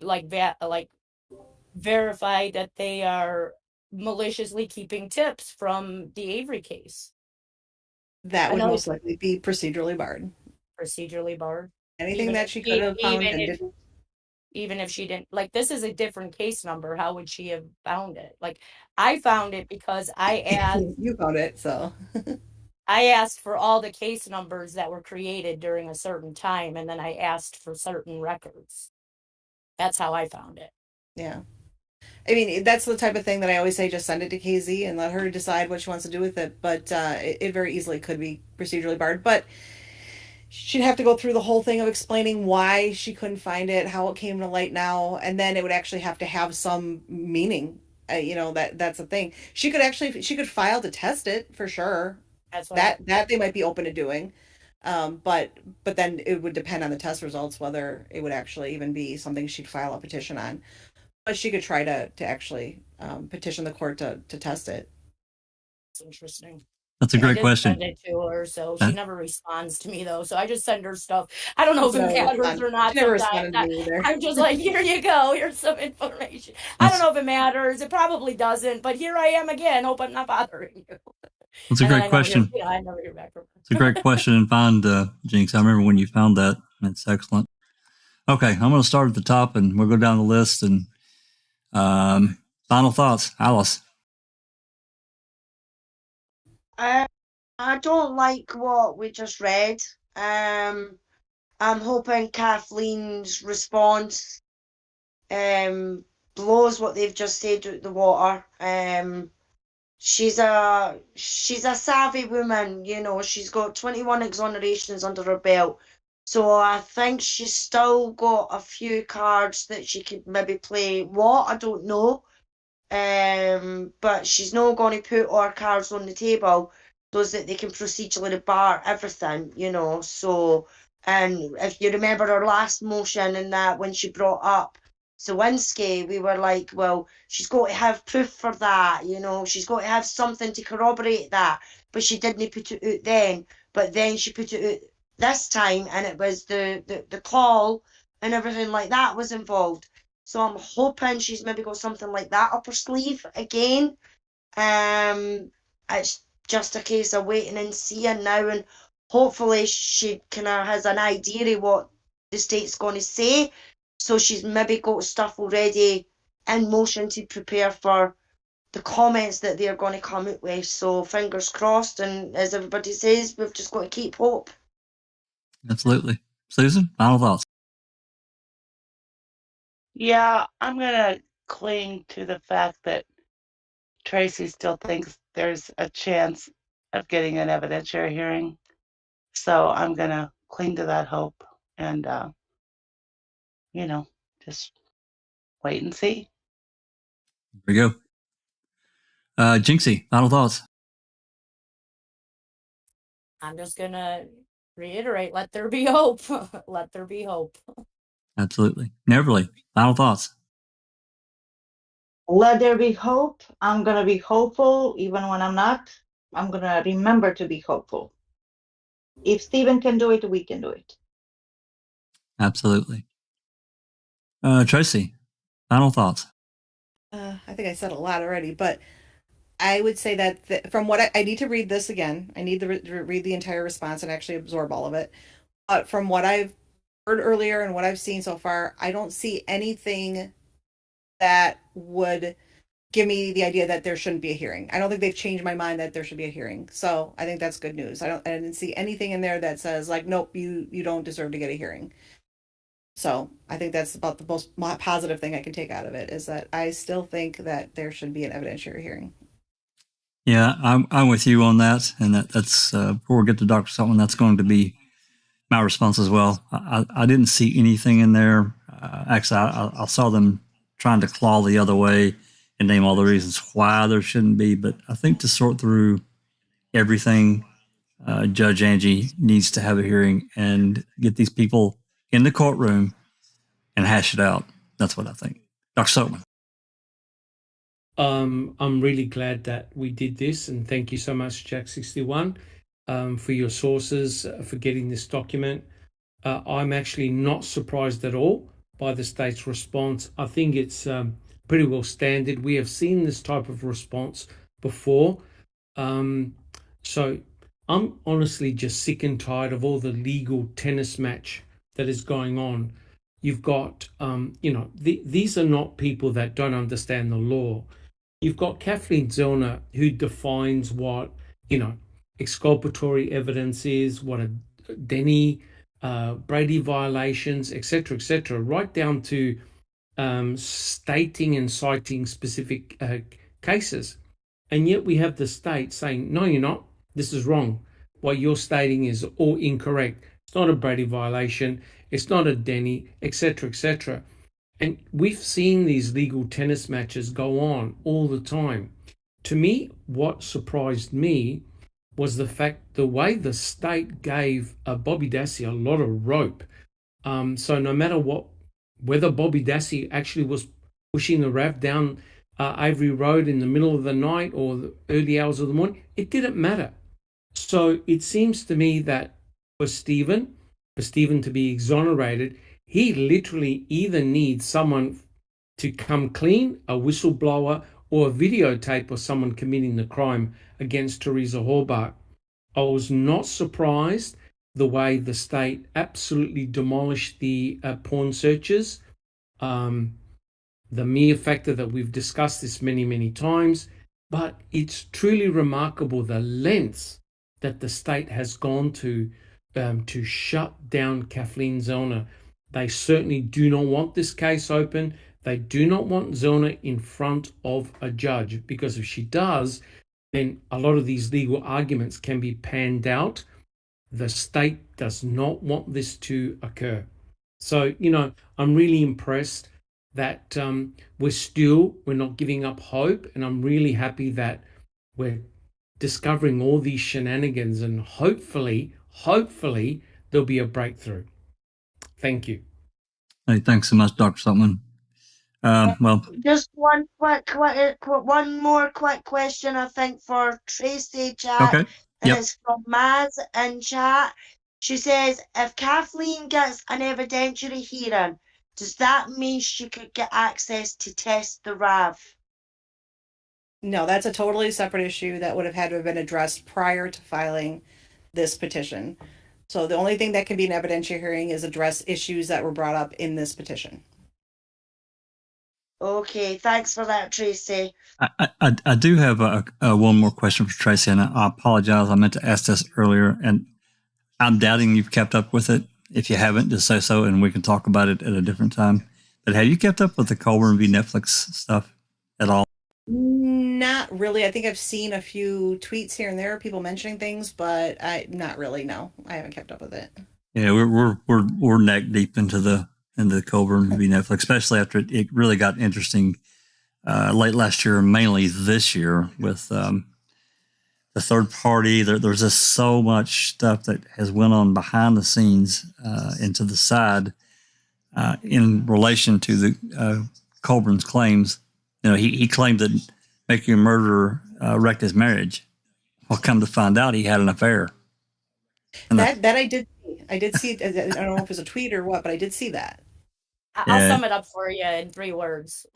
verify that they are maliciously keeping tips from the Avery case? That would most likely be procedurally barred. Procedurally barred. Anything that she could have found and didn't. Even if she didn't, this is a different case number. How would she have found it? I found it because I asked. You found it, so. I asked for all the case numbers that were created during a certain time, and then I asked for certain records. That's how I found it. Yeah. I mean, that's the type of thing that I always say, just send it to KZ and let her decide what she wants to do with it. But it very easily could be procedurally barred. But she'd have to go through the whole thing of explaining why she couldn't find it, how it came to light now, and then it would actually have to have some meaning. That's the thing. She could file to test it for sure. That's that they might be open to doing. But then it would depend on the test results whether it would actually even be something she'd file a petition on. But she could try to actually petition the court to test it. It's interesting. That's a great question. Send it to her, so she never responds to me though. So I just send her stuff. I don't know if it matters or not. She never responded to me either. I'm just like, here you go. Here's some information. I don't know if it matters. It probably doesn't. But here I am again. Hope I'm not bothering you. That's a great question. I never hear back from her. It's a great question and find, Jinx. I remember when you found that. It's excellent. Okay, I'm going to start at the top and we'll go down the list. And final thoughts, Alice. I don't like what we just read. I'm hoping Kathleen's response blows what they've just said out the water. She's a savvy woman, she's got 21 exonerations under her belt. So I think she's still got a few cards that she could maybe play. What? I don't know. but she's not going to put all her cards on the table so that they can procedurally bar everything, you know. So, and if you remember her last motion and that when she brought up Sowinski, we were like, well, she's got to have proof for that, you know, she's got to have something to corroborate that, but she didn't put it out then, but then she put it out this time, and it was the call and everything like that was involved. So I'm hoping she's maybe got something like that up her sleeve again. It's just a case of waiting and seeing now, and hopefully she kind of has an idea of what the state's going to say. So she's maybe got stuff already in motion to prepare for the comments that they're going to come out with. So fingers crossed, and as everybody says, we've just got to keep hope. Absolutely. Susan, final thoughts? Yeah, I'm going to cling to the fact that Tracy still thinks there's a chance of getting an evidentiary hearing. So I'm going to cling to that hope and, you know, just wait and see. There we go. Jinxie, final thoughts? I'm just going to reiterate, let there be hope. Let there be hope. Absolutely. Neverly, final thoughts? Let there be hope. I'm going to be hopeful even when I'm not. I'm going to remember to be hopeful. If Stephen can do it, we can do it. Absolutely. Tracy, final thoughts? I think I said a lot already, but I would say that from what I need to read this again. I need to read the entire response and actually absorb all of it. But from what I've heard earlier and what I've seen so far, I don't see anything that would give me the idea that there shouldn't be a hearing. I don't think they've changed my mind that there should be a hearing. So I think that's good news. I didn't see anything in there that says like, nope, you don't deserve to get a hearing. So I think that's about the most positive thing I can take out of it, is that I still think that there should be an evidentiary hearing. Yeah, I'm with you on that, and that's before we get to Dr. Sullivan, that's going to be my response as well. I didn't see anything in there. Actually, I saw them trying to claw the other way and name all the reasons why there shouldn't be. But I think to sort through everything, Judge Angie needs to have a hearing and get these people in the courtroom and hash it out. That's what I think. Dr. Silkman. I'm really glad that we did this, and thank you so much, Jack61, for your sources for getting this document. I'm actually not surprised at all by the state's response. I think it's pretty well standard. We have seen this type of response before. So I'm honestly just sick and tired of all the legal tennis match that is going on. You've got, these are not people that don't understand the law. You've got Kathleen Zellner, who defines what, exculpatory evidence is, what a Denny, Brady violations, etc., right down to stating and citing specific cases. And yet we have the state saying, no, you're not. This is wrong. What you're stating is all incorrect. It's not a Brady violation. It's not a Denny, etc. And we've seen these legal tennis matches go on all the time. To me, what surprised me was the fact the way the state gave Bobby Dassey a lot of rope. So no matter whether Bobby Dassey actually was pushing the RAV down Avery Road in the middle of the night or the early hours of the morning, it didn't matter. So it seems to me that for Stephen to be exonerated, he literally either needs someone to come clean, a whistleblower, or a videotape of someone committing the crime against Teresa Horbach. I was not surprised the way the state absolutely demolished the porn searches. The mere factor that we've discussed this many times, but it's truly remarkable the lengths that the state has gone to shut down Kathleen Zellner. They certainly do not want this case open. They do not want Zellner in front of a judge, because if she does, then a lot of these legal arguments can be panned out. The state does not want this to occur. So, I'm really impressed that we're not giving up hope, and I'm really happy that we're discovering all these shenanigans, and hopefully there'll be a breakthrough. Thank you. Hey, thanks so much, Dr. Silkman. Well, just one more quick question, I think, for Tracy, Jack. Okay. And Yep. it's from Maz in chat. She says, if Kathleen gets an evidentiary hearing, does that mean she could get access to test the RAV? No, that's a totally separate issue that would have had to have been addressed prior to filing this petition. So the only thing that can be an evidentiary hearing is address issues that were brought up in this petition. Okay, thanks for that, Tracy. I do have one more question for Tracy, and I apologize. I meant to ask this earlier, and I'm doubting you've kept up with it. If you haven't, just say so, and we can talk about it at a different time. But have you kept up with the Colburn v. Netflix stuff at all? Not really. I think I've seen a few tweets here and there, people mentioning things, but not really. No, I haven't kept up with it. Yeah, we're neck deep into the Colburn v. Netflix, especially after it really got interesting late last year, mainly this year with the third party. There's just so much stuff that has went on behind the scenes and to the side in relation to the Colburn's claims. You know, he claimed that making a murderer wrecked his marriage. Well, come to find out, he had an affair. And that I did see. I did see. I don't know if it was a tweet or what, but I did see that. I'll sum it up for you in 3 words.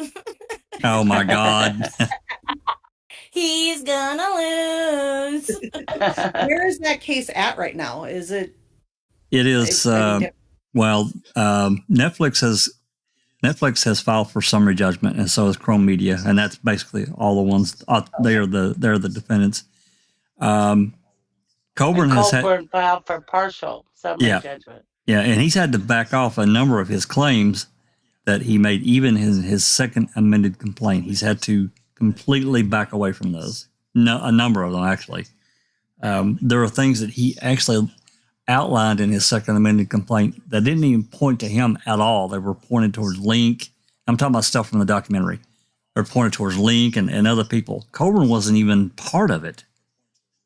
Oh my God. He's gonna lose. Where is that case at right now? Is it? It is. Netflix has filed for summary judgment, and so has Chrome Media, and that's basically all the ones. They're the defendants. Colburn filed for partial summary judgment. Yeah, and he's had to back off a number of his claims that he made, even his second amended complaint. He's had to completely back away from those. No, a number of them, actually. There are things that he actually outlined in his second amended complaint that didn't even point to him at all. They were pointed towards Link. I'm talking about stuff from the documentary. They're pointed towards Link and other people. Colburn wasn't even part of it,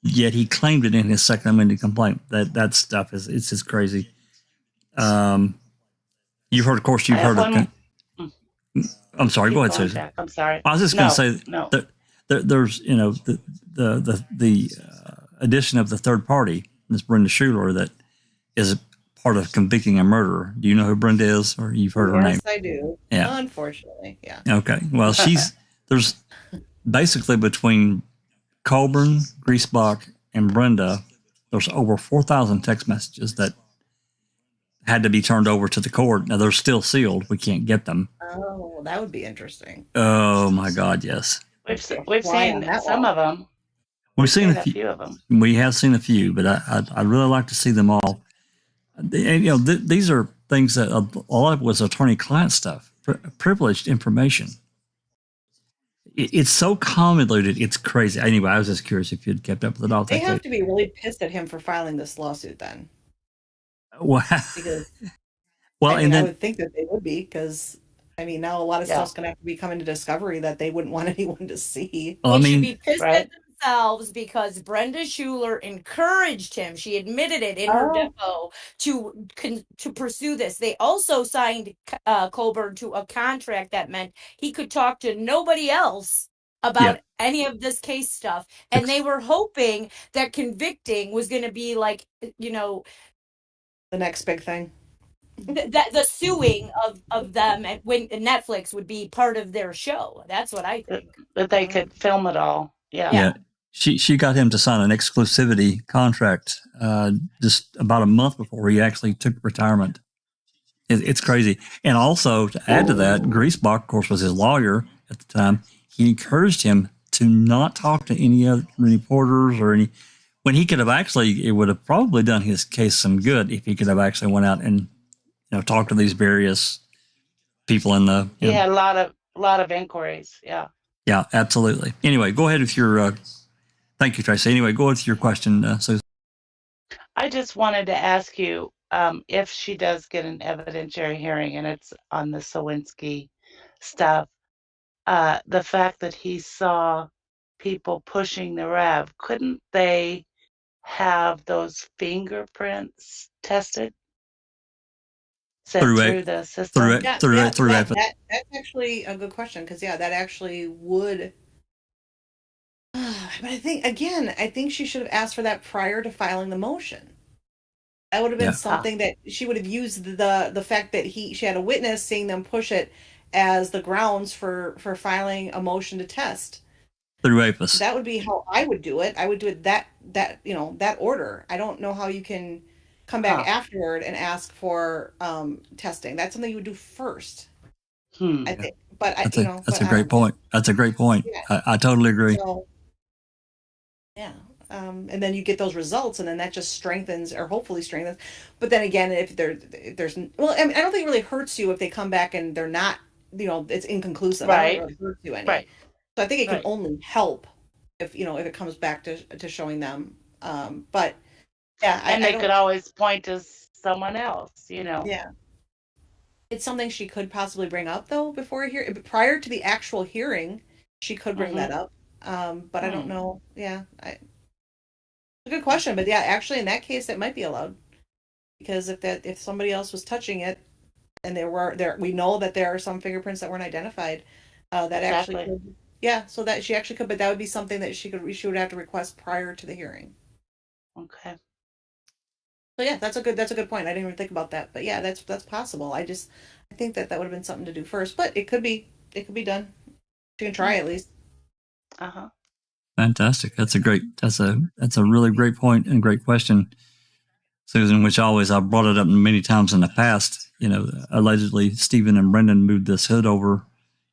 yet he claimed it in his second amended complaint. That stuff it's just crazy. You've heard, of course, of. I'm sorry. Go ahead, Susan. Jack, I'm sorry. I was just going to say that there's the addition of the third party, Miss Brenda Schuler, that is part of convicting a murderer. Do you know who Brenda is, or you've heard her name? Yes, I do. Yeah. Unfortunately, yeah. Okay. Well, there's basically between Colburn, Griesbach, and Brenda, there's over 4,000 text messages that had to be turned over to the court. Now they're still sealed. We can't get them. Oh, that would be interesting. Oh my God, yes. We've seen some of them. We've seen a few of them. We have seen a few, but I'd really like to see them all. And, these are things that a lot of it was attorney-client stuff, privileged information. It's so convoluted, it's crazy. Anyway, I was just curious if you'd kept up with it all. They have to be really pissed at him for filing this lawsuit then. Well, because, and then, I would think that they would be, because now a lot of stuff's going to have to be coming to discovery that they wouldn't want anyone to see. They should be pissed at themselves because Brenda Schuler encouraged him. She admitted it in her depo to pursue this. They also signed Colburn to a contract that meant he could talk to nobody else about any of this case stuff. And they were hoping that convicting was going to be like, the next big thing. The suing of them when Netflix would be part of their show. That's what I think. That they could film it all. Yeah. She got him to sign an exclusivity contract just about a month before he actually took retirement. It's crazy. And also, to add to that, Griesbach, of course, was his lawyer at the time. He encouraged him to not talk to any other reporters or any, when he could have actually, it would have probably done his case some good if he could have actually went out and talked to these various people in the. He had a lot of inquiries. Yeah. Yeah, absolutely. Anyway, go ahead with your. Thank you, Tracy. Anyway, go with your question, Susan. I just wanted to ask you if she does get an evidentiary hearing and it's on the Sowinski stuff, the fact that he saw people pushing the rev, couldn't they have those fingerprints tested? Sent through the system? That's actually a good question, because that actually would. But I think she should have asked for that prior to filing the motion. That would have been something that she would have used the fact that she had a witness seeing them push it as the grounds for filing a motion to test. Through APIS. That would be how I would do it. I would do it that order. I don't know how you can come back afterward and ask for testing. That's something you would do first. I think, but that's a great point. That's a great point. Yeah. I totally agree. So, and then you get those results, and then that just strengthens, or hopefully strengthens. But then again, if there's I don't think it really hurts you if they come back and they're not, it's inconclusive. Right. I don't really hurt you any. Right. So I think it can only help if it comes back to showing them. But and they could always point to someone else, Yeah. It's something she could possibly bring up though prior to the actual hearing. She could bring that up. But I don't know. Yeah. A good question, but actually in that case that might be allowed, because if somebody else was touching it and we know that there are some fingerprints that weren't identified, that actually could, so that she actually could, but that would be something that she would have to request prior to the hearing. Okay. So that's a good point. I didn't even think about that, but that's possible. I think that would have been something to do first, but it could be done. You can try at least. Fantastic. That's a really great point and great question, Susan, which I've brought it up many times in the past. Allegedly Stephen and Brendan moved this hood over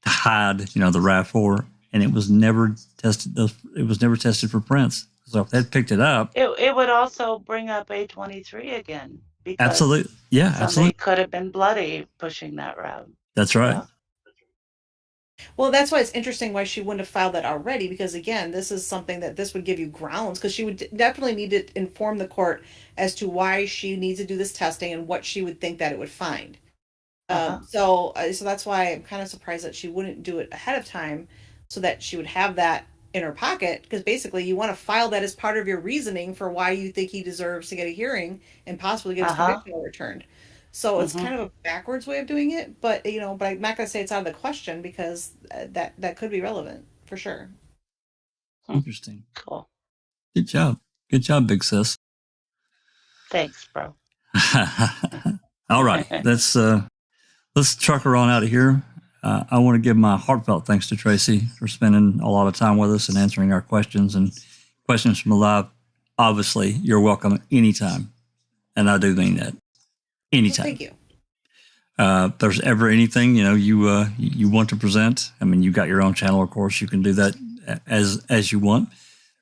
to hide, the RAV4, and it was never tested. It was never tested for prints. So if they'd picked it up, it would also bring up A23 again. Because absolutely. Yeah, absolutely. Could have been bloody pushing that RAV. That's right. Yeah. Well, that's why it's interesting why she wouldn't have filed that already, because again, this is something that this would give you grounds, because she would definitely need to inform the court as to why she needs to do this testing and what she would think that it would find. So that's why I'm kind of surprised that she wouldn't do it ahead of time, so that she would have that in her pocket, because basically you want to file that as part of your reasoning for why you think he deserves to get a hearing and possibly get his conviction overturned. So it's kind of a backwards way of doing it, but but I'm not going to say it's out of the question, because that could be relevant for sure. Interesting. Cool. Good job, big sis. Thanks, bro. All right, let's truck her on out of here. I want to give my heartfelt thanks to Tracy for spending a lot of time with us and answering our questions and questions from the live. Obviously, you're welcome anytime, and I do mean that. Anytime. Thank you. If there's ever anything you want to present, I mean, you got your own channel, of course. You can do that as you want.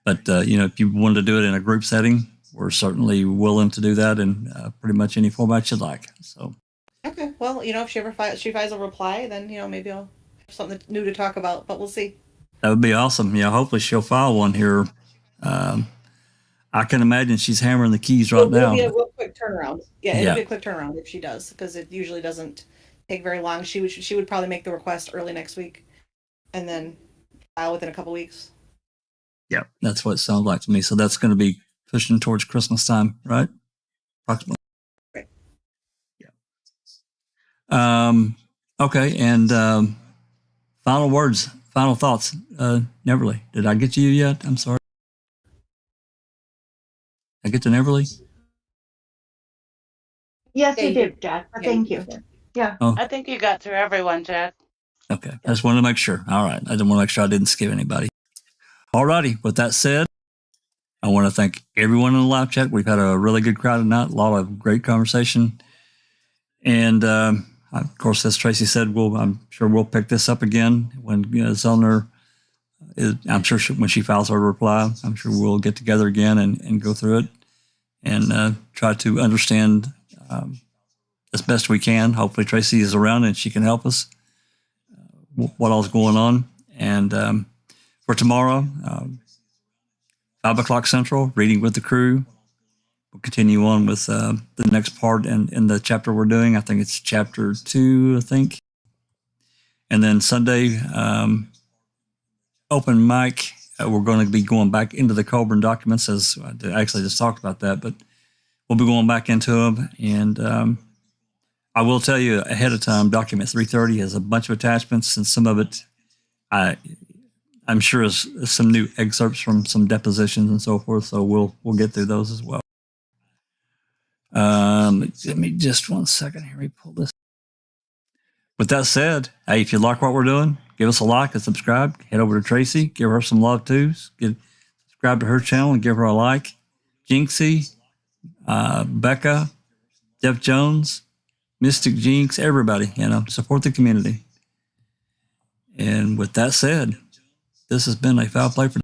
But if you want to do it in a group setting, we're certainly willing to do that in pretty much any format you'd like. So. Okay. Well, if she files a reply, then maybe I'll have something new to talk about. But we'll see. That would be awesome. Yeah. Hopefully she'll file one here. I can imagine she's hammering the keys right now. It'll be a real quick turnaround. Yeah, it'll be a quick turnaround if she does, because it usually doesn't take very long. She would probably make the request early next week, and then file within a couple weeks. Yeah, that's what it sounds like to me. So that's going to be pushing towards Christmas time, right? Approximately. Right. Yeah. Okay, and final words, final thoughts. Neverly, did I get to you yet? I'm sorry. I get to Neverly? Yes, you did, Jack. Thank you. Yeah. Oh. I think you got through everyone, Jack. Okay. I just wanted to make sure. All right. I didn't want to make sure I didn't skip anybody. All righty. With that said, I want to thank everyone in the live chat. We've had a really good crowd tonight, a lot of great conversation. And of course, as Tracy said, I'm sure we'll pick this up again when Zellner I'm sure when she files her reply, I'm sure we'll get together again and go through it and try to understand as best we can. Hopefully Tracy is around and she can help us what all's going on. And for tomorrow, 5 o'clock Central, reading with the crew. We'll continue on with the next part in the chapter we're doing. I think it's chapter 2, I think. And then Sunday, open mic. We're going to be going back into the Colburn documents, as I actually just talked about that, but we'll be going back into them. And I will tell you ahead of time, document 330 has a bunch of attachments, and some of it I'm sure is some new excerpts from some depositions and so forth. So we'll get through those as well. Give me just 1 second here. Let me pull this. With that said, hey, if you like what we're doing, give us a like and subscribe. Head over to Tracy, give her some love too. Subscribe to her channel and give her a like. Jinxie, Becca, Jeff Jones, Mystic Jinx, everybody, support the community. And with that said, this has been a Foul Play for